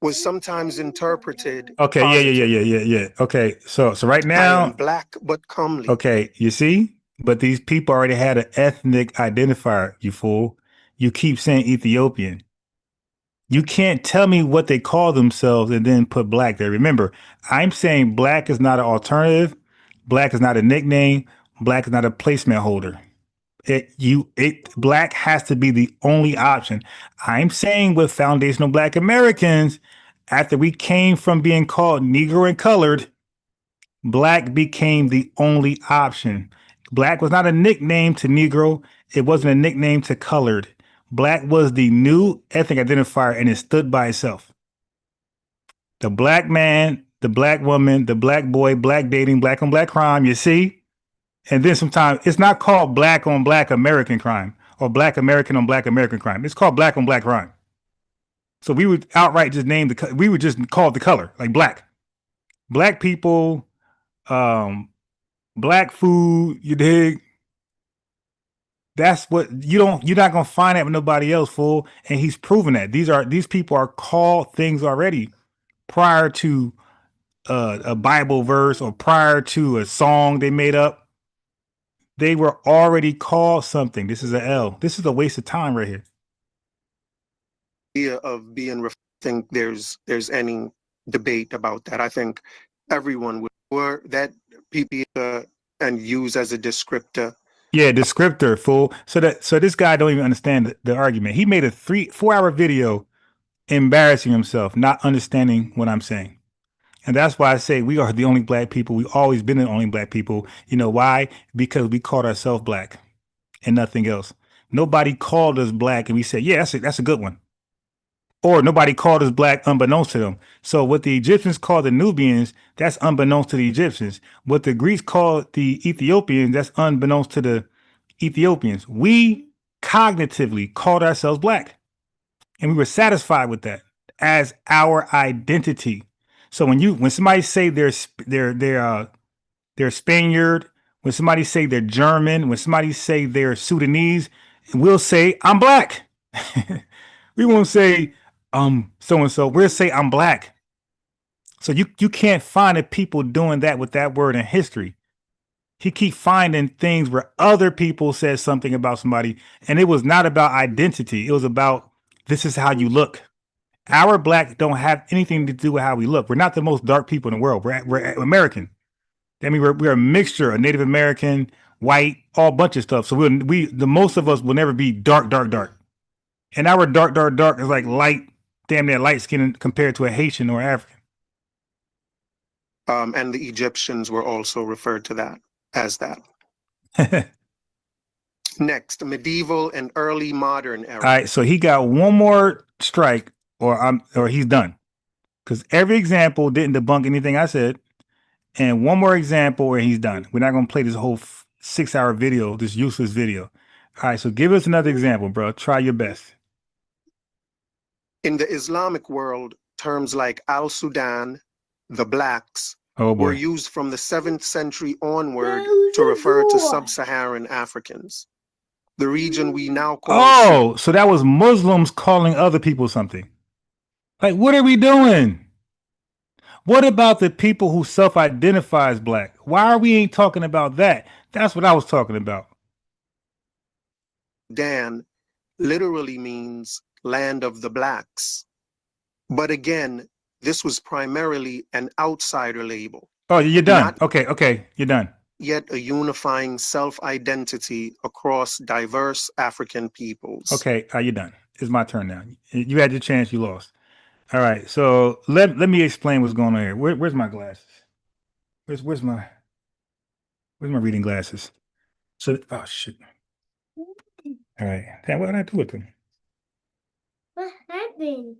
was sometimes interpreted. Okay, yeah. Okay, so right now, I am black but comely. Okay, you see? But these people already had an ethnic identifier, you fool. You keep saying Ethiopian. You can't tell me what they call themselves and then put black there. Remember, I'm saying black is not an alternative. Black is not a nickname. Black is not a placement holder. Black has to be the only option. I'm saying with foundational Black Americans, after we came from being called Negro and colored, black became the only option. Black was not a nickname to Negro. It wasn't a nickname to colored. Black was the new ethnic identifier and it stood by itself. The black man, the black woman, the black boy, black dating, black on black crime, you see? And then sometimes it's not called black on black American crime or black American on black American crime. It's called black on black crime. So we would outright just name we would just call it the color, like black. Black people, black food, you dig? That's what you're not gonna find that with nobody else, fool. And he's proven that. These people are called things already prior to a Bible verse or prior to a song they made up. They were already called something. This is an L. This is a waste of time right here. Of being, think there's any debate about that. I think everyone would or that people and use as a descriptor. Yeah, descriptor, fool. So this guy don't even understand the argument. He made a 4 hour video embarrassing himself, not understanding what I'm saying. And that's why I say we are the only black people. We've always been the only black people. You know why? Because we called ourselves black and nothing else. Nobody called us black and we said, yeah, that's a good one. Or nobody called us black unbeknownst to them. So what the Egyptians called the Nubians, that's unbeknownst to the Egyptians. What the Greeks called the Ethiopians, that's unbeknownst to the Ethiopians. We cognitively called ourselves black. And we were satisfied with that as our identity. So when somebody say they're Spaniard, when somebody say they're German, when somebody say they're Sudanese, we'll say I'm black. We won't say so and so. We'll say I'm black. So you can't find the people doing that with that word in history. He keep finding things where other people said something about somebody, and it was not about identity. It was about this is how you look. Our black don't have anything to do with how we look. We're not the most dark people in the world. We're American. I mean, we're a mixture of Native American, white, all bunch of stuff. So the most of us will never be dark. And our dark is like light, damn near light skin compared to a Haitian or African. And the Egyptians were also referred to that as that. Next, medieval and early modern era. All right, so he got one more strike, or he's done, because every example didn't debunk anything I said, and one more example where he's done. We're not gonna play this whole 6 hour video, this useless video. All right, so give us another example, bro. Try your best. In the Islamic world, terms like Al-Sudan, the blacks, Oh boy. were used from the 7th century onward to refer to sub-Saharan Africans. The region we now call... Oh, so that was Muslims calling other people something. Like, what are we doing? What about the people who self-identify as black? Why are we ain't talking about that? That's what I was talking about. Dan literally means land of the blacks. But again, this was primarily an outsider label. Oh, you're done. Okay, you're done. Yet a unifying self-identity across diverse African peoples. Okay, you're done. It's my turn now. You had your chance, you lost. All right, so let me explain what's going on here. Where's my glasses? Where's my reading glasses? So, oh shit. All right, what did I do with them? What happened?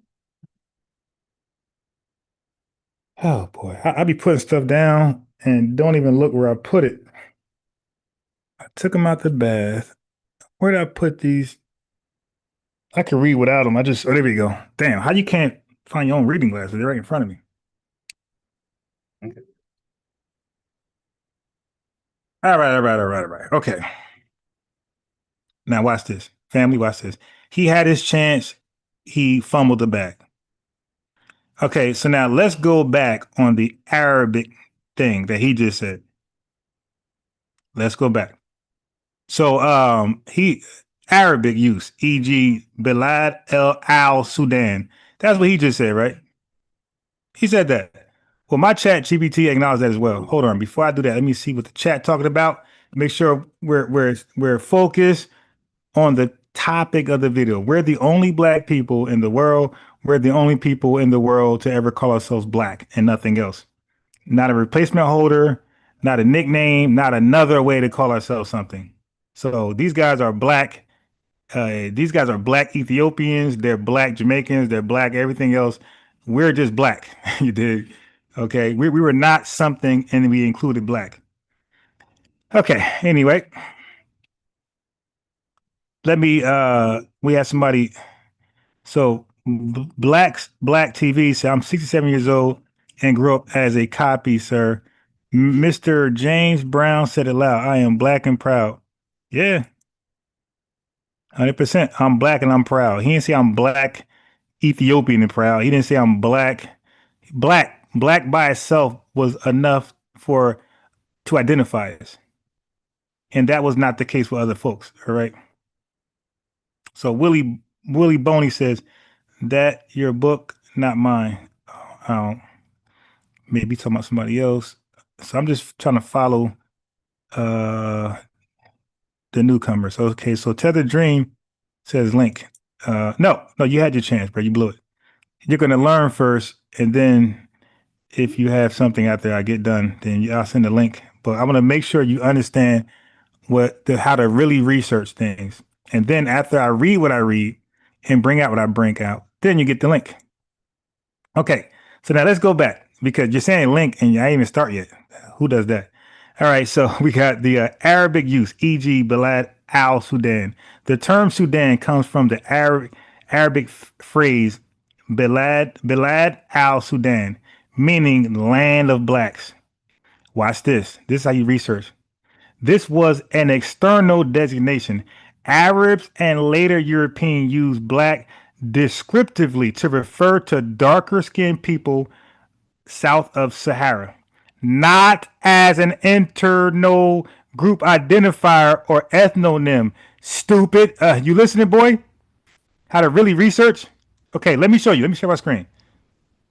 Oh boy, I be putting stuff down and don't even look where I put it. I took them out the bath. Where did I put these? I can read without them. Oh, there we go. Damn, how you can't find your own reading glasses? They're right in front of me. Okay. All right. Okay. Now watch this. Family, watch this. He had his chance. He fumbled the bag. Okay, so now let's go back on the Arabic thing that he just said. Let's go back. So Arabic use, e.g. Bilad al Sudan. That's what he just said, right? He said that. Well, my chat GPT acknowledged that as well. Hold on, before I do that, let me see what the chat talking about. Make sure we're focused on the topic of the video. We're the only black people in the world. We're the only people in the world to ever call ourselves black and nothing else. Not a replacement holder, not a nickname, not another way to call ourselves something. So these guys are black. These guys are black Ethiopians. They're black Jamaicans. They're black everything else. We're just black. You dig? Okay. We were not something and we included black. Okay. Anyway, let me. We have somebody. So Black TV said, I'm 67 years old and grew up as a copy, sir. Mr. James Brown said it loud. I am black and proud. Yeah, 100%. I'm black and I'm proud. He didn't say I'm black, Ethiopian and proud. He didn't say I'm black. Black by itself was enough to identify us. And that was not the case with other folks. All right. So Willie Boney says that your book, not mine. Maybe talking about somebody else. So I'm just trying to follow the newcomers. So, okay, so Tether Dream says link. No, you had your chance, bro. You blew it. You're gonna learn first, and then if you have something out there, I get done, then I'll send a link. But I want to make sure you understand how to really research things. And then after I read what I read and bring out what I bring out, then you get the link. Okay, so now let's go back because you're saying link and I ain't even start yet. Who does that? All right, so we got the Arabic use, e.g. Balad al-Sudan. The term Sudan comes from the Arabic phrase Balad al-Sudan, meaning land of blacks. Watch this. This is how you research. This was an external designation. Arabs and later Europeans used black descriptively to refer to darker skinned people south of Sahara, not as an internal group identifier or ethnonym. Stupid. You listening, boy? How to really research? Okay, let me show you. Let me share my screen.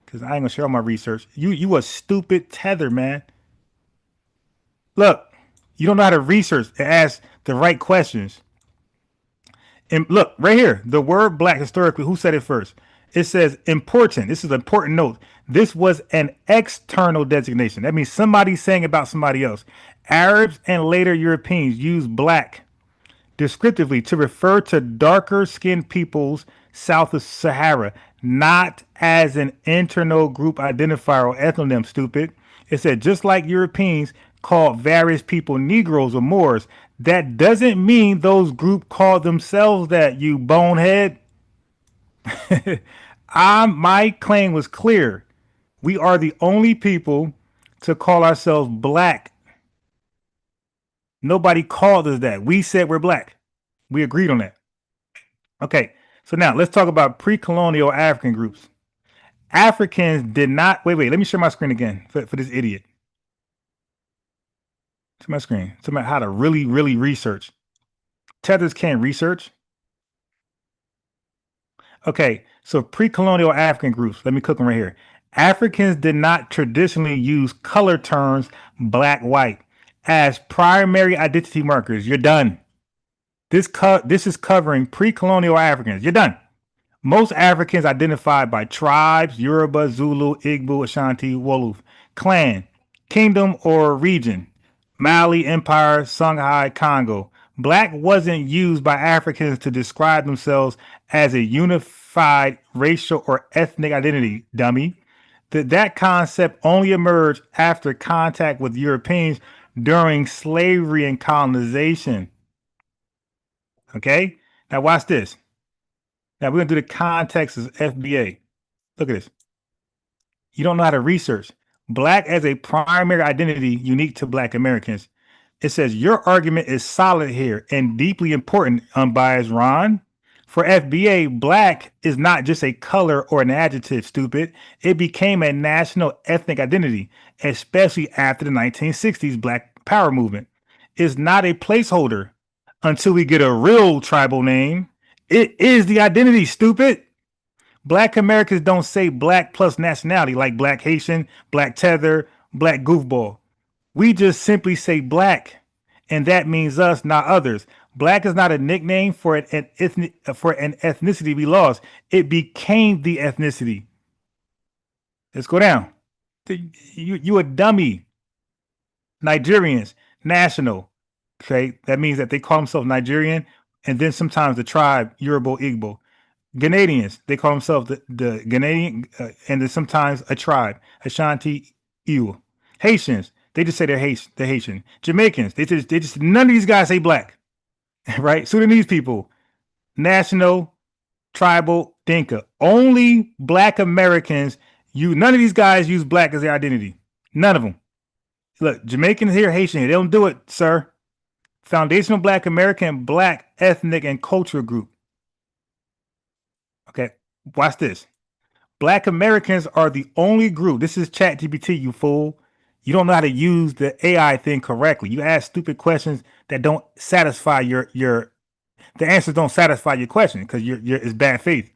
Because I ain't gonna share all my research. You a stupid tether, man. Look, you don't know how to research and ask the right questions. And look, right here, the word black historically, who said it first? It says important. This is an important note. This was an external designation. That means somebody saying about somebody else. Arabs and later Europeans used black descriptively to refer to darker skinned peoples south of Sahara, not as an internal group identifier or ethnonym, stupid. It said just like Europeans called various people Negroes or Moors, that doesn't mean those groups called themselves that, you bonehead. My claim was clear. We are the only people to call ourselves black. Nobody called us that. We said we're black. We agreed on that. Okay, so now let's talk about pre-colonial African groups. Africans did not, wait, let me share my screen again for this idiot. To my screen. Talking about how to really, really research. Tethers can't research. Okay, so pre-colonial African groups. Let me cook them right here. Africans did not traditionally use color terms black, white as primary identity markers. You're done. This is covering pre-colonial Africans. You're done. Most Africans identified by tribes, Yoruba, Zulu, Igbo, Ashanti, Wolof, clan, kingdom, or region. Mali Empire, Songhai, Congo. Black wasn't used by Africans to describe themselves as a unified racial or ethnic identity, dummy. That concept only emerged after contact with Europeans during slavery and colonization. Okay? Now watch this. Now we're going to do the context of FBA. Look at this. You don't know how to research. Black as a primary identity unique to Black Americans. It says your argument is solid here and deeply important, unbiased Ron. For FBA, Black is not just a color or an adjective, stupid. It became a national ethnic identity, especially after the 1960s Black Power movement. It's not a placeholder until we get a real tribal name. It is the identity, stupid. Black Americans don't say black plus nationality like Black Haitian, Black Tether, Black Goofball. We just simply say black, and that means us, not others. Black is not a nickname for an ethnicity we lost. It became the ethnicity. Let's go down. You a dummy. Nigerians, national. Okay, that means that they call themselves Nigerian, and then sometimes the tribe, Yoruba, Igbo. Ghanaians, they call themselves the Ghanaian, and then sometimes a tribe, Ashanti, Iwo. Haitians, They just say they're Haitian. They're Haitian. Jamaicans, they just none of these guys say black, right? Sudanese people, national, tribal, Dinka. Only black Americans. None of these guys use black as their identity. None of them. Look, Jamaicans here, Haitian here. They don't do it, sir. Foundational Black American, Black ethnic and cultural group. Okay, watch this. Black Americans are the only group. This is ChatGPT, you fool. You don't know how to use the AI thing correctly. You ask stupid questions that don't satisfy the answers don't satisfy your question because it's bad faith.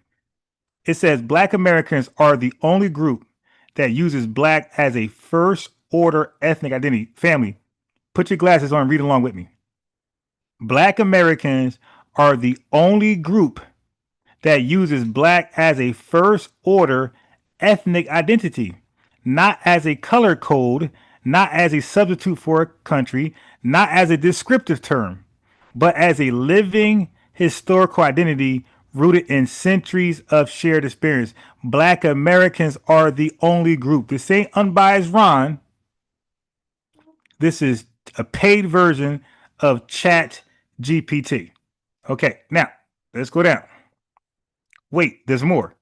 It says Black Americans are the only group that uses black as a first order ethnic identity. Family, put your glasses on and read along with me. Black Americans are the only group that uses black as a first order ethnic identity, not as a color code, not as a substitute for a country, not as a descriptive term, but as a living historical identity rooted in centuries of shared experience. Black Americans are the only group. This ain't unbiased Ron. This is a paid version of Chat GPT. Okay, now let's go down. Wait, there's more.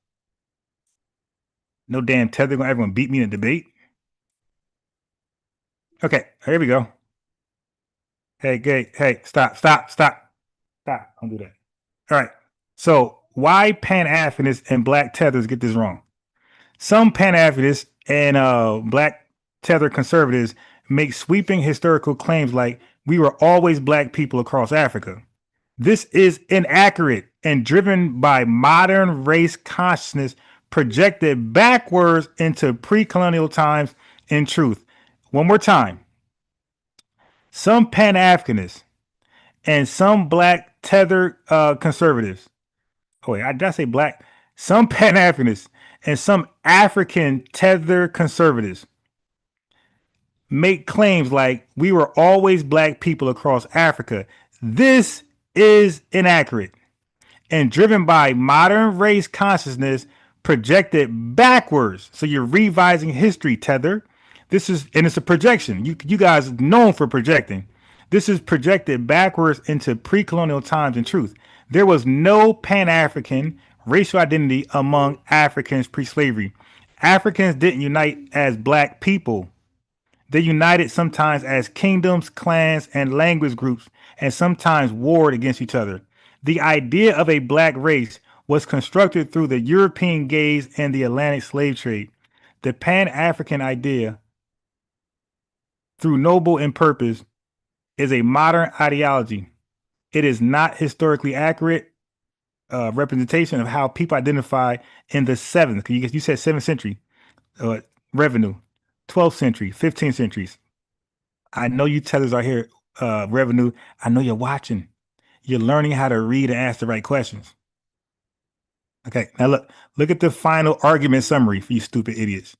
No damn tether gonna everyone beat me in a debate. Okay, here we go. Hey, stop. Don't do that. All right. So why Pan-Africanists and Black Tethers get this wrong? Some Pan-Africanists and Black Tether conservatives make sweeping historical claims like we were always black people across Africa. This is inaccurate and driven by modern race consciousness projected backwards into pre-colonial times. In truth, one more time, some Pan-Africanists and some Black Tether conservatives. Oh wait, did I say black? Some Pan-Africanists and some African Tether conservatives make claims like we were always black people across Africa. This is inaccurate and driven by modern race consciousness projected backwards. So you're revising history, Tether. It's a projection. You guys are known for projecting. This is projected backwards into pre-colonial times. In truth, there was no Pan-African racial identity among Africans pre-slavery. Africans didn't unite as black people. They united sometimes as kingdoms, clans, and language groups, and sometimes warred against each other. The idea of a black race was constructed through the European gaze and the Atlantic slave trade. The Pan-African idea, through noble and purpose, is a modern ideology. It is not historically accurate representation of how people identify in the 7th. You said 7th century revenue, 12th century, 15th centuries. I know you tethers are here, revenue. I know you're watching. You're learning how to read and ask the right questions. Okay, now look at the final argument summary for you stupid idiots.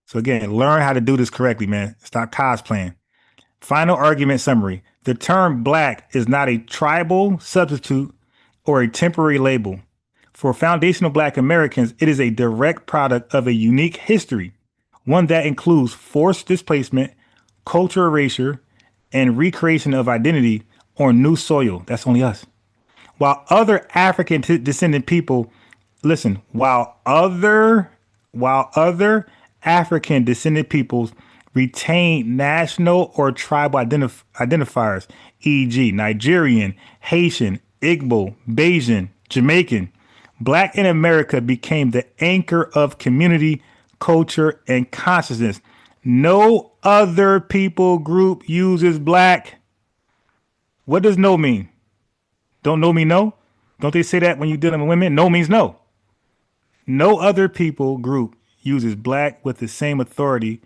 So again, learn how to do this correctly, man. Stop cosplaying. Final argument summary. The term black is not a tribal substitute or a temporary label. For foundational Black Americans, it is a direct product of a unique history, one that includes forced displacement, cultural erasure, and recreation of identity on new soil. That's only us. While other African descendant people, listen, while other African descendant peoples retain national or tribal identifiers, e.g. Nigerian, Haitian, Igbo, Bajan, Jamaican, Black in America became the anchor of community, culture, and consciousness. No other people group uses black. What does no mean? Don't no mean no? Don't they say that when you're dealing with women? No means no. No other people group uses black with the same authority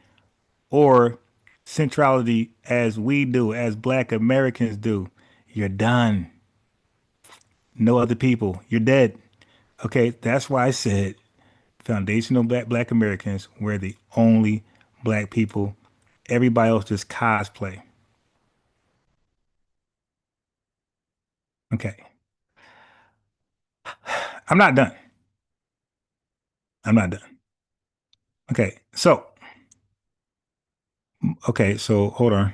or centrality as we do, as Black Americans do. You're done. No other people. You're dead. Okay, that's why I said foundational Black Americans were the only black people. Everybody else just cosplay. Okay. I'm not done. Okay, so Okay, so hold on.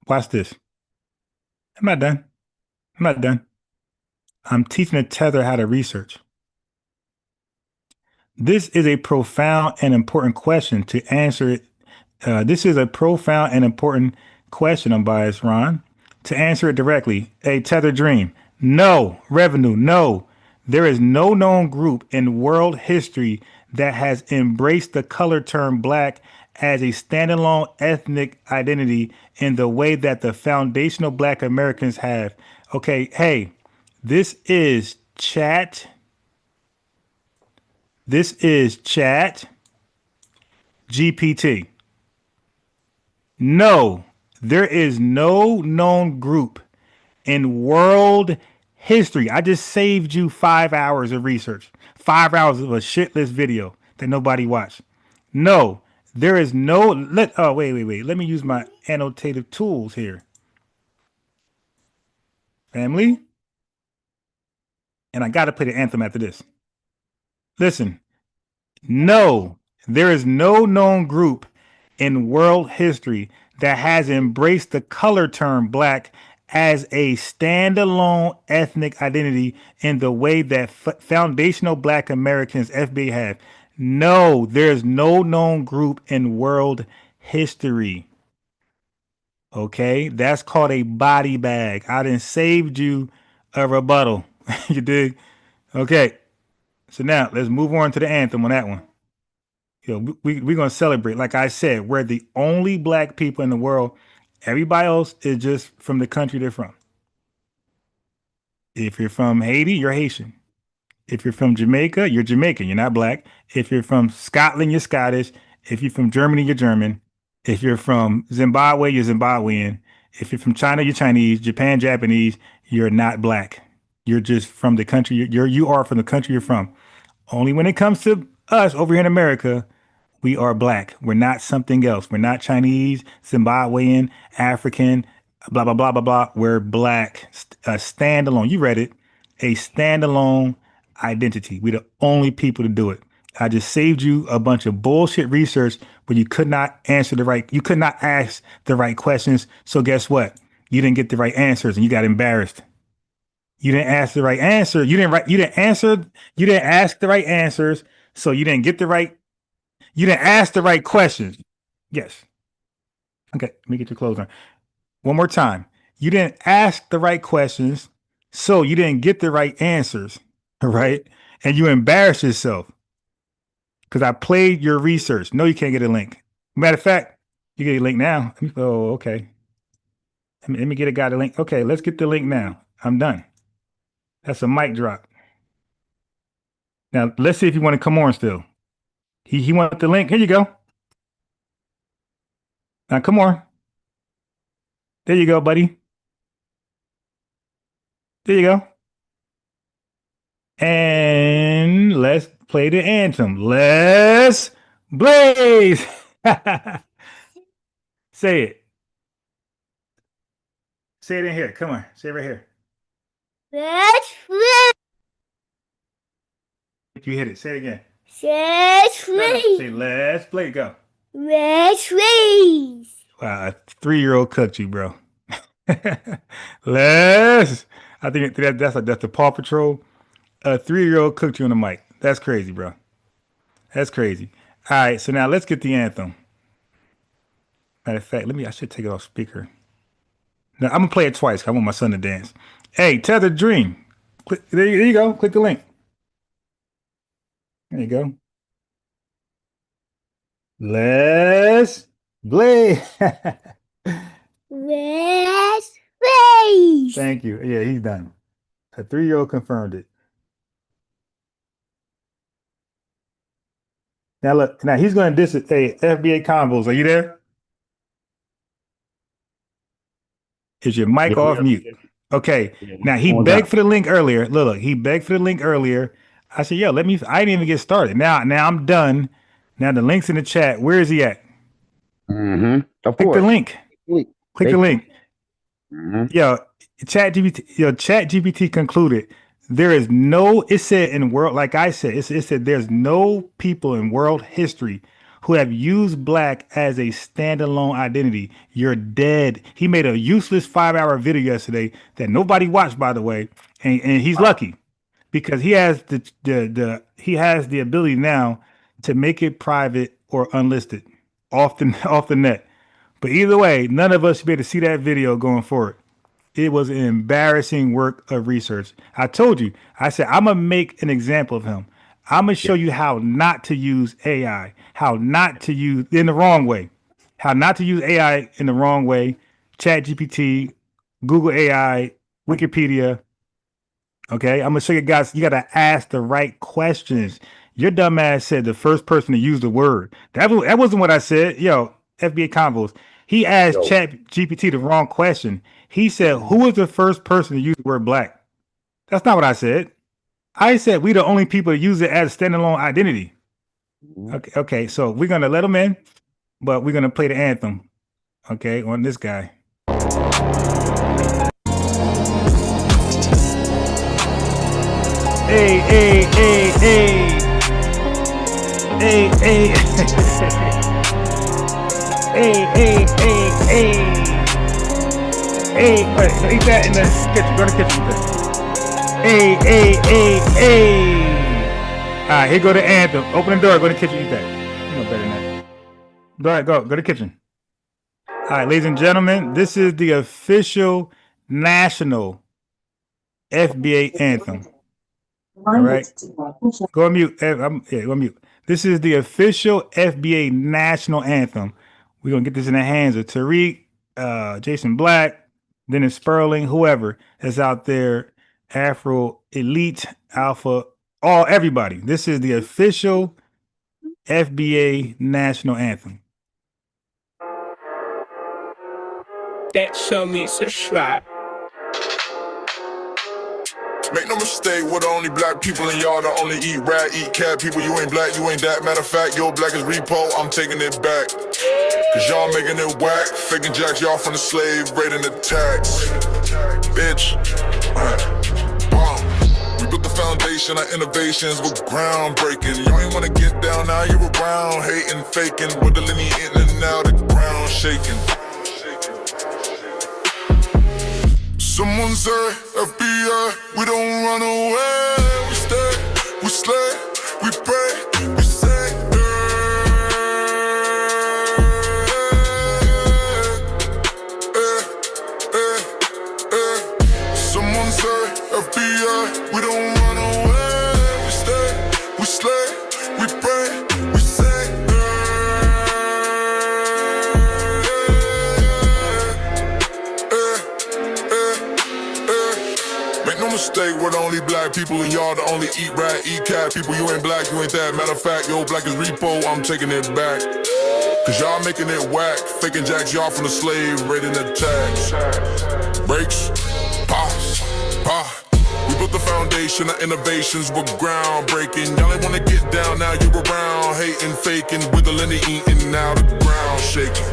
Watch this. I'm not done. I'm not done. I'm teaching a tether how to research. This is a profound and important question to answer it. This is a profound and important question, unbiased Ron. To answer it directly, a tether dream. No. Revenue. No. There is no known group in world history that has embraced the color term black as a standalone ethnic identity in the way that the foundational black Americans have. Okay, hey, this is chat. This is chat GPT. No, there is no known group in world history. I just saved you 5 hours of research, 5 hours of a shitless video that nobody watched. No, there is no, wait. Let me use my annotative tools here. Family. And I got to play the anthem after this. Listen, no, there is no known group in world history that has embraced the color term black as a standalone ethnic identity in the way that foundational black Americans, FBA, have. No, there's no known group in world history. Okay, that's called a body bag. I done saved you a rebuttal. You dig? Okay, so now let's move on to the anthem on that one. You know, we're going to celebrate. Like I said, we're the only black people in the world. Everybody else is just from the country they're from. If you're from Haiti, you're Haitian. If you're from Jamaica, you're Jamaican. You're not black. If you're from Scotland, you're Scottish. If you're from Germany, you're German. If you're from Zimbabwe, you're Zimbabwean. If you're from China, you're Chinese. Japan, Japanese. You're not black. You're just from the country. You are from the country you're from. Only when it comes to us over here in America, we are black. We're not something else. We're not Chinese, Zimbabwean, African, blah, blah, blah, blah, blah. We're black. A standalone. You read it. A standalone identity. We're the only people to do it. I just saved you a bunch of bullshit research where you could not ask the right questions. So guess what? You didn't get the right answers and you got embarrassed. You didn't ask the right answer. You didn't ask the right answers. So you didn't ask the right questions. Yes. Okay, let me get your clothes on. One more time. You didn't ask the right questions, so you didn't get the right answers, right? And you embarrassed yourself because I played your research. No, you can't get a link. Matter of fact, you get a link now. Oh, okay. Let me get a guy the link. Okay, let's get the link now. I'm done. That's a mic drop. Now, let's see if you want to come on still. He wants the link. Here you go. Now, come on. There you go, buddy. There you go. And let's play the anthem. Let's blaze. Say it. Say it in here. Come on. Say it right here. Let's blaze. You hit it. Say it again. Let's blaze. Say let's play. Go. Let's blaze. Wow, a 3-year-old cooked you, bro. Let's. I think that's the Paw Patrol. A 3-year-old cooked you on the mic. That's crazy, bro. That's crazy. All right, so now let's get the anthem. Matter of fact, I should take it off speaker. Now I'm gonna play it twice. 'Cause I want my son to dance. Hey, Tether Dream. There you go. Click the link. There you go. Let's blaze. Let's blaze. Thank you. Yeah, he's done. A 3-year-old confirmed it. Now look, he's going to diss it. Hey, FBA combos, are you there? Is your mic off mute? Okay. Now he begged for the link earlier. Look, he begged for the link earlier. I said, yo, I didn't even get started. Now I'm done. Now the link's in the chat. Where is he at? Click the link. Click the link. Yo, Chat GPT concluded There is no, it said in world, like I said, it said there's no people in world history who have used black as a standalone identity. You're dead. He made a useless 5-hour video yesterday that nobody watched, by the way, and he's lucky because he has he has the ability now to make it private or unlisted off the off the net. But either way, none of us should be able to see that video going forward. It was an embarrassing work of research. I told you, I said, I'm going to make an example of him. I'm going to show you how not to use AI, how not to use in the wrong way, how not to use AI in the wrong way. Chat GPT, Google AI, Wikipedia. Okay, I'm going to show you guys, you got to ask the right questions. Your dumb ass said the first person to use the word. That wasn't what I said. Yo, FBA Convos. He asked Chat GPT the wrong question. He said, who was the first person to use the word black? That's not what I said. I said we the only people to use it as a standalone identity. Okay, so we're going to let him in, but we're going to play the anthem, okay, on this guy. Hey, hey, hey, hey. Hey, hey. Hey, hey, hey, hey. Hey, wait, so eat that in the kitchen. Go to the kitchen. Hey, hey, hey, hey. All right, here go the anthem. Open the door. Go to the kitchen. Eat that. You know better than that. All right, go to the kitchen. All right, ladies and gentlemen, this is the official national FBA anthem. All right, go on mute. Go on mute. This is the official FBA national anthem. We're gonna get this in the hands of Tariq, Jason Black, Dennis Sperling, whoever is out there, Afro Elite, Alpha, everybody. This is the official FBA national anthem. That show me subscribe. Make no mistake, we're the only black people in y'all that only eat rat, eat cat people. You ain't black, you ain't that. Matter of fact, your black is repo, I'm taking it back. Cause y'all making it whack, faking jacks, y'all from the slave, raiding the tax. Bitch. We built the foundation, our innovations were groundbreaking. You ain't wanna get down now, you're around, hating, faking. With the linear in and out, the ground shaking. Someone say, FBI, we don't run away. We stay, we slay, we pray, we say, Someone say, FBI, we don't run away. We stay, we slay, we pray, we say, Make no mistake, we're the only black people and y'all the only eat rat, eat cat people. You ain't black, you ain't that. Matter of fact, your black is repo, I'm taking it back. Cause y'all making it whack, faking jacks, y'all from the slave, raiding the tax. Breaks, pause, pause. We built the foundation, our innovations were groundbreaking. Y'all ain't wanna get down, now you around, hating, faking, wiggling and eating, now the ground shaking.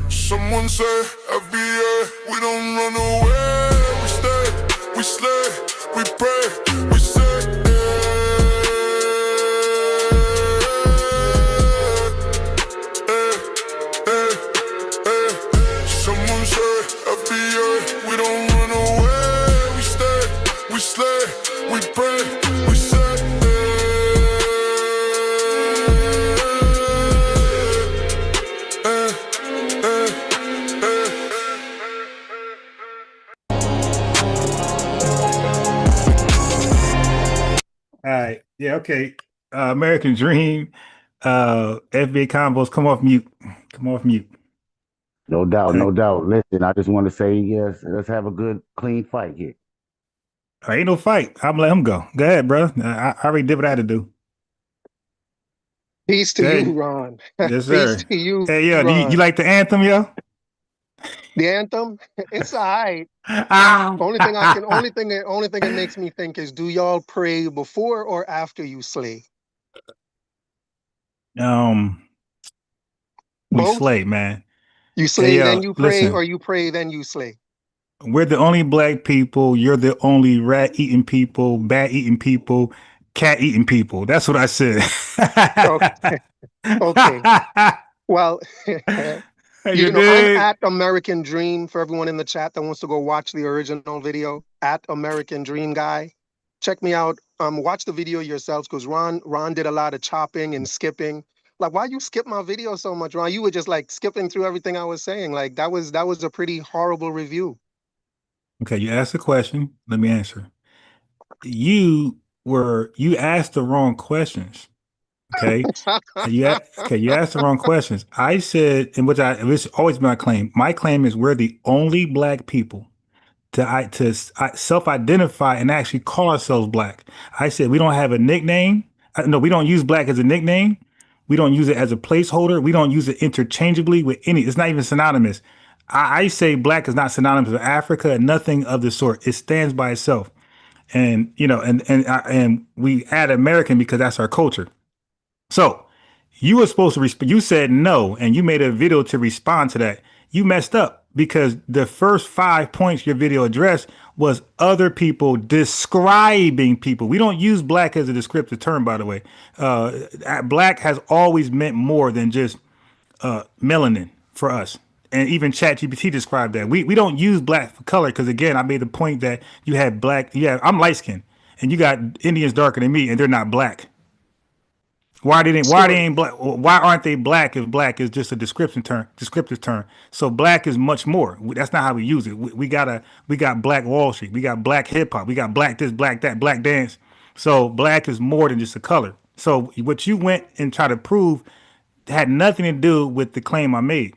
Someone say, FBA, we don't run away. We stay, we slay, we pray, we say, Someone say, FBA, we don't run away. We stay, we slay, we pray, we say, All right. Yeah, okay. American Dream, FBA Combos, come off mute. Come off mute. No doubt, no doubt. Listen, I just want to say, yes, let's have a good, clean fight here. Ain't no fight. I'm gonna let him go. Go ahead, bro. I already did what I had to do. Peace to you, Ron. Yes, sir. Peace to you. Hey, yo, Ron. you like the anthem, yo? The anthem? It's all right. Only thing it makes me think is, do y'all pray before or after you slay? We Both? slay, man. You slay Hey, then you pray, listen. or you pray then you slay? We're the only black people. You're the only rat-eating people, bat-eating people, cat-eating people. That's what I said. Okay. Okay. Well, You I'm dig? at American Dream for everyone in the chat that wants to go watch the original video. At American Dream Guy, check me out. Watch the video yourselves because Ron did a lot of chopping and skipping. Like, why you skip my video so much, Ron? You were just like skipping through everything I was saying. Like that was a pretty horrible review. Okay, you asked a question. Let me answer. You asked the wrong questions. Okay. You asked the wrong questions. I said, and it's always been my claim. My claim is we're the only black people to self-identify and actually call ourselves black. I said we don't have a nickname. No, we don't use black as a nickname. We don't use it as a placeholder. We don't use it interchangeably with any. It's not even synonymous. I say black is not synonymous with Africa and nothing of the sort. It stands by itself. And and we add American because that's our culture. So you were supposed to you said no, and you made a video to respond to that. You messed up because the first 5 points your video addressed was other people describing people. We don't use black as a descriptive term, by the way. Black has always meant more than just melanin for us. And even ChatGPT described that. We don't use black for color because, again, I made the point that you had black. Yeah, I'm light skinned, and you got Indians darker than me, and they're not black. Why they ain't black? Why aren't they black if black is just a descriptive term? So black is much more. That's not how we use it. We got black Wall Street. We got black hip hop. We got black this, black that, black dance. So black is more than just a color. So what you went and tried to prove had nothing to do with the claim I made.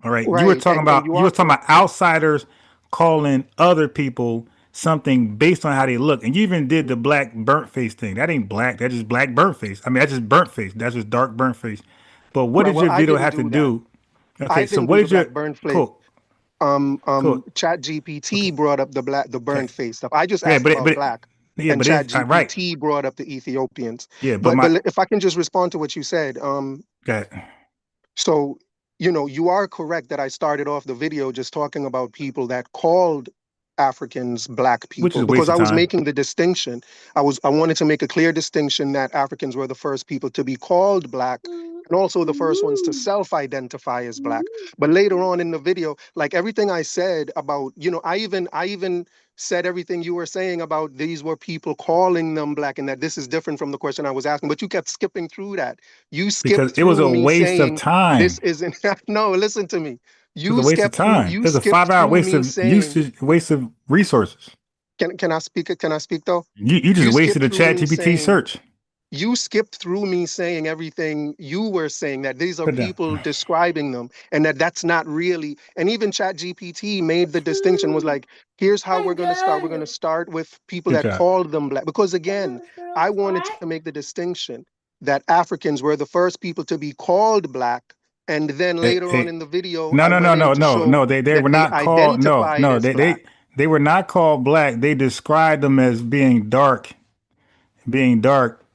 All right. Right. You were talking about outsiders calling other people something based on how they look. And you even did the black burnt face thing. That ain't black. That's just black burnt face. I mean, that's just burnt face. That's just dark burnt face. But what did your video have to do? Okay, so what is your burnt face? Cool. Chat GPT brought up the burnt face stuff. I just asked about black. Yeah, and Chat GPT brought up the Ethiopians. Yeah, but if I can just respond to what you said, so you are correct that I started off the video just talking about people that called Africans black people because I was making the distinction. I wanted to make a clear distinction that Africans were the first people to be called black and also the first ones to self-identify as black. But later on in the video, like everything I said about, I even said everything you were saying about these were people calling them black and that this is different from the question I was asking, but you kept skipping through that. You skipped because it was a waste of time. This isn't no, listen to me. You waste of time. There's a 5-hour waste of usage, waste of resources. Can I speak? Can I speak though? You just wasted a ChatGPT search. You skipped through me saying everything you were saying, that these are people describing them and that's not really. And even ChatGPT made the distinction, was like, here's how we're going to start. We're going to start with people that called them black. Because again, I wanted to make the distinction that Africans were the first people to be called black. And then later on in the video, no, they were not called. They were not called black. They described them as being dark.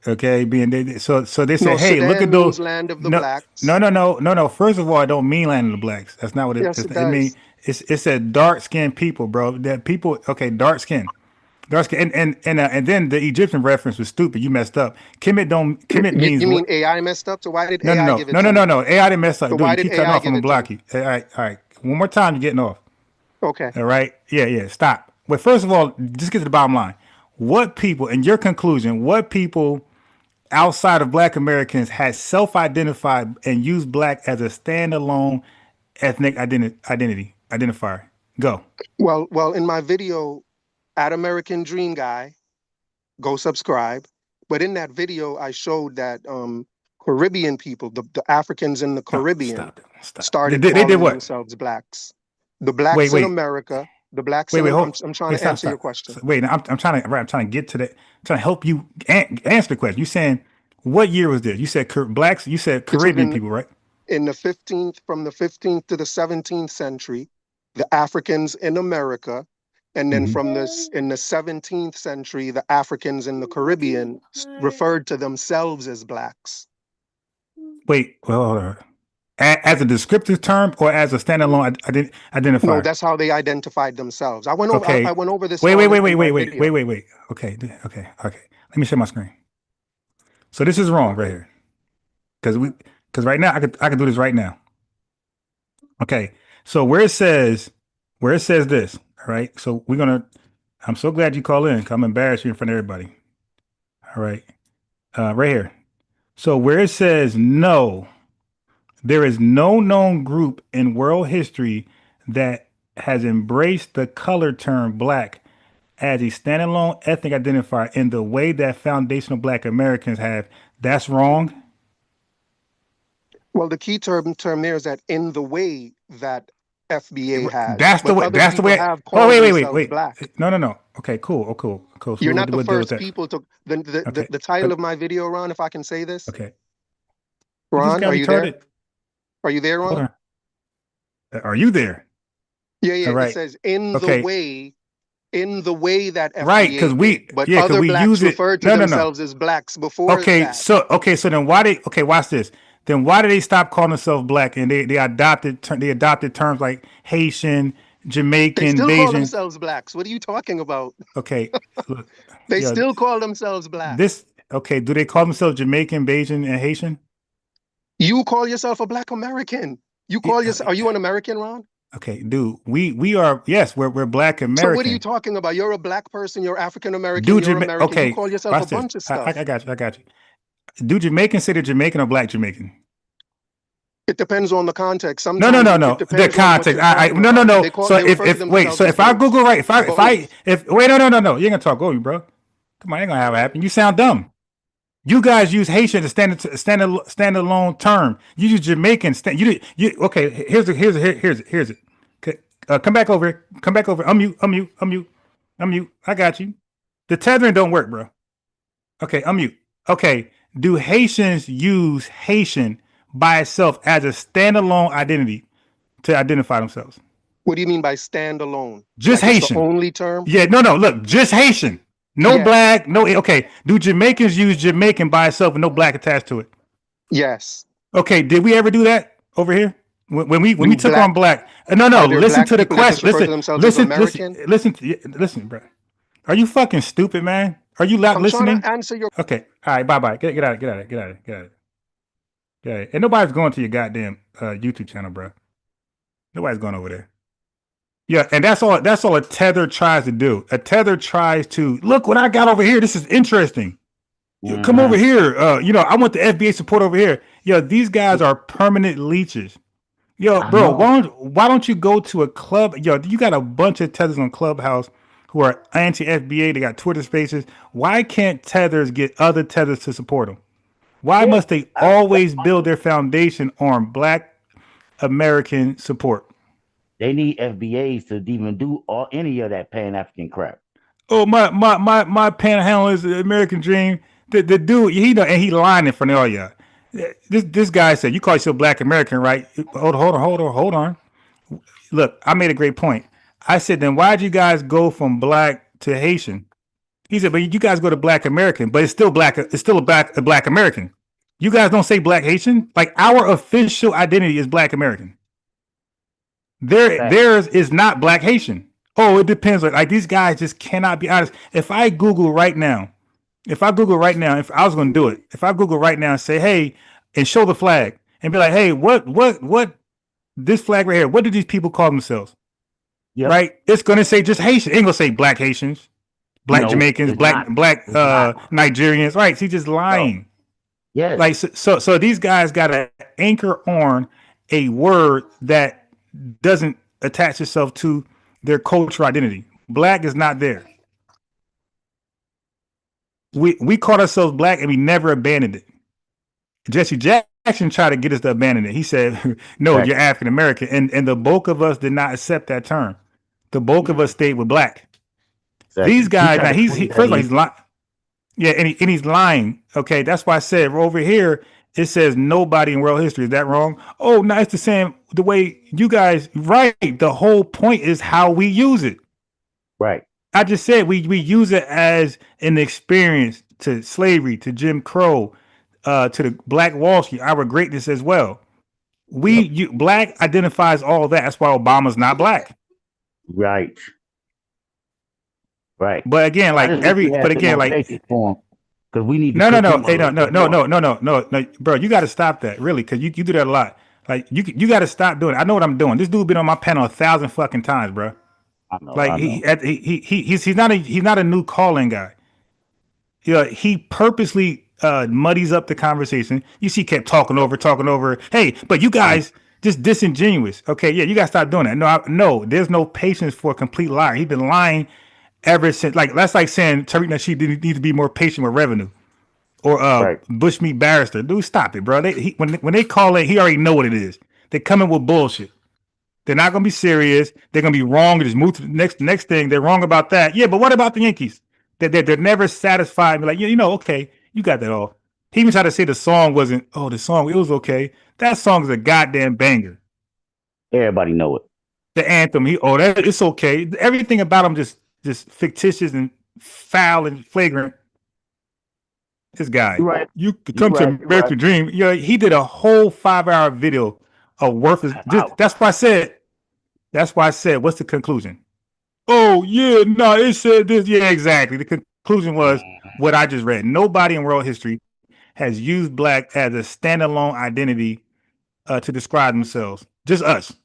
Okay, so they said, hey, Sudan look at those land of the blacks. No. First of all, I don't mean land of the blacks. That's not what it means. It said dark skinned people, bro. That people, okay, dark skin. And then the Egyptian reference was stupid. You messed up. Kemet means. You mean AI messed up? So why did AI give it? No. AI didn't mess up. So Dude, why you did keep cutting AI off. I'm gonna block you. All right. One more time, you're getting off. Okay. All right. Yeah. Stop. But first of all, just get to the bottom line. What people, in your conclusion, what people outside of Black Americans had self-identified and used black as a standalone ethnic identifier? Go. Well, in my video, at American Dream Guy, go subscribe. But in that video, I showed that Caribbean people, the Africans in the Caribbean, started calling themselves blacks. The blacks in America, the blacks. I'm trying to answer your question. I'm trying to get to that. I'm trying to help you answer the question. You saying what year was this? You said blacks. You said Caribbean people, right? From the 15th to the 17th century, the Africans in America. And then in the 17th century, the Africans in the Caribbean referred to themselves as blacks. Wait, well, As a descriptive term or as a standalone identifier? No, that's how they identified themselves. I went over. Okay. I went over this. Wait. in my video. Wait. Okay. Let me share my screen. So this is wrong right here, because right now I could do this right now. Okay. So where it says this, all right. So I'm so glad you call in. 'Cause I'm embarrassed you in front of everybody. All right. Right here. So where it says no, there is no known group in world history that has embraced the color term black as a standalone ethnic identifier in the way that foundational Black Americans have. That's wrong. Well, the key term there is that in the way that FBA has. That's the way. That's the way. Oh, wait. Black. No. Okay, cool. So you're not the first people to. The title of my video, Ron, if I can say this. Okay. Ron, are you there? Are you there, Ron? Are you there? Yeah. Right. It says in the way that FBA right, because other blacks referred to themselves as blacks before. So then watch this. Then why did they stop calling themselves black and they adopted terms like Haitian, Jamaican, they still Bayesian. Call themselves blacks. What are you talking about? Okay, look, they still call themselves black. Do they call themselves Jamaican, Bayesian, and Haitian? You call yourself a Black American. You call yourself. Are you an American, Ron? Okay, dude, we are. Yes, we're Black American. So what are you talking about? You're a black person. You're African American. You're American. Okay, you call yourself a bunch of stuff. I got you. Do Jamaicans say they're Jamaican or Black Jamaican? It depends on the context. Sometimes no. The context. No. So if I Google right, if wait, no. You ain't gonna talk over me, bro. Come on, ain't gonna have it happen. You sound dumb. You guys use Haitian as standalone term. You use Jamaican. Okay. Here's it. Okay, come back over here. Unmute. I got you. The tethering don't work, bro. Okay, unmute. Okay. Do Haitians use Haitian by itself as a standalone identity to identify themselves? What do you mean by standalone? Just like Haitian. The only term? Yeah, no. Look, just Haitian. No black, no. Okay. Do Jamaicans use Jamaican by itself with no black attached to it? Yes. Okay. Did we ever do that over here when we took on black? No. Listen to the question. Listen, bro. Are you fucking stupid, man? Are you not listening? To answer your. Okay. All right. Bye. Get out of it. Yeah. And nobody's going to your goddamn YouTube channel, bro. Nobody's going over there. Yeah, and that's all a tether tries to do. A tether tries to look what I got over here. This is interesting. Come over here. I want the FBA support over here. Yo, these guys are permanent leeches. Yo, bro, why don't you go to a club? Yo, you got a bunch of tethers on Clubhouse who are anti-FBA. They got Twitter spaces. Why can't tethers get other tethers to support them? Why must they always build their foundation on Black American support? They need FBAs to even do any of that Pan-African crap. Oh, my panhandle is the American dream. The dude, he lying in front of all y'all. This guy said, you call yourself Black American, right? Hold on. Look, I made a great point. I said, then why'd you guys go from Black to Haitian? He said, but you guys go to Black American, but it's still Black. It's still a Black American. You guys don't say Black Haitian. Like our official identity is Black American. Theirs is not Black Haitian. Oh, it depends. Like these guys just cannot be honest. If I Google right now, if I Google right now and say, hey, and show the flag and be like, hey, what this flag right here, what do these people call themselves? Yep. Right? It's gonna say just Haitian. It ain't gonna say Black Haitians, Black Jamaicans, Black Nigerians. Right? He's just lying. Yeah. Like so these guys gotta anchor on a word that doesn't attach itself to their cultural identity. Black is not there. We called ourselves Black and we never abandoned it. Jesse Jackson tried to get us to abandon it. He said, no, you're African American. And the bulk of us did not accept that term. The bulk of us stayed with Black. Exactly. These guys, now first of all, he's lying. Yeah, and he's lying. Okay, that's why I said over here, it says nobody in world history. Is that wrong? Oh, no, it's the same. The way you guys, right. The whole point is how we use it. Right. I just said we use it as an experience to slavery, to Jim Crow, to the Black Wall Street, our greatness as well. Black identifies all that. That's why Obama's not black. Right. But again, like form because we need to no, hey, no, bro, you got to stop that, really, because you do that a lot. Like you got to stop doing it. I know what I'm doing. This dude been on my panel 1,000 fucking times, bro. I know. Like he's not a new calling guy. He purposely muddies up the conversation. You see, kept talking over. Hey, but you guys just disingenuous. Okay, yeah, you gotta stop doing that. No, there's no patience for a complete liar. He's been lying ever since. Like that's like saying Tariq Nasheed didn't need to be more patient with revenue, or Bushmeat Barrister. Dude, stop it, bro. When they call it, he already know what it is. They coming with bullshit. They're not gonna be serious. They're gonna be wrong. Just move to the next thing. They're wrong about that. Yeah, but what about the Yankees? They're never satisfied. Like okay, you got that all. He even tried to say the song wasn't. Oh, the song it was okay. That song is a goddamn banger. Everybody know it. The anthem. It's okay. Everything about him just fictitious and foul and flagrant. This guy. Right. You could come to American Dream. Yeah, he did a whole 5-hour video of worthless. That's why I said. What's the conclusion? Oh yeah, no, it said this. Yeah, exactly. The conclusion was what I just read. Nobody in world history has used black as a standalone identity to describe themselves. Just us.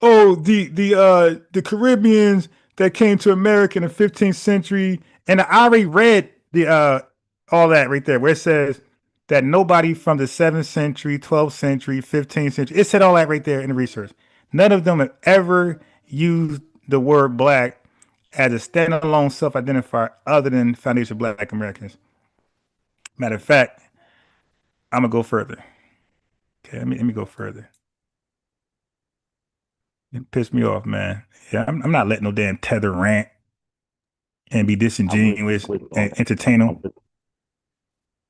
Oh, the Caribbeans that came to America in the 15th century, and I already read the all that right there where it says that nobody from the 7th century, 12th century, 15th century. It said all that right there in the research. None of them have ever used the word black as a standalone self-identifier other than foundation Black Americans. Matter of fact, I'm gonna go further. Okay, let me go further. It pissed me off, man. Yeah, I'm not letting no damn tether rant and be disingenuous and entertain them.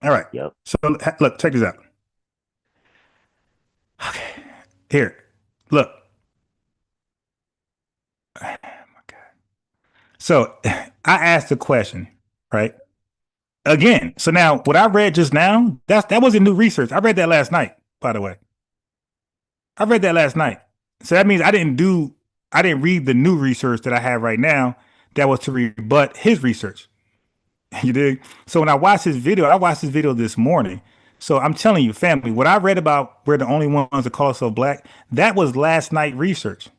All right. Yep. So look, check this out. Okay. Here. Look. Oh my God. So I asked a question, right? Again. So now what I read just now, that wasn't new research. I read that last night, by the way. I read that last night. So that means I didn't read the new research that I have right now that was to rebut his research. You dig? So when I watched this video this morning. So I'm telling you, family, what I read about we're the only ones that call ourselves black, that was last night research.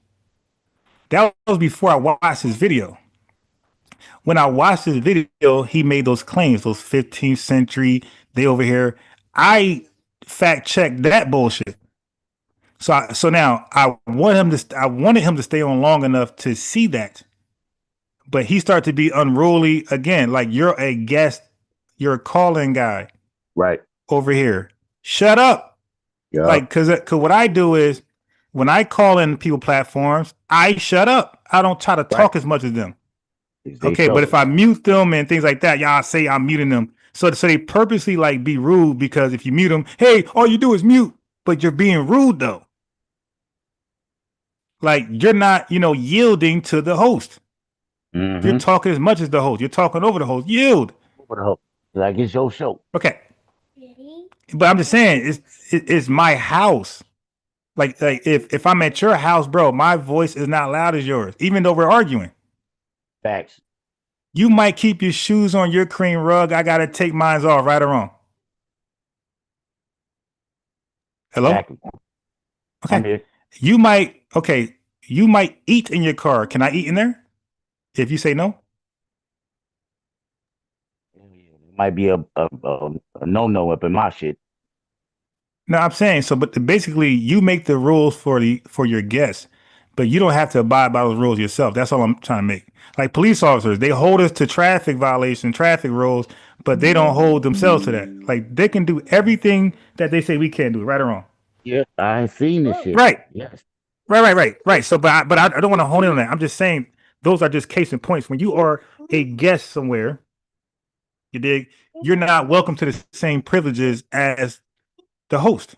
That was before I watched his video. When I watched his video, he made those claims, those 15th century, they over here. I fact checked that bullshit. So now I wanted him to stay on long enough to see that. But he started to be unruly again. Like, you're a guest, you're a calling guy. Right. Over here. Shut up. Yeah. Like, cause what I do is when I call in people platforms, I shut up. I don't try to talk as much as them. Okay, but if I mute them and things like that, y'all say I'm muting them. So they purposely like be rude, because if you mute them, hey, all you do is mute, but you're being rude though. Like, you're not, yielding to the host. Mm-hmm. You're talking as much as the host. You're talking over the host. Yield. Over the host. Like, it's your show. Okay. But I'm just saying, it's my house. Like if I'm at your house, bro, my voice is not loud as yours, even though we're arguing. Facts. You might keep your shoes on your cream rug. I gotta take mine off, right or wrong. Hello? Exactly. Okay. You might eat in your car. Can I eat in there? If you say no? It might be a no up in my shit. No, I'm saying so, but basically you make the rules for your guests, but you don't have to abide by those rules yourself. That's all I'm trying to make. Like police officers, they hold us to traffic violations, traffic rules, but they don't hold themselves to that. Like, they can do everything that they say we can't do, right or wrong. Yeah, I ain't seen this shit. Right. Yes. Right. So, but I don't want to hone in on that. I'm just saying those are just case in points. When you are a guest somewhere, you dig, you're not welcome to the same privileges as the host.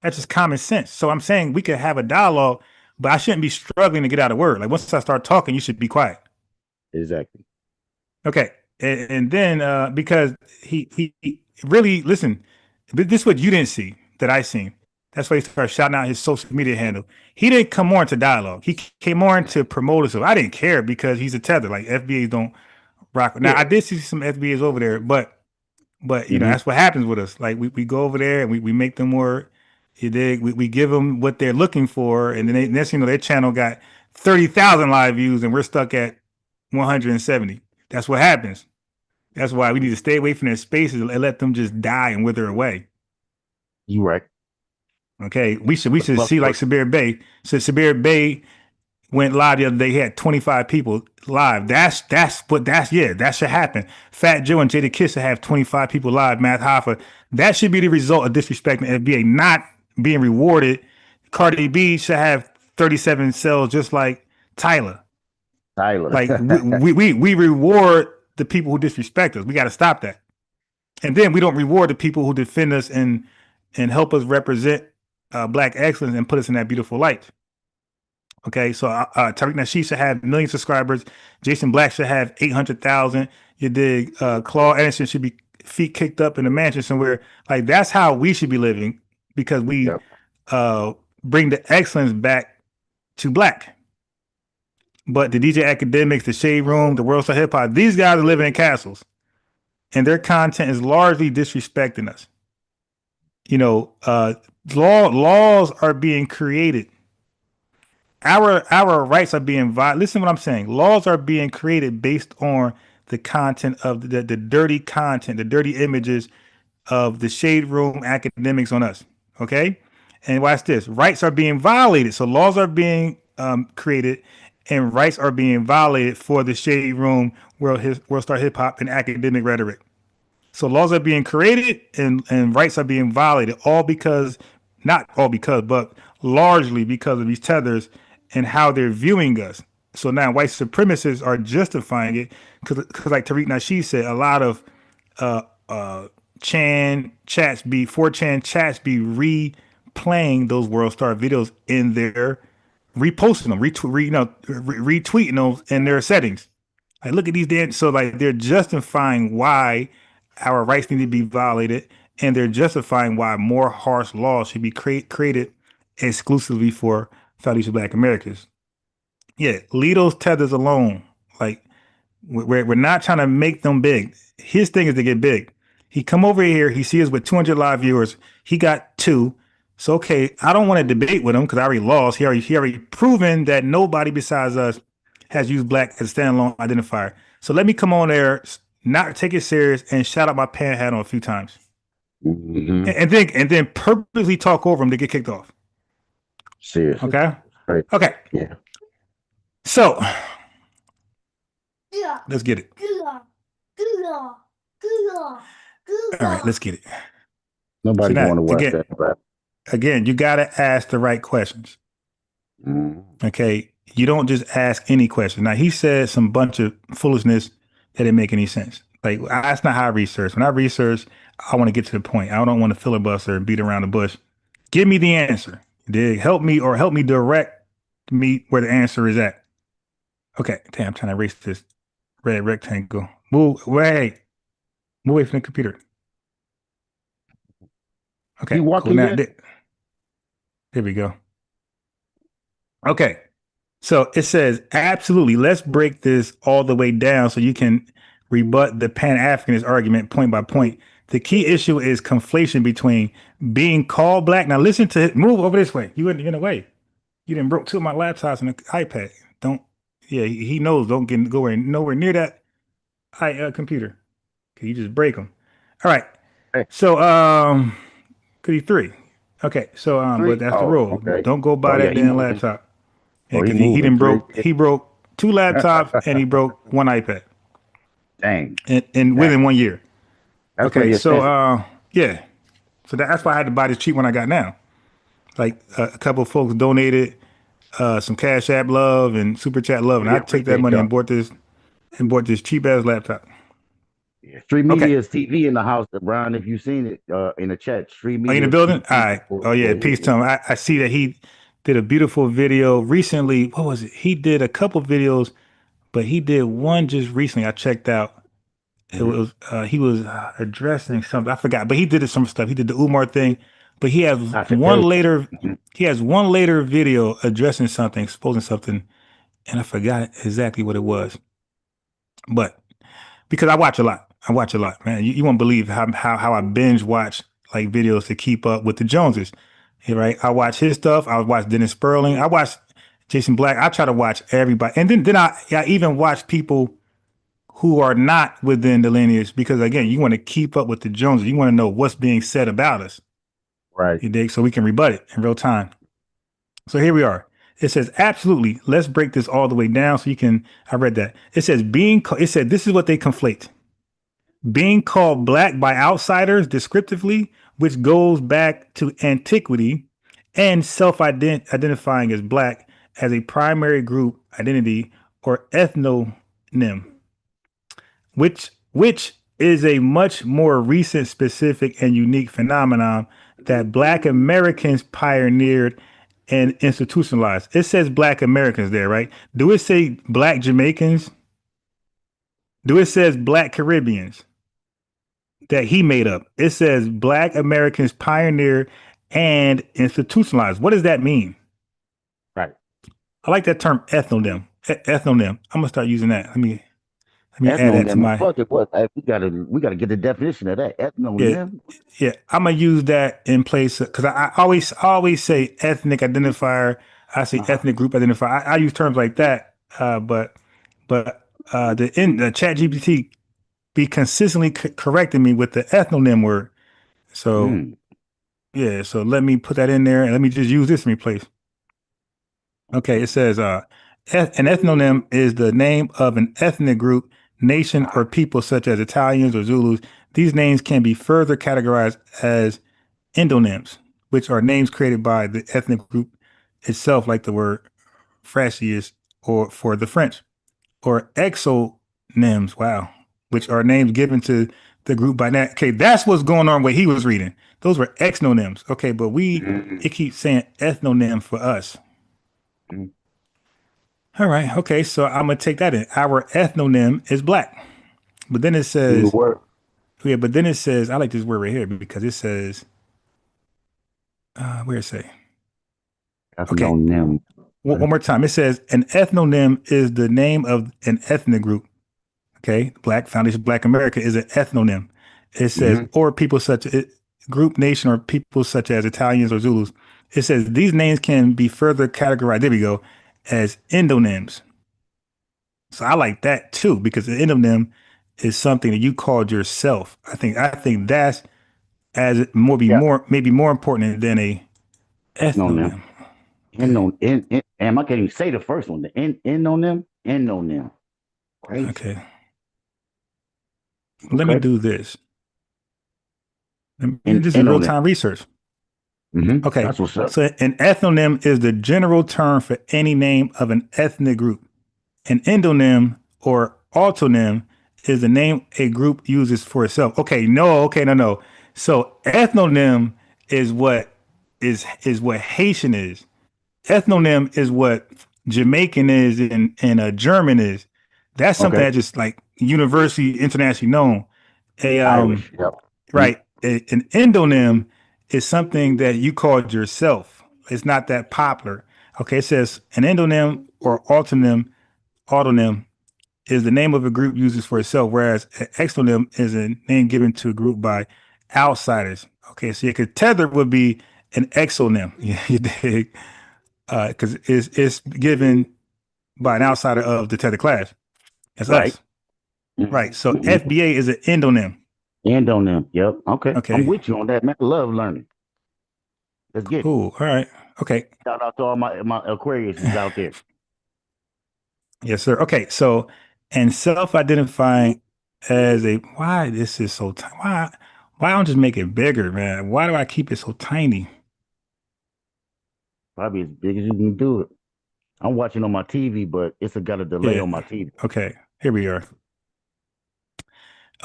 That's just common sense. So I'm saying we could have a dialogue, but I shouldn't be struggling to get out a word. Like, once I start talking, you should be quiet. Exactly. Okay. And then because he really, listen, this is what you didn't see. that I seen. That's why he started shouting out his social media handle. He didn't come on to dialogue. He came on to promote himself. I didn't care because he's a tether. Like FBAs don't rock. Now I did see some FBAs over there, but you know, that's what happens with us. Like we go over there and we make them more. You dig? We give them what they're looking for, and then next thing you know, their channel got 30,000 live views, and we're stuck at 170. That's what happens. That's why we need to stay away from their spaces and let them just die and wither away. You right. Okay, we should see like Sabir Bey. So Sabir Bey went live the other day. He had 25 people live. That should happen. Fat Joe and Jada Kiss should have 25 people live. Matt Hoffa. That should be the result of disrespecting FBA, not being rewarded. Cardi B should have 37 cells, just like Tyler. Like we reward the people who disrespect us. We got to stop that. And then we don't reward the people who defend us and help us represent Black excellence and put us in that beautiful light. Okay, so Tariq Nasheed should have million subscribers. Jason Black should have 800,000. You dig? Claude Anderson should be feet kicked up in a mansion somewhere. Like that's how we should be living, because we bring the excellence back to Black. But the DJ Academics, the Shade Room, the World Star Hip Hop, these guys are living in castles, and their content is largely disrespecting us. You know, laws are being created. Our rights are being violated. Listen to what I'm saying. Laws are being created based on the content of the dirty content, the dirty images of the Shade Room academics on us. Okay? And watch this. Rights are being violated. So laws are being created and rights are being violated for the Shade Room, World Star Hip Hop, and academic rhetoric. So laws are being created and rights are being violated, not all because, but largely because of these tethers and how they're viewing us. So now white supremacists are justifying it because like Tariq Nasheed said, a lot of 4chan chats be replaying those World Star videos in their reposting them, retweeting those in their settings. Like, look at these damn. So like they're justifying why our rights need to be violated, and they're justifying why more harsh laws should be created exclusively for Foundation Black Americans. Yeah, leave those tethers alone. Like we're not trying to make them big. His thing is to get big. He come over here, he sees us with 200 live viewers. He got 2. So okay, I don't want to debate with him because I already lost. He already proven that nobody besides us has used Black as a standalone identifier. So let me come on there, not take it serious, and shout out my pan hat on a few times, and then purposely talk over him to get kicked off. Seriously. Okay. Right. Okay. Yeah. So let's get it. All right, let's get it. Nobody going to watch that. But again, you got to ask the right questions. Okay, you don't just ask any question. Now he said some bunch of foolishness that didn't make any sense. Like that's not how I research. When I research, I want to get to the point. I don't want to filibuster and beat around the bush. Give me the answer. Help me direct me where the answer is at. Okay, damn, I'm trying to erase this red rectangle. Move away from the computer. Okay, cool. Now, there we go. Okay, so it says, absolutely, let's break this all the way down so you can rebut the Pan-Africanist argument point by point. The key issue is conflation between being called Black. Now listen to it. Move over this way. You're in the way. You done broke 2 of my laptops and an iPad. He knows, don't go nowhere near that computer. Okay, you just break them. All right. So, could he 3? Okay, so but that's the rule. Okay. Don't go by that damn laptop. He broke 2 laptops and he broke 1 iPad. Dang. And within 1 year. Okay, so yeah. So that's why I had to buy this cheap one I got now. Like a couple of folks donated some Cash App love and Super Chat love, and I took that money and bought this cheap ass laptop. Street Media's TV in the house, Brian. If you've seen it in the chat, Street Media. Are you in the building? All right. Oh yeah, peace to him. I see that he did a beautiful video recently. What was it? He did a couple videos, but he did one just recently. I checked out. It was he was addressing something. I forgot, but he did some stuff. He did the Umar thing. But he has one later. He has one later video addressing something, exposing something, and I forgot exactly what it was. But because I watch a lot, man. You won't believe how I binge watch like videos to keep up with the Joneses. Yeah, right. I watch his stuff. I watch Dennis Sperling. I watch Jason Black. I try to watch everybody, and then I even watch people who are not within the lineage because again, you want to keep up with the Joneses. You want to know what's being said about us. Right. You dig? So we can rebut it in real time. So here we are. It says, absolutely. Let's break this all the way down so you can. I read that. It says it said, this is what they conflate. Being called black by outsiders descriptively, which goes back to antiquity, and self-identifying as black as a primary group identity or ethnonym, which is a much more recent, specific, and unique phenomenon that Black Americans pioneered and institutionalized. It says Black Americans there, right? Do it say Black Jamaicans? Do it says Black Caribbeans that he made up? It says Black Americans pioneered and institutionalized. What does that mean? Right. I like that term ethnonym. Ethnonym. I'm gonna start using that. Let me add that to my. Fuck it, what? We gotta get the definition of that. Ethnonym. Yeah, I'm gonna use that in place because I always say ethnic identifier. I say ethnic group identifier. I use terms like that. But the Chat GPT be consistently correcting me with the ethnonym word. So yeah, so let me put that in there and let me just use this in replace. Okay, it says an ethnonym is the name of an ethnic group, nation, or people such as Italians or Zulus. These names can be further categorized as endonyms, which are names created by the ethnic group itself, like the word Frasius or for the French, or exonyms, wow, which are names given to the group by that. Okay, that's what's going on what he was reading. Those were exonyms. Okay, but it keeps saying ethnonym for us. All right. Okay. So I'm going to take that in. Our ethnonym is black. But then it says, yeah, but then it says, I like this word right here because it says, where it say? Okay. One more time. It says an ethnonym is the name of an ethnic group. Okay. Black Foundation, Black America is an ethnonym. It says, or people such as group, nation, or people such as Italians or Zulus. It says these names can be further categorized. There we go. As endonyms. So I like that too, because the endonym is something that you called yourself. I think that's maybe more important than a ethnonym. Okay. I can't even say the first one. The endonym. Crazy. Okay. Let me do this. This is real-time research. Okay. That's what's up. So an ethnonym is the general term for any name of an ethnic group. An endonym or autonym is the name a group uses for itself. No. So ethnonym is what Haitian is. Ethnonym is what Jamaican is and German is. That's something that just like universally internationally known. Irish. Yep. Right. An endonym is something that you called yourself. It's not that popular. Okay. It says an endonym or autonym is the name of a group uses for itself, whereas an exonym is a name given to a group by outsiders. Okay, so tether would be an exonym, you dig? Because it's given by an outsider of the tether class. That's us. Right. So FBA is an endonym. Endonym. Yep. Okay. I'm with you on that, man. I love learning. Let's get it. Cool. All right. Okay. Shout out to all my Aquariuses out there. Yes, sir. Okay, so and self-identifying as why this is so tiny? Why don't just make it bigger, man? Why do I keep it so tiny? Probably as big as you can do it. I'm watching on my TV, but it's got a delay on my TV. Okay, here we are.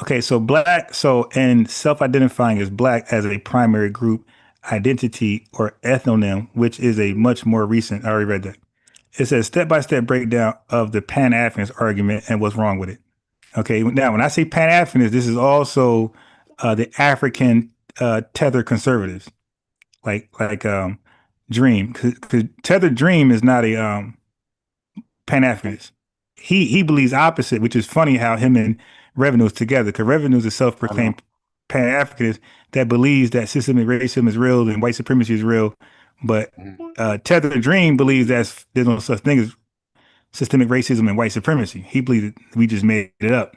Okay, so and self-identifying as black as a primary group identity or ethnonym, which is a much more recent. I already read that. It says step-by-step breakdown of the Pan-Africanist argument and what's wrong with it. Okay, now when I say Pan-Africanist, this is also the African tether conservatives. like Dream, because Tethered Dream is not a Pan-Africanist. He believes opposite, which is funny how him and Revenue's together, because Revenue's a self-proclaimed Pan-Africanist that believes that systemic racism is real and white supremacy is real, but Tethered Dream believes that there's no such thing as systemic racism and white supremacy. He believes that we just made it up.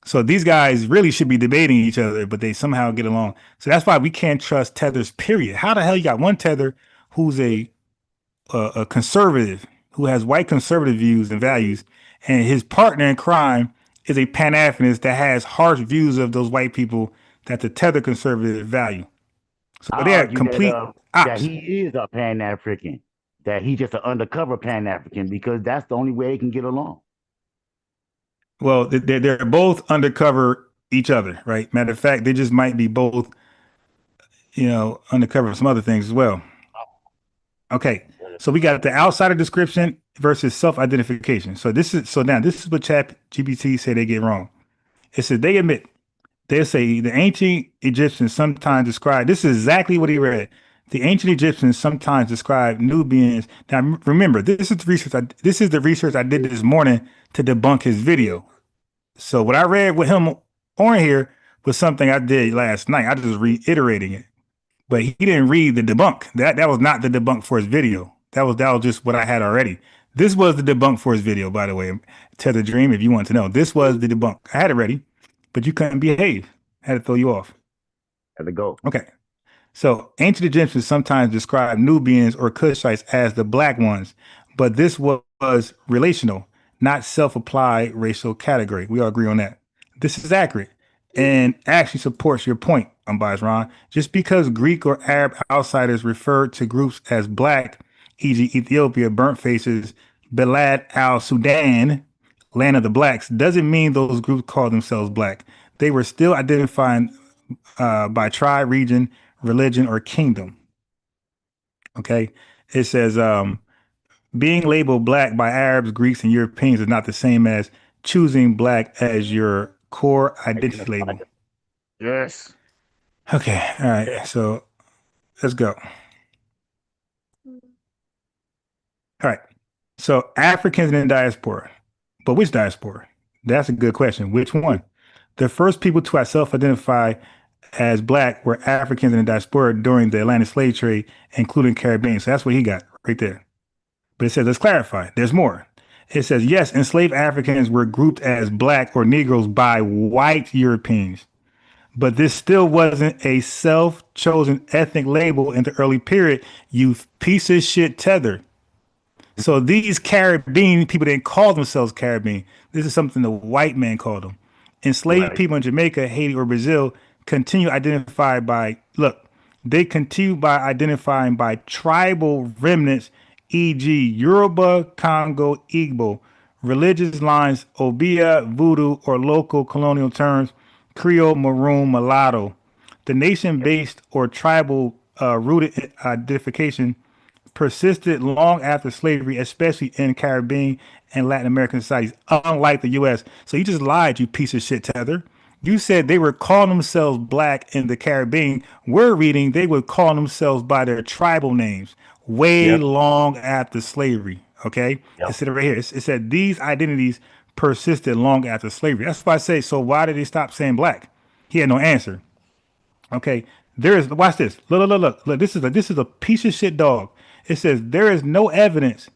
So these guys really should be debating each other, but they somehow get along. So that's why we can't trust Tethers, period. How the hell you got one Tether who's a conservative, who has white conservative views and values, and his partner in crime is a Pan-Africanist that has harsh views of those white people that the Tether conservative value. So they're complete that he is a Pan-African, that he's just an undercover Pan-African because that's the only way they can get along. Well, they're both undercover each other, right? Matter of fact, they just might be both, undercover some other things as well. Okay, so we got the outsider description versus self-identification. So this is what ChatGPT say they get wrong. It says they say the ancient Egyptians sometimes describe. This is exactly what he read. The ancient Egyptians sometimes describe Nubians. Now remember, this is the research I did this morning to debunk his video. So what I read with him on here was something I did last night. I just reiterating it, but he didn't read the debunk. That was not the debunk for his video. That was just what I had already. This was the debunk for his video, by the way. Tether Dream, if you want to know, this was the debunk. I had it ready, but you couldn't behave. I had to throw you off. Had to go. Okay. So ancient Egyptians sometimes describe Nubians or Cushites as the black ones, but this was relational, not self-applied racial category. We all agree on that. This is accurate and actually supports your point, unbiased Ron. Just because Greek or Arab outsiders refer to groups as black, e.g. Ethiopia, burnt faces, Belad al-Sudan, land of the blacks, doesn't mean those groups call themselves black. They were still identifying by tribe, region, religion, or kingdom. Okay. It says, being labeled black by Arabs, Greeks, and Europeans is not the same as choosing black as your core identity label. Yes. Okay. All right. So let's go. All right. So Africans in diaspora. But which diaspora? That's a good question. Which one? The first people to self-identify as black were Africans in the diaspora during the Atlantic slave trade, including Caribbean. So that's what he got right there. But it says, let's clarify. There's more. It says, yes, enslaved Africans were grouped as black or Negroes by white Europeans. But this still wasn't a self-chosen ethnic label in the early period, you piece of shit Tether. So these Caribbean people didn't call themselves Caribbean. This is something the white man called them. Enslaved people in Jamaica, Haiti, or Brazil continue identifying by tribal remnants, e.g. Yoruba, Congo, Igbo, religious lines, Obia, Voodoo, or local colonial terms, Creole, Maroon, Mulatto. The nation-based or tribal rooted identification persisted long after slavery, especially in Caribbean and Latin American societies, unlike the U.S. So you just lied, you piece of shit, Tether. You said they were calling themselves black in the Caribbean. We're reading they would call themselves by their tribal names way long after slavery. Okay? It said it right here. It said these identities persisted long after slavery. That's why I say, so why did they stop saying black? He had no answer. Okay. Watch this. Look. This is a piece of shit dog. It says there is no evidence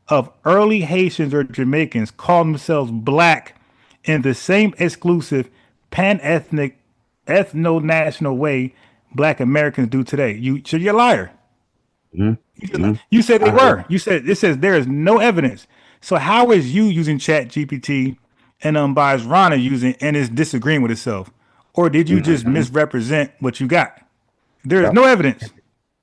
of early Haitians or Jamaicans calling themselves black in the same exclusive pan-ethnic, ethno-national way black Americans do today. You're a liar. You said they were. You said it says there is no evidence. So how is you using Chat GPT and unbiased Rana using and is disagreeing with itself? Or did you just misrepresent what you got? There is no evidence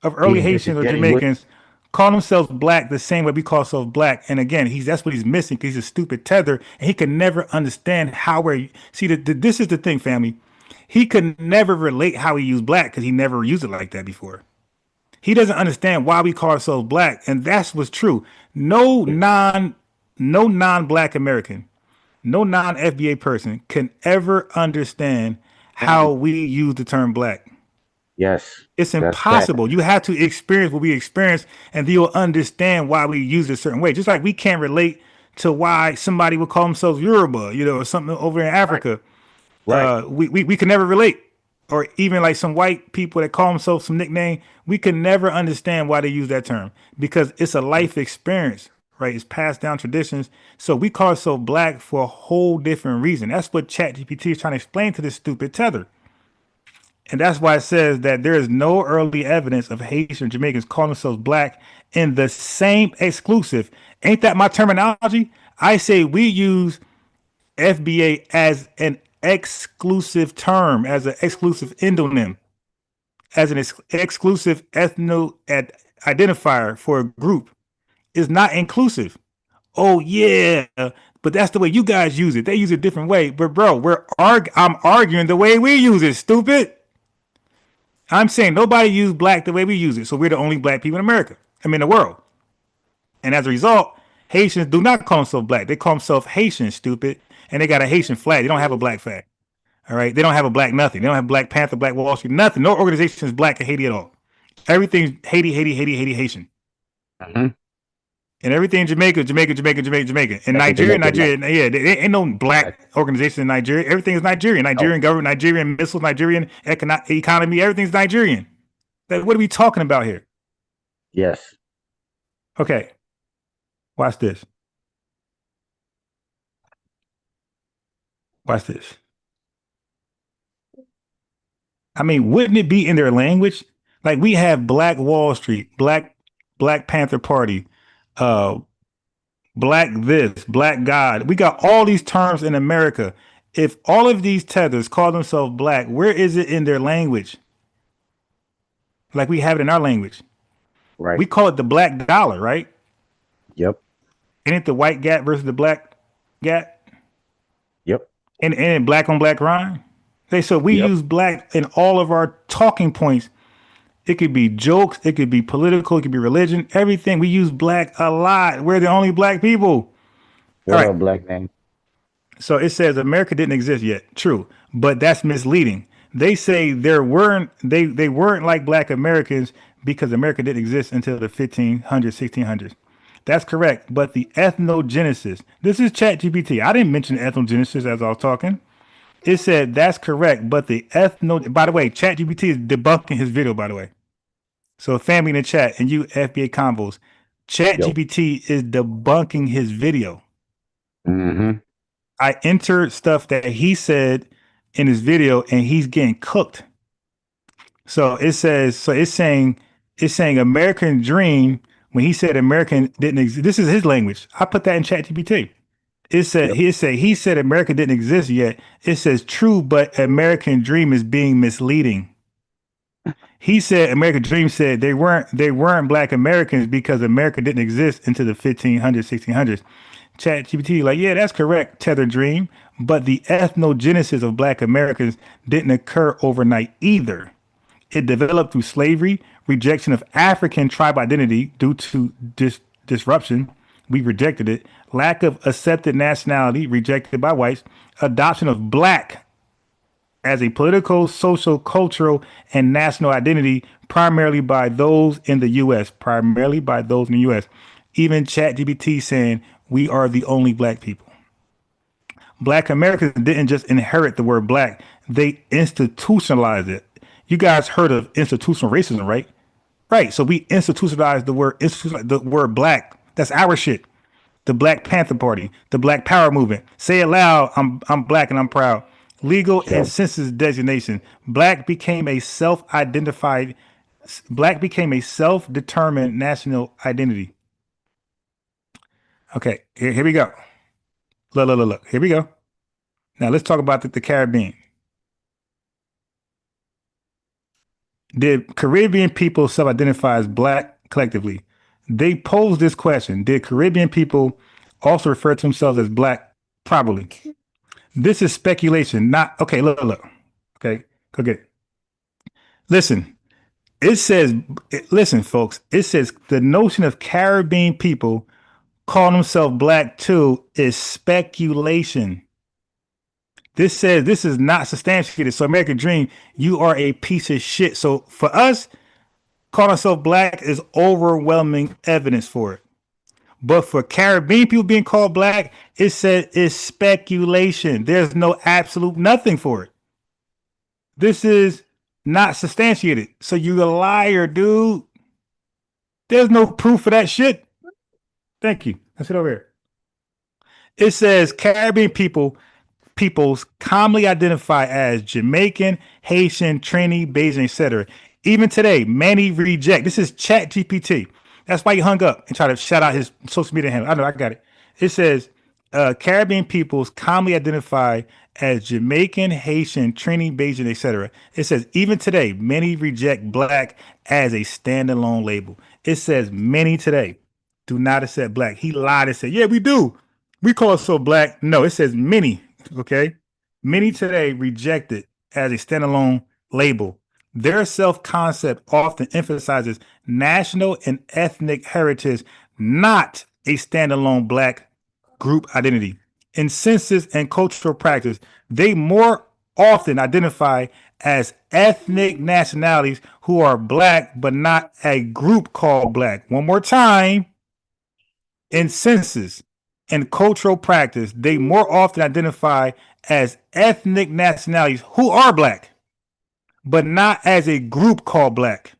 of early Haitians or Jamaicans call themselves black the same way we call ourselves black. And again, that's what he's missing because he's a stupid Tether and he can never understand how we're. See, this is the thing, family. He could never relate how he used black because he never used it like that before. He doesn't understand why we call ourselves black, and that's what's true. No non-black American, no non-FBA person can ever understand how we use the term black. Yes. It's That's fact. impossible. You have to experience what we experience, and then you'll understand why we use it a certain way. Just like we can't relate to why somebody would call themselves Yoruba, or something over in Africa. Right. We can never relate. Or even like some white people that call themselves some nickname, we can never understand why they use that term because it's a life experience, right? It's passed down traditions. So we call ourselves black for a whole different reason. That's what ChatGPT is trying to explain to this stupid tether. And that's why it says that there is no early evidence of Haitians or Jamaicans calling themselves black in the same exclusive. Ain't that my terminology? I say we use FBA as an exclusive term, as an exclusive endonym, as an exclusive identifier for a group. Is not inclusive. Oh yeah, but that's the way you guys use it. They use it a different way. But bro, I'm arguing the way we use it. Stupid. I'm saying nobody used black the way we use it, so we're the only black people in America. The world. And as a result, Haitians do not call themselves black. They call themselves Haitian, stupid. And they got a Haitian flag. They don't have a black flag. All right. They don't have a black nothing. They don't have Black Panther, Black Wall Street, nothing. No organization is black in Haiti at all. Everything's Haiti, Haitian. Mm-hmm. And everything Jamaica. And Nigeria. Yeah, there ain't no black organization in Nigeria. Everything is Nigerian. Nigerian government, Nigerian missiles, Nigerian economy. Everything's Nigerian. What are we talking about here? Yes. Okay. Watch this. Wouldn't it be in their language? Like we have Black Wall Street, Black Panther Party, Black this, Black God. We got all these terms in America. If all of these tethers call themselves black, where is it in their language? Like we have it in our language. Right. We call it the black dollar, right? Yep. Ain't it the white gat versus the black gat? Yep. And it black on black rhyme? So we use black in all of our talking points. It could be jokes, it could be political, it could be religion, everything. We use black a lot. We're the only black people. What up, black man? So it says America didn't exist yet. True, but that's misleading. They say they weren't like black Americans because America didn't exist until the 1500s, 1600s. That's correct. But the ethnogenesis, this is ChatGPT. I didn't mention ethnogenesis as I was talking. It said that's correct, but the by the way, ChatGPT is debunking his video, by the way. So family in the chat and you FBA convos, ChatGPT is debunking his video. Mm-hmm. I entered stuff that he said in his video and he's getting cooked. So it's saying American dream when he said American didn't exist. This is his language. I put that in ChatGPT. It said he said America didn't exist yet. It says true, but American dream is being misleading. He said American dream said they weren't black Americans because America didn't exist until the 1500s, 1600s. ChatGPT like, yeah, that's correct, Tether Dream, but the ethnogenesis of black Americans didn't occur overnight either. It developed through slavery, rejection of African tribe identity due to disruption. We rejected it. Lack of accepted nationality, rejected by whites. Adoption of black as a political, social, cultural, and national identity, primarily by those in the U.S. Even ChatGPT saying we are the only black people. Black Americans didn't just inherit the word black; they institutionalized it. You guys heard of institutional racism, right? Right. So we institutionalized the word black. That's our shit. The Black Panther Party, the Black Power Movement. Say it loud. I'm black and I'm proud. Legal and census designation. Black became a self-determined national identity. Okay, here we go. Look. Here we go. Now let's talk about the Caribbean. Did Caribbean people self-identify as black collectively? They posed this question. Did Caribbean people also refer to themselves as black? Probably. This is speculation, not... Okay, look. Okay, go get it. Listen, folks, it says the notion of Caribbean people calling themselves black too is speculation. This says this is not substantiated. So American Dream, you are a piece of shit. So for us, calling ourselves black is overwhelming evidence for it. But for Caribbean people being called black, it said it's speculation. There's no absolute nothing for it. This is not substantiated. So you a liar, dude. There's no proof for that shit. Thank you. Let's sit over here. It says Caribbean peoples commonly identify as Jamaican, Haitian, Trini, Bayesian, etc. Even today, many reject. This is Chat GPT. That's why he hung up and tried to shout out his social media handle. I know, I got it. It says Caribbean peoples commonly identify as Jamaican, Haitian, Trini, Bayesian, etc. It says even today, many reject black as a standalone label. It says many today do not accept black. He lied and said, yeah, we do. We call it so black. No, it says many. Okay. Many today reject it as a standalone label. Their self-concept often emphasizes national and ethnic heritage, not a standalone black group identity. In census and cultural practice, they more often identify as ethnic nationalities who are black, but not a group called black. One more time. In census and cultural practice, they more often identify as ethnic nationalities who are black, but not as a group called black.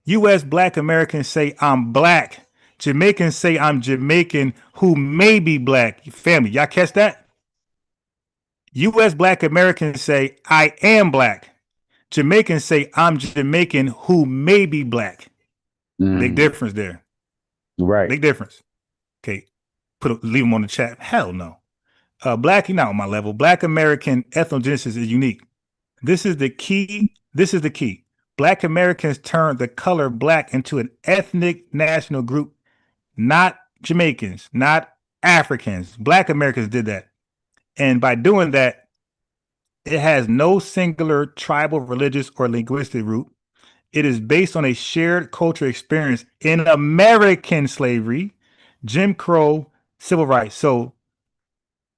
U.S. Black Americans say I'm black. Jamaicans say I'm Jamaican who may be black. Family, y'all catch that? U.S. Black Americans say I am black. Jamaicans say I'm Jamaican who may be black. Big difference there. Right. Big difference. Okay. Leave them on the chat. Hell no. Black, you're not on my level. Black American ethnogenesis is unique. This is the key. This is the key. Black Americans turned the color black into an ethnic national group, not Jamaicans, not Africans. Black Americans did that. And by doing that, it has no singular tribal, religious, or linguistic root. It is based on a shared cultural experience in American slavery, Jim Crow, civil rights. So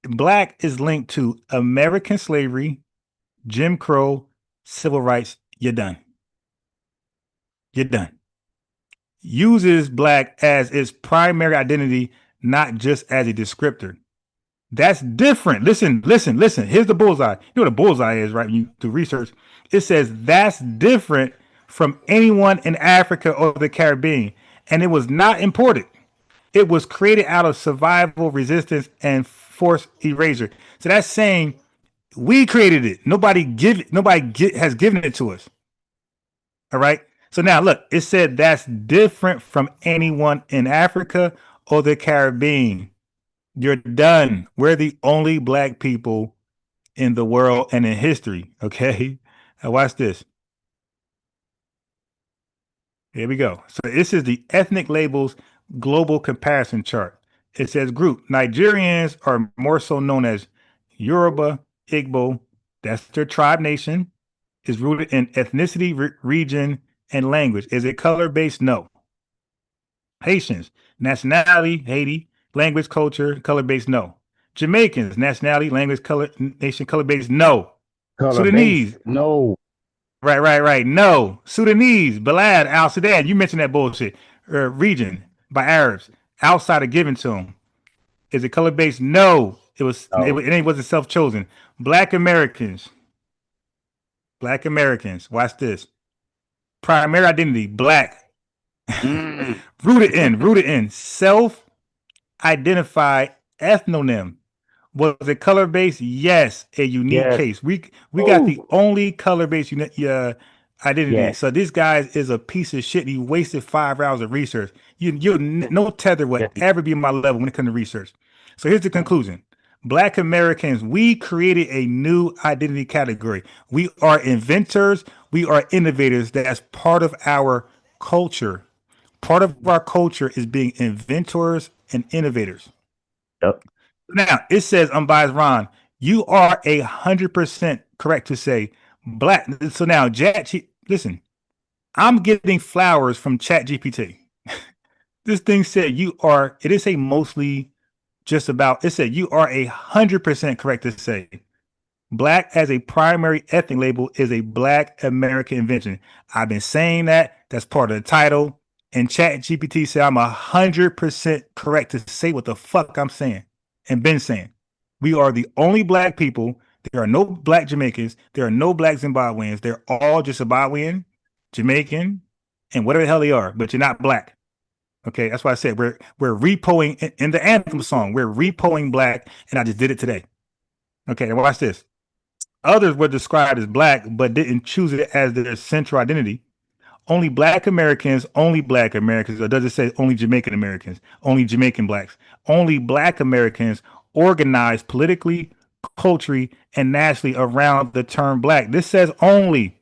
black is linked to American slavery, Jim Crow, civil rights. You're done. You're done. Uses black as its primary identity, not just as a descriptor. That's different. Listen. Here's the bullseye. You know what a bullseye is, right? When you do research, it says that's different from anyone in Africa or the Caribbean. And it was not imported. It was created out of survival, resistance, and forced erasure. So that's saying we created it. Nobody has given it to us. All right. So now look, it said that's different from anyone in Africa or the Caribbean. You're done. We're the only black people in the world and in history. Okay. Now watch this. Here we go. So this is the ethnic labels global comparison chart. It says group. Nigerians are more so known as Yoruba, Igbo. That's their tribe nation. Is rooted in ethnicity, region, and language. Is it color-based? No. Haitians, nationality, Haiti, language, culture, color-based? No. Jamaicans, nationality, language, color, nation, color-based? No. Sudanese? No. Right. No. Sudanese, Balad, Al Sudan. You mentioned that bullshit. Region by Arabs, outside of given to them. Is it color-based? No. It wasn't self-chosen. Black Americans. Watch this. Primary identity, black. Rooted in self-identified ethnonym. Was it color-based? Yes, a unique case. We got the only color-based identity. Yes. So this guy is a piece of shit. He wasted 5 hours of research. No tether would ever be my level when it comes to research. So here's the conclusion. Black Americans, we created a new identity category. We are inventors. We are innovators. That's part of our culture. Part of our culture is being inventors and innovators. Yep. Now, it says, unbiased Ron, you are 100% correct to say black. So now, listen, I'm getting flowers from Chat GPT. This thing said it didn't say mostly just about, it said you are 100% correct to say Black as a primary ethnic label is a Black American invention. I've been saying that. That's part of the title. And Chat GPT said I'm 100% correct to say what the fuck I'm saying and been saying. We are the only Black people. There are no Black Jamaicans. There are no Black Zimbabweans. They're all just Zimbabwean, Jamaican, and whatever the hell they are. But you're not Black. Okay, that's why I said we're repoing in the Anthem song. We're repoing Black, and I just did it today. Okay, and watch this. Others were described as Black, but didn't choose it as their central identity. Only Black Americans, or does it say only Jamaican Americans, only Jamaican Blacks? Only Black Americans organized politically, culturally, and nationally around the term Black. This says only.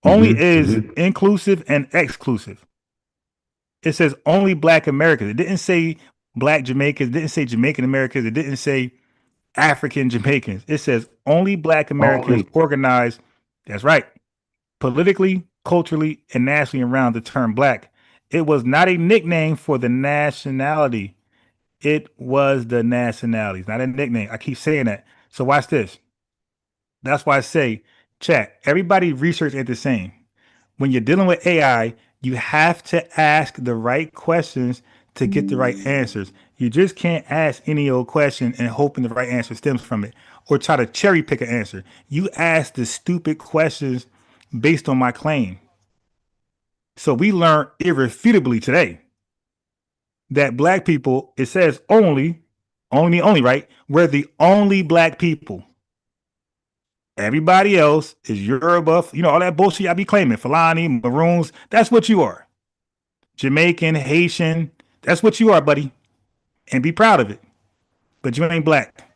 Only is inclusive and exclusive. It says only Black Americans. It didn't say Black Jamaicans. It didn't say Jamaican Americans. It didn't say African Jamaicans. It says only Black Americans organized. That's right. Politically, culturally, and nationally around the term Black. It was not a nickname for the nationality. It was the nationality. It's not a nickname. I keep saying that. So watch this. That's why I say, chat, everybody research ain't the same. When you're dealing with AI, you have to ask the right questions to get the right answers. You just can't ask any old question and hoping the right answer stems from it, or try to cherry pick an answer. You ask the stupid questions based on my claim. So we learned irrefutably today that Black people, it says only, right? We're the only Black people. Everybody else is Yoruba, all that bullshit y'all be claiming, Fulani, Maroons, that's what you are. Jamaican, Haitian, that's what you are, buddy. And be proud of it. But you ain't Black.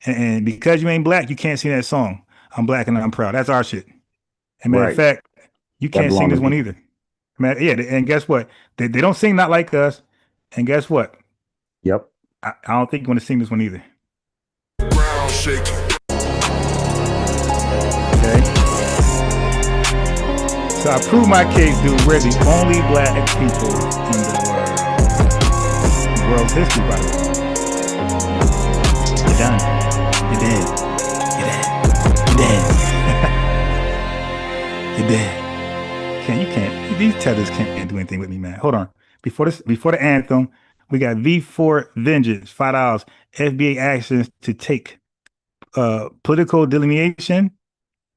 And because you ain't Black, you can't sing that song. I'm Black and I'm proud. That's our shit. And matter of fact, you can't sing this one either. Yeah, and guess what? They don't sing not like us. And guess what? Yep. I don't think you want to sing this one either. Ground shaking. Okay. So I proved my case, dude. We're the only Black people in the world. World's history, by the way. You're done. You're dead. You're dead. You're dead. You're dead. You can't. These tethers can't do anything with me, man. Hold on. Before the anthem, we got V4 Vengeance, $5. FBA actions to take. Political delineation.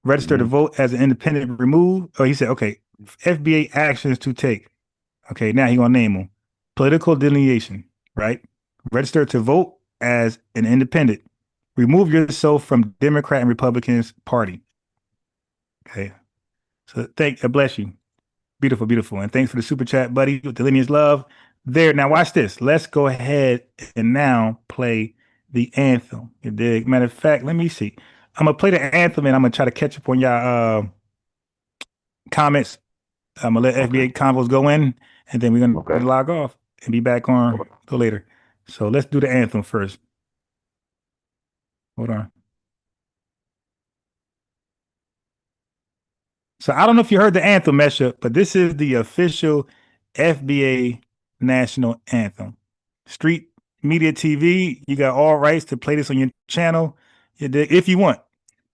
Register to vote as an independent remove. Oh, he said, okay. FBA actions to take. Okay, now he gonna name them. Political delineation, right? Register to vote as an independent. Remove yourself from Democrat and Republicans party. Okay. So bless you. Beautiful, beautiful. And thanks for the super chat, buddy, with the lineage love. There. Now watch this. Let's go ahead and now play the anthem. You dig? Matter of fact, let me see. I'm gonna play the anthem and I'm gonna try to catch up on y'all comments. I'm gonna let FBA convos go in, and then we're gonna log off and be back on a little later. So let's do the anthem first. Hold on. So I don't know if you heard the anthem, Mesha, but this is the official FBA national anthem. Street Media TV, you got all rights to play this on your channel if you want.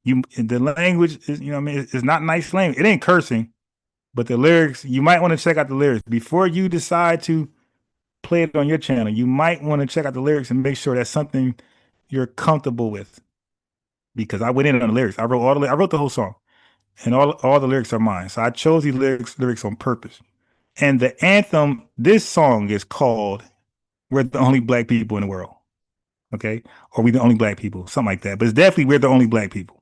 The language is, it's not nice language. It ain't cursing, but the lyrics, you might want to check out the lyrics before you decide to play it on your channel. You might want to check out the lyrics and make sure that's something you're comfortable with. Because I went in on the lyrics. I wrote the whole song. And all the lyrics are mine. So I chose these lyrics on purpose. And the anthem, this song is called We're the Only Black People in the World. Okay? Or We the Only Black People, something like that. But it's definitely We're the Only Black People.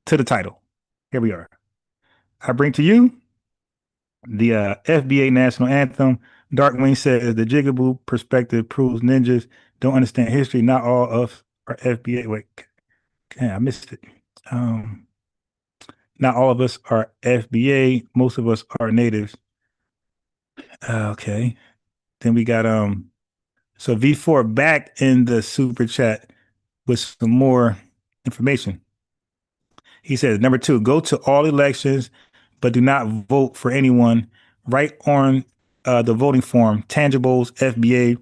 To the title. Here we are. I bring to you the FBA national anthem. Darkwing says the Jigaboo perspective proves ninjas don't understand history. Not all of our FBA. Wait, I missed it. Not all of us are FBA. Most of us are natives. Okay. Then we got so V4 back in the super chat with some more information. He says, number 2, go to all elections, but do not vote for anyone. Write on the voting form, tangibles, FBA,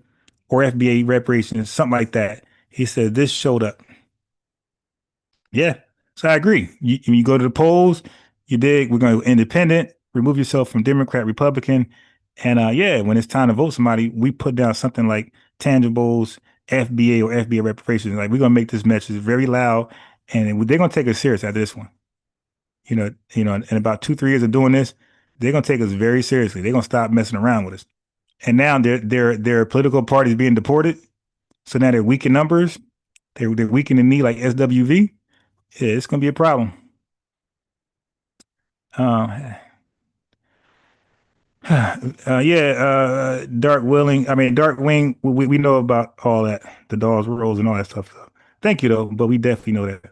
or FBA reparations, something like that. He said this showed up. Yeah, So I agree. When you go to the polls, you dig, we're going to go independent, remove yourself from Democrat, Republican. And yeah, when it's time to vote somebody, we put down something like tangibles, FBA or FBA reparations. Like we're going to make this message very loud and they're going to take us serious after this one. In about 2-3 years of doing this, they're going to take us very seriously. They're going to stop messing around with us. And now their political parties being deported. So now they're weak in numbers. They're weak in the knee like SWV. Yeah, it's gonna be a problem. Dark Wing. We know about all that, the dolls rolls and all that stuff. So thank you though, but we definitely know that.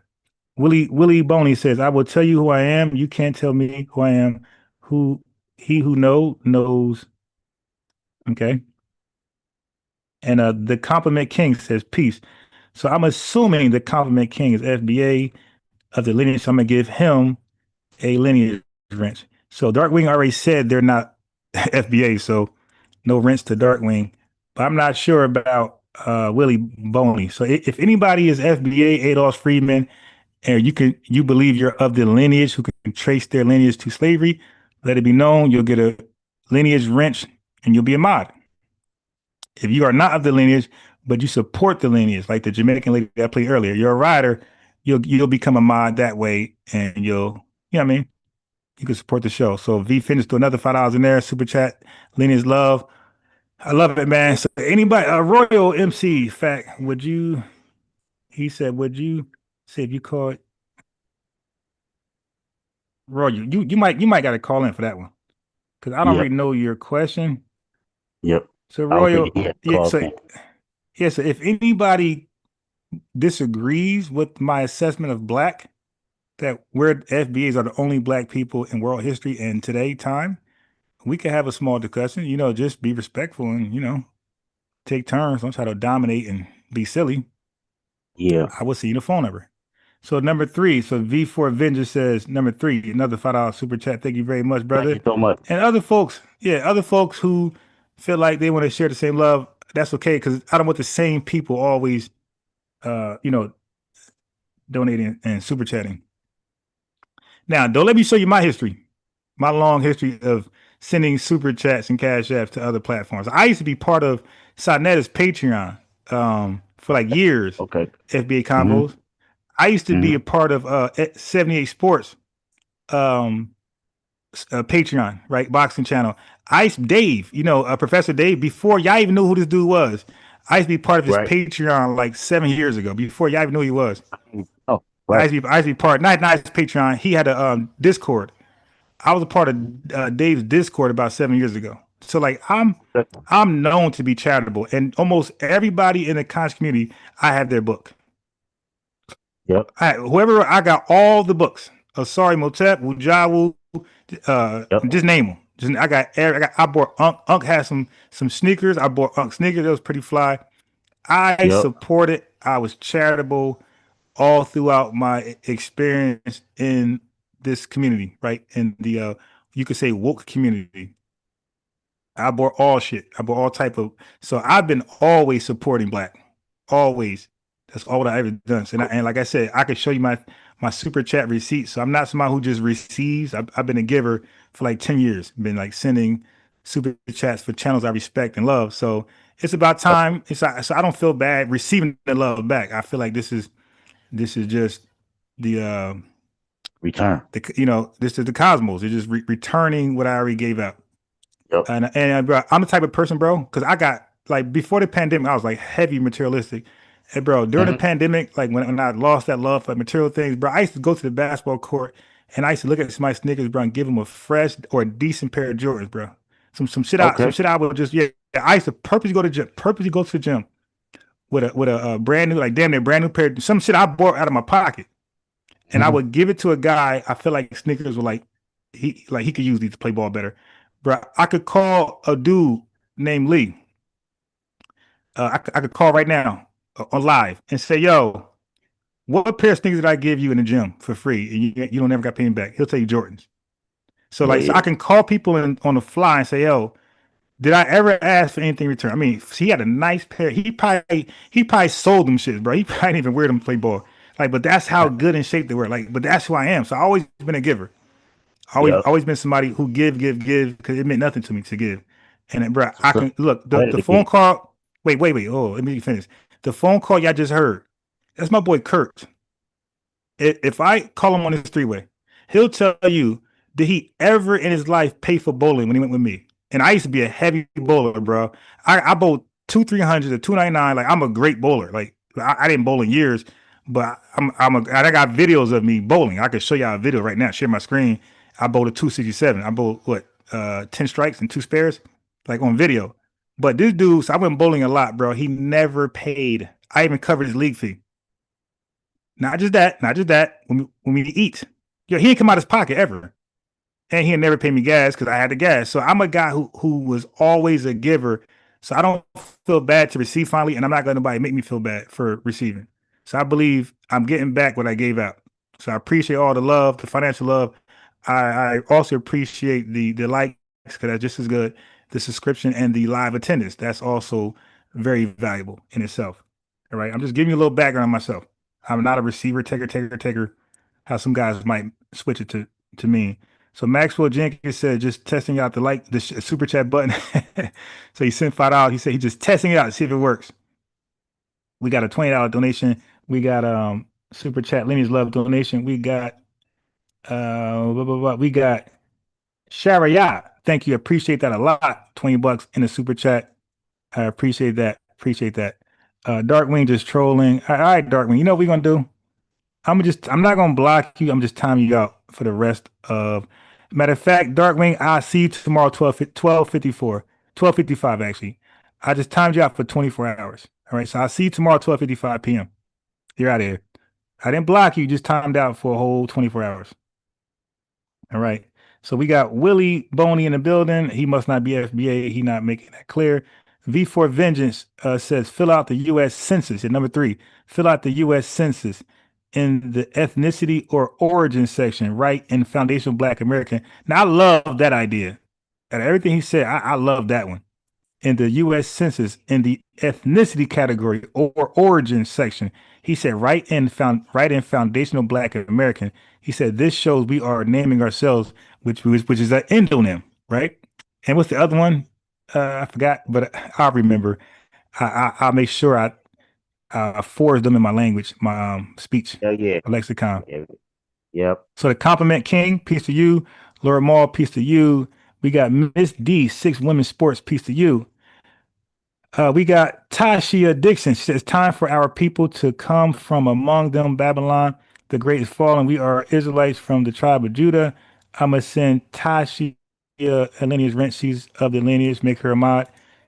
Willie Boney says, "I will tell you who I am. You can't tell me who I am. Who knows." Okay. And the Compliment King says, "Peace." So I'm assuming the Compliment King is FBA of the lineage. So I'm gonna give him a lineage wrench. So Darkwing already said they're not FBA, so no wrench to Darkwing. But I'm not sure about Willie Boney. So if anybody is FBA, Adolf Freeman, and you believe you're of the lineage who can trace their lineage to slavery, let it be known you'll get a lineage wrench and you'll be a mod. If you are not of the lineage, but you support the lineage, like the Jamaican lady that I played earlier, you're a rider, you'll become a mod that way, and you can support the show. So V finished to another $5 in there. Super chat, lineage love. I love it, man. So anybody, Royal MC, fact, he said, would you say if you called Royal, you might got to call in for that one. Because I don't really know your question. Yep. So Royal, so if anybody disagrees with my assessment of black, that we're FBAs are the only black people in world history and today time, we can have a small discussion, just be respectful and, take turns. Don't try to dominate and be silly. Yeah. I will see you the phone number. So number 3, so V4 Avenger says, number 3, another $5 super chat. Thank you very much, brother. Thank you so much. And other folks who feel like they want to share the same love, that's okay, because I don't want the same people always, donating and super chatting. Now, don't let me show you my history, my long history of sending super chats and cash apps to other platforms. I used to be part of Sanetta's Patreon for like years. Okay. FBA combos. Mm-hmm. I used to be a part of 78 Sports Patreon, right? Boxing channel. Dave, Professor Dave, before y'all even knew who this dude was. I used to be part of his Patreon like 7 years ago, before y'all even knew who he was. Oh, right. I used to be part, not his Patreon. He had a Discord. I was a part of Dave's Discord about 7 years ago. So like I'm known to be charitable, and almost everybody in the conscious community, I have their book. Yep. Whoever, I got all the books. Asari Motep, Wujawu, just name them. I bought Unc had some sneakers. I bought Unc sneakers. That was pretty fly. I supported. I was charitable all throughout my experience in this community, right? In the you could say woke community. I bought all shit. I bought all type of. So I've been always supporting black. Always. That's all that I've ever done. So, and like I said, I could show you my super chat receipts. So I'm not somebody who just receives. I've been a giver for like 10 years. Been like sending super chats for channels I respect and love. So it's about time. So I don't feel bad receiving the love back. I feel like this is just the return. This is the cosmos. It's just returning what I already gave out. Yep. And bro, I'm the type of person, bro, because I got like before the pandemic, I was like heavy materialistic. Hey, bro, during the pandemic, like when I lost that love for material things, bro, I used to go to the basketball court and I used to look at my sneakers, bro, and give them a fresh or a decent pair of Jordans, bro. Some shit I would just I used to purposely go to the gym with a brand new, like damn near brand new pair, some shit I bought out of my pocket, and I would give it to a guy. I feel like sneakers were like he could use these to play ball better, bro. I could call a dude named Lee. I could call right now on live and say, yo, what pair of sneakers did I give you in the gym for free? And you don't ever got paying back. He'll tell you Jordans. So so I can call people on the fly and say, yo, did I ever ask for anything in return? I mean, he had a nice pair. He probably sold them shit, bro. He probably didn't even wear them to play ball. Like, but that's how good in shape they were. Like, but that's who I am. So I always been a giver. Always been somebody who give, because it meant nothing to me to give. And then, bro, I can look the phone call. Wait. Oh, let me finish. The phone call y'all just heard. That's my boy Kurt. If I call him on his three-way, he'll tell you, did he ever in his life pay for bowling when he went with me? And I used to be a heavy bowler, bro. I bowled 200-300 or 299. Like, I'm a great bowler. Like, I didn't bowl in years, but I got videos of me bowling. I could show y'all a video right now. Share my screen. I bowled a 267. I bowled 10 strikes and 2 spares, like on video. But this dude, so I went bowling a lot, bro. He never paid. I even covered his league fee. Not just that. When we eat, he didn't come out his pocket ever, and he never paid me gas because I had the gas. So I'm a guy who was always a giver. So I don't feel bad to receive finally, and I'm not going to nobody make me feel bad for receiving. So I believe I'm getting back what I gave out. So I appreciate all the love, the financial love. I also appreciate the likes, because that's just as good. The subscription and the live attendance. That's also very valuable in itself. All right. I'm just giving you a little background on myself. I'm not a receiver, taker, how some guys might switch it to me. So Maxwell Jenkins said, just testing out the super chat button. So he sent $5. He said he's just testing it out to see if it works. We got a $20 donation. We got super chat Lenny's love donation. We got we got Sharayat. Thank you. Appreciate that a lot. $20 in the super chat. I appreciate that. Darkwing just trolling. All right, Darkwing. You know what we're gonna do? I'm not gonna block you. I'm just timing you out for the rest of. Matter of fact, Darkwing, I'll see you tomorrow 12:55 actually. I just timed you out for 24 hours. All right, so I'll see you tomorrow 12:55 p.m. You're out of here. I didn't block you, just timed out for a whole 24 hours. All right. So we got Willie Boney in the building. He must not be FBA. He not making that clear. V4 Vengeance says, fill out the U.S. Census. And number 3, fill out the U.S. Census in the ethnicity or origin section, right in Foundational Black American. Now, I love that idea. And everything he said, I love that one. In the U.S. Census, in the ethnicity category or origin section, he said, right in Foundational Black American. He said, this shows we are naming ourselves, which is an endonym, right? And what's the other one? I forgot, but I'll remember. I'll make sure I force them in my language, my speech, lexicon. Yep. So the Compliment King, peace to you. Laura Mall, peace to you. We got Miss D, 6 Women's Sports, peace to you. We got Tashia Dixon. She says, time for our people to come from among them. Babylon, the great is fallen. We are Israelites from the tribe of Judah. I'm going to send Tashia a lineage rent. She's of the lineage. Make her a mod.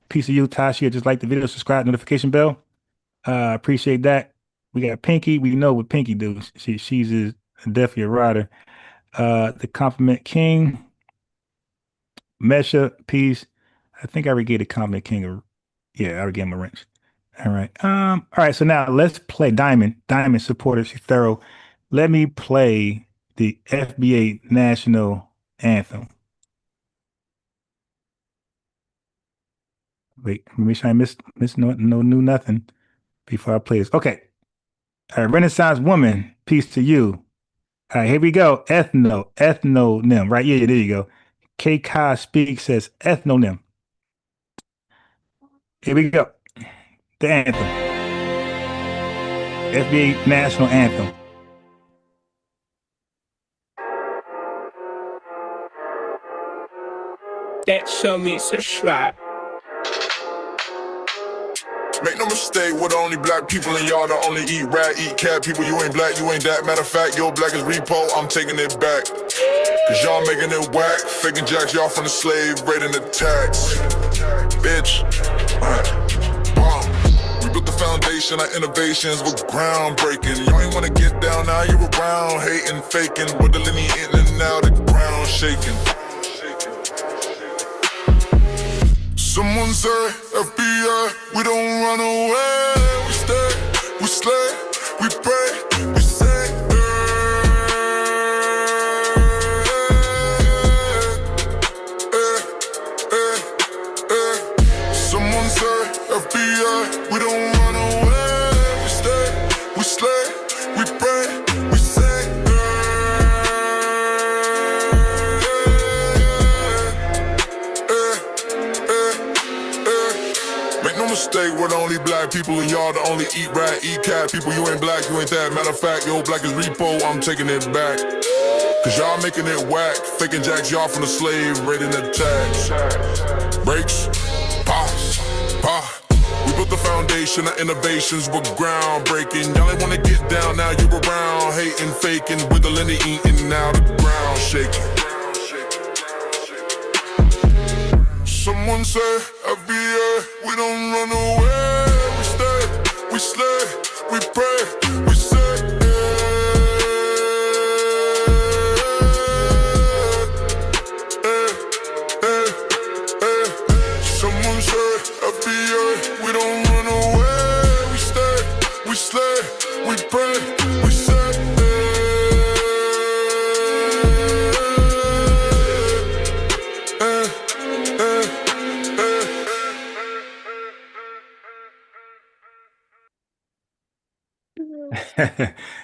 Peace of you, Tashia. Just like the video, subscribe, notification bell. Appreciate that. We got Pinky. We know what Pinky do. She's definitely a rider. The Compliment King. Mesha, peace. I think I already gave the Compliment King I already gave him a wrench. All right. All right. So now let's play Diamond. Diamond supporter. She's thorough. Let me play the FBA National Anthem. Wait, make sure I miss nothing before I play this. Okay. All right, Renaissance Woman, peace to you. All right, here we go. Ethnonym, right? Yeah, there you go. K. Kai Speaks says ethnonym. Here we go. The anthem. FBA National Anthem. That show me subscribe. Make no mistake, we're the only black people in y'all that only eat rat, eat cat. People, you ain't black, you ain't that. Matter of fact, your black is repo, I'm taking it back. Cause y'all making it whack, faking jacks, y'all from the slave, raiding the tax. Bitch. We built the foundation, our innovations were groundbreaking. Y'all ain't wanna get down, now you around, hating, faking. With the lineage in and out, the ground shaking. Someone say, FBI, we don't run away. We stay, we slay, we pray, we say, Someone say, FBI, we don't run away. We stay, we slay, we pray. people and y'all the only eat rat, eat cat people. You ain't black, you ain't that. Matter of fact, yo, black is repo, I'm taking it back. Cause y'all making it whack, faking jacks y'all from the slave, raiding the tax. Breaks, pause, pause. We built the foundation of innovations, we're groundbreaking. Y'all ain't wanna get down, now you around, hating, faking, whittling and eating, now the ground shaking. Someone say, FBA, we don't run away. We stay, we slay, we pray, we say. Someone say, FBA, we don't run away. We stay, we slay, we pray, we say.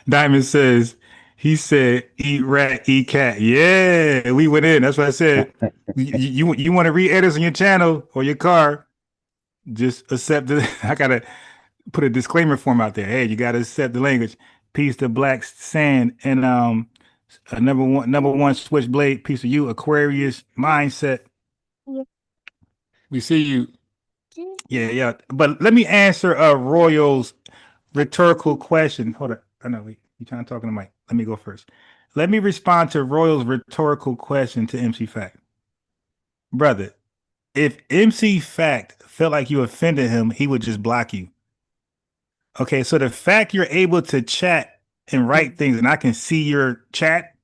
Diamond says, he said, eat rat, eat cat. Yeah, we went in. That's what I said. You want to read edits on your channel or your car, just accept it. I got to put a disclaimer form out there. Hey, you got to accept the language. Peace to Black Sand and number one Switchblade. Peace to you, Aquarius mindset. We see you. Yeah. But let me answer Royal's rhetorical question. Hold on. I know you trying to talk to the mic. Let me go first. Let me respond to Royal's rhetorical question to MC Fact. Brother, if MC Fact felt like you offended him, he would just block you. Okay, so the fact you're able to chat and write things and I can see your chat,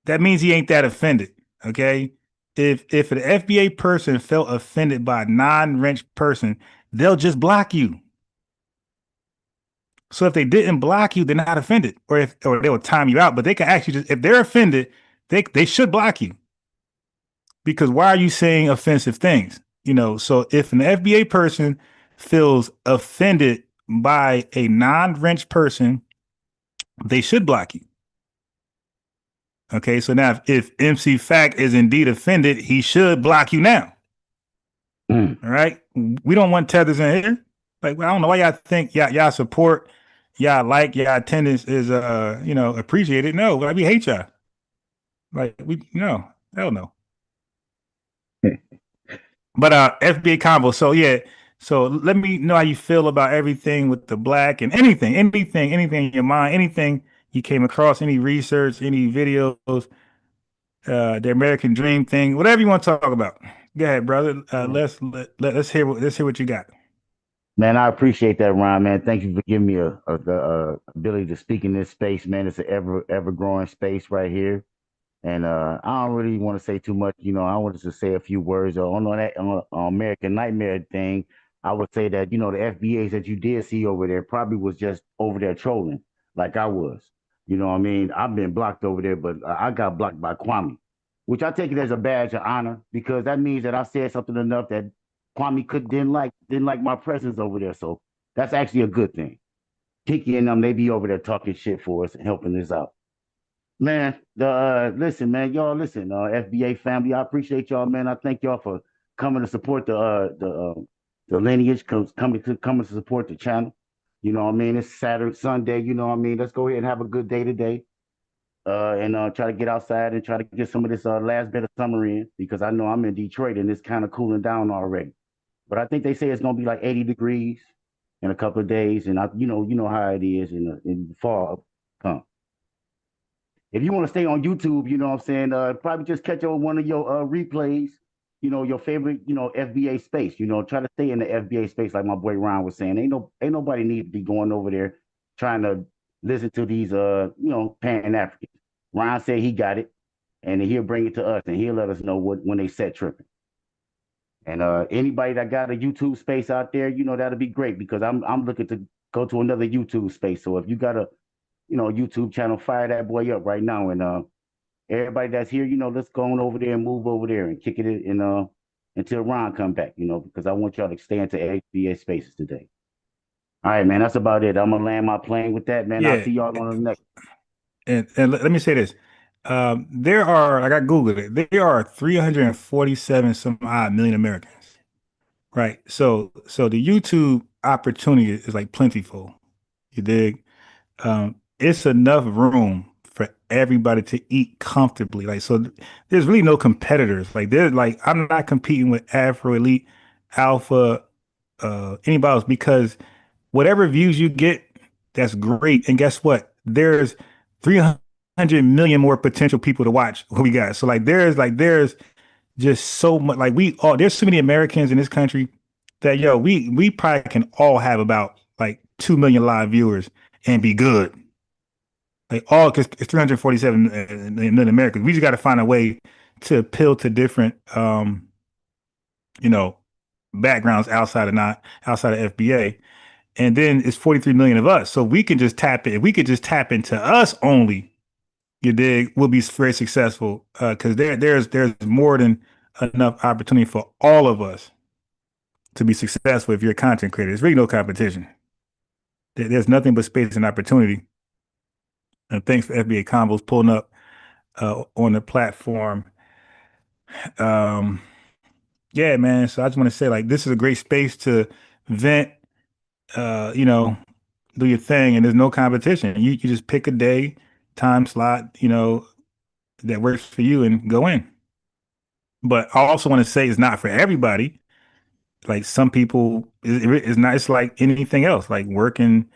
that means he ain't that offended. Okay. If an FBA person felt offended by a non-wrench person, they'll just block you. So if they didn't block you, they're not offended, or they will time you out. But they can actually just, if they're offended, they should block you. Because why are you saying offensive things? You know, so if an FBA person feels offended by a non-wrench person, they should block you. Okay, so now if MC Fact is indeed offended, he should block you now. All right, we don't want tethers in here. Like, I don't know why y'all think y'all support, y'all like, y'all attendance is appreciated. No, like, we hate y'all. Like, hell no. But FBA combo. So yeah, so let me know how you feel about everything with the black and anything in your mind, anything you came across, any research, any videos, the American Dream thing, whatever you want to talk about. Go ahead, brother. Let's hear what you got. Man, I appreciate that, Ron. Man, thank you for giving me the ability to speak in this space. Man, it's an ever growing space right here. And I don't really want to say too much. You know, I wanted to say a few words on that American Nightmare thing. I would say that, the FBAs that you did see over there probably was just over there trolling like I was. You know what I mean? I've been blocked over there, but I got blocked by Kwame, which I take it as a badge of honor because that means that I said something enough that Kwame didn't like my presence over there. So that's actually a good thing. Kiki and them, they be over there talking shit for us and helping us out. Man, listen, man, y'all listen, FBA family, I appreciate y'all, man. I thank y'all for coming to support the lineage, coming to support the channel. You know what I mean? It's Saturday, Sunday, you know what I mean? Let's go ahead and have a good day today. And try to get outside and try to get some of this last bit of summer in because I know I'm in Detroit and it's kind of cooling down already. But I think they say it's gonna be like 80 degrees in a couple of days, and you know how it is in the fall come. If you want to stay on YouTube, you know what I'm saying, probably just catch on one of your replays, your favorite, FBA space, try to stay in the FBA space like my boy Ron was saying. Ain't nobody need to be going over there trying to listen to these, Pan-Africans. Ron said he got it, and he'll bring it to us, and he'll let us know when they set tripping. And anybody that got a YouTube space out there, that'll be great because I'm looking to go to another YouTube space. So if you got a YouTube channel, fire that boy up right now. And everybody that's here, let's go on over there and move over there and kick it in until Ron come back, because I want y'all to stay into FBA spaces today. All right, man, that's about it. I'm gonna land my plane with that, man. Yeah. I'll see y'all on the next. And let me say this. There are, like I Googled it, there are 347 some odd million Americans. Right. So the YouTube opportunity is like plentiful. You dig? It's enough room for everybody to eat comfortably. Like, so there's really no competitors. Like, there's like, I'm not competing with Afro Elite, Alpha, anybody else, because whatever views you get, that's great. And guess what? There's 300 million more potential people to watch what we got. So there's just so much, like there's so many Americans in this country that, we probably can all have about like 2 million live viewers and be good. Like all, because it's 347 million Americans. We just got to find a way to appeal to different, backgrounds outside of FBA. And then it's 43 million of us. So we can just tap it. If we could just tap into us only, you dig, we'll be very successful. Because there's more than enough opportunity for all of us to be successful if you're a content creator. There's really no competition. There's nothing but space and opportunity. And thanks for FBA Combos pulling up on the platform. Yeah, man. So I just want to say, like, this is a great space to vent, do your thing, and there's no competition. You just pick a day, time slot, that works for you and go in. But I also want to say it's not for everybody. Like some people, it's not. It's like anything else. Like working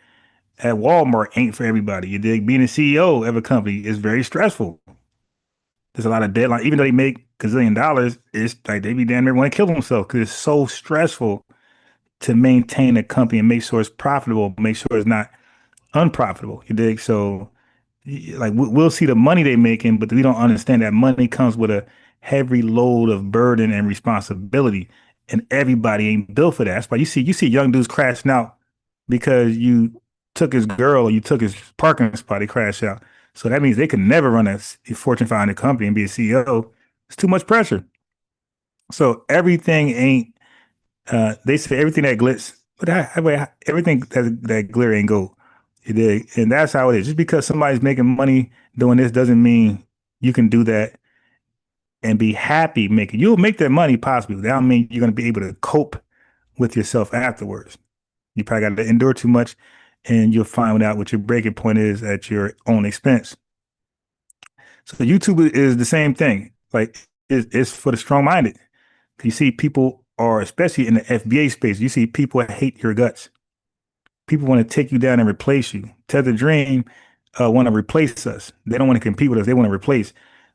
at Walmart ain't for everybody. You dig? Being a CEO of a company is very stressful. There's a lot of deadline. Even though they make $1 gazillion, it's like they be damn near want to kill themselves because it's so stressful to maintain a company and make sure it's profitable, make sure it's not unprofitable. You dig? So, like, we'll see the money they making, but we don't understand that money comes with a heavy load of burden and responsibility, and everybody ain't built for that. That's why you see young dudes crashing out because you took his girl or you took his parking spot. They crash out. So that means they could never run a Fortune 500 company and be a CEO. It's too much pressure. So everything ain't. They say everything that glitz, but everything that glitter ain't gold. And that's how it is. Just because somebody's making money doing this doesn't mean you can do that and be happy making. You'll make that money possibly. That don't mean you're going to be able to cope with yourself afterwards. You probably got to endure too much, and you'll find out what your breaking point is at your own expense. So YouTube is the same thing. Like it's for the strong-minded. You see people are, especially in the FBA space, you see people hate your guts. People want to take you down and replace you. Tether Dream want to replace us. They don't want to compete with us. They want to replace.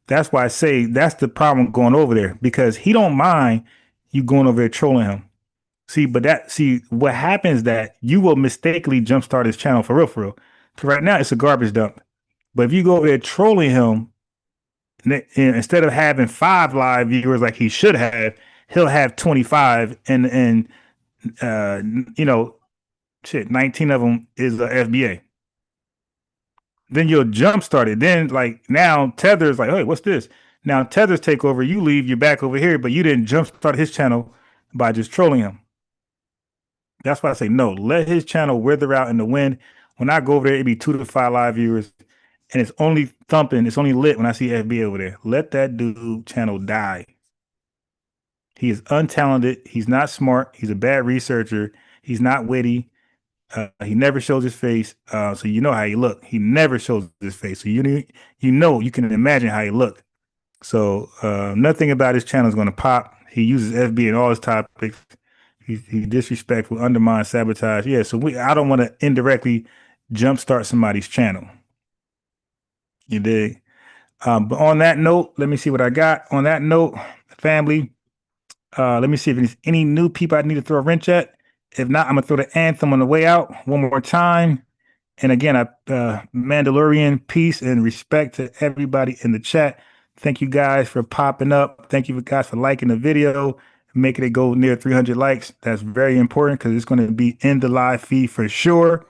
That's why I say that's the problem going over there, because he don't mind you going over there trolling him. See, what happens that you will mistakenly jumpstart his channel for real, for real. So right now it's a garbage dump. But if you go over there trolling him, instead of having 5 live viewers like he should have, he'll have 25 and 19 of them is the FBA. Then you'll jumpstart it. Then like now Tether's like, hey, what's this? Now Tether's take over, you leave, you're back over here, but you didn't jumpstart his channel by just trolling him. That's why I say no, let his channel wither out in the wind. When I go over there, it'd be 2 to 5 live viewers, and it's only thumping, it's only lit when I see FBA over there. Let that dude channel die. He is untalented. He's not smart. He's a bad researcher. He's not witty. He never shows his face. So you know how he look. He never shows his face. So you can imagine how he look. So nothing about his channel is going to pop. He uses FB in all his topics. He's disrespectful, undermines, sabotage. Yeah, so I don't want to indirectly jumpstart somebody's channel. You dig? But on that note, let me see what I got. On that note, family, let me see if there's any new people I need to throw a wrench at. If not, I'm going to throw the anthem on the way out one more time. And again, Mandalorian peace and respect to everybody in the chat. Thank you guys for popping up. Thank you guys for liking the video, making it go near 300 likes. That's very important because it's going to be in the live feed for sure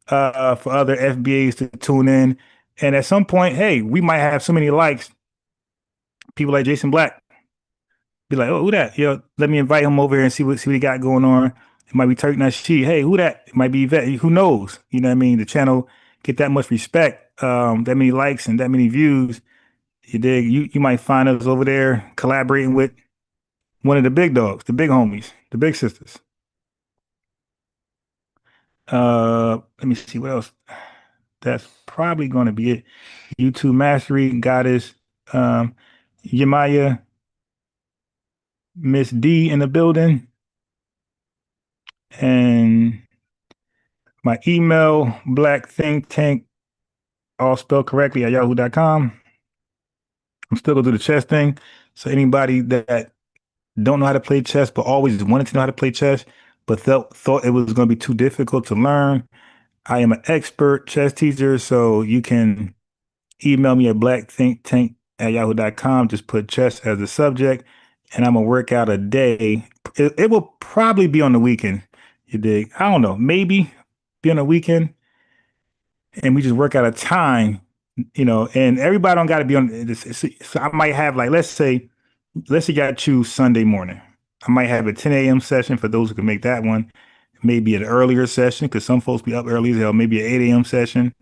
for other FBAs to tune in. And at some point, hey, we might have so many likes. People like Jason Black be like, oh, who that? Let me invite him over here and see what he got going on. It might be Turk Nasheed. Hey, who that? It might be Yvette. Who knows? You know what I mean? The channel get that much respect, that many likes and that many views. You dig? You might find us over there collaborating with one of the big dogs, the big homies, the big sisters. Let me see what else. That's probably going to be it. YouTube Mastery, Goddess, Yemaya, Miss D in the building, and my email, Black Think Tank, all spelled correctly at yahoo.com. I'm still gonna do the chess thing. So anybody that don't know how to play chess, but always wanted to know how to play chess, but thought it was going to be too difficult to learn, I am an expert chess teacher, so you can email me at blackthinktank@yahoo.com. Just put chess as the subject, and I'm gonna work out a day. It will probably be on the weekend. You dig? I don't know. Maybe be on the weekend, and we just work out a time. And everybody don't got to be on this. So I might have, like, let's say you got to choose Sunday morning. I might have a 10 a.m. session for those who can make that one. Maybe an earlier session because some folks be up early as hell. Maybe an 8 a.m. session,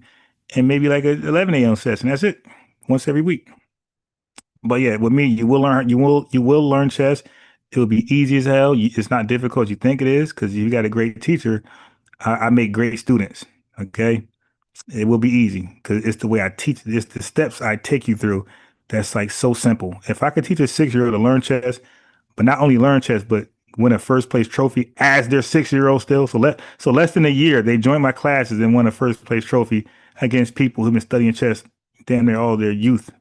and maybe like an 11 a.m. session. That's it, once every week. But yeah, with me, you will learn. You will learn chess. It will be easy as hell. It's not difficult as you think it is because you got a great teacher. I make great students. Okay. It will be easy because it's the way I teach. It's the steps I take you through. That's like so simple. If I could teach a 6-year-old to learn chess, but not only learn chess, but win a first place trophy as their 6-year-old still. So less than a year, they joined my classes and won a first place trophy against people who've been studying chess damn near all their youth.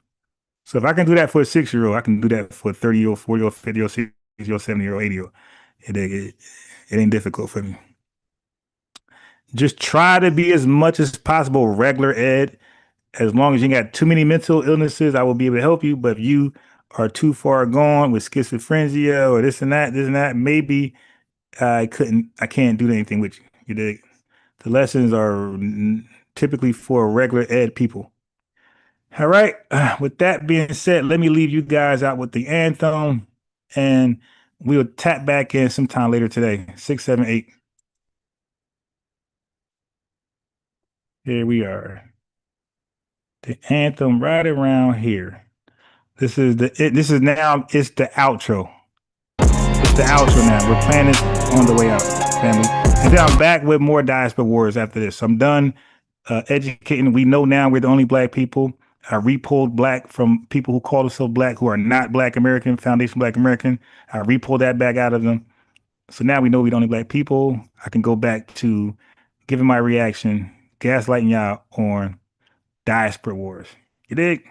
So if I can do that for a 6-year-old, I can do that for a 30-year-old, 40-year-old, 50-year-old, 60-year-old, 70-year-old, 80-year-old. It ain't difficult for me. Just try to be as much as possible regular ed. As long as you ain't got too many mental illnesses, I will be able to help you. But if you are too far gone with schizophrenia or this and that, maybe I can't do anything with you. You dig? The lessons are typically for regular ed people. All right. With that being said, let me leave you guys out with the anthem, and we'll tap back in sometime later today. 6, 7, 8. Here we are. The anthem right around here. This is the outro. It's the outro now. We're playing this on the way out, family. And then I'm back with more diaspora wars after this. So I'm done educating. We know now we're the only black people. I repulled black from people who call themselves black, who are not Black American, Foundation Black American. I repulled that back out of them. So now we know we're the only black people. I can go back to giving my reaction, gaslighting y'all on diaspora wars. You dig?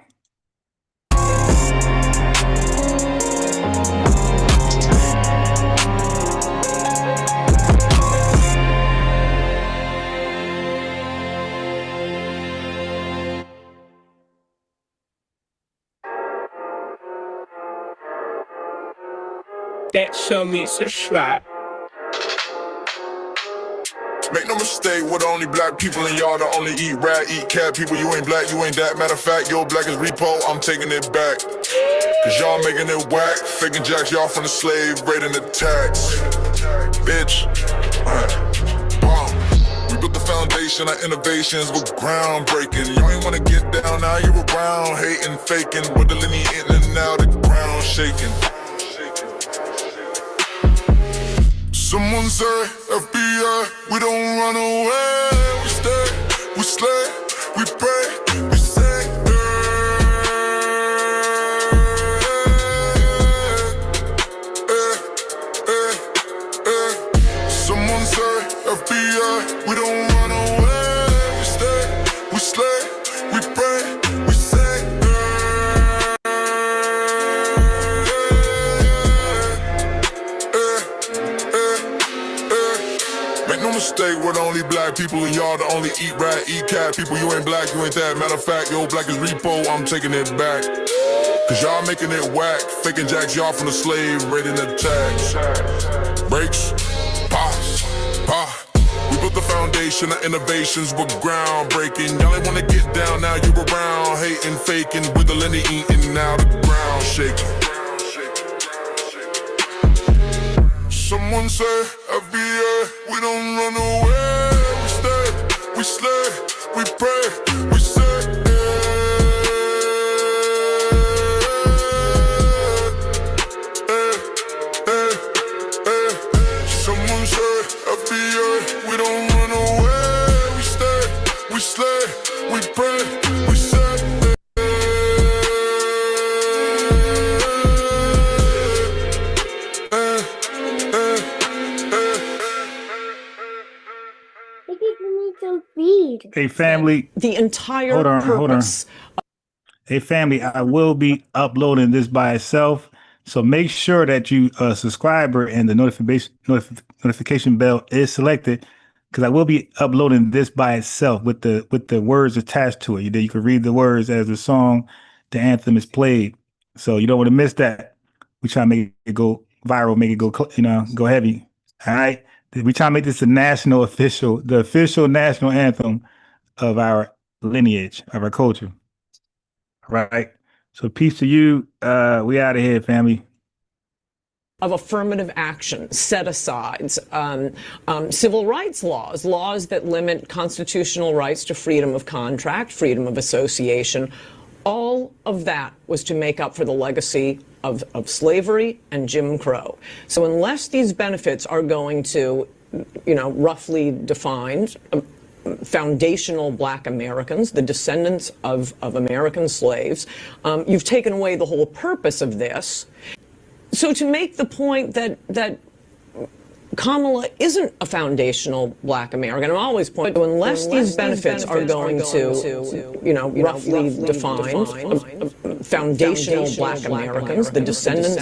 That show me subscribe. Make no mistake, we're the only black people and y'all the only eat rat, eat cat people. You ain't black, you ain't that. Matter of fact, your black is repo, I'm taking it back. Cause y'all making it whack, faking jacks, y'all from the slave, raiding the tax. Bitch. We built the foundation, our innovations were groundbreaking. You ain't wanna get down, now you're around, hating, faking, with the linear in and out, the ground shaking. Someone say, FBI, we don't run away. We stay, we slay, we pray, we say, Someone say, FBI, we don't run away. We stay, we slay, we pray, we say, Make no mistake, we're the only black people and y'all the only eat rat, eat cat people. You ain't black, you ain't that. Matter of fact, your black is repo, I'm taking it back. Cause y'all making it whack, faking jacks, y'all from the slave, raiding the tax. Breaks, pops, pop. We built the foundation, our innovations were groundbreaking. Y'all ain't wanna get down, now you around, hating, faking, with the linear eating, now the ground shaking. Someone say, FBA, we don't run away. We stay, we slay, we pray, we say, Someone say, FBA, we don't run away. slay, we pray, we say. Hey, family. The entire hold on. purpose. Hey, family, I will be uploading this by itself. So make sure that you subscriber and the notification bell is selected, because I will be uploading this by itself with the words attached to it. You can read the words as the song, the anthem is played. So you don't want to miss that. We try to make it go viral, make it go, go heavy. All right. We try to make this the official national anthem of our lineage, of our culture. All right. So peace to you. We out of here, family. Of affirmative action, set-asides, civil rights laws that limit constitutional rights to freedom of contract, freedom of association. All of that was to make up for the legacy of slavery and Jim Crow. So unless these benefits are going to, roughly defined, foundational Black Americans, the descendants of American slaves, you've taken away the whole purpose of this. So to make the point that Kamala isn't a foundational Black American, I'm always pointing to, unless these benefits are going to, roughly defined, foundational Black Americans, the descendants